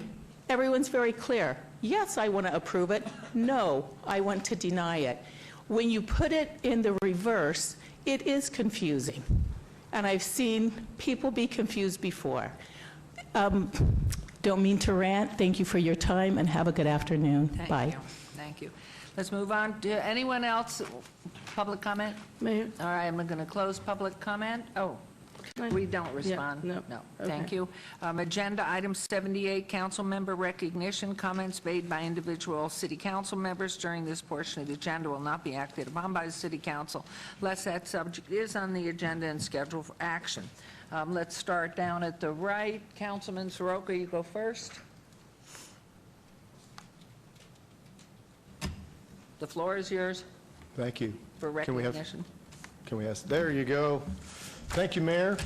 [SPEAKER 21] Everyone's very clear. Yes, I want to approve it. No, I want to deny it. When you put it in the reverse, it is confusing. And I've seen people be confused before. Don't mean to rant. Thank you for your time, and have a good afternoon. Bye.
[SPEAKER 1] Thank you. Thank you. Let's move on. Anyone else? Public comment?
[SPEAKER 2] Mayor?
[SPEAKER 1] All right, I'm going to close public comment. Oh, we don't respond?
[SPEAKER 2] no.
[SPEAKER 1] Thank
[SPEAKER 2] Okay.
[SPEAKER 1] you. Agenda item 78, council member recognition. Comments made by individual city council members during this portion of the agenda will not be acted upon by the city council unless that subject is on the agenda and scheduled for action. Let's start down at the right. Councilman Soroka, you go first. The floor is yours
[SPEAKER 8] Thank you.
[SPEAKER 1] for recognition.
[SPEAKER 8] Can we ask? There you go. Thank you, Mayor.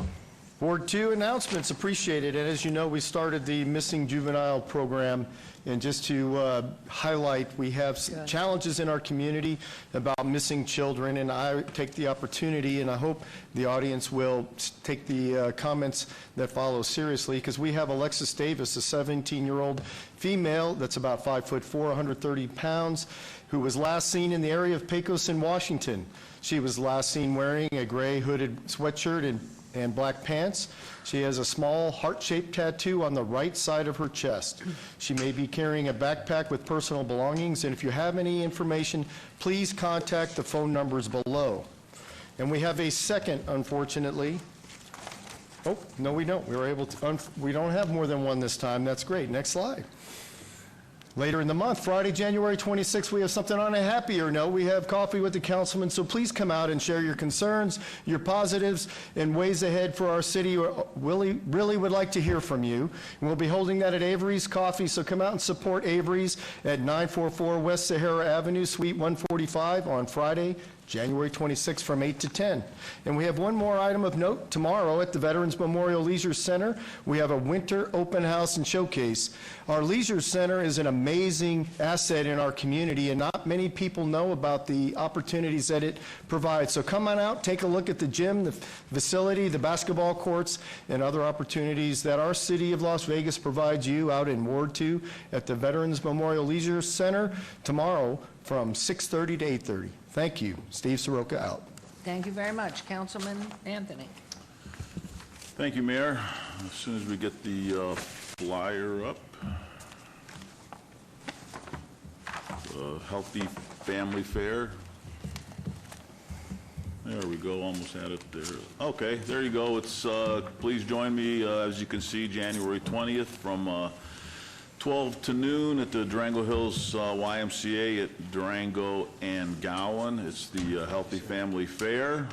[SPEAKER 8] Ward 2 announcements, appreciated. And as you know, we started the Missing Juvenile Program. And just to highlight, we have challenges in our community about missing children. And I take the opportunity, and I hope the audience will take the comments that follow seriously, because we have Alexis Davis, a 17-year-old female that's about 5'4", 130 pounds, who was last seen in the area of Pecos in Washington. She was last seen wearing a gray hooded sweatshirt and black pants. She has a small heart-shaped tattoo on the right side of her chest. She may be carrying a backpack with personal belongings, and if you have any information, please contact the phone numbers below. And we have a second, unfortunately. Oh, no, we don't. We were able to, we don't have more than one this time. That's great. Next slide. Later in the month, Friday, January 26th, we have something on a happier note. We have coffee with the councilman, so please come out and share your concerns, your positives, and ways ahead for our city. We really would like to hear from you. And we'll be holding that at Avery's Coffee, so come out and support Avery's at 944 West Sahara Avenue, Suite 145 on Friday, January 26th from 8 to 10. And we have one more item of note. Tomorrow at the Veterans Memorial Leisure Center, we have a winter open house and showcase. Our Leisure Center is an amazing asset in our community, and not many people know about the opportunities that it provides. So come on out, take a look at the gym, the facility, the basketball courts, and other opportunities that our city of Las Vegas provides you out in Ward 2 at the Veterans Memorial Leisure Center tomorrow from 6:30 to 8:30. Thank you. Steve Soroka out.
[SPEAKER 1] Thank you very much. Councilman Anthony.
[SPEAKER 5] Thank you, Mayor. As soon as we get the flyer up. Healthy Family Fair. There we go, almost had it there. Okay, there you go. It's, please join me, as you can see, January 20th from 12 to noon at the Durango Hills YMCA at Durango and Gowan. It's the Healthy Family Fair.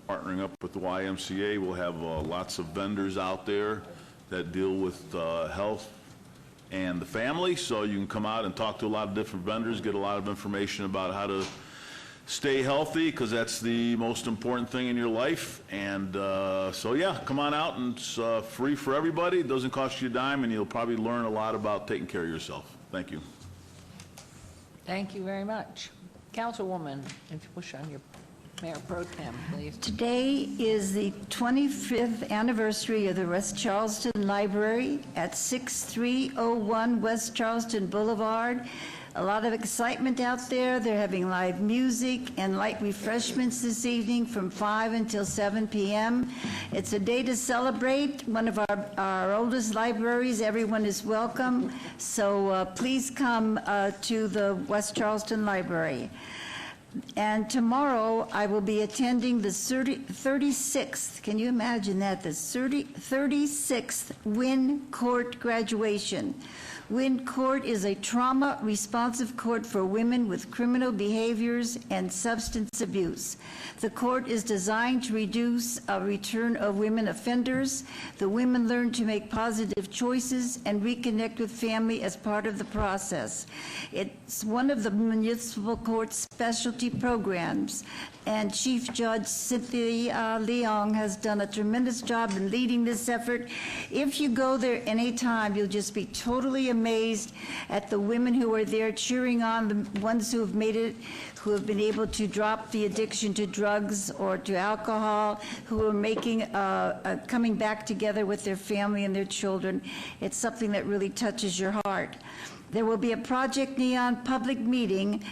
[SPEAKER 5] Partnering up with the YMCA, we'll have lots of vendors out there that deal with health and the family, so you can come out and talk to a lot of different vendors, get a lot of information about how to stay healthy, because that's the most important thing in your life. And so yeah, come on out, and it's free for everybody. It doesn't cost you a dime, and you'll probably learn a lot about taking care of yourself. Thank you.
[SPEAKER 1] Thank you very much. Councilwoman, if you wish on your Mayor Pro Tem, please.
[SPEAKER 4] Today is the 25th anniversary of the West Charleston Library at 6301 West Charleston Boulevard. A lot of excitement out there. They're having live music and light refreshments this evening from 5 until 7 p.m. It's a day to celebrate one of our oldest libraries. Everyone is welcome. So please come to the West Charleston Library. And tomorrow, I will be attending the 36th, can you imagine that, the 36th Wynn Court graduation. Wynn Court is a trauma-responsive court for women with criminal behaviors and substance abuse. The court is designed to reduce a return of women offenders. The women learn to make positive choices and reconnect with family as part of the process. It's one of the municipal court's specialty programs, and Chief Judge Cynthia Leong has done a tremendous job in leading this effort. If you go there anytime, you'll just be totally amazed at the women who are there cheering on the ones who have made it, who have been able to drop the addiction to drugs or to alcohol, who are making, coming back together with their family and their children. It's something that really touches your heart. There will be a Project Neon public meeting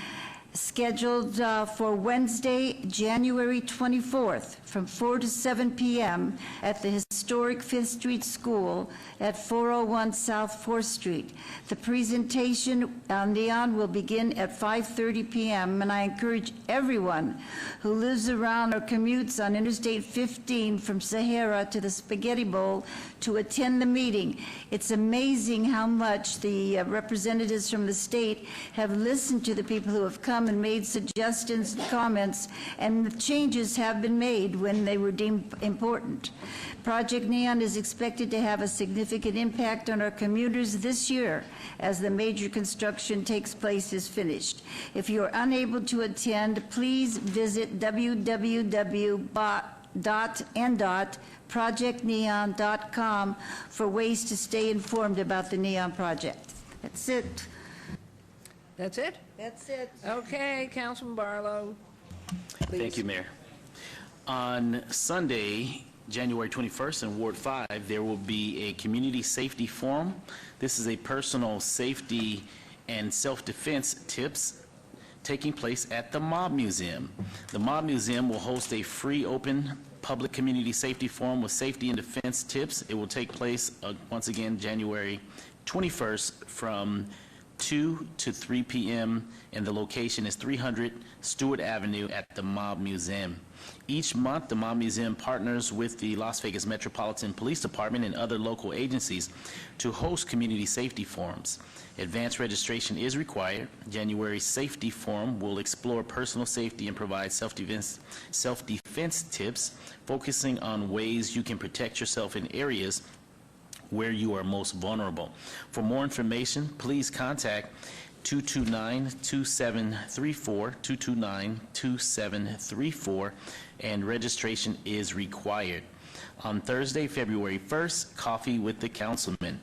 [SPEAKER 4] scheduled for Wednesday, January 24th from 4 to 7 p.m. at the historic 5th Street School at 401 South 4th Street. The presentation on Neon will begin at 5:30 p.m., and I encourage everyone who lives around or commutes on Interstate 15 from Sahara to the Spaghetti Bowl to attend the meeting. It's amazing how much the representatives from the state have listened to the people who have come and made suggestions and comments, and the changes have been made when they were deemed important. Project Neon is expected to have a significant impact on our commuters this year as the major construction takes place is finished. If you are unable to attend, please visit www.projectneon.com for ways to stay informed about the Neon project. That's it.
[SPEAKER 1] That's it?
[SPEAKER 4] That's it.
[SPEAKER 1] Okay, Councilman Barlow. Please.
[SPEAKER 24] Thank you, Mayor. On Sunday, January 21st in Ward 5, there will be a community safety forum. This is a personal safety and self-defense tips taking place at the Mob Museum. The Mob Museum will host a free open public community safety forum with safety and defense tips. It will take place once again January 21st from 2 to 3 p.m. and the location is 300 Stewart Avenue at the Mob Museum. Each month, the Mob Museum partners with the Las Vegas Metropolitan Police Department and other local agencies to host community safety forums. Advanced registration is required. January's safety forum will explore personal safety and provide self-defense tips, focusing on ways you can protect yourself in areas where you are most vulnerable. For more information, please contact 229-2734, 229-2734, and registration is required. On Thursday, February 1st, Coffee with the Councilman.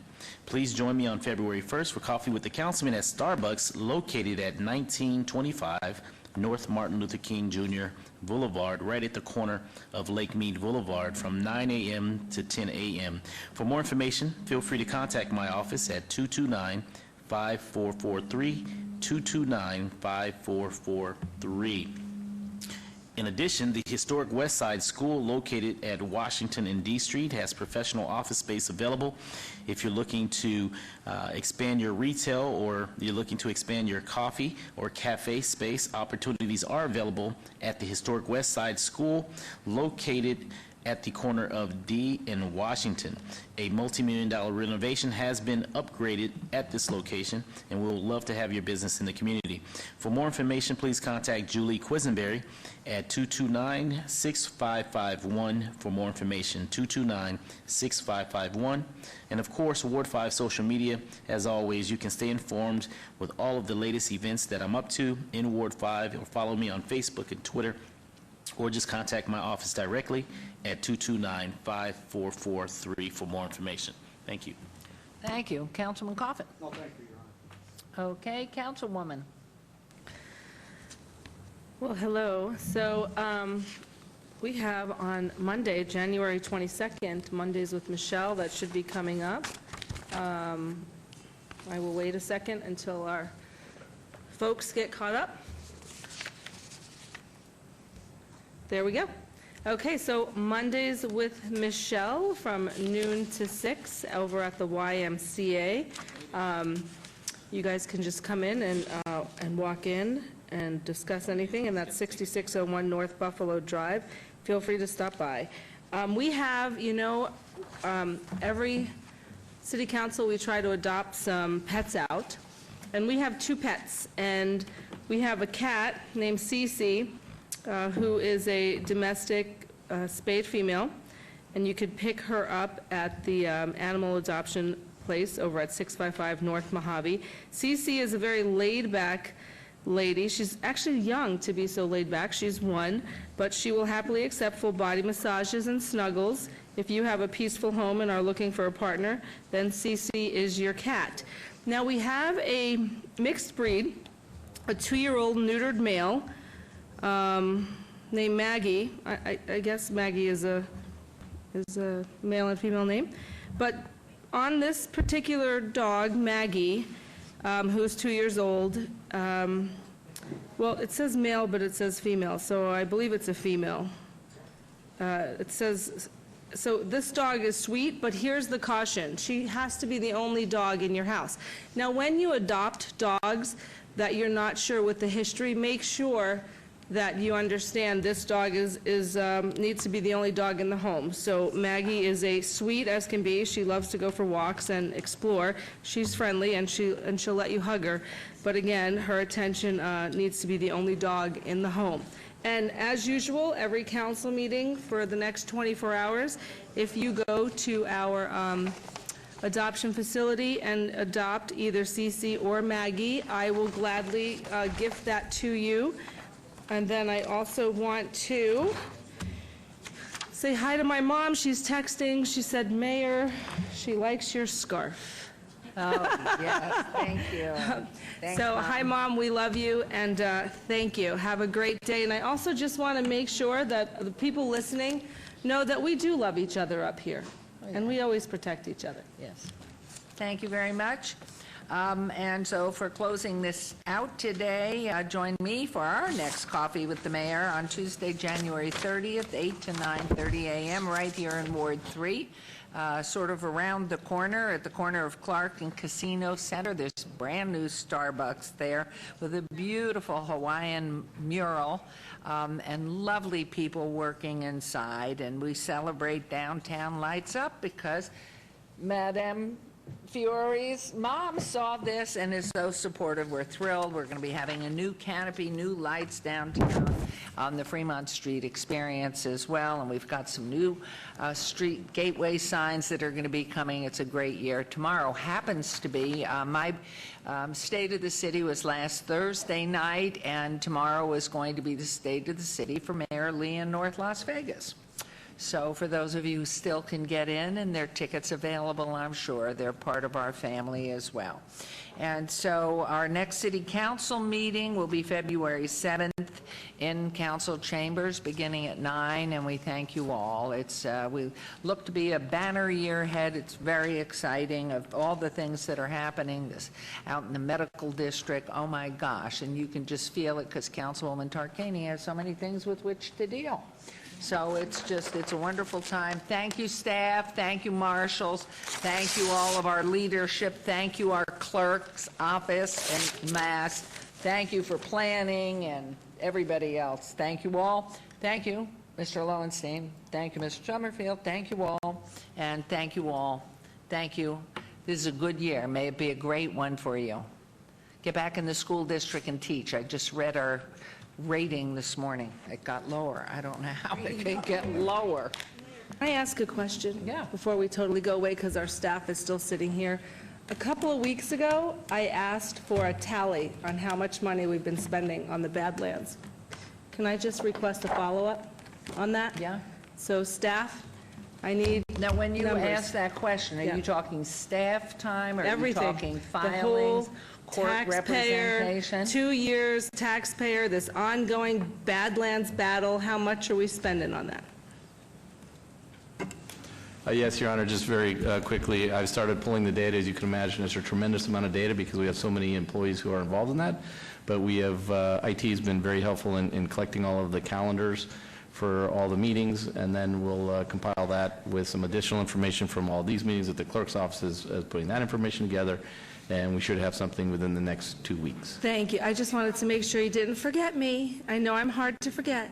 [SPEAKER 24] Please join me on February 1st for Coffee with the Councilman at Starbucks, located at 1925 North Martin Luther King Jr. Boulevard, right at the corner of Lake Mead Boulevard, from 9 a.m. to 10 a.m. For more information, feel free to contact my office at 229-5443, 229-5443. In addition, the historic West Side School, located at Washington and D Street, has professional office space available. If you're looking to expand your retail, or you're looking to expand your coffee or cafe space, opportunities are available at the historic West Side School, located at the corner of D and Washington. A multi-million-dollar renovation has been upgraded at this location, and we'll love to have your business in the community. For more information, please contact Julie Quisenberry at 229-6551 for more information, 229-6551. And of course, Ward 5 social media. As always, you can stay informed with all of the latest events that I'm up to in Ward 5, or follow me on Facebook and Twitter, or just contact my office directly at 229-5443 for more information. Thank you.
[SPEAKER 1] Thank you. Councilman Coffin.
[SPEAKER 3] No, thank you, Your Honor.
[SPEAKER 1] Okay, Councilwoman.
[SPEAKER 2] Well, hello. So we have on Monday, January 22nd, Mondays with Michelle, that should be coming up. I will wait a second until our folks get caught up. There we go. Okay, so Mondays with Michelle from noon to 6 over at the YMCA. You guys can just come in and walk in and discuss anything, and that's 6601 North Buffalo Drive. Feel free to stop by. We have, every city council, we try to adopt some pets out, and we have 2 pets, and we have a cat named Cece, who is a domestic spayed female, and you could pick her up at the animal adoption place over at 655 North Mojave. Cece is a very laid-back lady. She's actually young to be so laid back. She's 1, but she will happily accept full body massages and snuggles. If you have a peaceful home and are looking for a partner, then Cece is your cat. Now we have a mixed breed, a 2-year-old neutered male named Maggie. I guess Maggie is a male and female name. But on this particular dog, Maggie, who is 2 years old, well, it says male, but it says female, so I believe it's a female. It says, so this dog is sweet, but here's the caution. She has to be the only dog in your house. Now, when you adopt dogs that you're not sure with the history, make sure that you understand this dog needs to be the only dog in the home. So Maggie is a sweet as can be. She loves to go for walks and explore. She's friendly, and she'll let you hug her. But again, her attention needs to be the only dog in the home. And as usual, every council meeting for the next 24 hours, if you go to our adoption facility and adopt either Cece or Maggie, I will gladly gift that to you. And then I also want to say hi to my mom. She's texting. She said, Mayor, she likes your scarf.
[SPEAKER 1] Oh, yes, thank you. Thanks,
[SPEAKER 2] So,
[SPEAKER 1] Mom.
[SPEAKER 2] hi, Mom, we love you, and thank you. Have a great day. And I also just want to make sure that the people listening know that we do love each other up here, and we always protect each other.
[SPEAKER 1] Yes. Thank you very much. And so for closing this out today, join me for our next Coffee with the Mayor on Tuesday, January 30th, 8 to 9:30 a.m. right here in Ward 3. Sort of around the corner, at the corner of Clark and Casino Center. There's a brand new Starbucks there with a beautiful Hawaiian mural and lovely people working inside. And we celebrate Downtown Lights Up because Madame Fiore's mom saw this and is so supportive. We're thrilled. We're going to be having a new canopy, new lights downtown on the Fremont Street experience as well, and we've got some new street gateway signs that are going to be coming. It's a great year. Tomorrow happens to be my State of the City was last Thursday night, and tomorrow is going to be the State of the City for Mayor Lee in North Las Vegas. So for those of you who still can get in, and there are tickets available, I'm sure, they're part of our family as well. And so our next city council meeting will be February 7th in council chambers, beginning at 9, and we thank you all. We look to be a banner year ahead. It's very exciting of all the things that are happening out in the medical district. Oh my gosh, and you can just feel it because Councilwoman Tarkanian has so many things with which to deal. So it's a wonderful time. Thank you, staff. Thank you, marshals. Thank you, all of our leadership. Thank you, our clerk's office and mass. Thank you for planning and everybody else. Thank you all. Thank you, Mr. Lowenstein. Thank you, Mr. Summerfield. Thank you all. And thank you all. Thank you. This is a good year. May it be a great one for you. Get back in the school district and teach. I just read our rating this morning. It got lower. I don't know how it could get lower.
[SPEAKER 2] Can I ask a question?
[SPEAKER 1] Yeah.
[SPEAKER 2] Before we totally go away, because our staff is still sitting here. A couple of weeks ago, I asked for a tally on how much money we've been spending on the Badlands. Can I just request a follow-up on that?
[SPEAKER 1] Yeah.
[SPEAKER 2] So staff, I need
[SPEAKER 1] Now, when you
[SPEAKER 2] numbers.
[SPEAKER 1] ask that question, are
[SPEAKER 2] Yeah.
[SPEAKER 1] you talking staff time, or
[SPEAKER 2] Everything.
[SPEAKER 1] are you talking
[SPEAKER 2] The whole
[SPEAKER 1] filings, court
[SPEAKER 2] taxpayer,
[SPEAKER 1] representation?
[SPEAKER 2] 2 years taxpayer, this ongoing Badlands battle, how much are we spending on that?
[SPEAKER 14] Yes, Your Honor, just very quickly, I've started pulling the data. As you can imagine, it's a tremendous amount of data because we have so many employees who are involved in that. But we have, IT has been very helpful in collecting all of the calendars for all the meetings, and then we'll compile that with some additional information from all these meetings that the clerk's office is putting that information together, and we should have something within the next 2 weeks.
[SPEAKER 2] Thank you. I just wanted to make sure you didn't forget me. I know I'm hard to forget.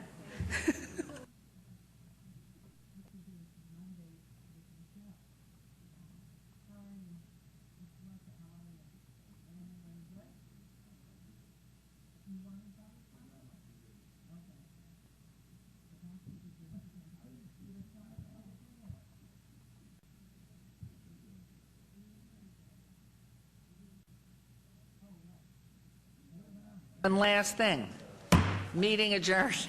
[SPEAKER 1] One last thing. Meeting adjourned.